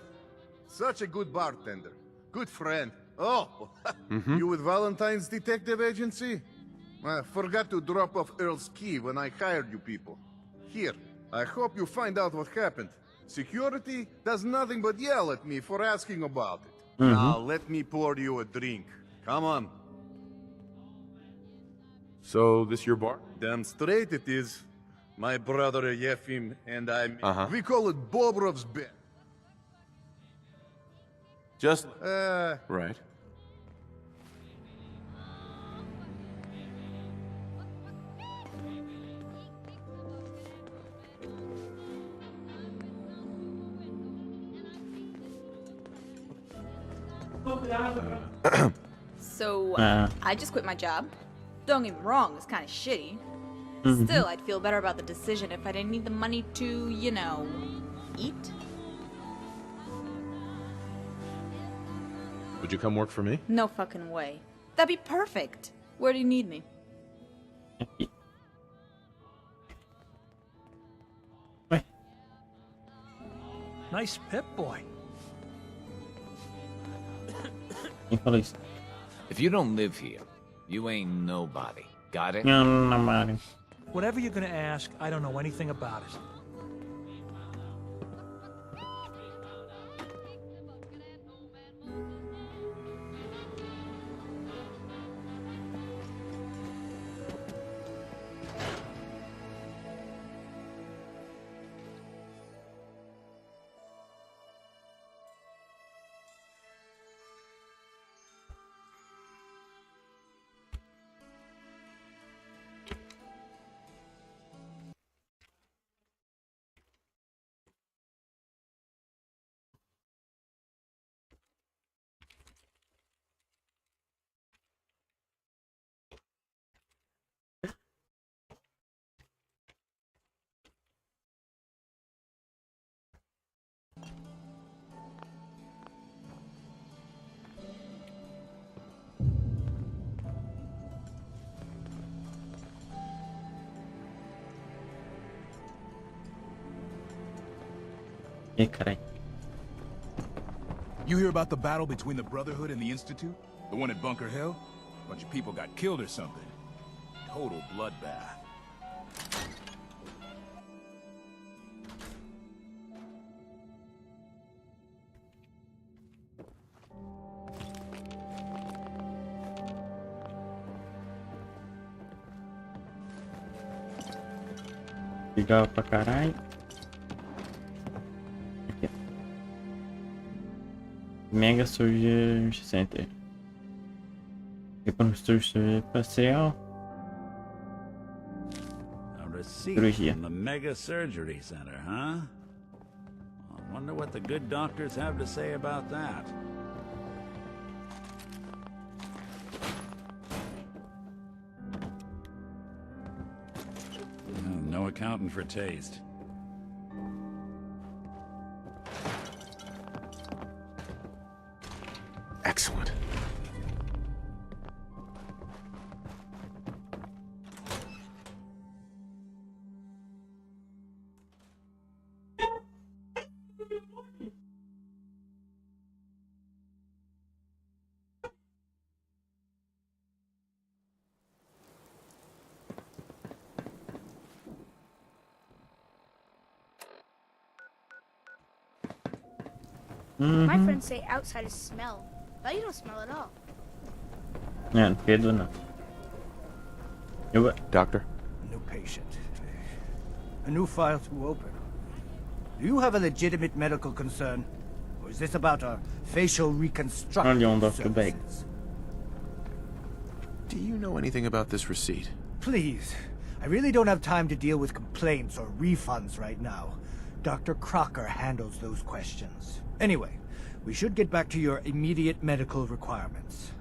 Such a good bartender. Good friend. Oh, you with Valentine's Detective Agency? I forgot to drop off Earl's key when I hired you people. Here, I hope you find out what happened. Security does nothing but yell at me for asking about it. Now let me pour you a drink. Come on. So, this your bar? Damn straight it is. My brother Yefim and I, we call it Bobrov's Bet. Just... Right. So, I just quit my job. Don't get me wrong, it's kind of shitty. Still, I'd feel better about the decision if I didn't need the money to, you know, eat. Would you come work for me? No fucking way. That'd be perfect. Where do you need me? Nice pip boy. If you don't live here, you ain't nobody. Got it? Whatever you're gonna ask, I don't know anything about it. Ih, carai. You hear about the battle between the Brotherhood and the Institute? The one at Bunker Hill? A bunch of people got killed or something. Total bloodbath. Legal pra caralho. Aqui. Mega Surgery Center. Reconstrução facial. A receipt Cirurgia. from the Mega Surgery Center, huh? I wonder what the good doctors have to say about that. No accountant for taste. Excellent. My friends say outsiders smell, but you don't smell at all. Yeah, Pedro não. Doctor? New patient. A new file to open. Do you have a legitimate medical concern? Or is this about a facial reconstruction? Olha Dr. Beck. Do you know anything about this receipt? Please. I really don't have time to deal with complaints or refunds right now. Dr. Crocker handles those questions. Anyway, we should get back to your immediate medical requirements.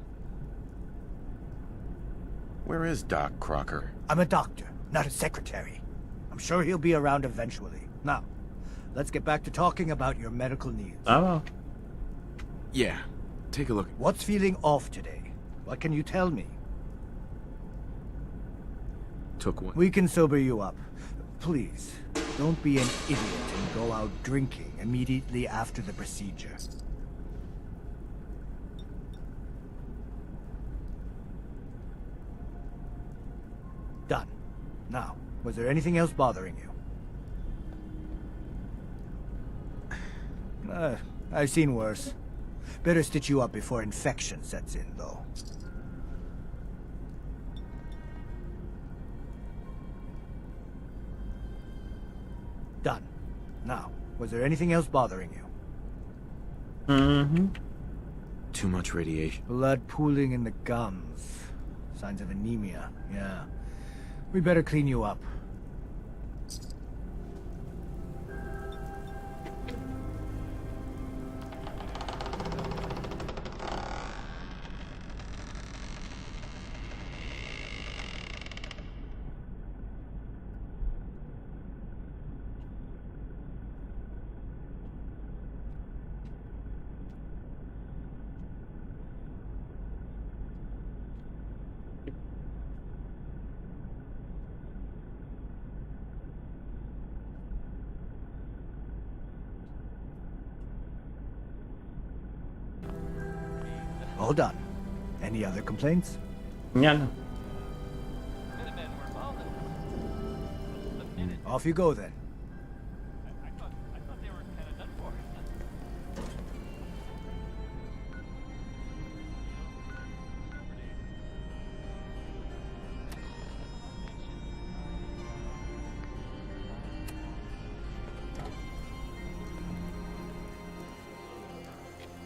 Where is Doc Crocker? I'm a doctor, not a secretary. I'm sure he'll be around eventually. Now, let's get back to talking about your medical needs. Oh. Yeah, take a look. What's feeling off today? What can you tell me? Took one. We can sober you up. Please, don't be an idiot and go out drinking immediately after the procedure. Done. Now, was there anything else bothering you? I've seen worse. Better stitch you up before infection sets in, though. Done. Now, was there anything else bothering you? Mm-hmm. Too much radiation. Blood pooling in the gums. Signs of anemia, yeah. We better clean you up. All done. Any other complaints? Yeah, no. Off you go then.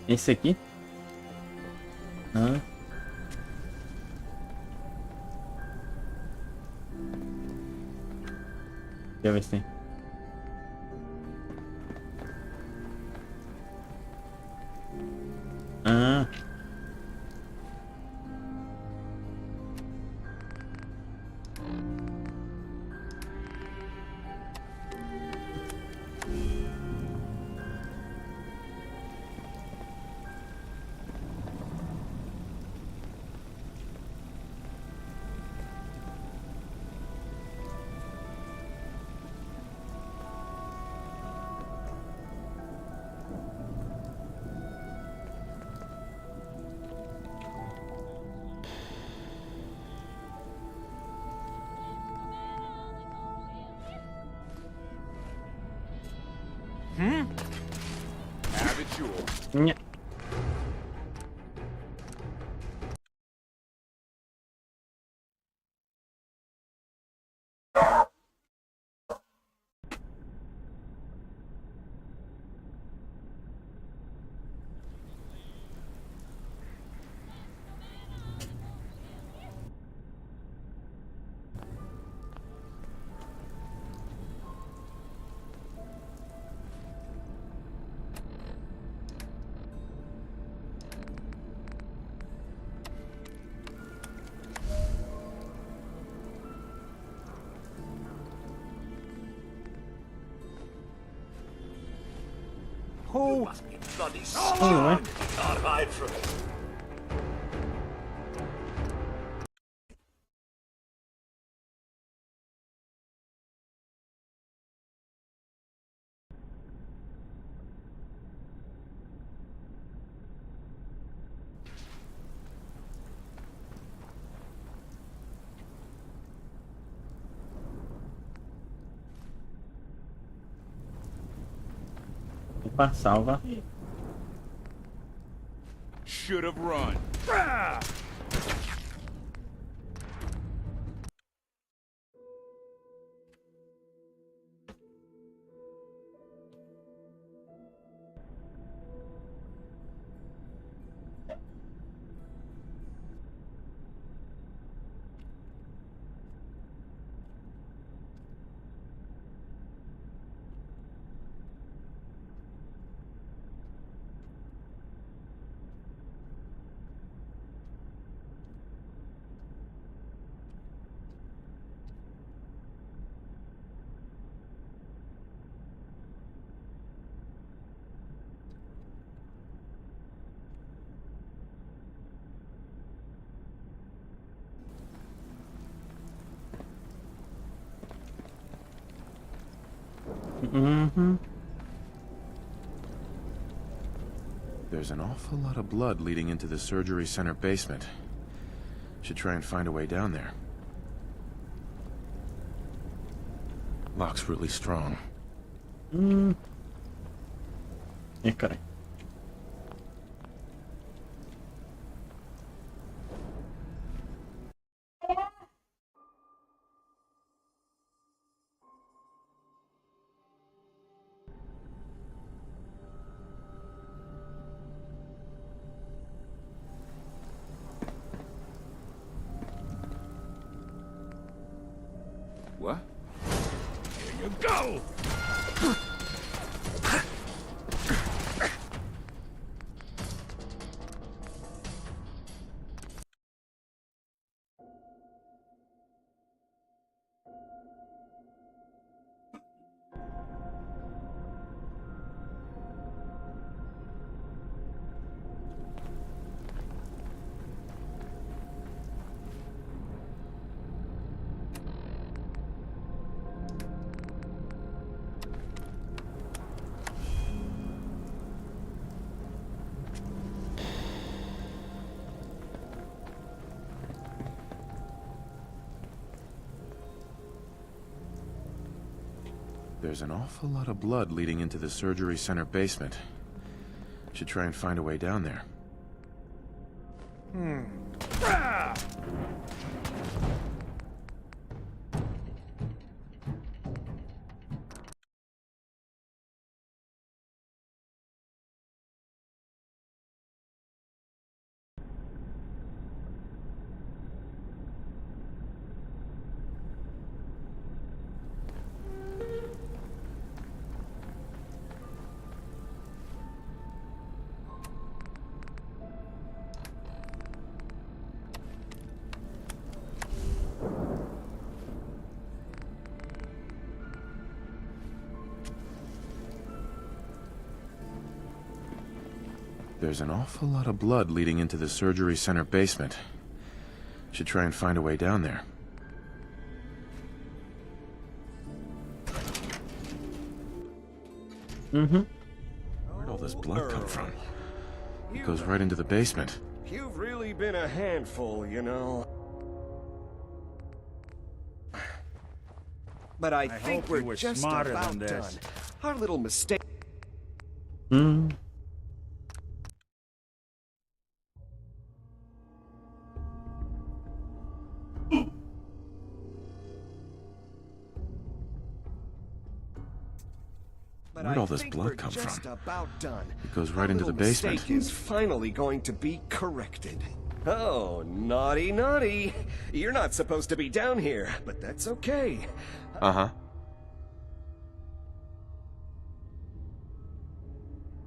Esse aqui? Ah. Deixa eu ver se tem. Ah. jewel. Yeah. Who must be bloody Anyway. Can't hide from it. Opa, salva. Should have run. Mm-hmm. There's an awful lot of blood leading into the surgery center basement. Should try and find a way down there. Lock's really strong. E carai. What? Here you go! There's an awful lot of blood leading into the surgery center basement. Should try and find a way down there. There's an awful lot of blood leading into the surgery center basement. Should try and find a way down there. Where'd all this blood come from? It goes right into the basement. You've really been a handful, you know. But I think hope you we're were just smarter about than this. done. Our little mistake. this think blood we're come just from? about done. It goes Our right into the little basement. mistake is finally going to be corrected. Oh, naughty, naughty. You're not supposed to be down here, but that's okay. Uh-huh.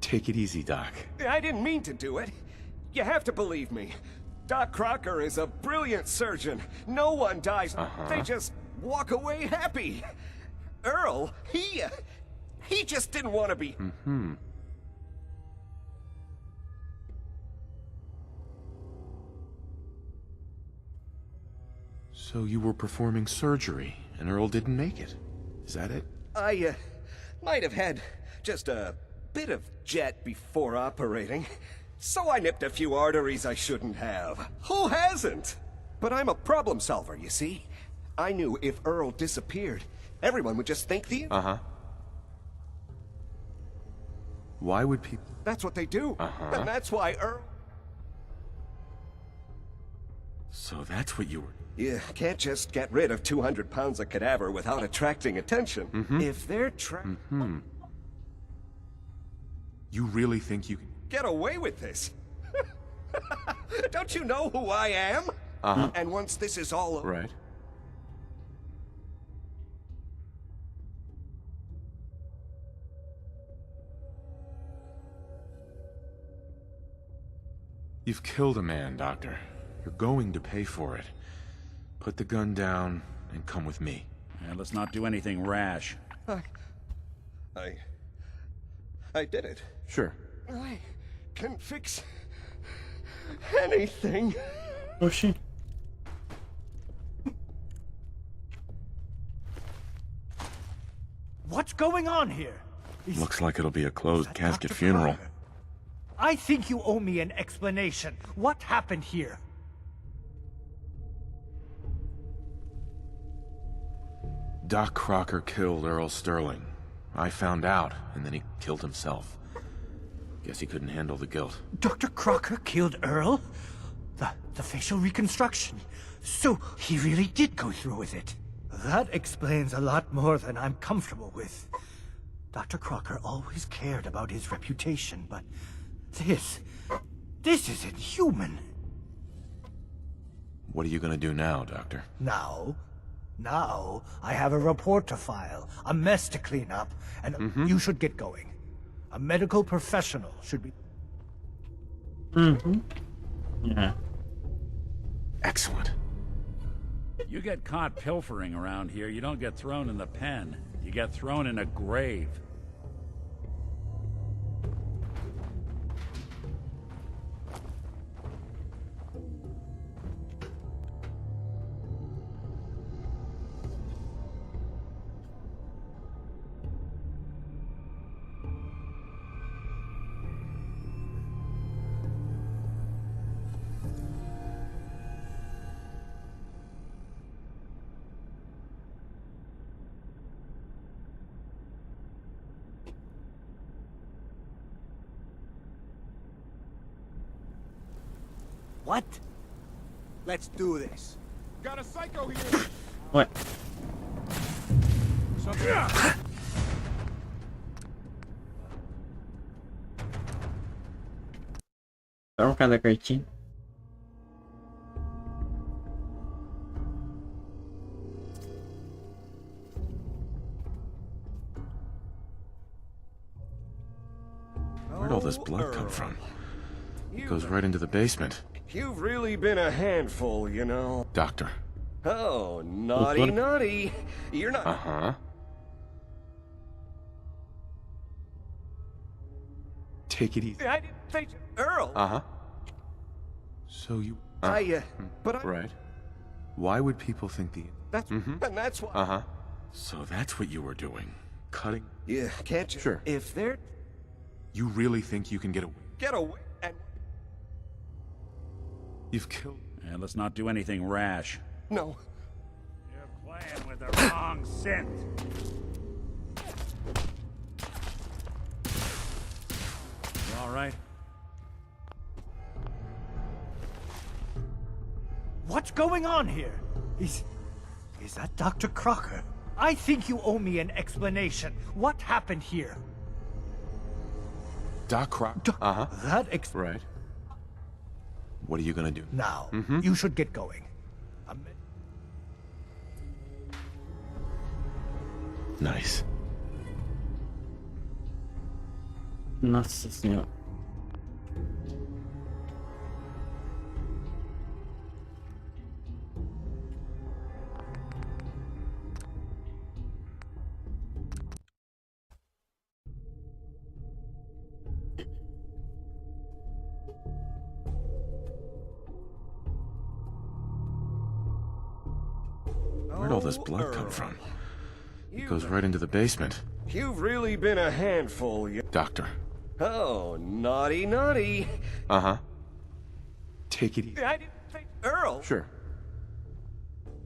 Take it easy, Doc. I didn't mean to do it. You have to believe me. Doc Crocker is a brilliant surgeon. No one dies. They just walk away happy. Earl, he just didn't want to be... Mm-hmm. So you were performing surgery, and Earl didn't make it. Is that it? I, might have had just a bit of jet before operating. So I nipped a few arteries I shouldn't have. Who hasn't? But I'm a problem solver, you see. I knew if Earl disappeared, everyone would just think the... Uh-huh. Why would people... That's what they do. And that's why Earl... So that's what you were... You can't just get rid of 200 pounds of cadaver without attracting attention. If they're You really think you can... Get away with this? Don't you know who I am? And once this is all over... Right. You've killed a man, Doctor. You're going to pay for it. Put the gun down and come with me. And let's not do anything rash. I did it. Sure. I can fix anything. Oh shit. What's going on here? Looks like it'll be a closed casket funeral. I think you owe me an explanation. What happened here? Doc Crocker killed Earl Sterling. I found out, and then he killed himself. Guess he couldn't handle the guilt. Dr. Crocker killed Earl? The facial reconstruction. So he really did go through with it. That explains a lot more than I'm comfortable with. Dr. Crocker always cared about his reputation, but this is inhuman. What are you gonna do now, Doctor? Now, I have a report to file, a mess to clean up, and you should get going. A medical professional should be... Yeah. Excellent. You get caught pilfering around here, you don't get thrown in the pen. You get thrown in a grave. What? Let's do this. Got a psycho here. What? Vamos cada cartinha. Where'd all this blood come from? It goes right into the basement. You've really been a handful, you know. Doctor. Oh, naughty, naughty. You're not... Take it easy. I didn't think... Earl! So you... but Right. Why would people think the... That's... And that's why... So that's what you were doing. Cutting... Yeah, can't you... Sure. If they're... You really think you can get away? Get away and... You've killed... And let's not do anything rash. No. You're playing with the wrong scent. You all right? What's going on here? Is that Dr. Crocker? I think you owe me an explanation. What happened here? Doc Crocker. Right. What are you gonna do? Now, you should get going. Nice. Nossa senhora. Where'd all this blood come from? It goes right into the basement. You've really been a handful, you... Doctor. Oh, naughty, naughty. Take it easy. I didn't think... Earl! Sure.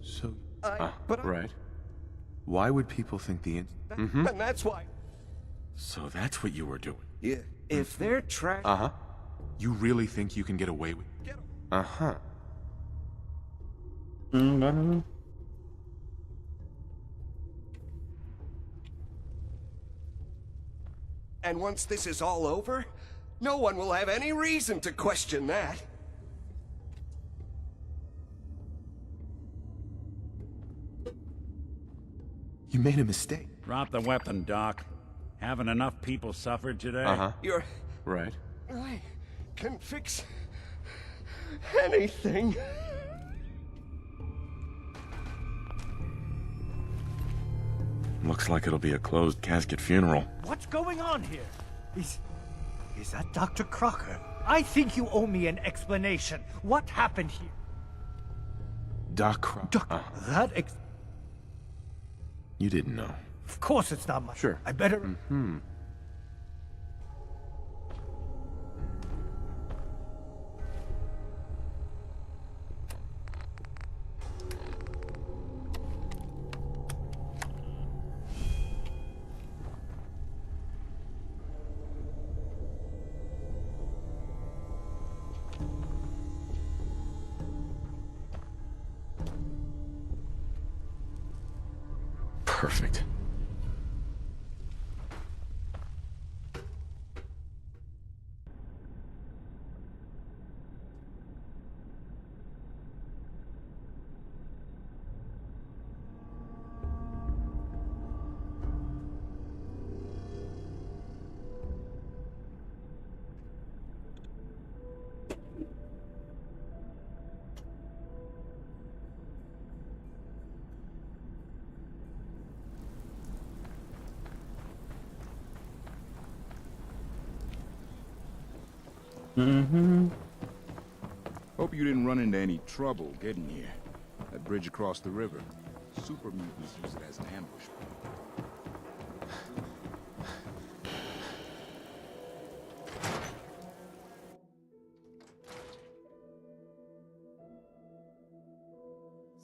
So... but right. Why would people think the... And that's why... So that's what you were doing? Yeah, if they're trash... You really think you can get away with... And once this is all over, no one will have any reason to question that. You made a mistake. Drop the weapon, Doc. Haven't enough people suffered today? You're... Right. I can fix... anything. Looks like it'll be a closed casket funeral. What's going on here? Is that Dr. Crocker? I think you owe me an explanation. What happened here? Doc Crocker. You didn't know. Of course it's not my... Sure. I better... Perfect. Hope you didn't run into any trouble getting here. That bridge across the river. Super mutants use it as an ambush.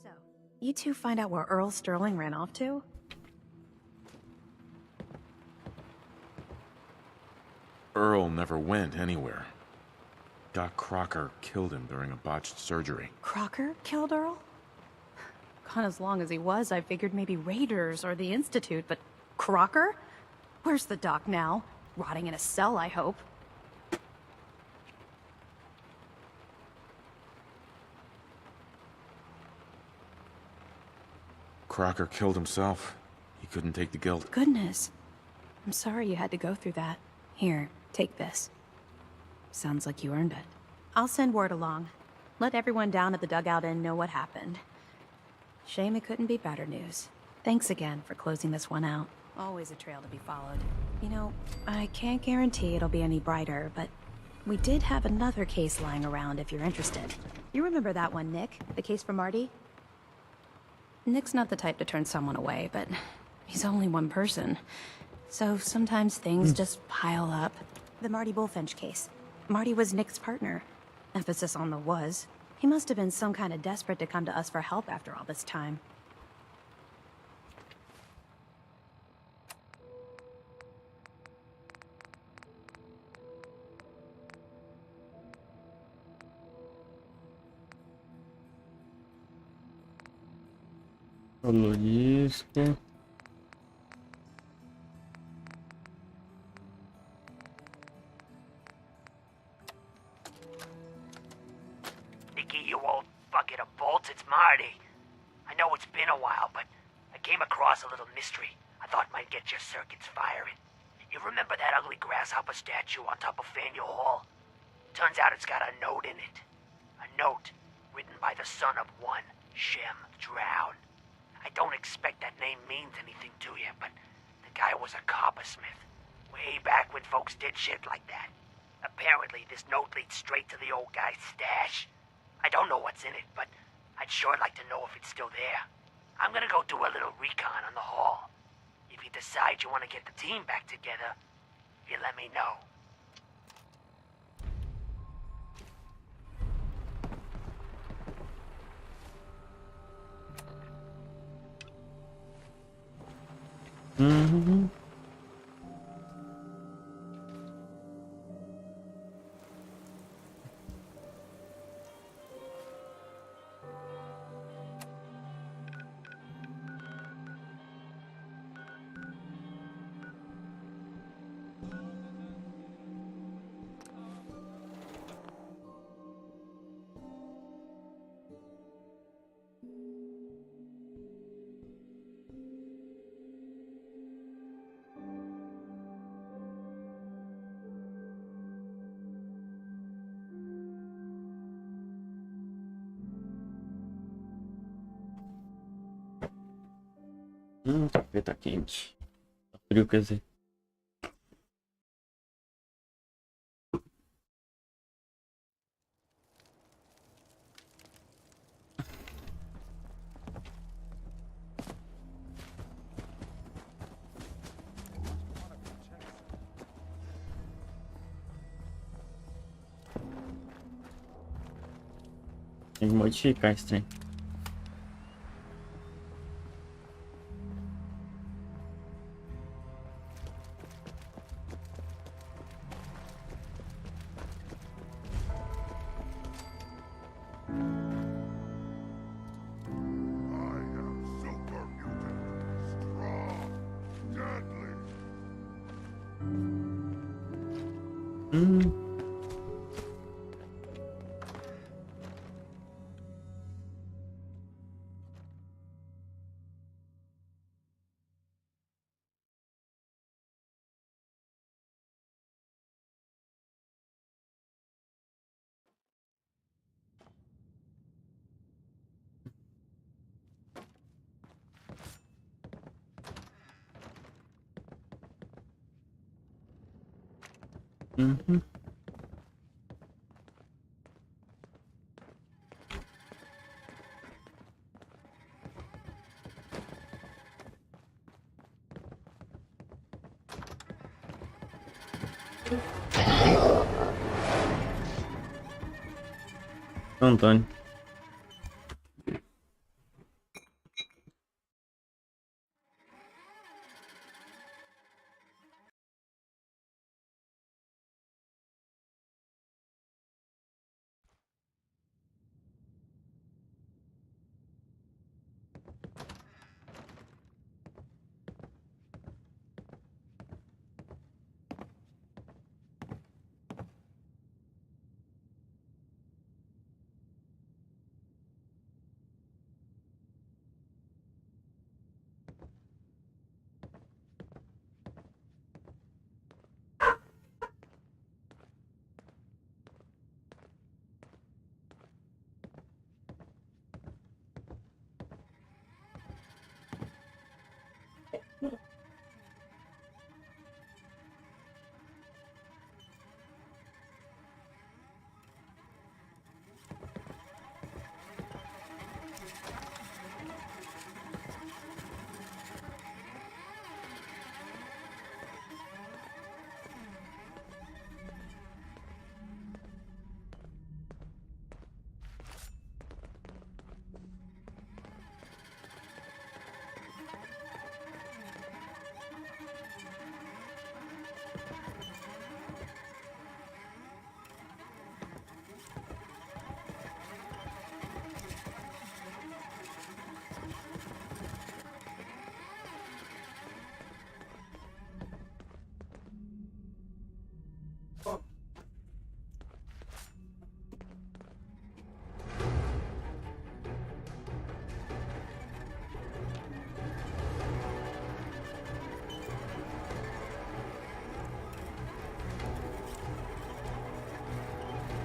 So, you two find out where Earl Sterling ran off to? Earl never went anywhere. Doc Crocker killed him during a botched surgery. Crocker killed Earl? Gone as long as he was, I figured maybe Raiders or the Institute, but Crocker? Where's the doc now? Rotting in a cell, I hope. Crocker killed himself. He couldn't take the guilt. Goodness. I'm sorry you had to go through that. Here, take this. Sounds like you earned it. I'll send word along. Let everyone down at the Dugout Inn know what happened. Shame it couldn't be better news. Thanks again for closing this one out. Always a trail to be followed. You know, I can't guarantee it'll be any brighter, but we did have another case lying around if you're interested. You remember that one, Nick? The case for Marty? Nick's not the type to turn someone away, but he's only one person. So sometimes things just pile up. The Marty Bullfinch case. Marty was Nick's partner. Emphasis on the was. He must have been some kind of desperate to come to us for help after all this time. Falou disco. Frankie, you old bucket of bolts, it's Marty. I know it's been a while, but I came across a little mystery I thought might get your circuits firing. You remember that ugly grasshopper statue on top of Faneuil Hall? Turns out it's got a note in it. A note written by the son of one Shem Drown. I don't expect that name means anything to you, but the guy was a coppersmith. Way back when folks did shit like that. Apparently, this note leads straight to the old guy's stash. I don't know what's in it, but I'd sure like to know if it's still there. I'm gonna go do a little recon on the hall. If you decide you want to get the team back together, you let me know. Mm-hmm. Café tá quente. Tá frio, quer dizer. Tem que modificar esse trem. Uhum. Antônio.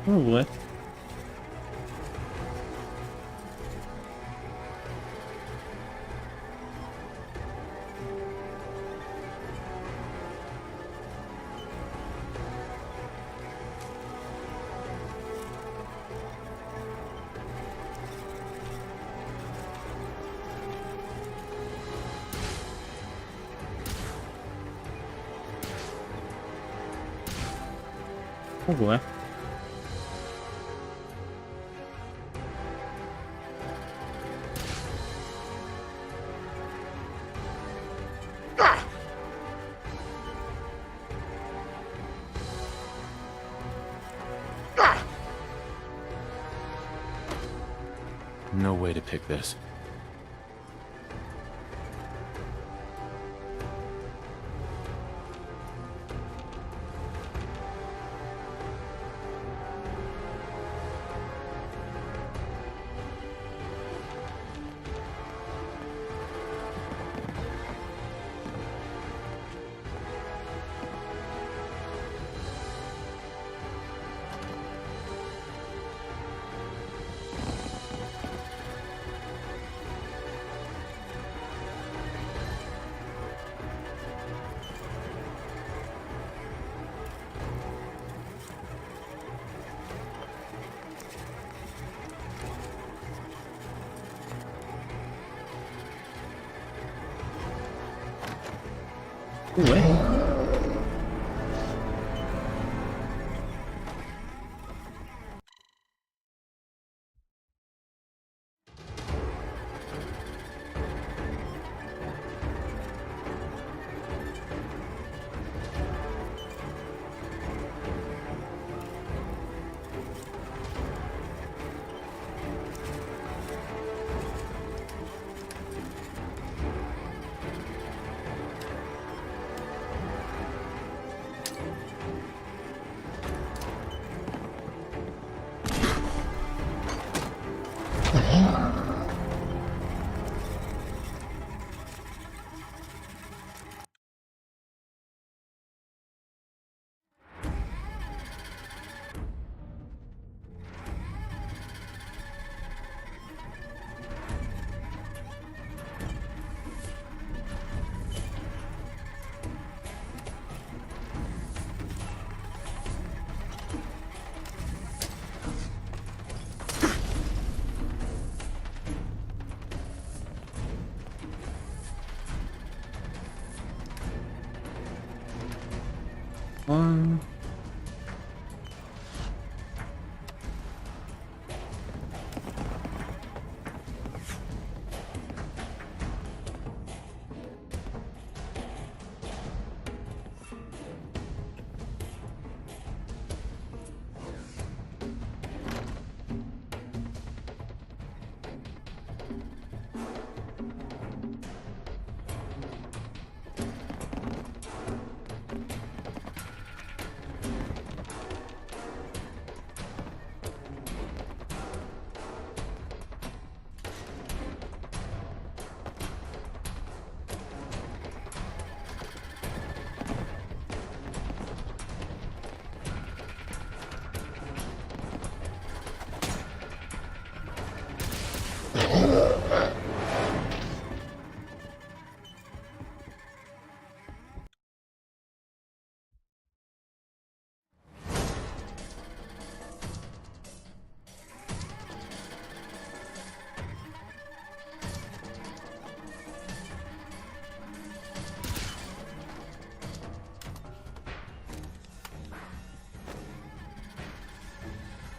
Ué. Ué. No way to pick this. Ué.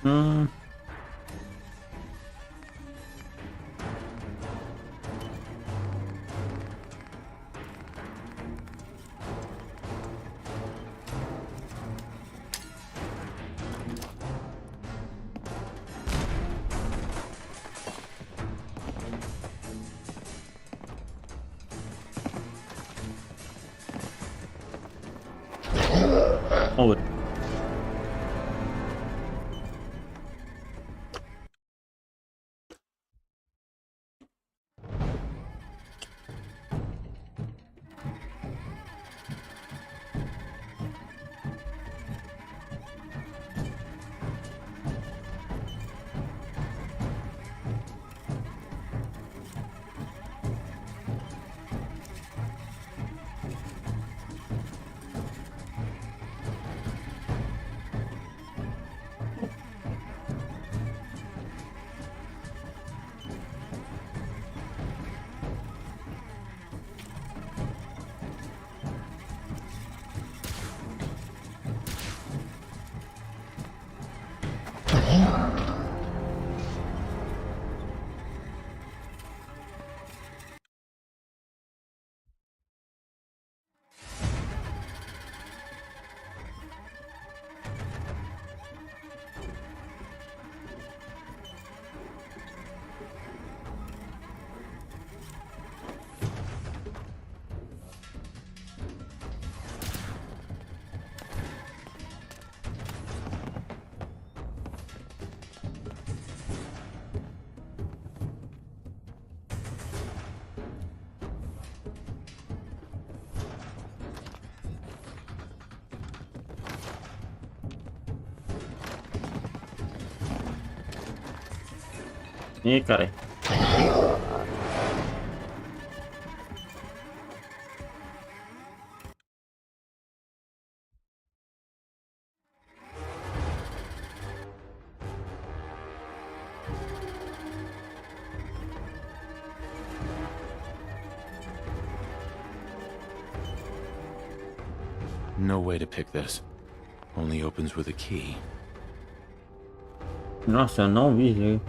Oh. Ih, cara. No way to pick this. Only opens with a key. Nossa, eu não vi isso aí.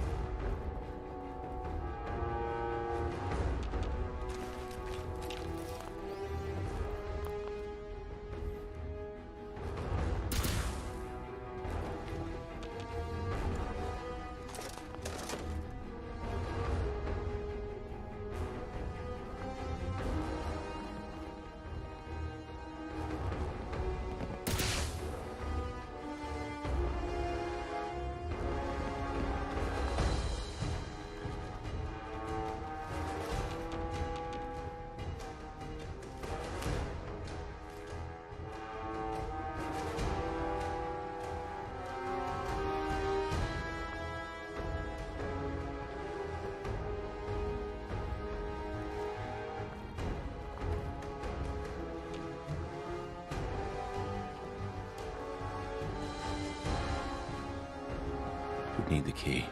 Would need the key.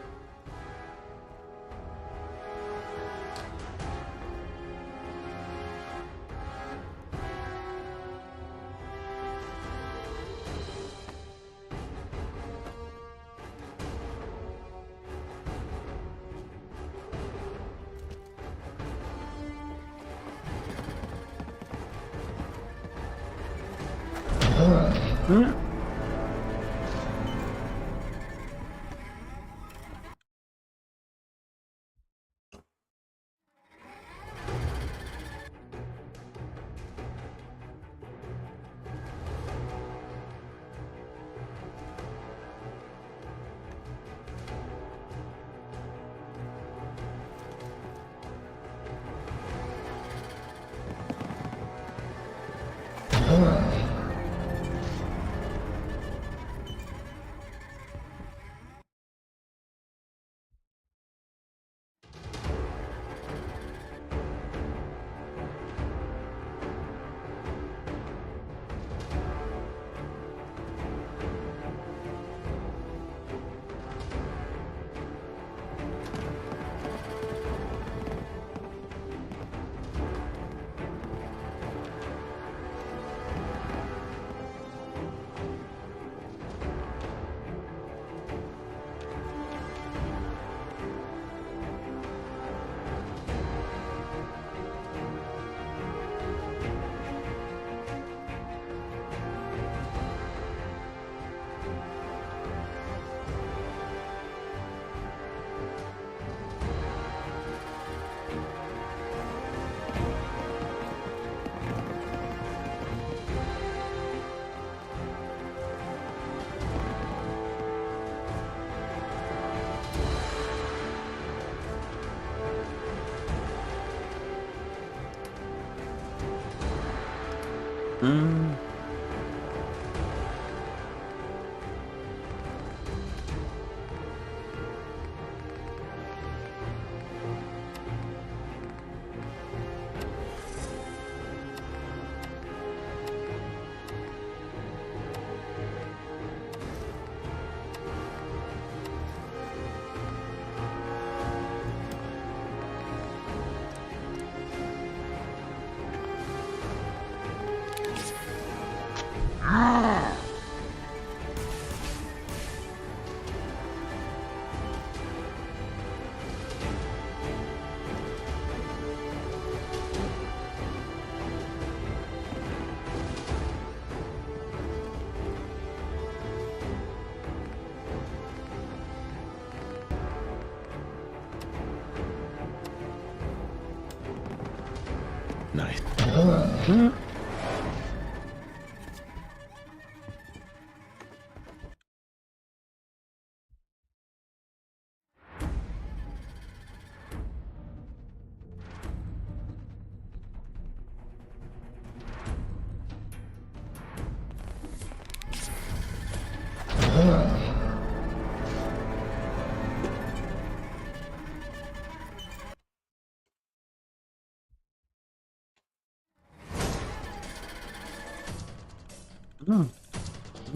Nice.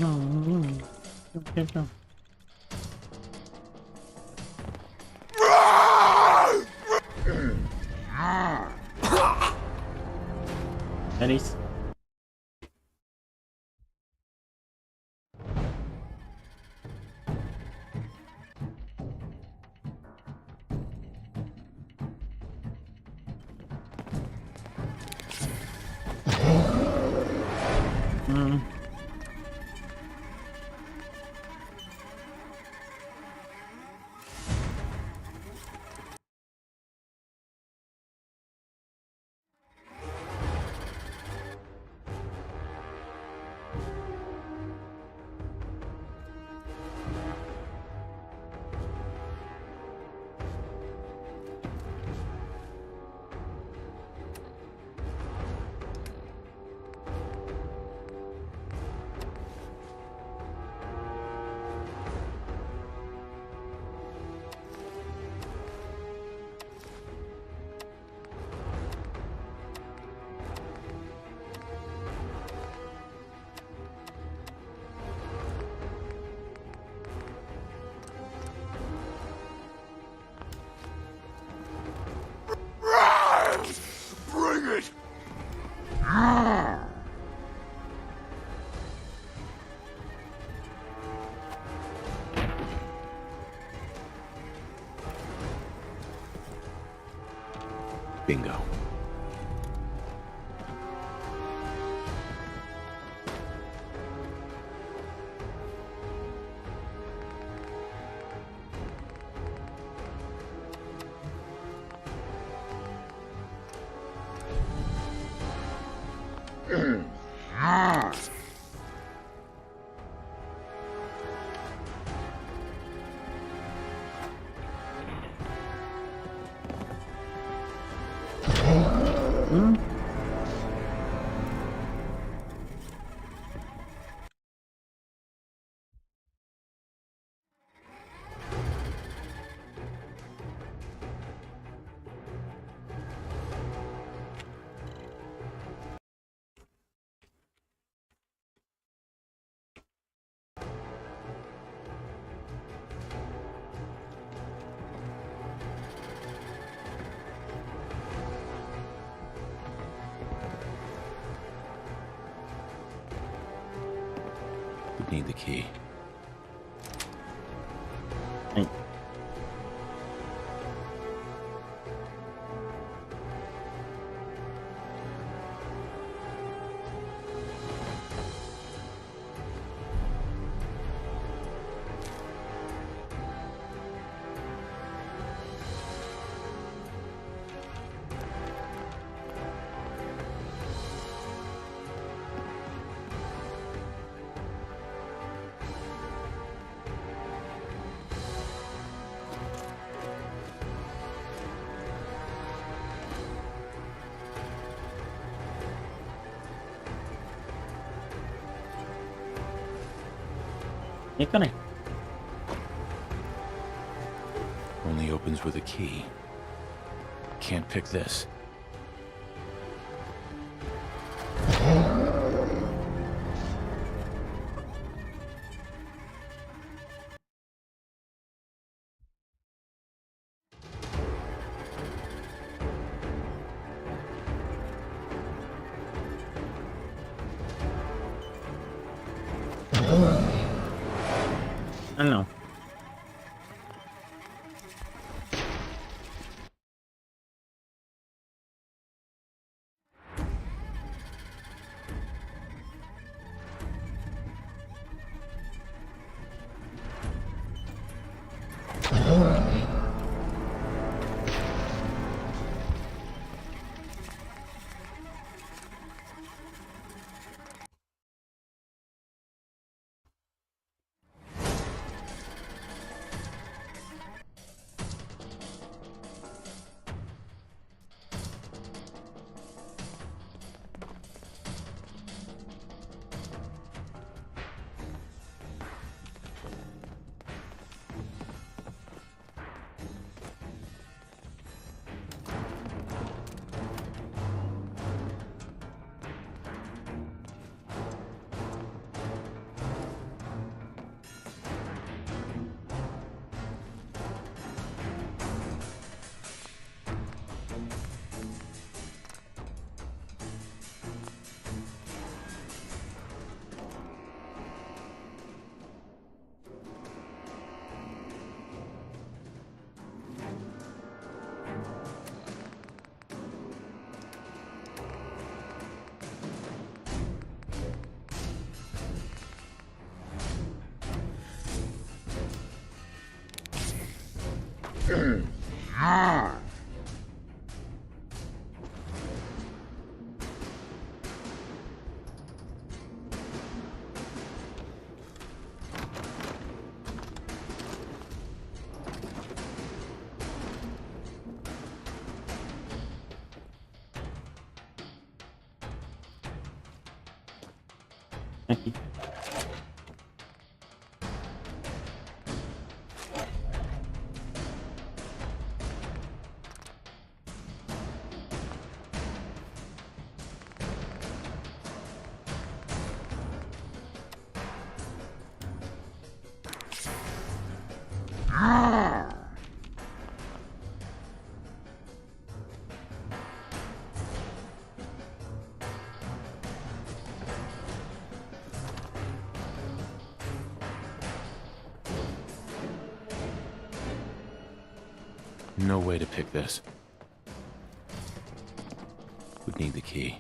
Eles. Bring it! Bingo. Need the key. Hey. You gonna? Only opens with a key. Can't pick this. I know. Aqui. No way to pick this. Would need the key.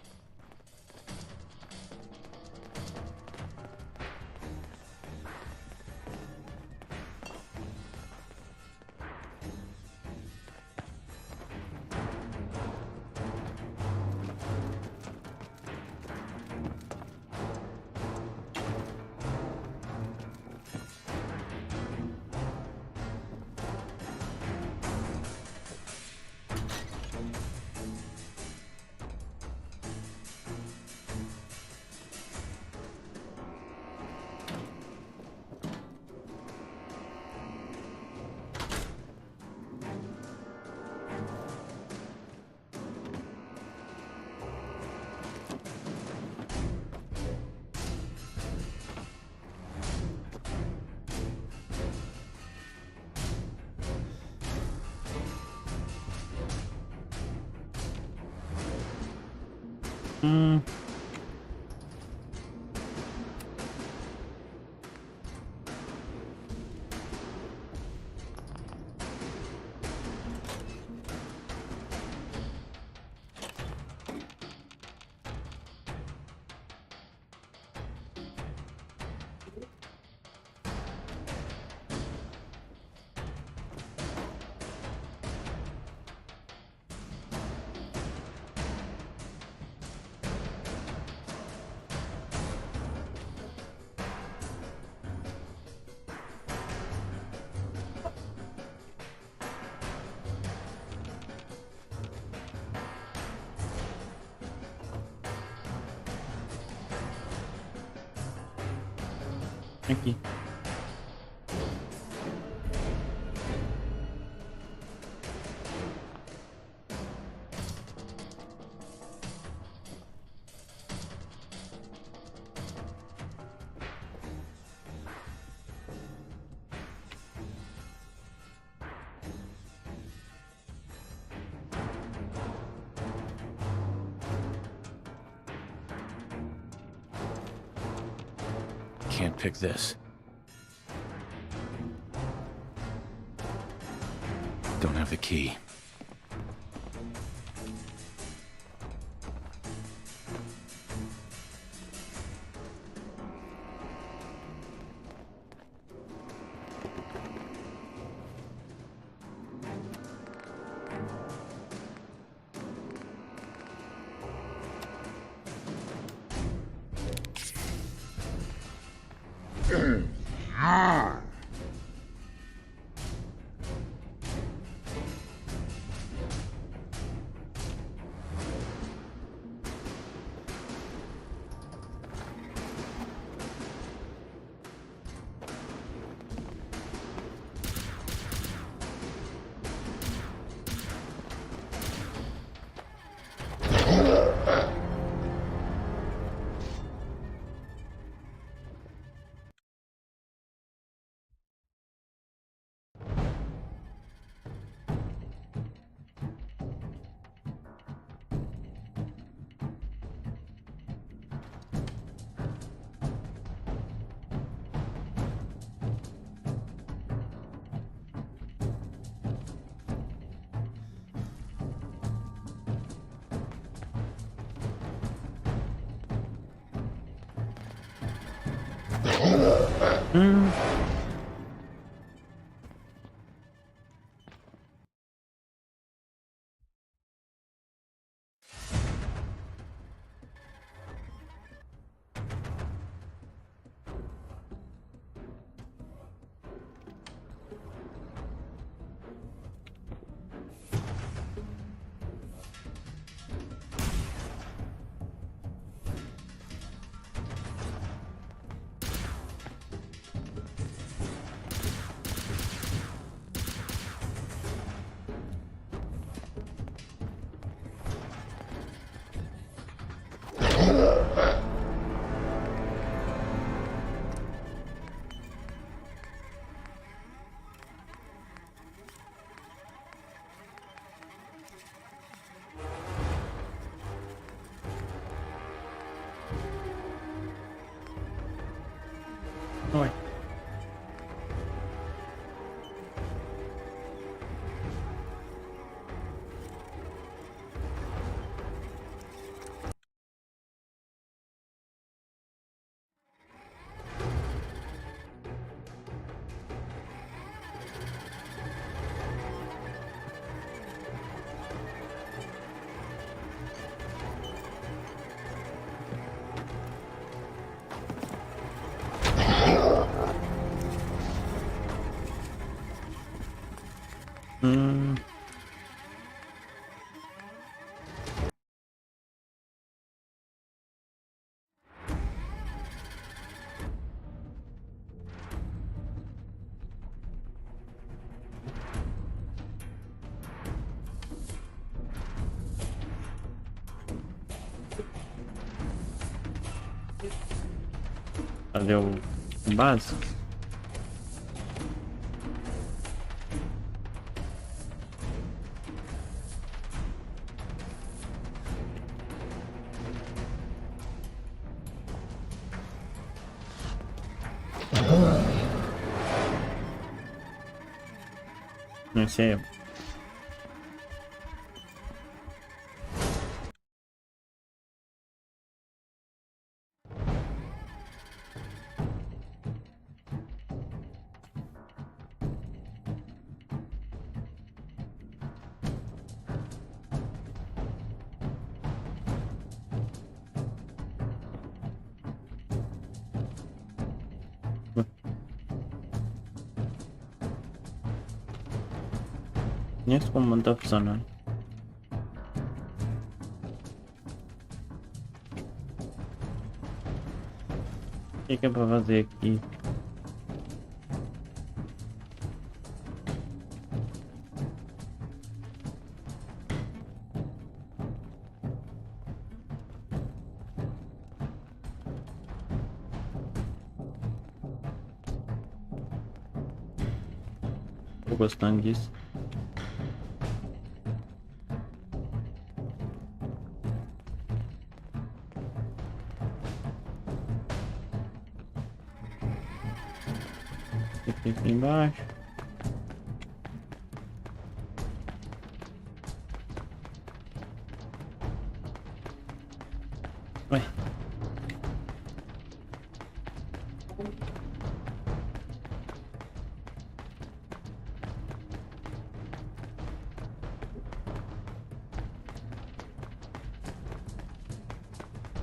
Aqui. Can't pick this. Don't have the key. Cadê o básico? Não sei. Esse comando tá funcionando. O que é pra fazer aqui? Tô gostando disso. Aqui embaixo. Ué.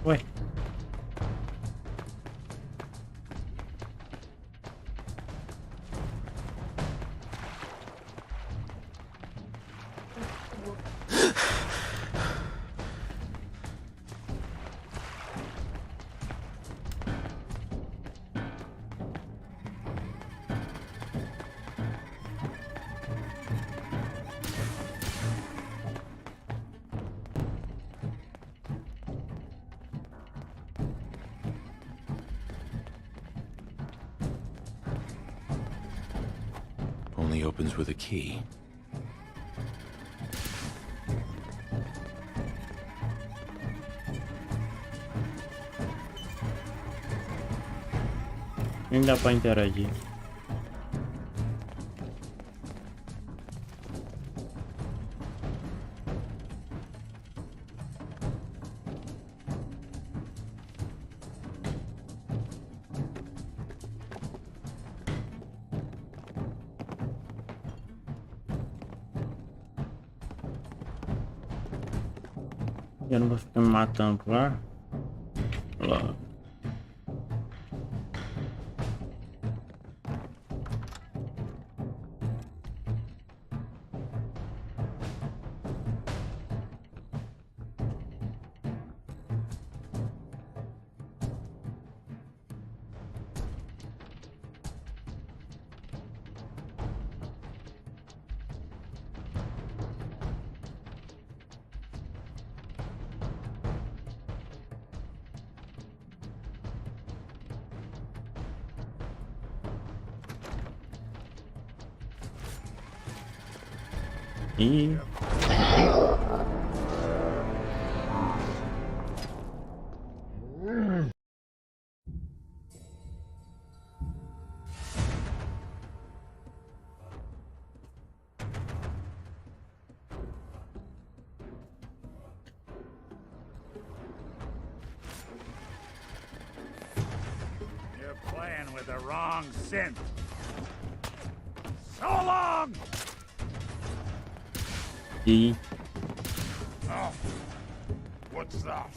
Ué. Only opens with a key. Nem dá pra interagir. Eu não vou ficar me matando por lá. Lá. E You're playing with the wrong synth. So long! E Oh, what's that?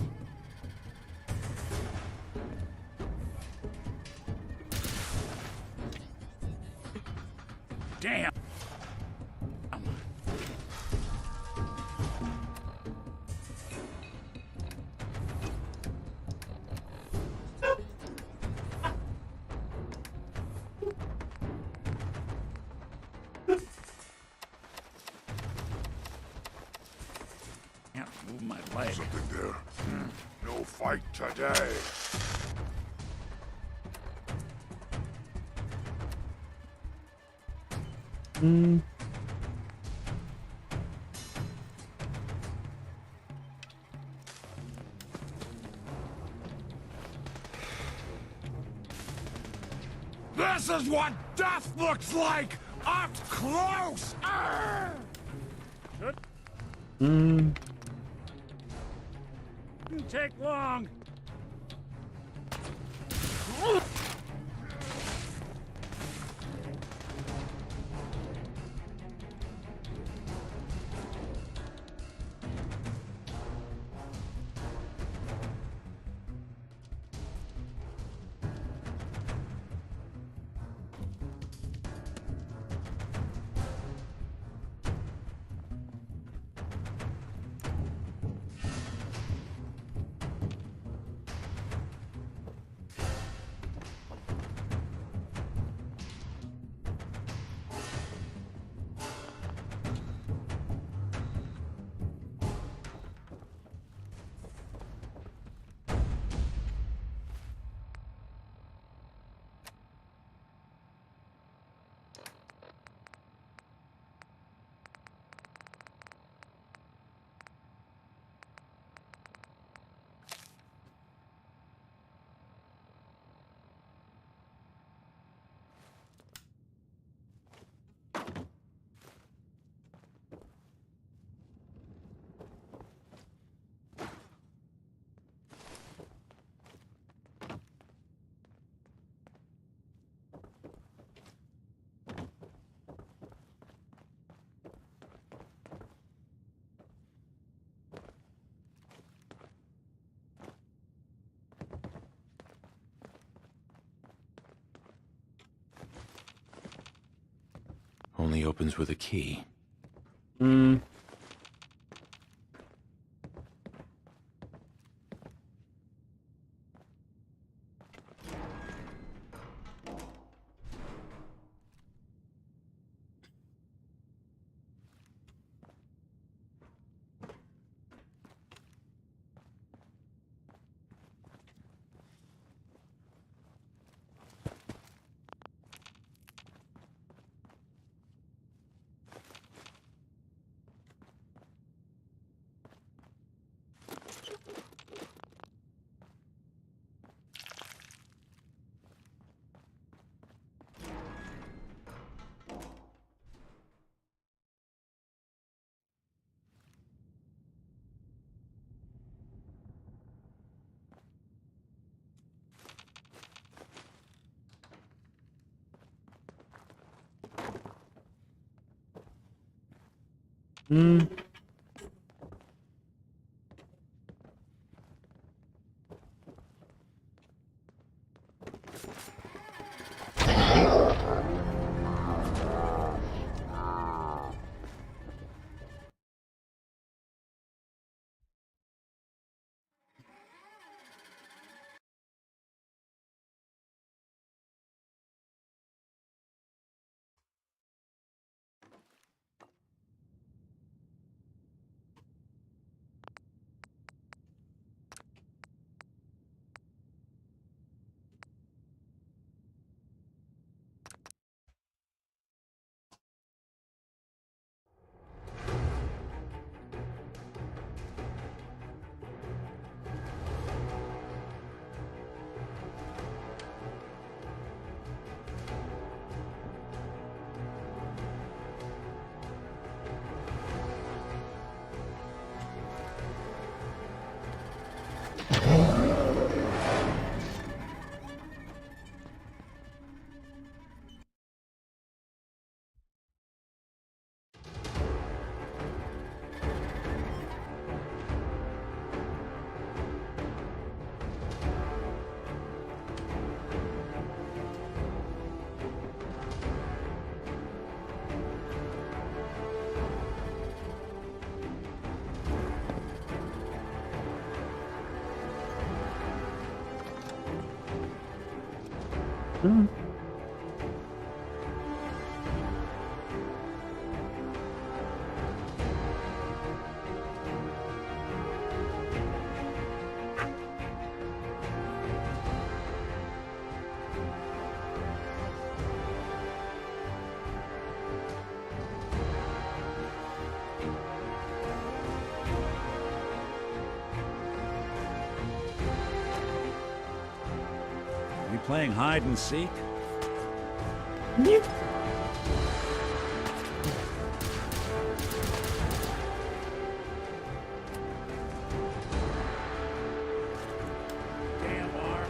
Damn! Something there. No fight today. This is what death looks like up close. Didn't take long. Only opens with a key. playing hide and seek? Damn arm.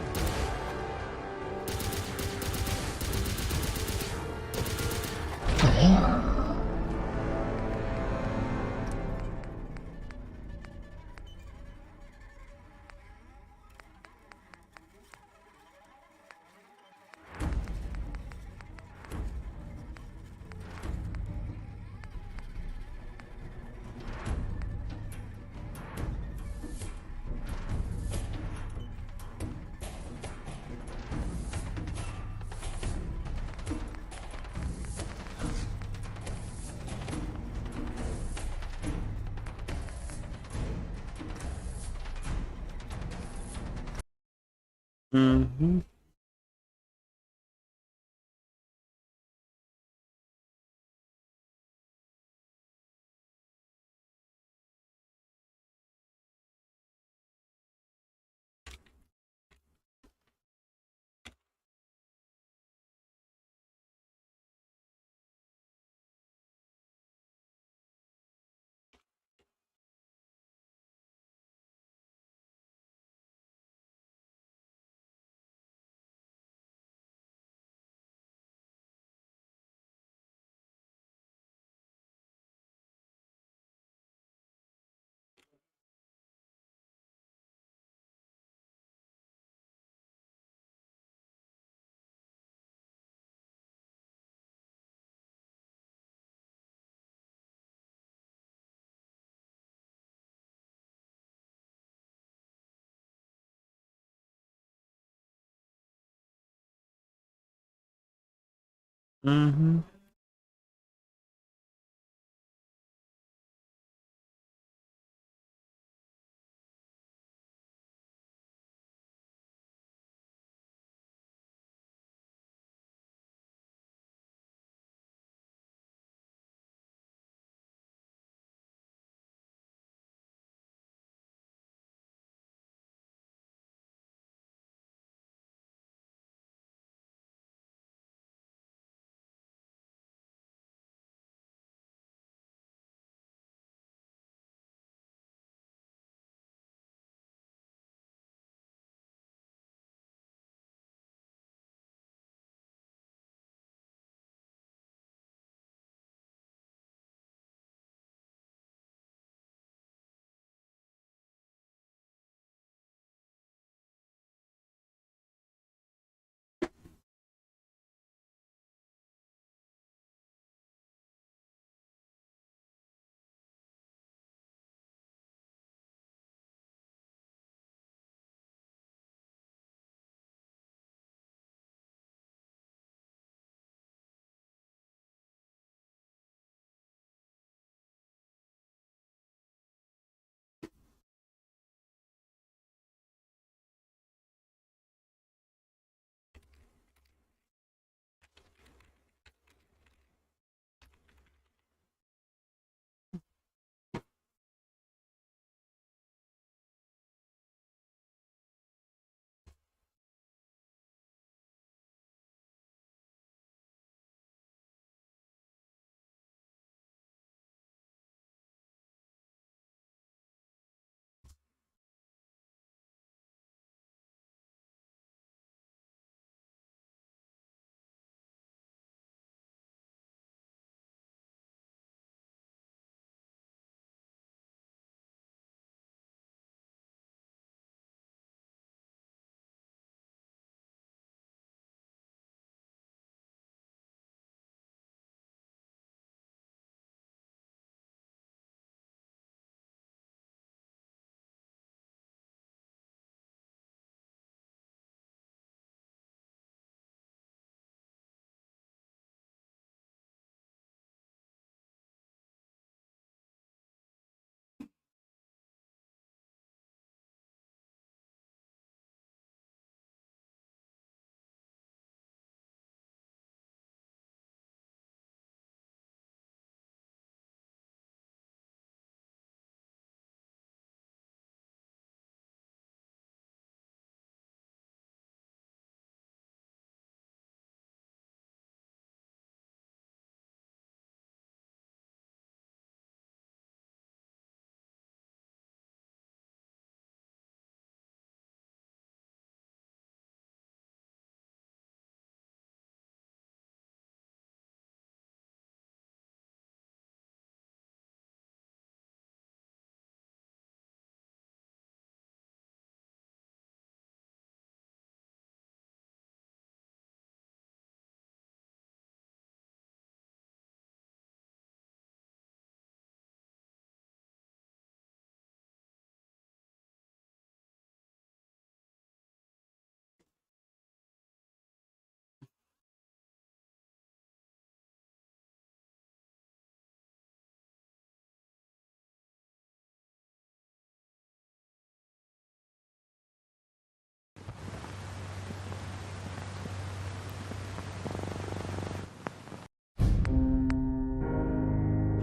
Mm-hmm. Mm-hmm.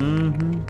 Mm-hmm.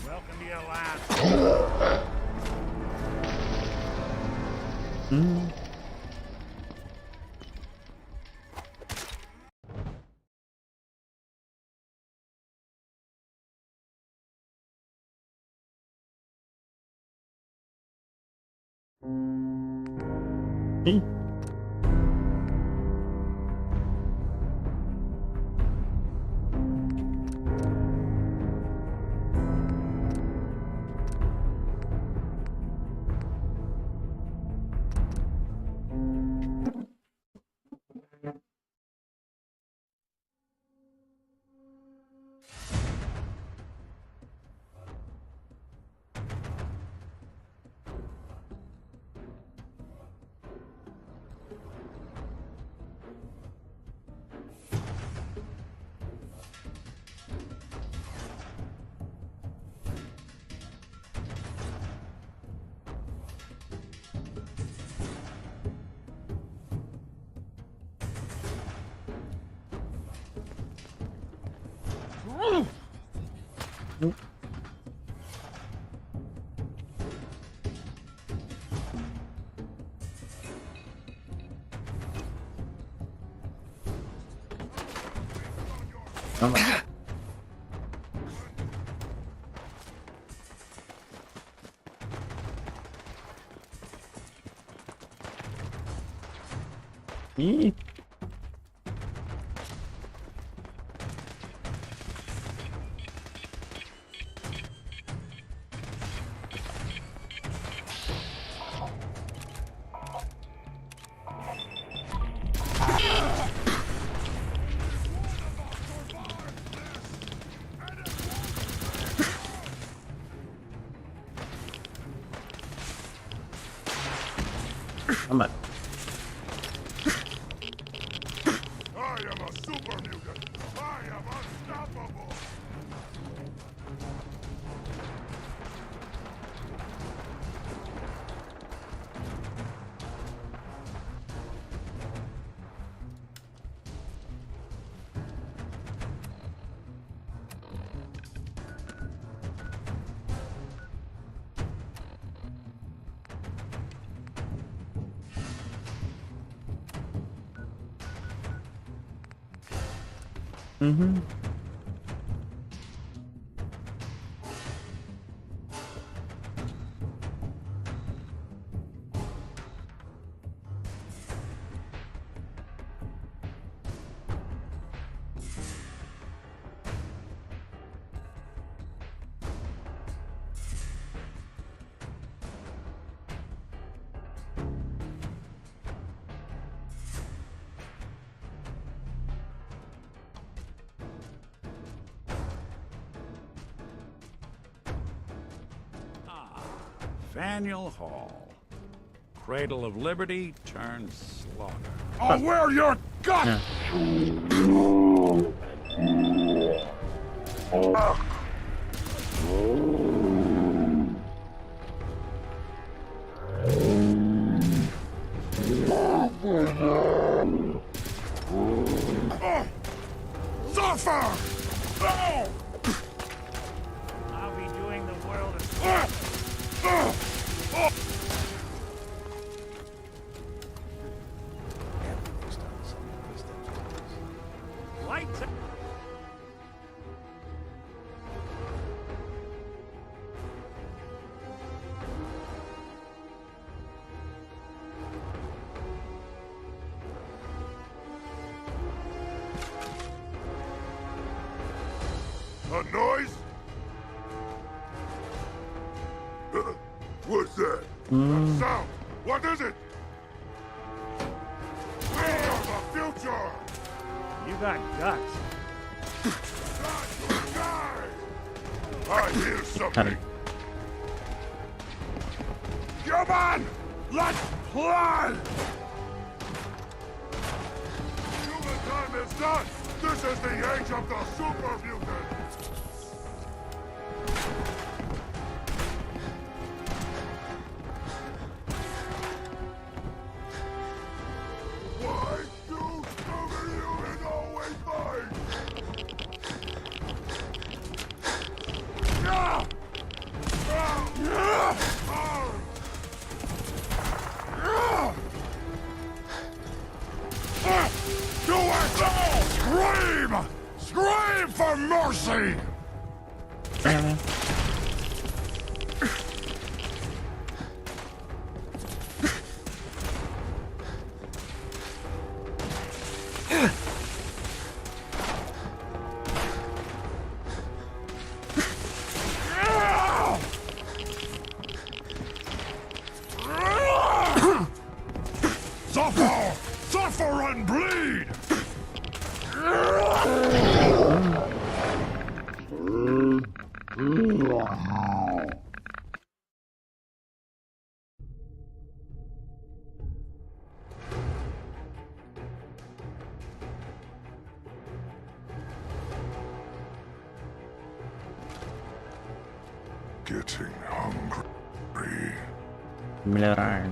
Welcome to your last. Mm. Hey. Oh my. Ih. Come on. I am a super mutant. I am unstoppable. Mm-hmm. Faneuil Hall. Cradle of Liberty turned slaughter. I'll wear your guts! Suffer! I'll be doing the world a that noise? What's that? That sound? What is it? We are the future! You got guts. I hear something. Come on! Let's play! Human time is done! This is the age of the super mutant! Why do super humans always fight? Do it all! Scream! Scream for mercy! Suffer! Suffer and bleed! Getting hungry. Melhorar.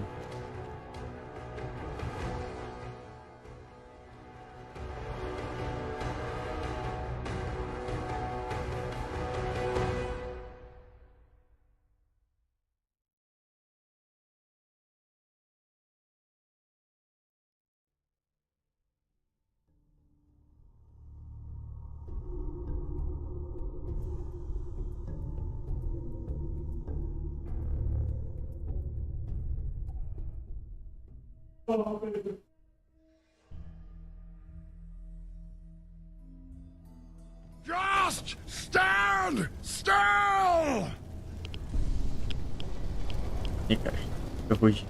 Just stand still! Ih, cara, eu fugi.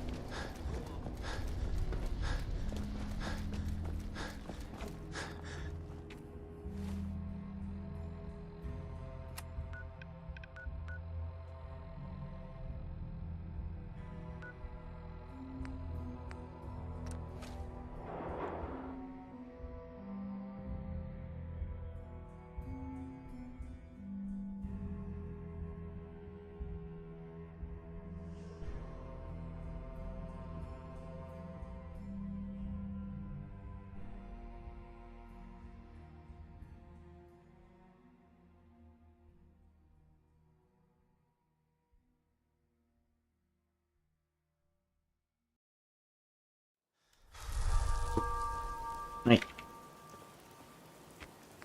Aí.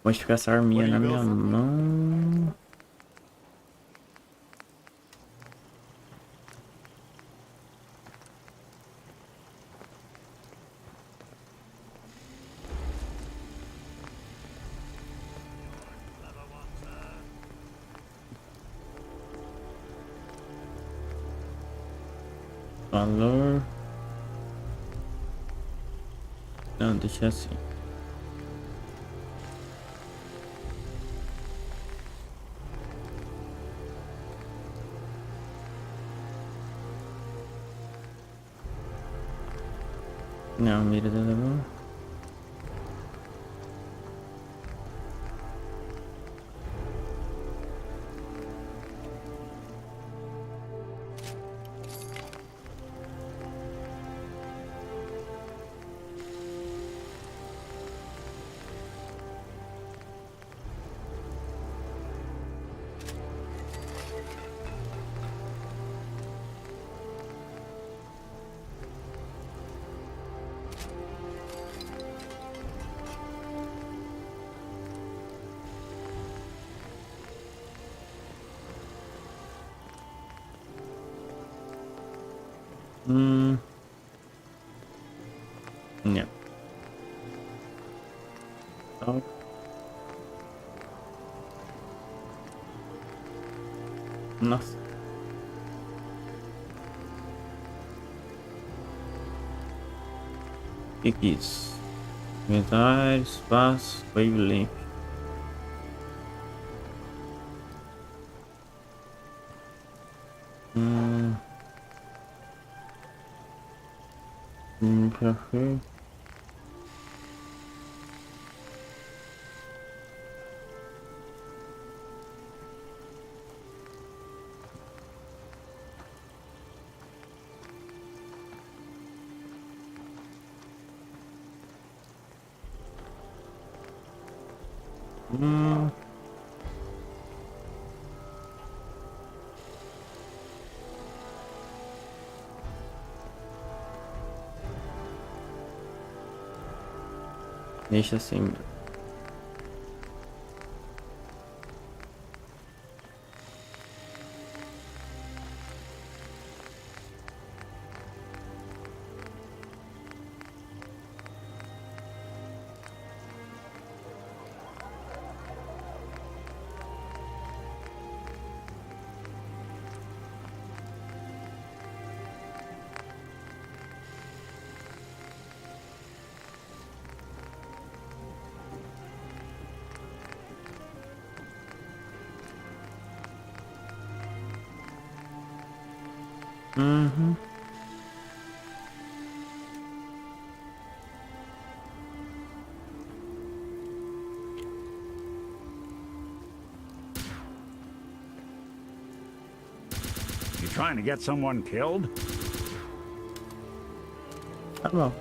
Vou ficar essa arminha na minha mão. Valor. Não, deixa assim. Não, mira da mão. Nie. To. Nossa. Que é isso? Inventário, espaço, wavelength. Café. Deixa assim. You trying to get someone killed? Tá bom.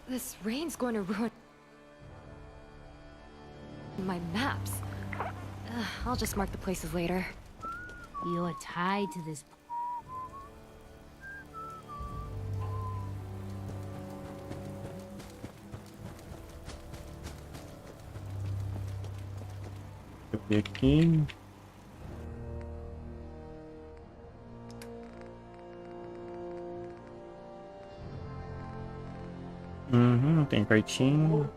This rain's going to ruin my maps. I'll just mark the places later. You're tied to this. Aqui. Tem cartinha.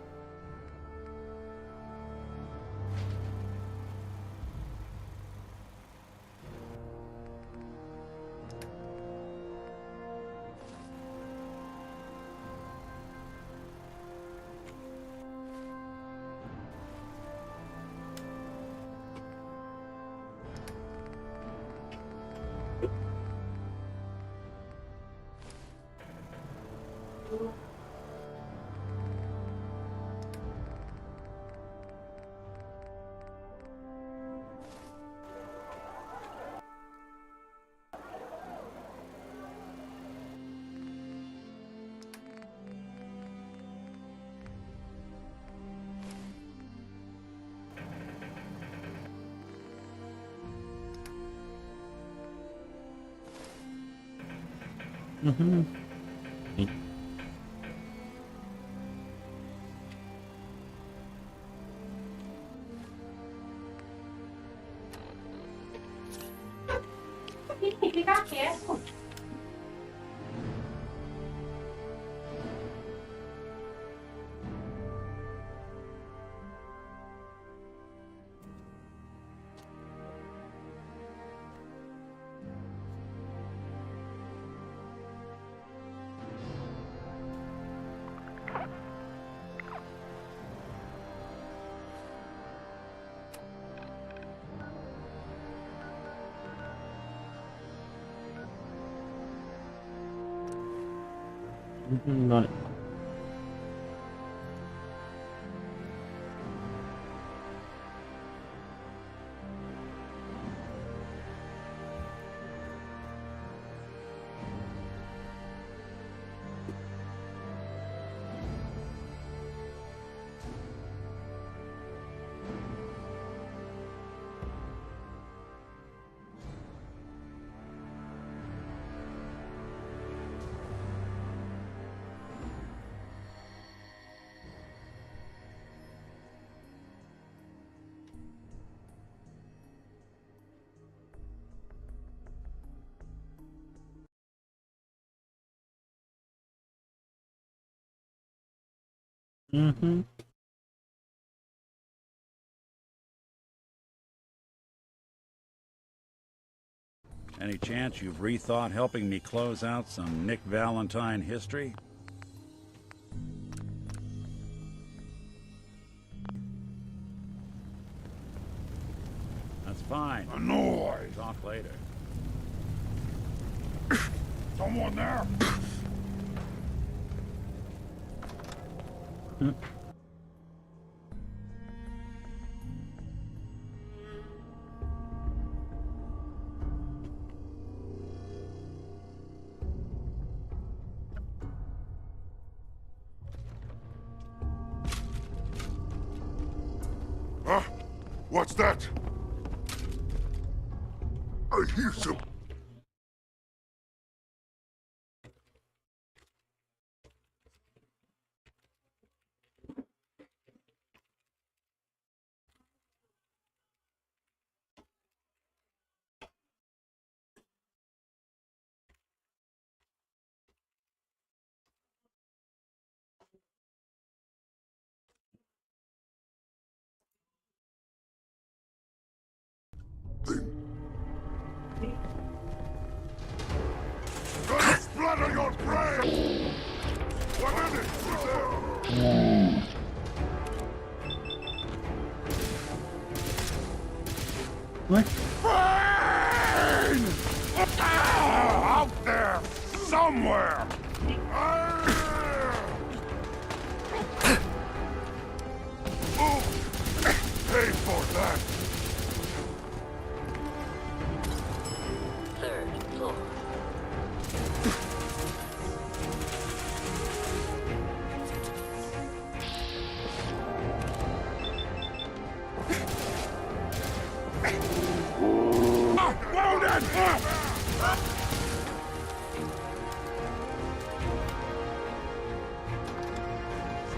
Sim. Fica quieto. Got it. Mm-hmm. Any chance you've rethought helping me close out some Nick Valentine history? That's fine. A noise. Talk later. Someone there? Huh? What's that? I hear some... Gonna splatter your brain! What is it? Who's there? What? Brain! Out there! Somewhere! Pay for that! Third floor. Wounded!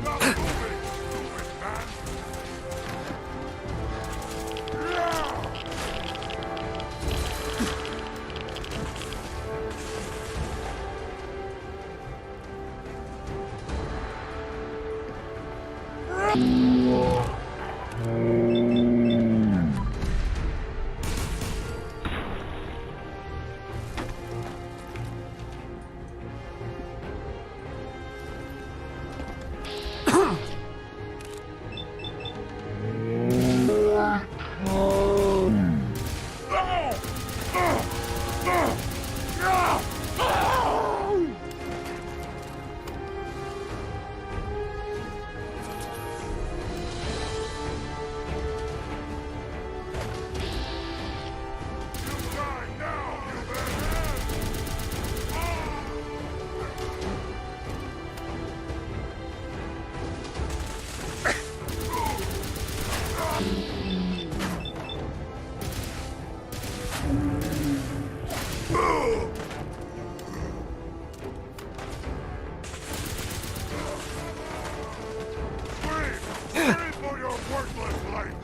Stop moving, stupid man! For your worthless life!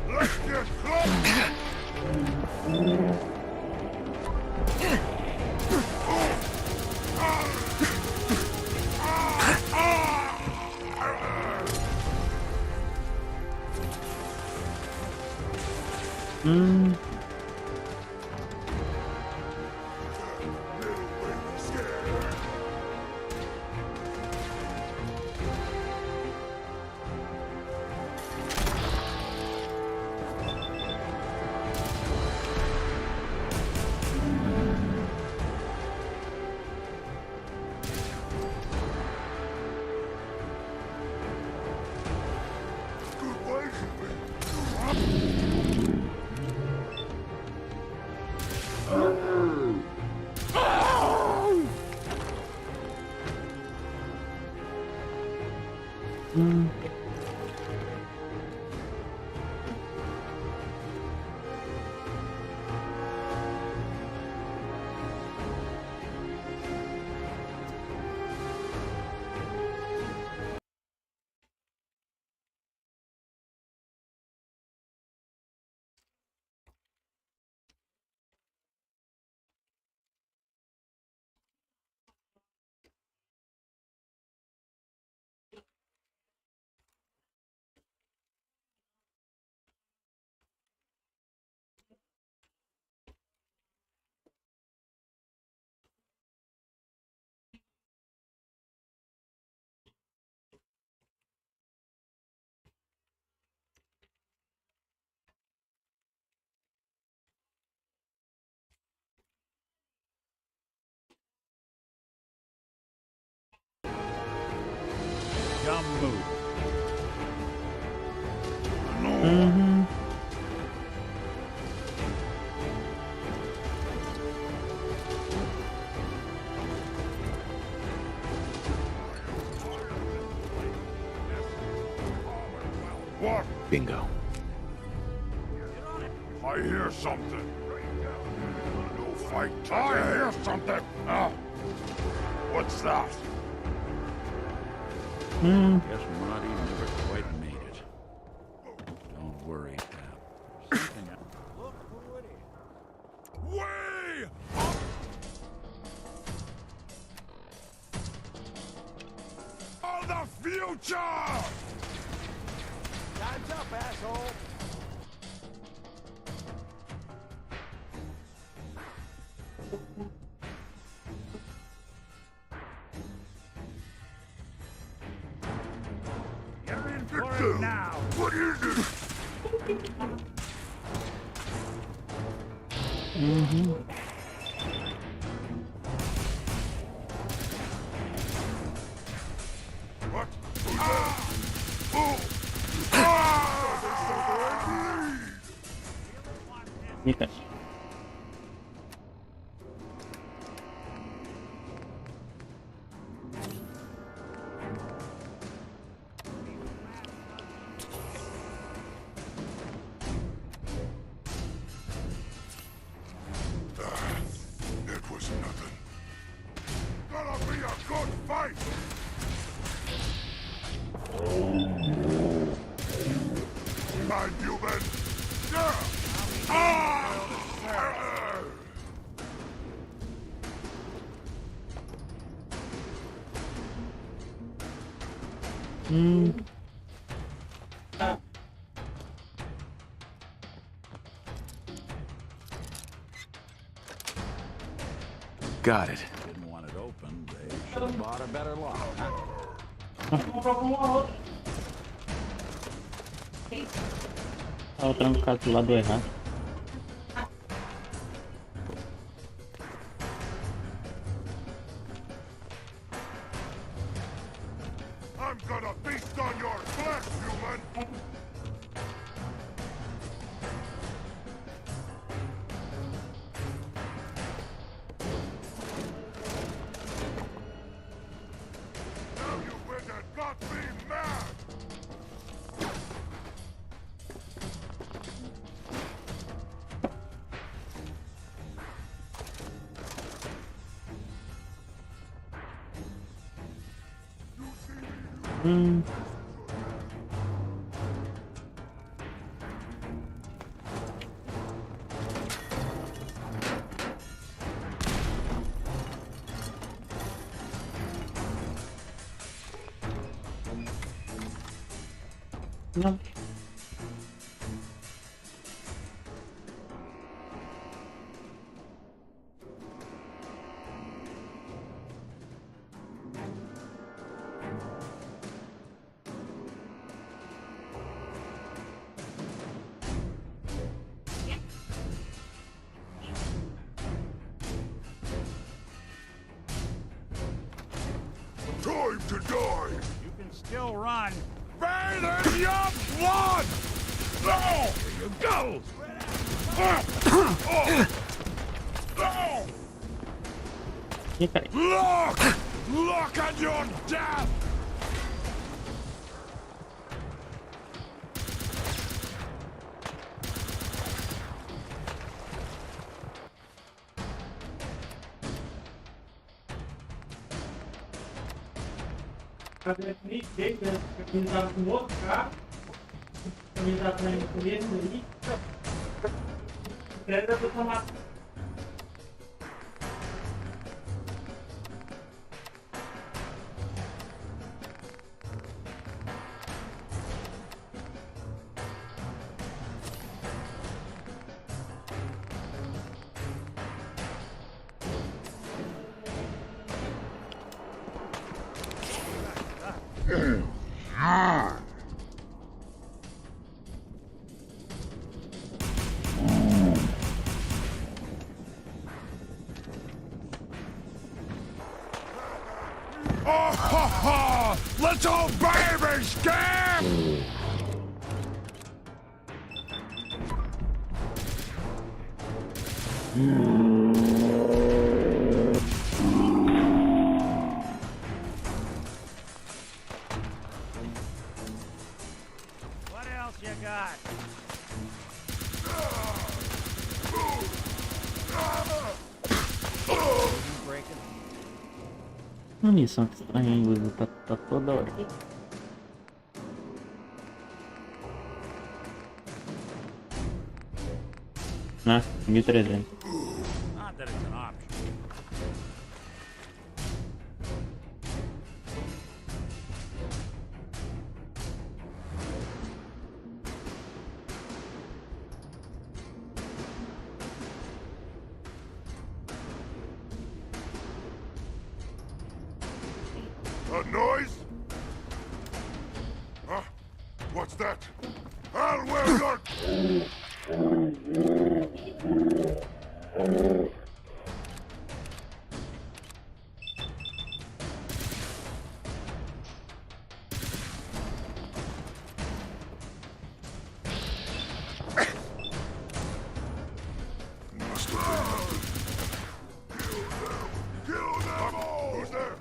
Let's get close! Dumb move. What? Bingo. I hear something. No fight. I hear something. What's that? Guess Roddy never quite made it. Don't worry, pal. There's something else. Look who it is. Way up! For the future! Time's up, asshole! You're in for it now. What is it? What? Oh! Okay. It was nothing. Gonna be a good fight! Mind human! Got it. Didn't want it open. They should have bought a better lock. Tava trancado do lado errado. I'm gonna feast on your flesh, human! Now you went and got me mad! No. Time to die! You can still run. Bathe in your blood! No! Here you go. Okay. Look! Look at your death! fazer clique, organizar com outro carro, organizar para ele mesmo aí. Pega do tomate. Oh, ha, ha! Little baby scam! What else you got? Uma missão que estranha, hein? Luiz? Tá toda hora. Ah, 1300. Not that it's an option. A noise? Huh? What's that? I'll wear your... Must have been nothing. Kill them! Kill them all! Who's there?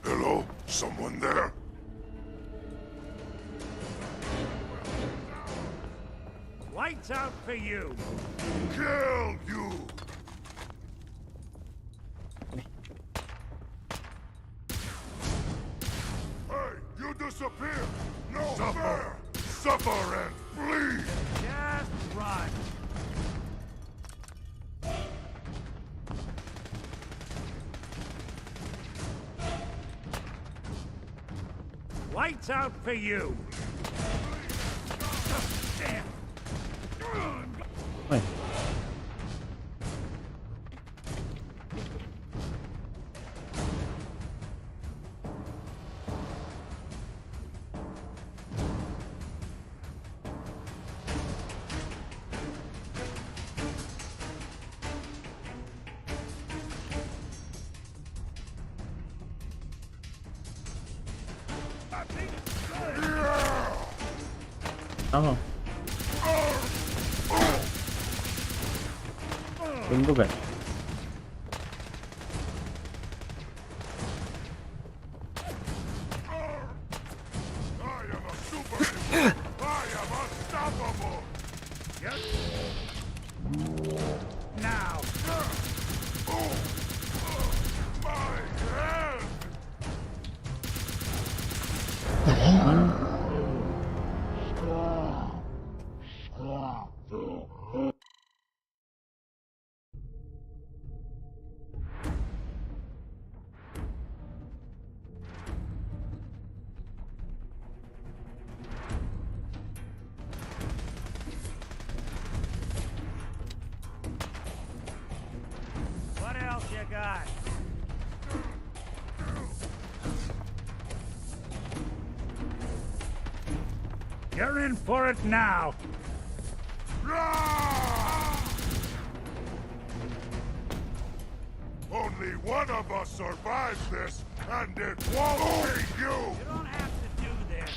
Hello? Someone there? Lights out for you. Kill you! Hey, you disappear! No fair! Suffer and flee! Just run. Lights out for you. Damn. Ué. Tá bom. Tô indo bem. Now. What else you got? You're in for it now. Only one of us survives this, and it won't be you! You don't have to do this.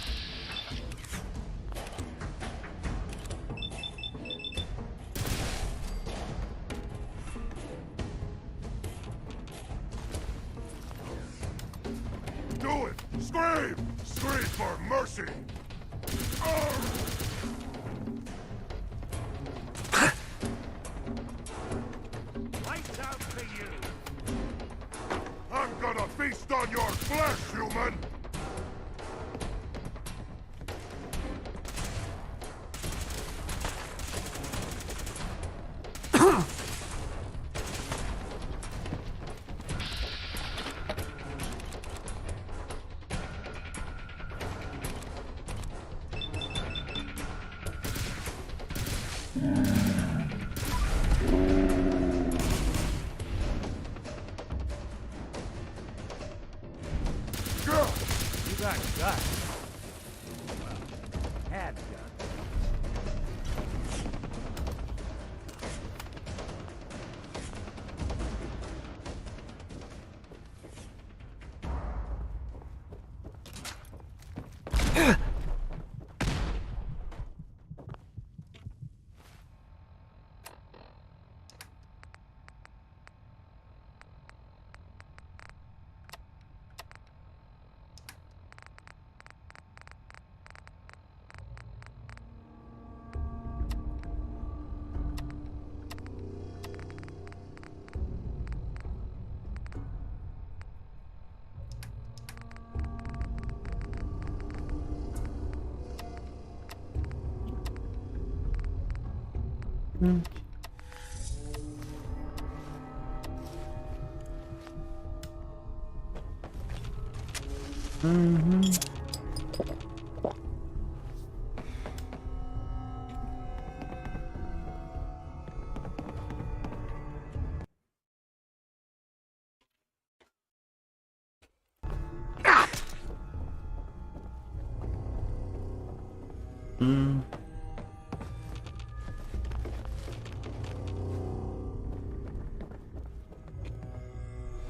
Do it! Scream! Scream for mercy! Lights out for you! I'm gonna feast on your flesh, human! You got guts. Well, had guts.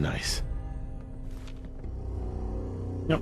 Nice. Yep.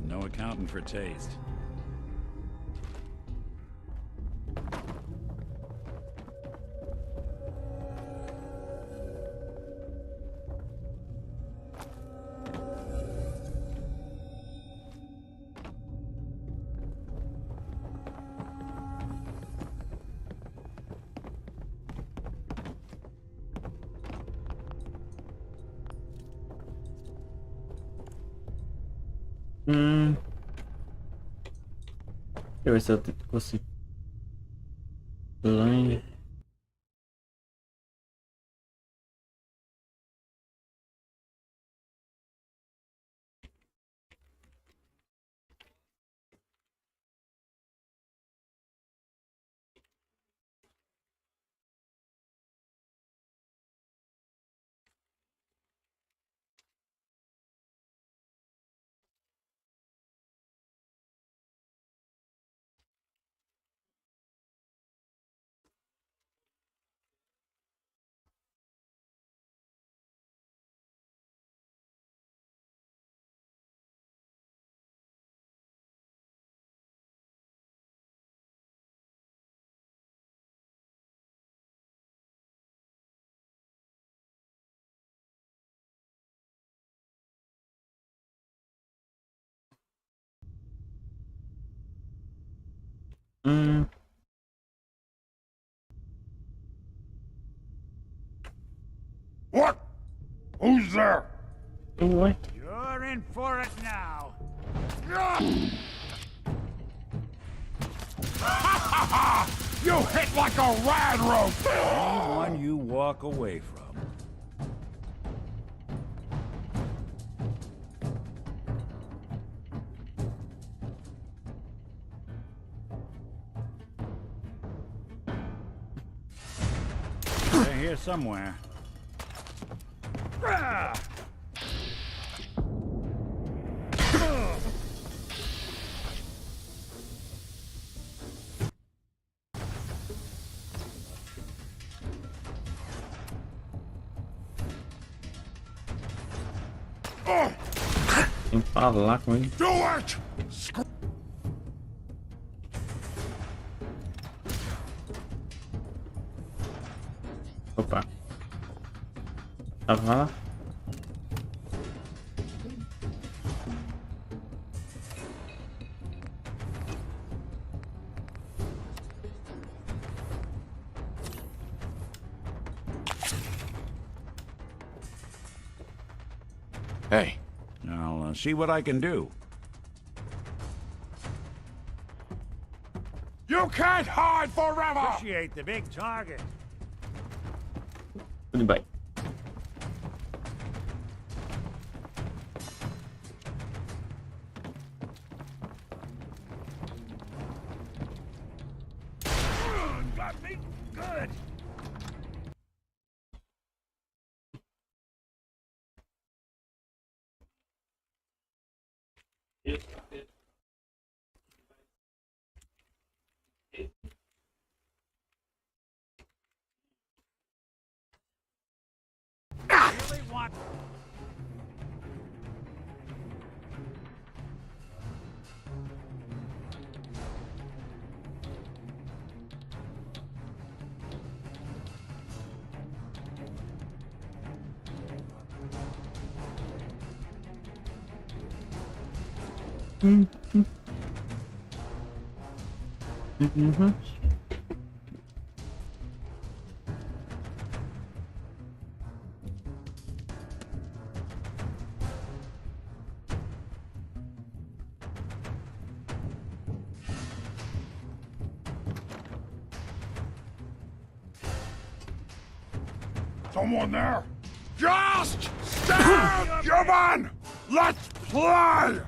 No accounting for taste. Deixa eu ver se eu consigo. Blind. What? Who's there? What? You're in for it now. You hit like a rad rope! Anyone you walk away from. They're here somewhere. Tem que falar com ele. Do it! Opa. Tava lá. Hey. I'll see what I can do. You can't hide forever! Appreciate the big target. Tudo bem. Got me good. Really want. Someone there? Just stand, human! Let's play!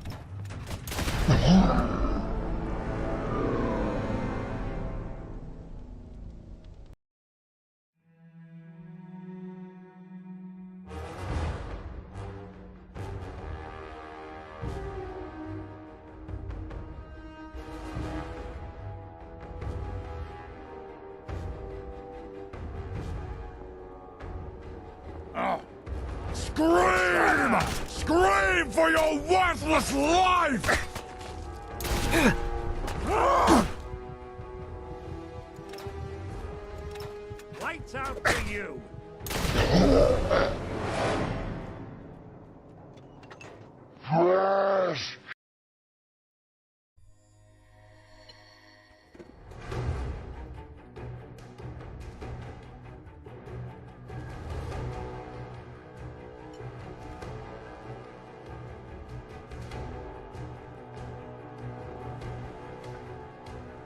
Scream! Scream for your worthless life! Lights out for you. Fresh!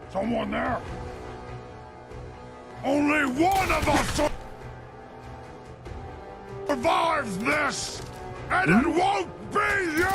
Someone there? Only one of us survives this! And it won't be you!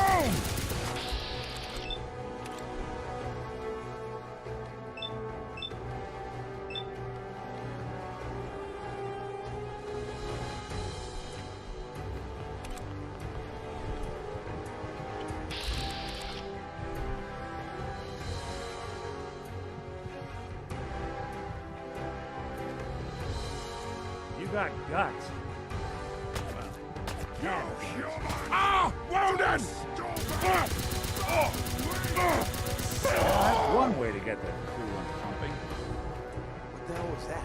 You got guts. No, ah! Wounded! That's one way to get the coolant pumping. What the hell was that?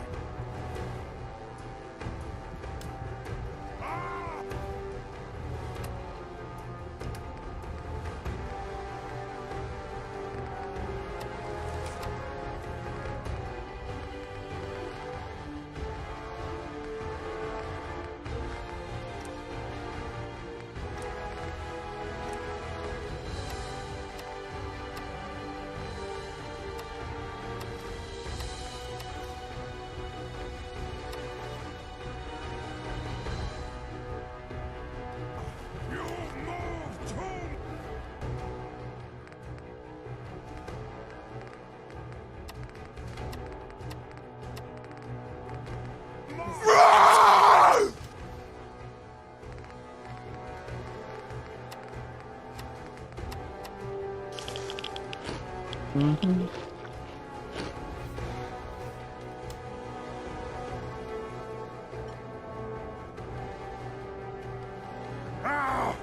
Ah!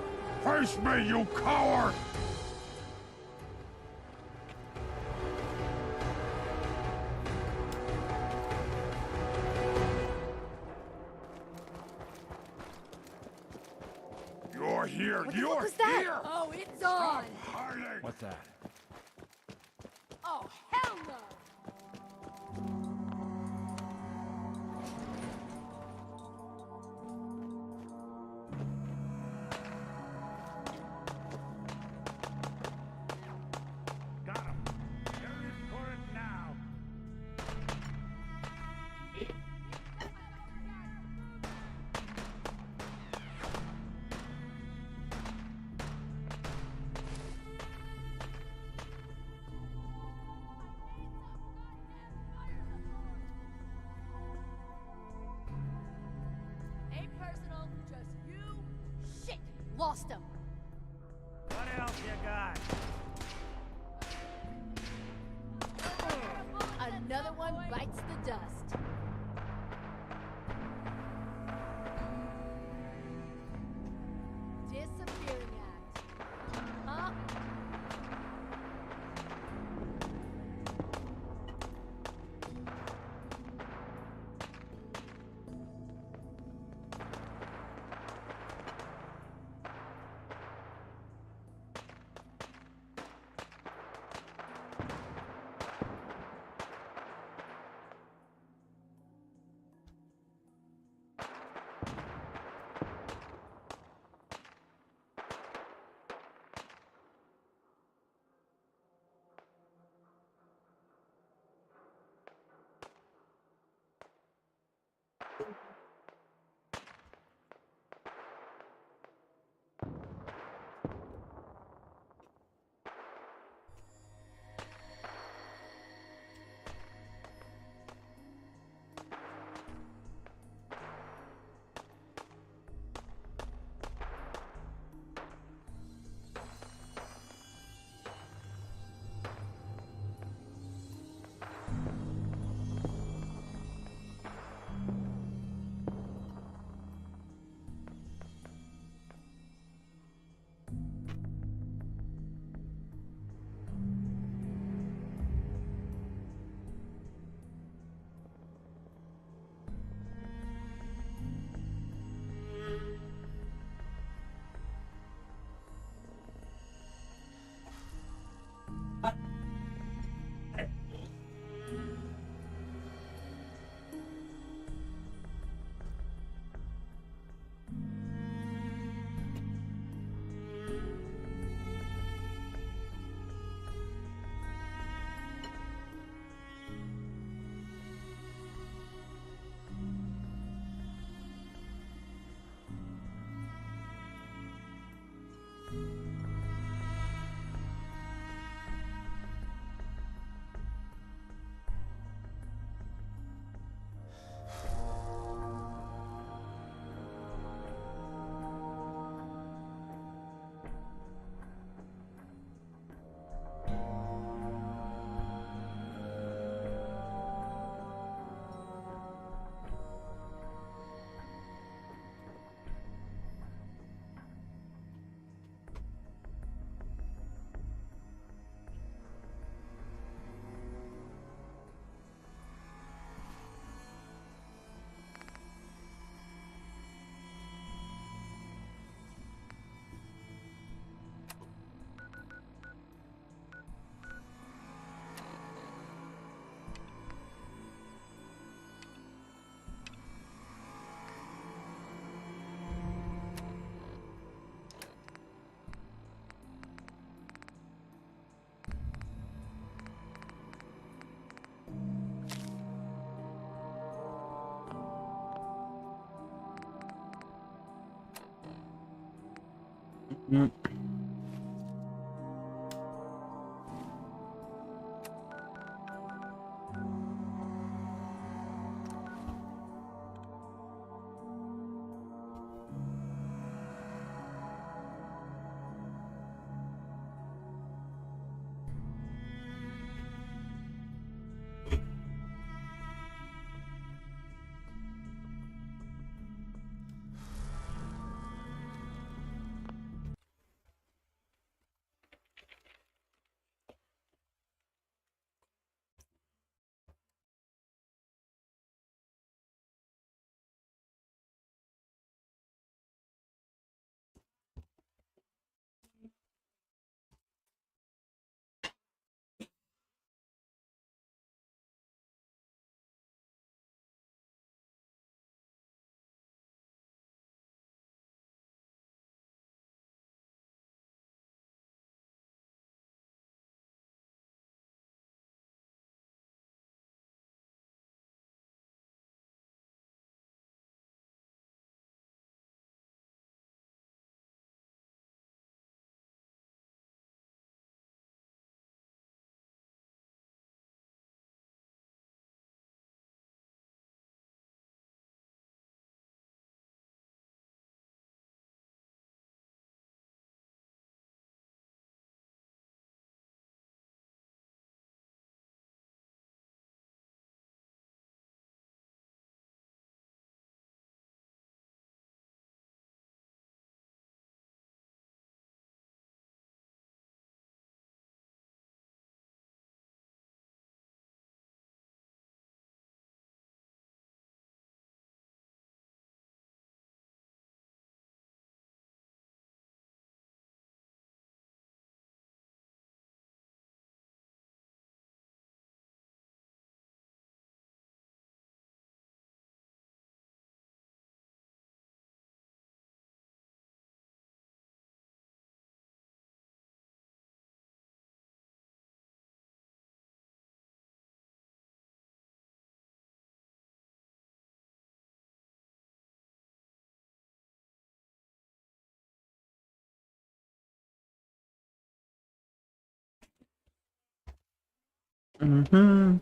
Face me, you coward! You're here! What the You're fuck was that? here! Oh, it's on! Hiding! What's that? Oh, hell no! Got him. They're in for it now. Ain't personal, just you. Shit! Lost him. What else you got? Another one bites the dust. Disappearing act. Huh? Mm-hmm.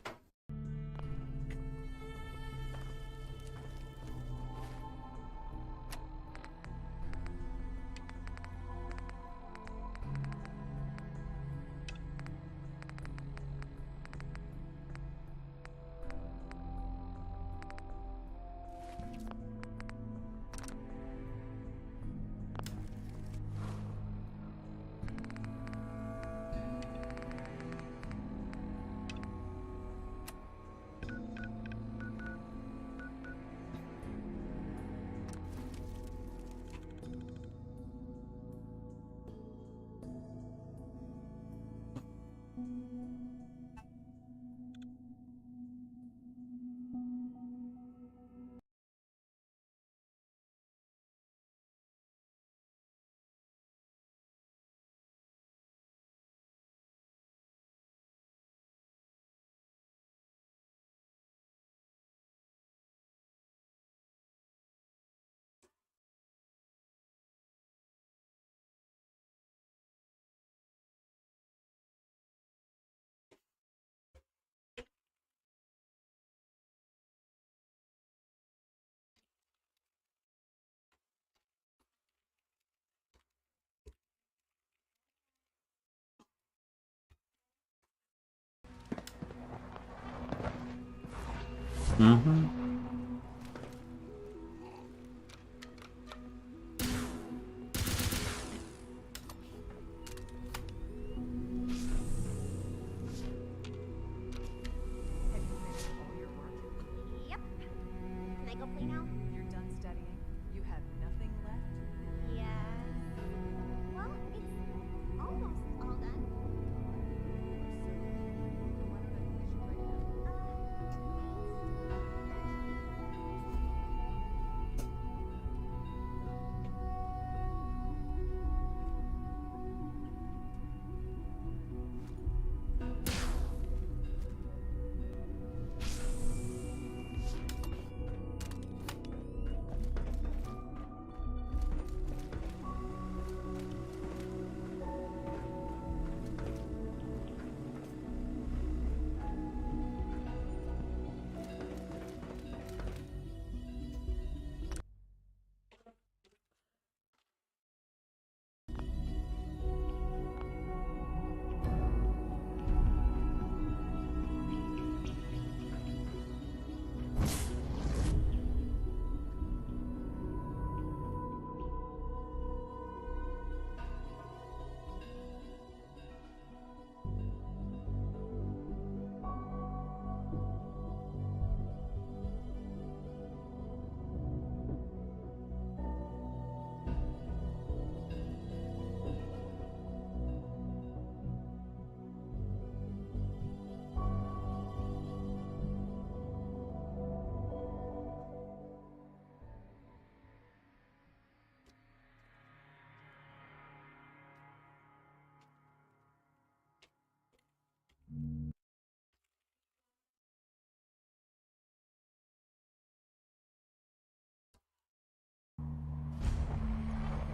Mm-hmm. Yep. Can I go play now? You're done studying. You have nothing left? Yes. Well, it's almost all done.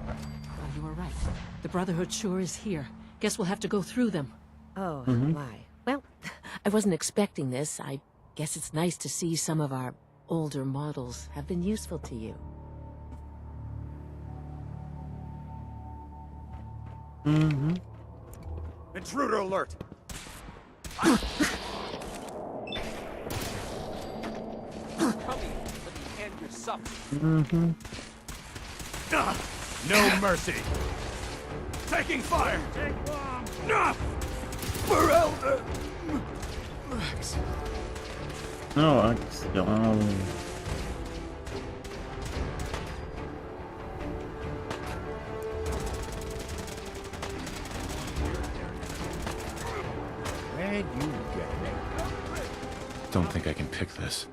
Oh, you were right. The Brotherhood sure is here. Guess we'll have to go through them. Oh, Mhm. my. Well, I wasn't expecting this. I guess it's nice to see some of our older models have been useful to you. Mm-hmm. Intruder alert! Coming, let me end your suffering. Mm-hmm. No mercy! Taking fire! Take bomb! Nah! For Elder! Max. No, Axe. Where'd you get it? Don't think I can pick this.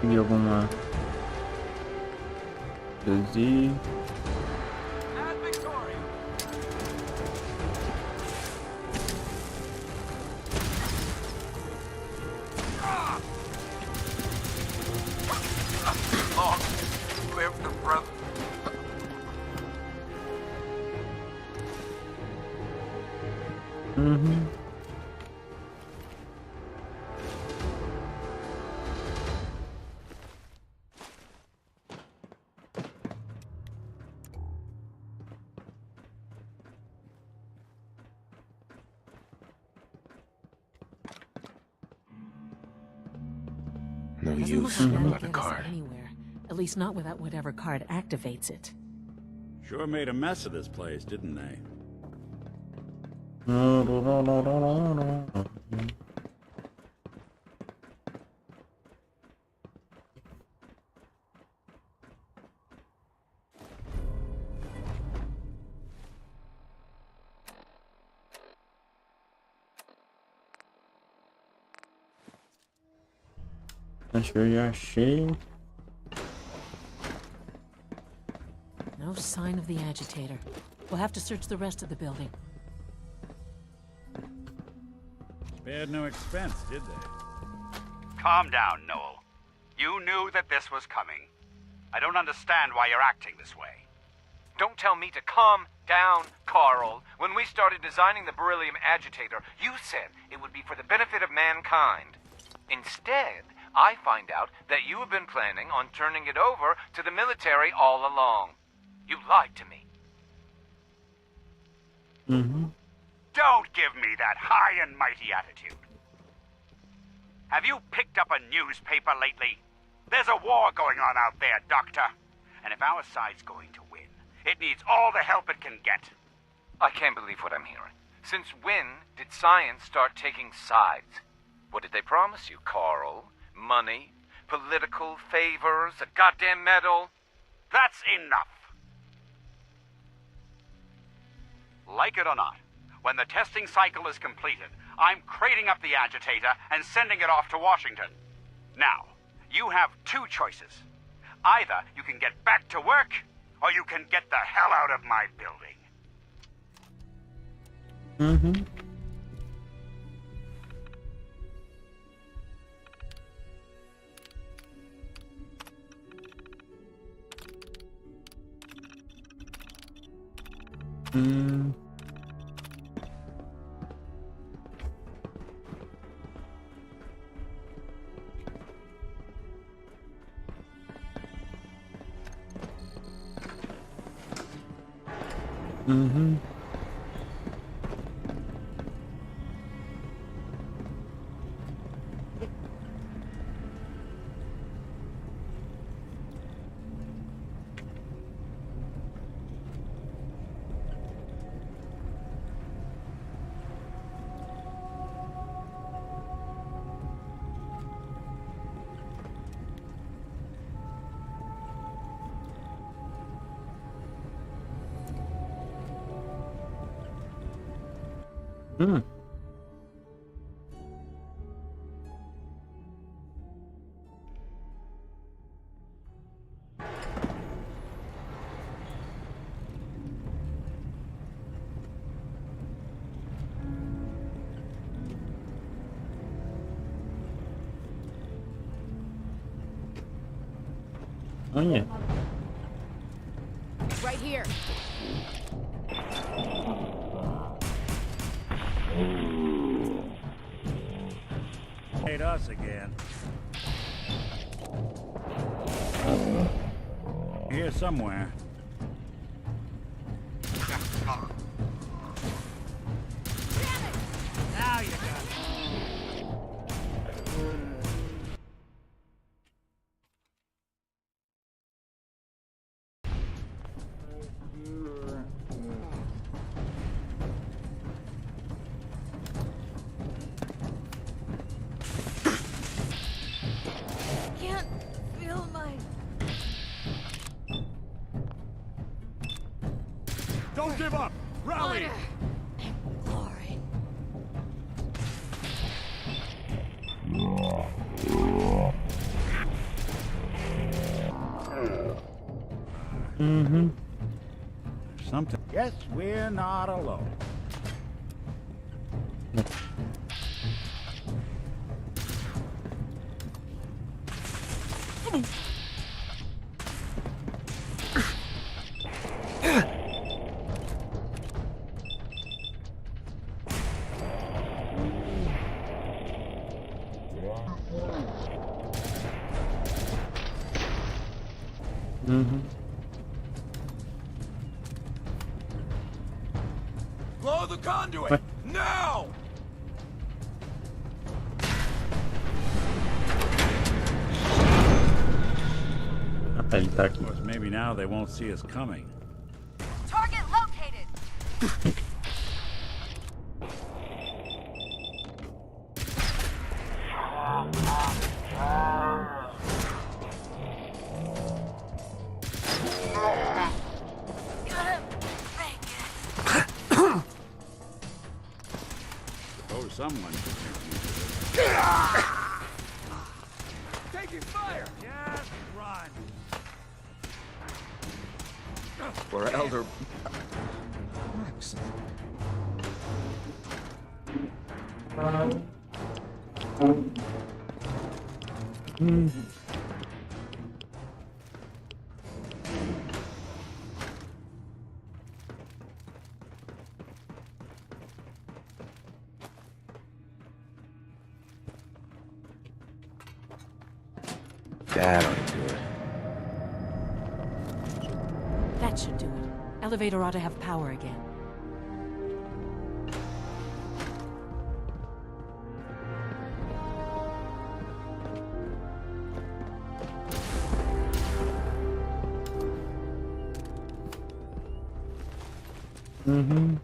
Consegui alguma... Reduzir... Live the brother. Uhum. No Doesn't use look like without that'll a get us card. anywhere. At least not without whatever card activates it. Sure made a mess of this place, didn't they? Acho que eu já achei. No sign of the agitator. We'll have to search the rest of the building. Spared no expense, did they? Calm down, Noel. You knew that this was coming. I don't understand why you're acting this way. Don't tell me to calm down, Carl. When we started designing the beryllium agitator, you said it would be for the benefit of mankind. Instead, I find out that you have been planning on turning it over to the military all along. You lied to me. Don't give me that high and mighty attitude. Have you picked up a newspaper lately? There's a war going on out there, Doctor. And if our side's going to win, it needs all the help it can get. I can't believe what I'm hearing. Since when did science start taking sides? What did they promise you, Carl? Money? Political favors? A goddamn medal? That's enough. Like it or not, when the testing cycle is completed, I'm crating up the agitator and sending it off to Washington. Now, you have two choices. Either you can get back to work, or you can get the hell out of my building. Oh yeah. Right here. Hate us again. Here somewhere. Now you got it. Can't feel my... Don't give up! Rally! Honor and glory. Mm-hmm. There's something. Guess we're not alone. Mm-hmm. Blow the conduit! What? Now! Ah, ele tá aqui. Of course, maybe now they won't see us coming. Target located. Suppose someone should make use of it. Taking fire! Just run. For Elder... That ought to do it. That should do it. Elevator ought to have power again. Mm-hmm.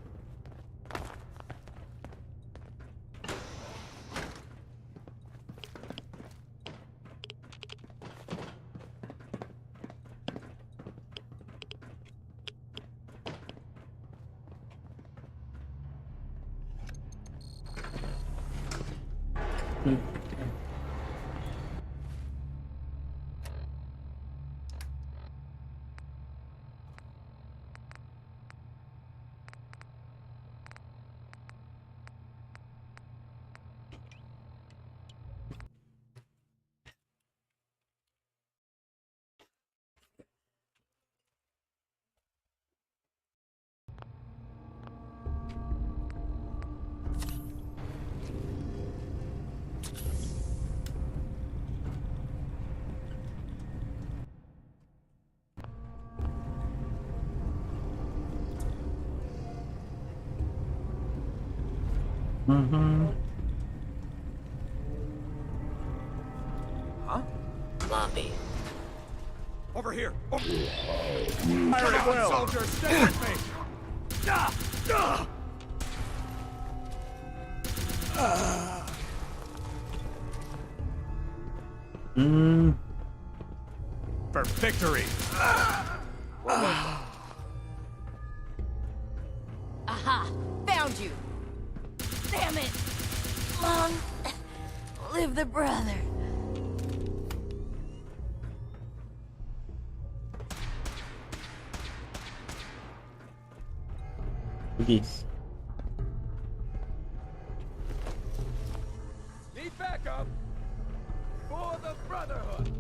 Mm-hmm. Huh? Mommy. Over here! Fire it well. Soldier, stay with me! For victory. Aha! Found you! Damn it! Long live the brother. Isso. Need backup! For the Brotherhood!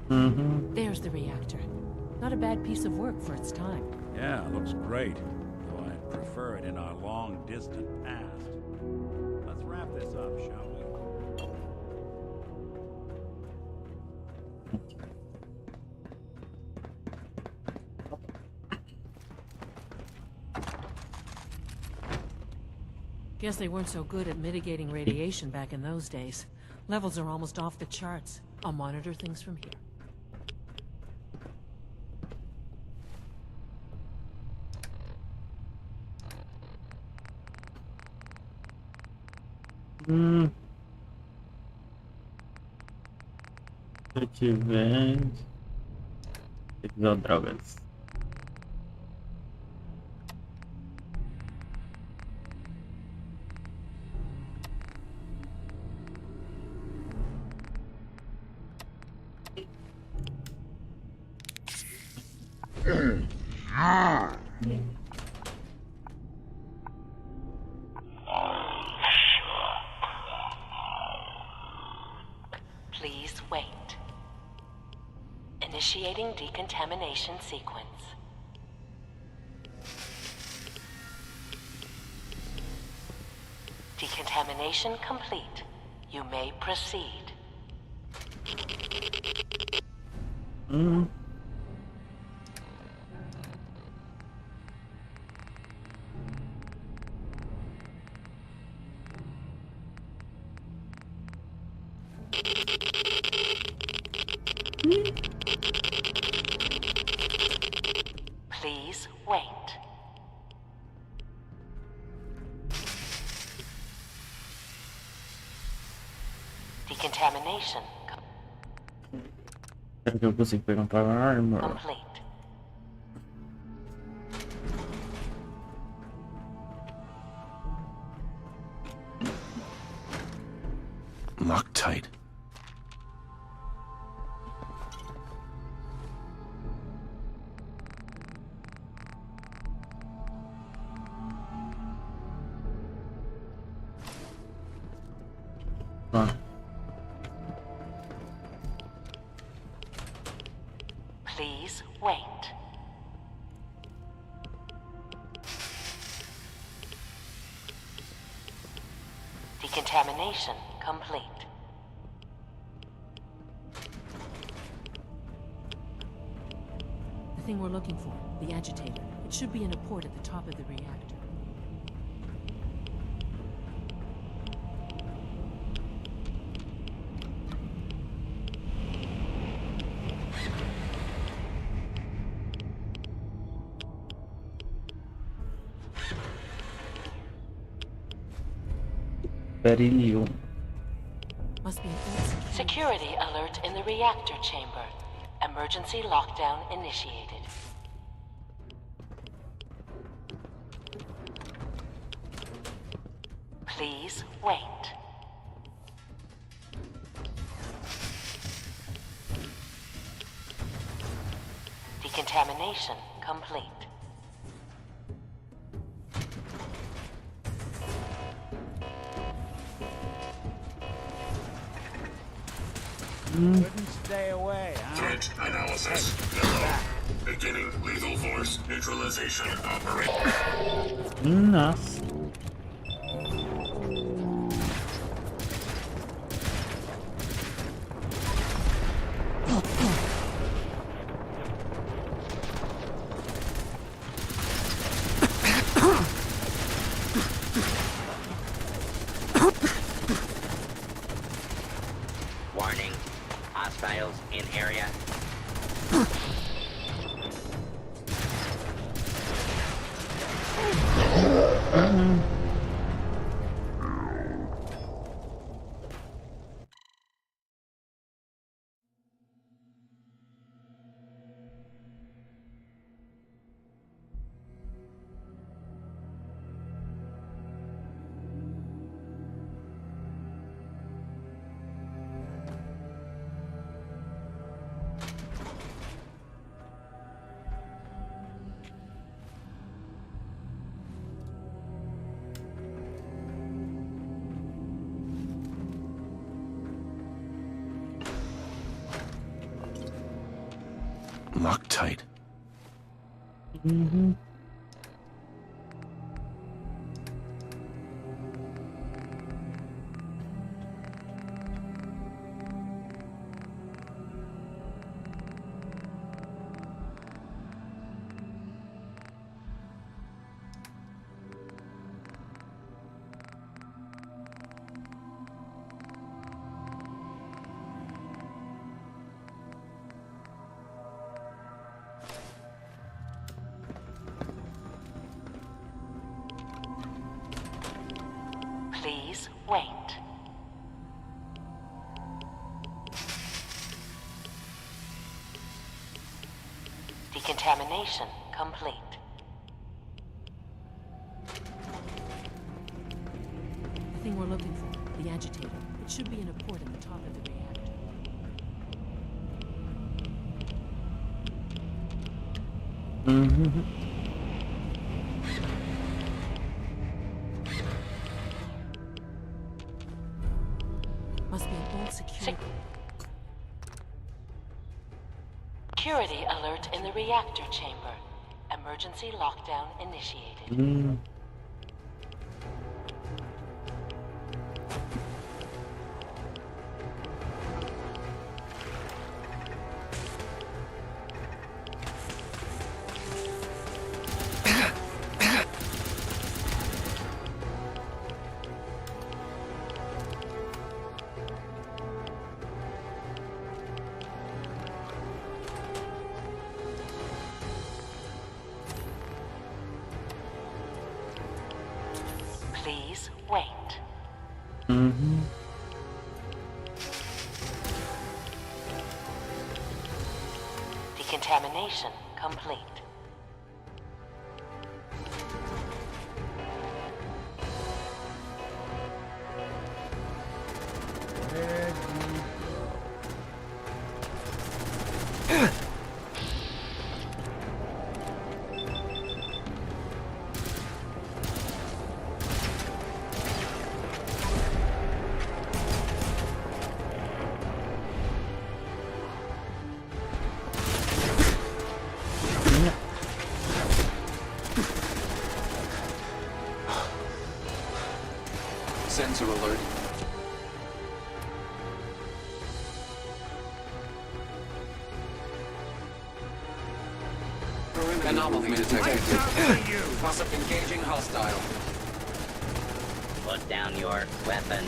Mm-hmm. There's the reactor. Not a bad piece of work for its time. Yeah, it looks great. Though I'd prefer it in our long, distant past. Let's wrap this up, shall we? Guess they weren't so good at mitigating radiation back in those days. Levels are almost off the charts. I'll monitor things from here. Ativante. Usou drogas. Please wait. Initiating decontamination sequence. Decontamination complete. You may proceed. Please wait. Decontamination Será que eu consigo pegar um Power Armor? complete. Loctite. Please wait. Decontamination complete. The thing we're looking for, the agitator. It should be in a port at the top of the reactor. Beryllium. Must be an old Security alert in the reactor chamber. Emergency lockdown initiated. Please wait. Decontamination complete. Couldn't stay away, huh? Threat analysis. Hello. Beginning lethal force neutralization operation. Nossa. Warning. Hostiles in area. Loctite. wait. Decontamination complete. The thing we're looking for, the agitator. It should be in a port at the top of the reactor. Must be an old security. Security alert in the reactor chamber. Emergency lockdown initiated. Please wait. Decontamination complete. Sensor alert. Anomaly detected. Possible engaging hostile. Put down your weapon.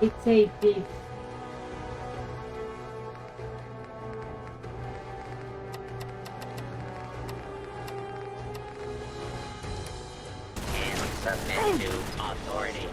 It's a beef. And submit to authority.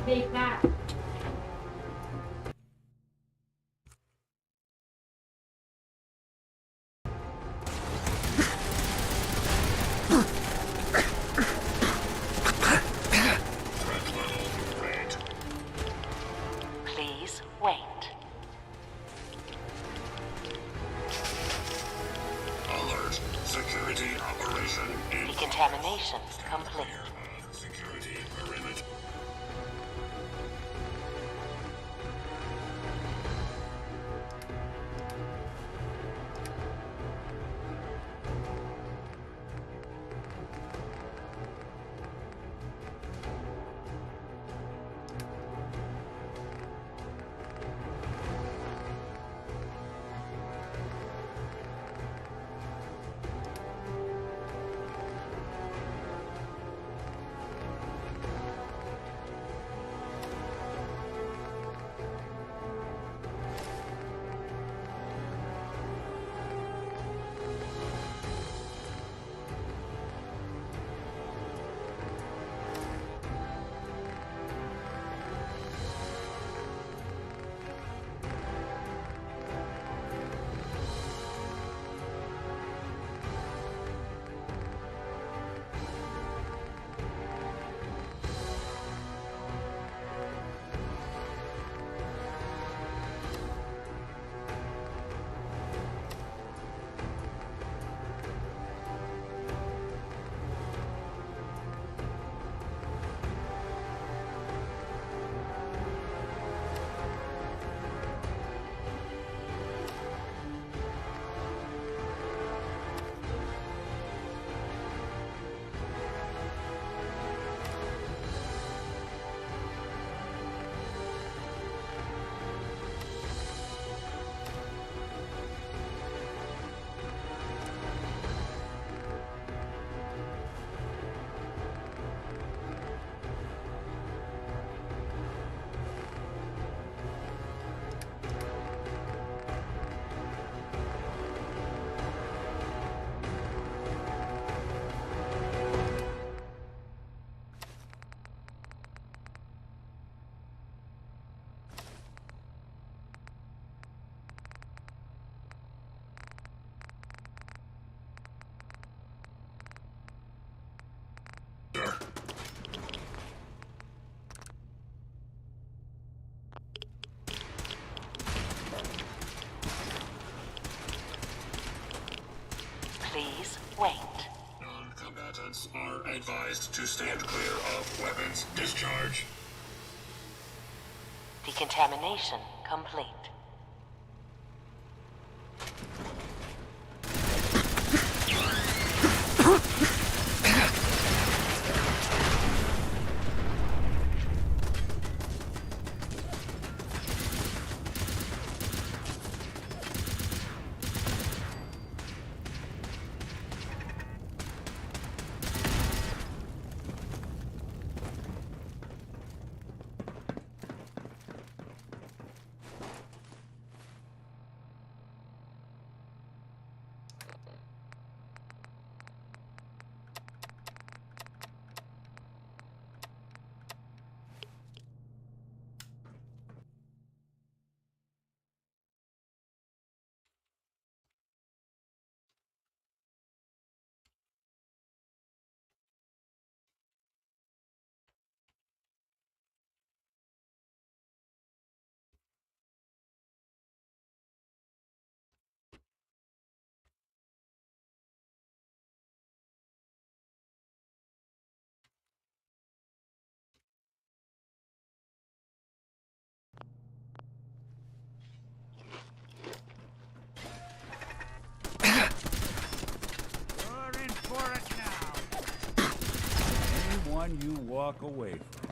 Big back. Please wait. Alert. Security operation in Decontamination complete. security perimeter. Wait. Non-combatants are advised to stand clear of weapons discharge. Decontamination complete. You're in for it now. Anyone you walk away from.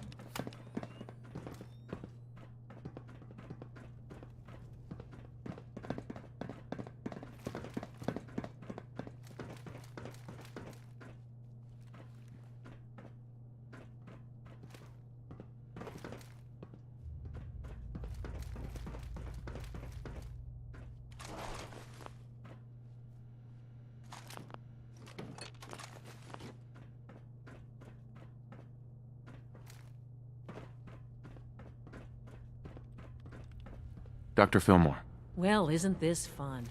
Dr. Fillmore. Well, isn't this fun?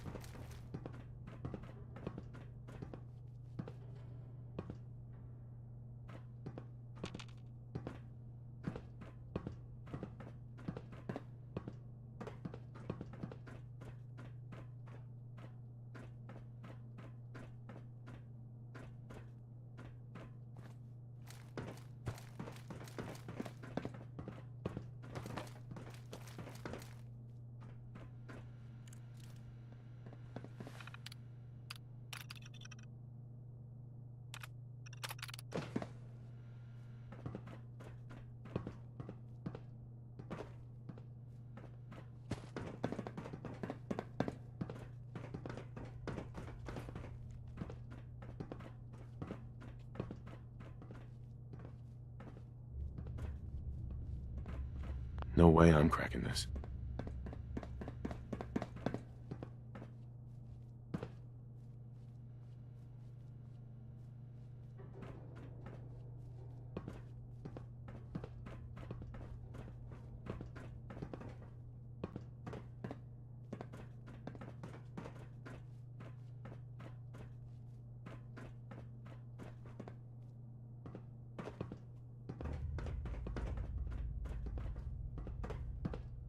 No way I'm cracking this.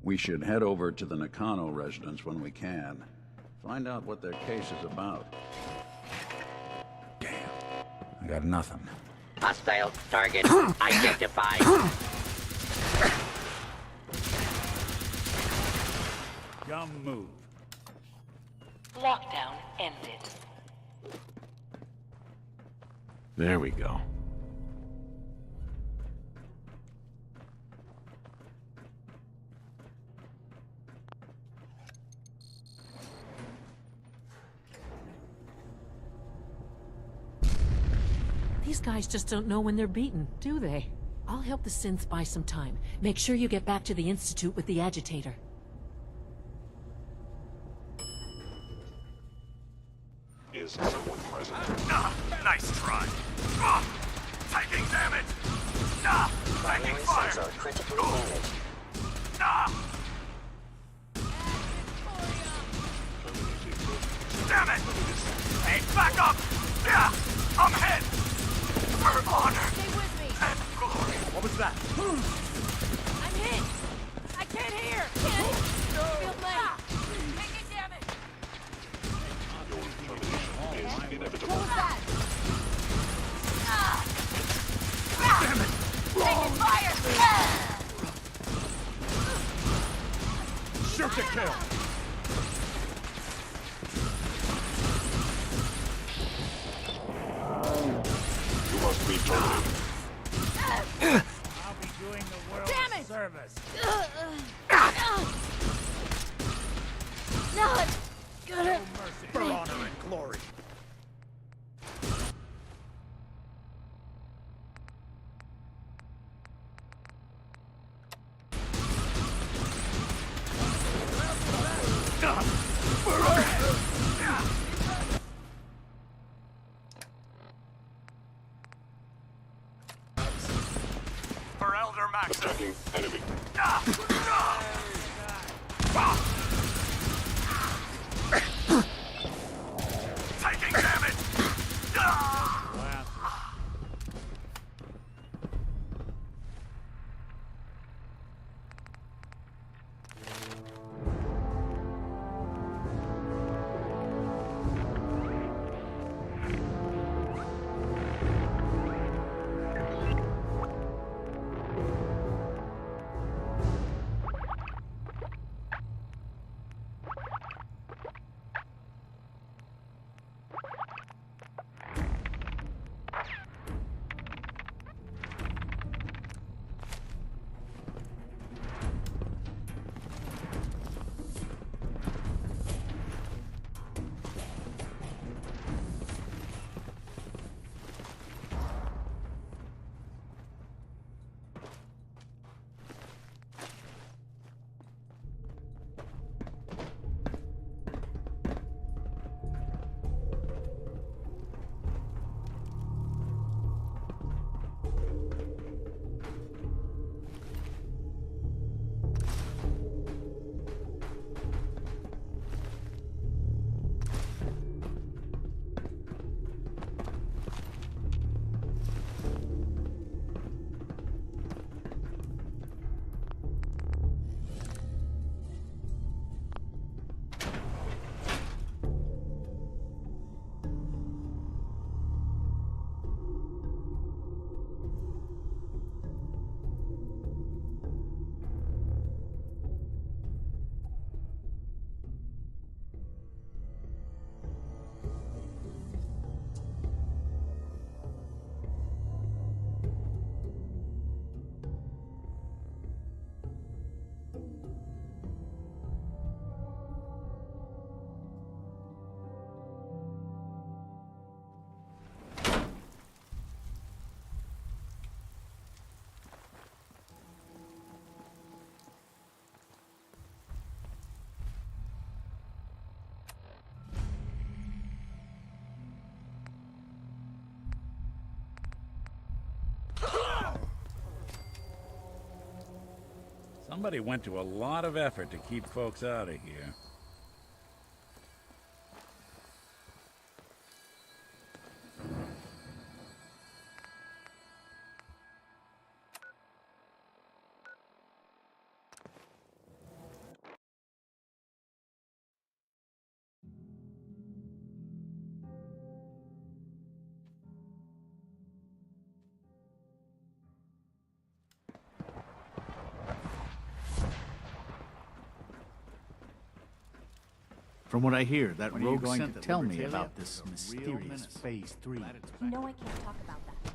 We should head over to the Nakano residence when we can. Find out what their case is about. Damn. I got nothing. Hostile target identified. Dumb move. Lockdown ended. There we go. These guys just don't know when they're beaten, do they? I'll help the synths buy some time. Make sure you get back to the Institute with the agitator. Is someone present? Nice try. Taking damage. Taking fire. Sensor critically damaged. Damn it! Hey, back up! I'm hit! For honor! Stay with me! And glory! What was that? I'm hit! I can't hear! Feel late! Taking damage! Your termination is inevitable. What was that? not gonna No mercy for honor and glory. For Elder Max. Attacking enemy. Taking damage. Somebody went to a lot of effort to keep folks out of here. From what I hear, that When are you rogue going sent to tell me Libertalia? about this It's a real mysterious menace. Phase 3. No, I can't talk about that.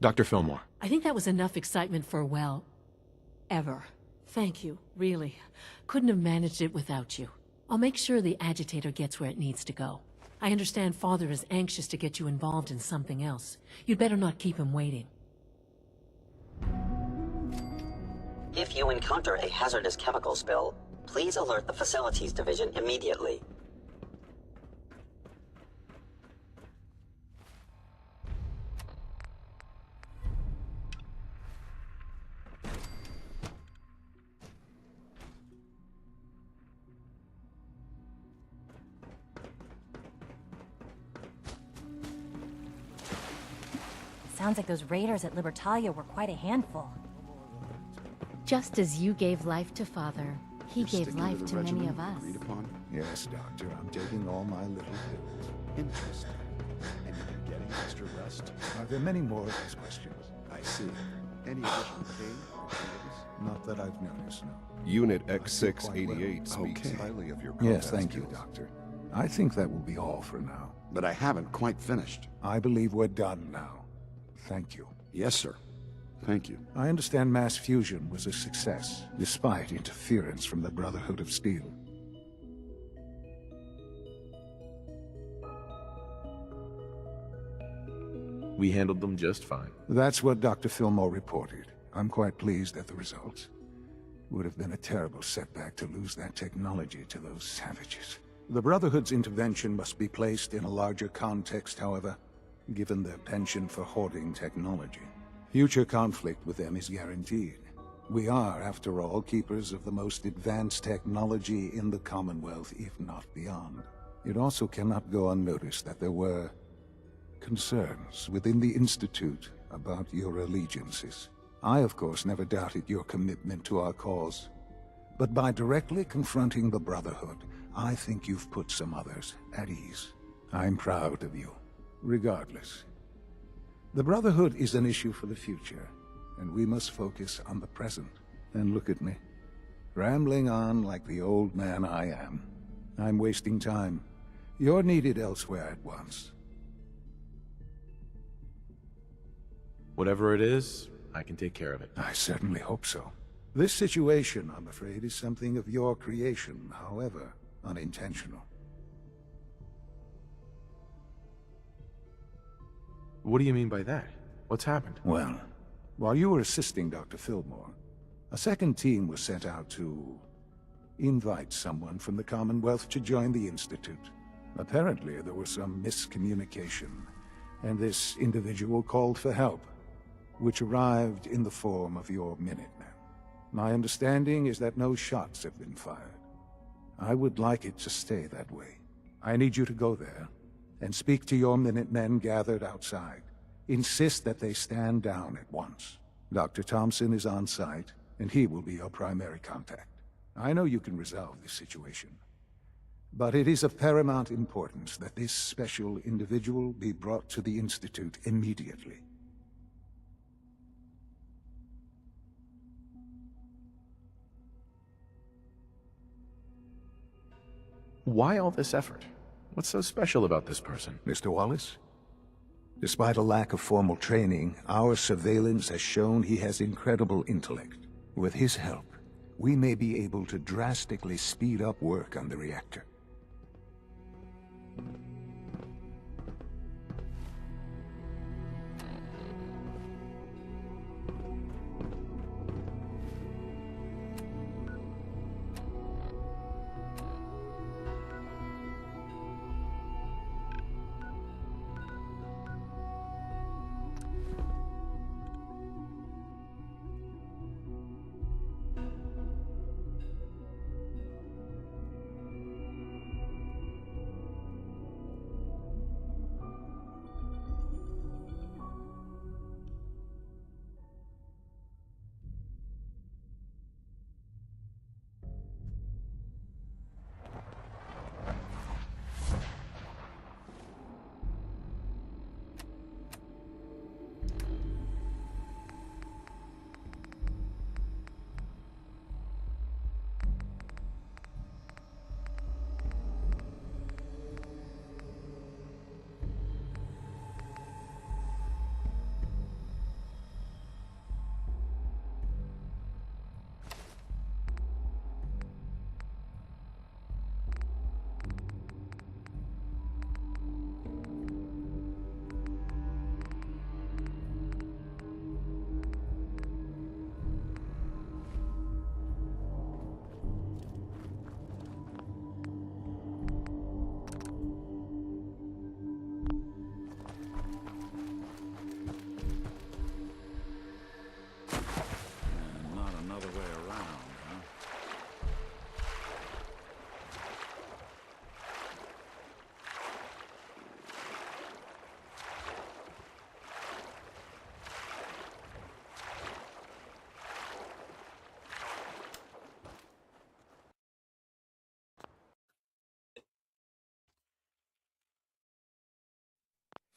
Dr. Fillmore. I think that was enough excitement for, well, ever. Thank you, really. Couldn't have managed it without you. I'll make sure the agitator gets where it needs to go. I understand Father is anxious to get you involved in something else. You'd better not keep him waiting. If you encounter a hazardous chemical spill, please alert the Facilities Division immediately. Sounds like those raiders at Libertalia were quite a handful. Just as you gave life to Father, he You're gave sticking life the to many regimen of us. agreed upon? Yes, Doctor. I'm taking all my little pills. Interesting. And you've been getting extra rest? Are there many more of these questions? I see. Any additional pain or activities? Not that I've noticed, no. Unit X688 speaks Okay. highly of your Yes, combat thank you, skills. Doctor. I think that will be all for now. But I haven't quite finished. I believe we're done now. thank you. Yes, sir. Thank you. I understand mass fusion was a success, despite interference from the Brotherhood of Steel. We handled them just fine. That's what Dr. Fillmore reported. I'm quite pleased at the results. Would have been a terrible setback to lose that technology to those savages. The Brotherhood's intervention must be placed in a larger context, however, given their penchant for hoarding technology. Future conflict with them is guaranteed. We are, after all, keepers of the most advanced technology in the Commonwealth, if not beyond. It also cannot go unnoticed that there were concerns within the Institute about your allegiances. I, of course, never doubted your commitment to our cause. But by directly confronting the Brotherhood, I think you've put some others at ease. I'm proud of you, regardless. The Brotherhood is an issue for the future, and we must focus on the present. And look at me, rambling on like the old man I am. I'm wasting time. You're needed elsewhere at once. Whatever it is, I can take care of it. I certainly hope so. This situation, I'm afraid, is something of your creation, however unintentional. What do you mean by that? What's happened? Well, while you were assisting Dr. Fillmore, a second team was sent out to invite someone from the Commonwealth to join the Institute. Apparently, there was some miscommunication, and this individual called for help, which arrived in the form of your Minutemen. My understanding is that no shots have been fired. I would like it to stay that way. I need you to go there and speak to your Minutemen gathered outside. Insist that they stand down at once. Dr. Thompson is on site, and he will be your primary contact. I know you can resolve this situation, but it is of paramount importance that this special individual be brought to the Institute immediately. Why all this effort? What's so special about this person? Mr. Wallace? Despite a lack of formal training, our surveillance has shown he has incredible intellect. With his help, we may be able to drastically speed up work on the reactor.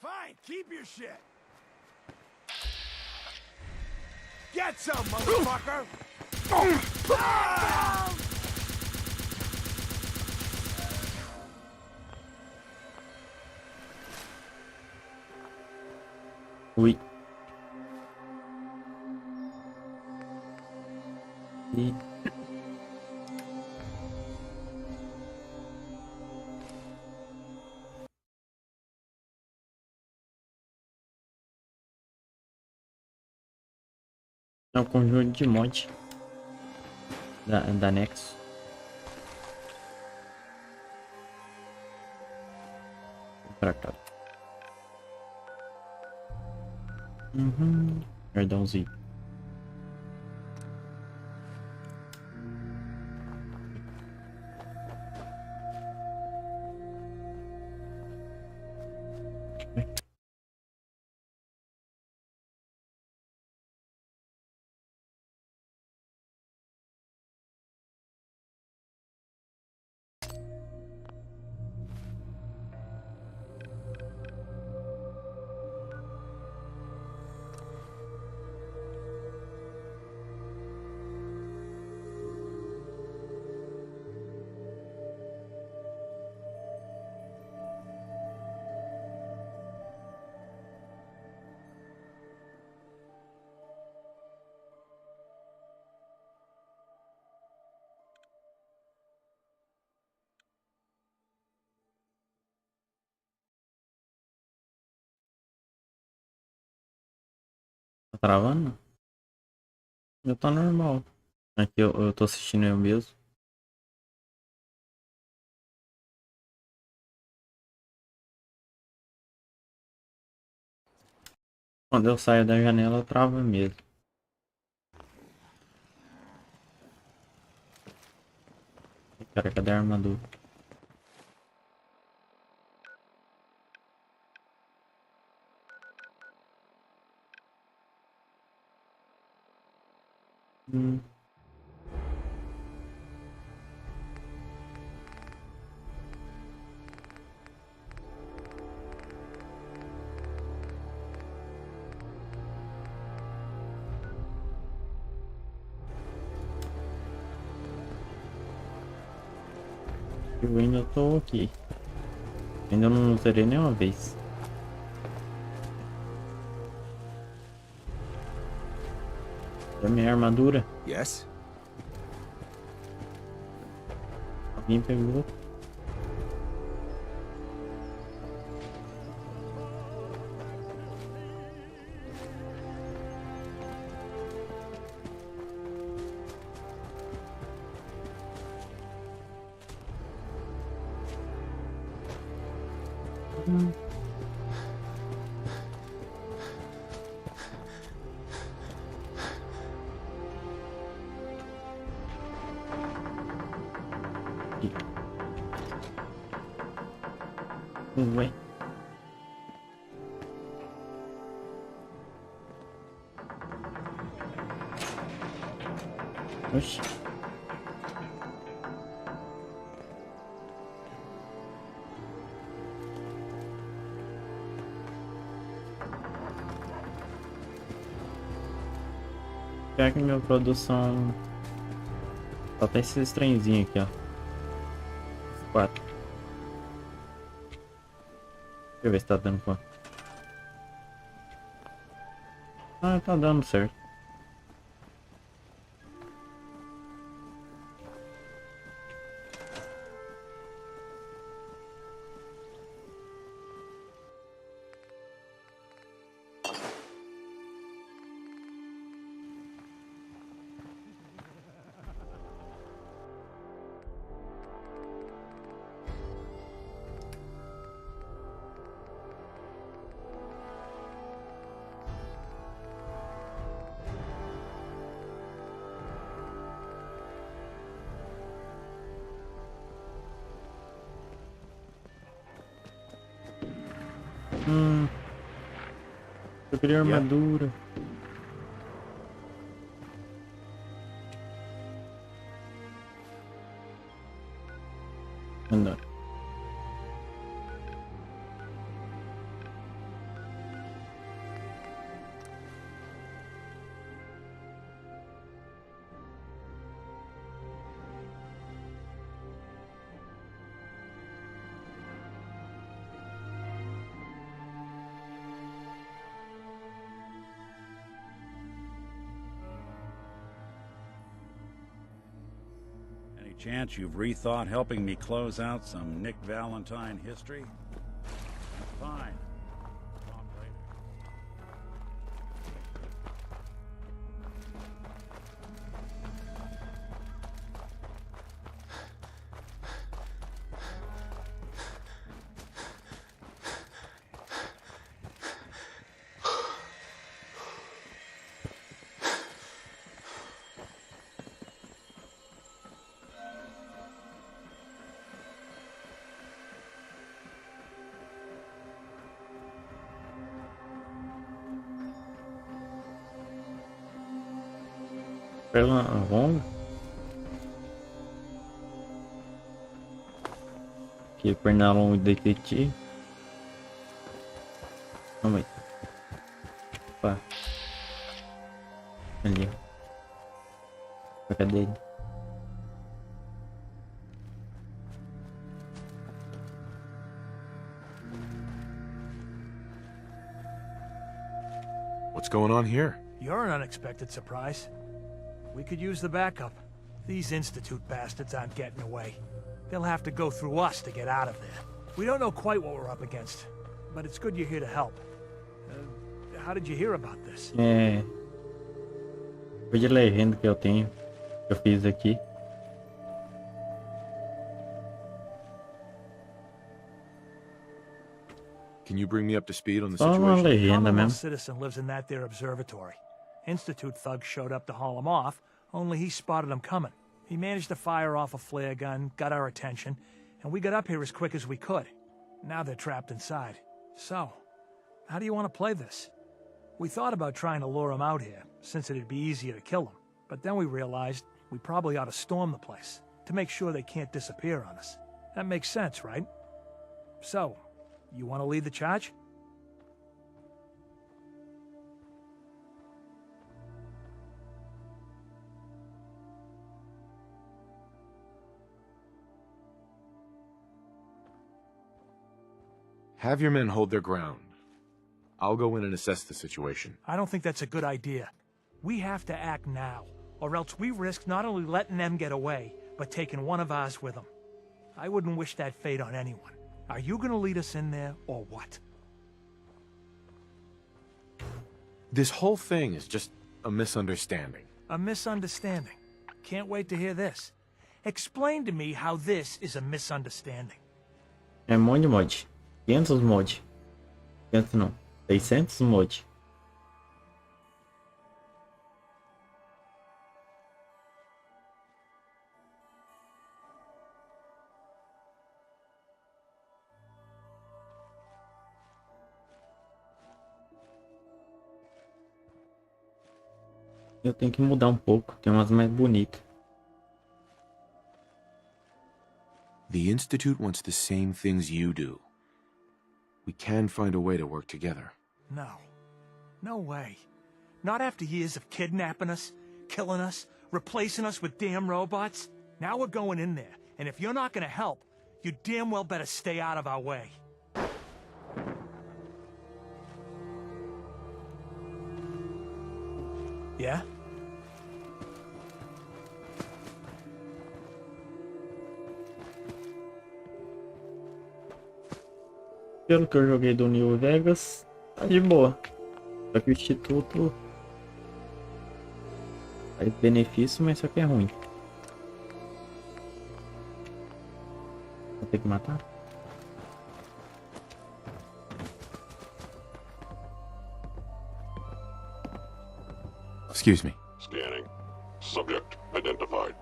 Fine, keep your shit. Get some, motherfucker! Oui. E é um conjunto de mod da Nexus. Vou pra cá. Perdãozinho. Tá travando? Eu tô normal. Aqui eu tô assistindo eu mesmo. Quando eu saio da janela, trava mesmo. Cara, cadê a armadura? Hum. Eu ainda tô aqui. Ainda não zerei nenhuma vez. É minha armadura. Yes? Alguém pegou. Ué. Oxi. Pior que minha produção só tem esses trenzinhos aqui, ó. Os 4. Deixa eu ver se tá dando quanto. Ah, tá dando certo. Eu queria armadura. Não. chance you've rethought helping me close out some Nick Valentine history? Fine. Talk later. Perna longa. Aqui, perna longa de detetive. Calma aí. Opa. Ali. Cadê ele? What's going on here? You're an unexpected surprise. We could use the backup. These Institute bastards aren't getting away. They'll have to go through us to get out of there. We don't know quite what we're up against, but it's good you're here to help. How did you hear about this? Foi de legenda que eu tenho. Que eu fiz aqui. Can you bring me up to speed on the Só uma situation? legenda Commonwealth mesmo. citizen lives in that there observatory. Institute thugs showed up to haul him off, only he spotted them coming. He managed to fire off a flare gun, got our attention, and we got up here as quick as we could. Now they're trapped inside. So, how do you want to play this? We thought about trying to lure him out here, since it'd be easier to kill him. But then we realized we probably ought to storm the place, to make sure they can't disappear on us. That makes sense, right? So, you want to lead the charge? Have your men hold their ground. I'll go in and assess the situation. I don't think that's a good idea. We have to act now, or else we risk not only letting them get away, but taking one of ours with them. I wouldn't wish that fate on anyone. Are you gonna lead us in there, or what? This whole thing is just a misunderstanding. A misunderstanding. Can't wait to hear this. Explain to me how this is a misunderstanding. É um monte de mod. 500 mod. 500 não. 600 mod. Eu tenho que mudar um pouco. Tem umas mais bonitas. The Institute wants the same things you do. We can find a way to work together. No. No way. Not after years of kidnapping us, killing us, replacing us with damn robots. Now we're going in there, and if you're not gonna help, you damn well better stay out of our way. Yeah? Pelo que eu joguei do New Vegas, tá de boa. Só que o Instituto faz benefício, mas só que é ruim. Vou ter que matar? Excuse me. Scanning. Subject identified.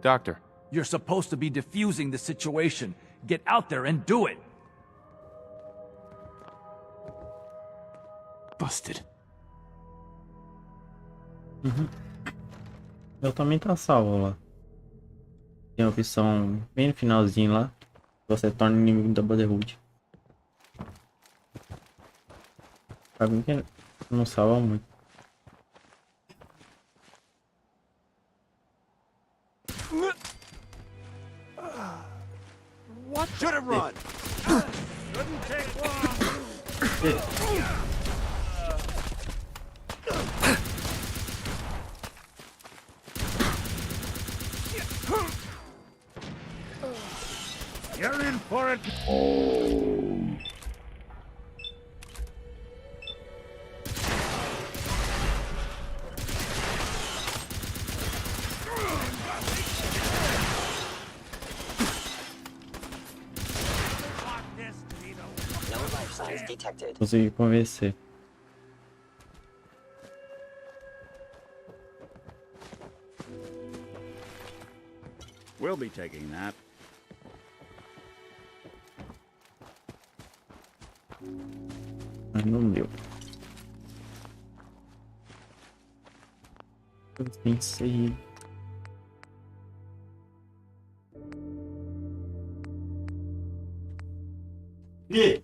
Doctor. You're supposed to be defusing the situation. Get out there and do it! Busted. Eu também tá salvo lá. Tem a opção bem no finalzinho lá. Você torna inimigo da Brotherhood. Pra mim que não salva muito. What should have run? Shouldn't take long. You're in for it. No life signs detected. Consegui convencer. We'll be taking that. Mas não deu. Eu pensei. E?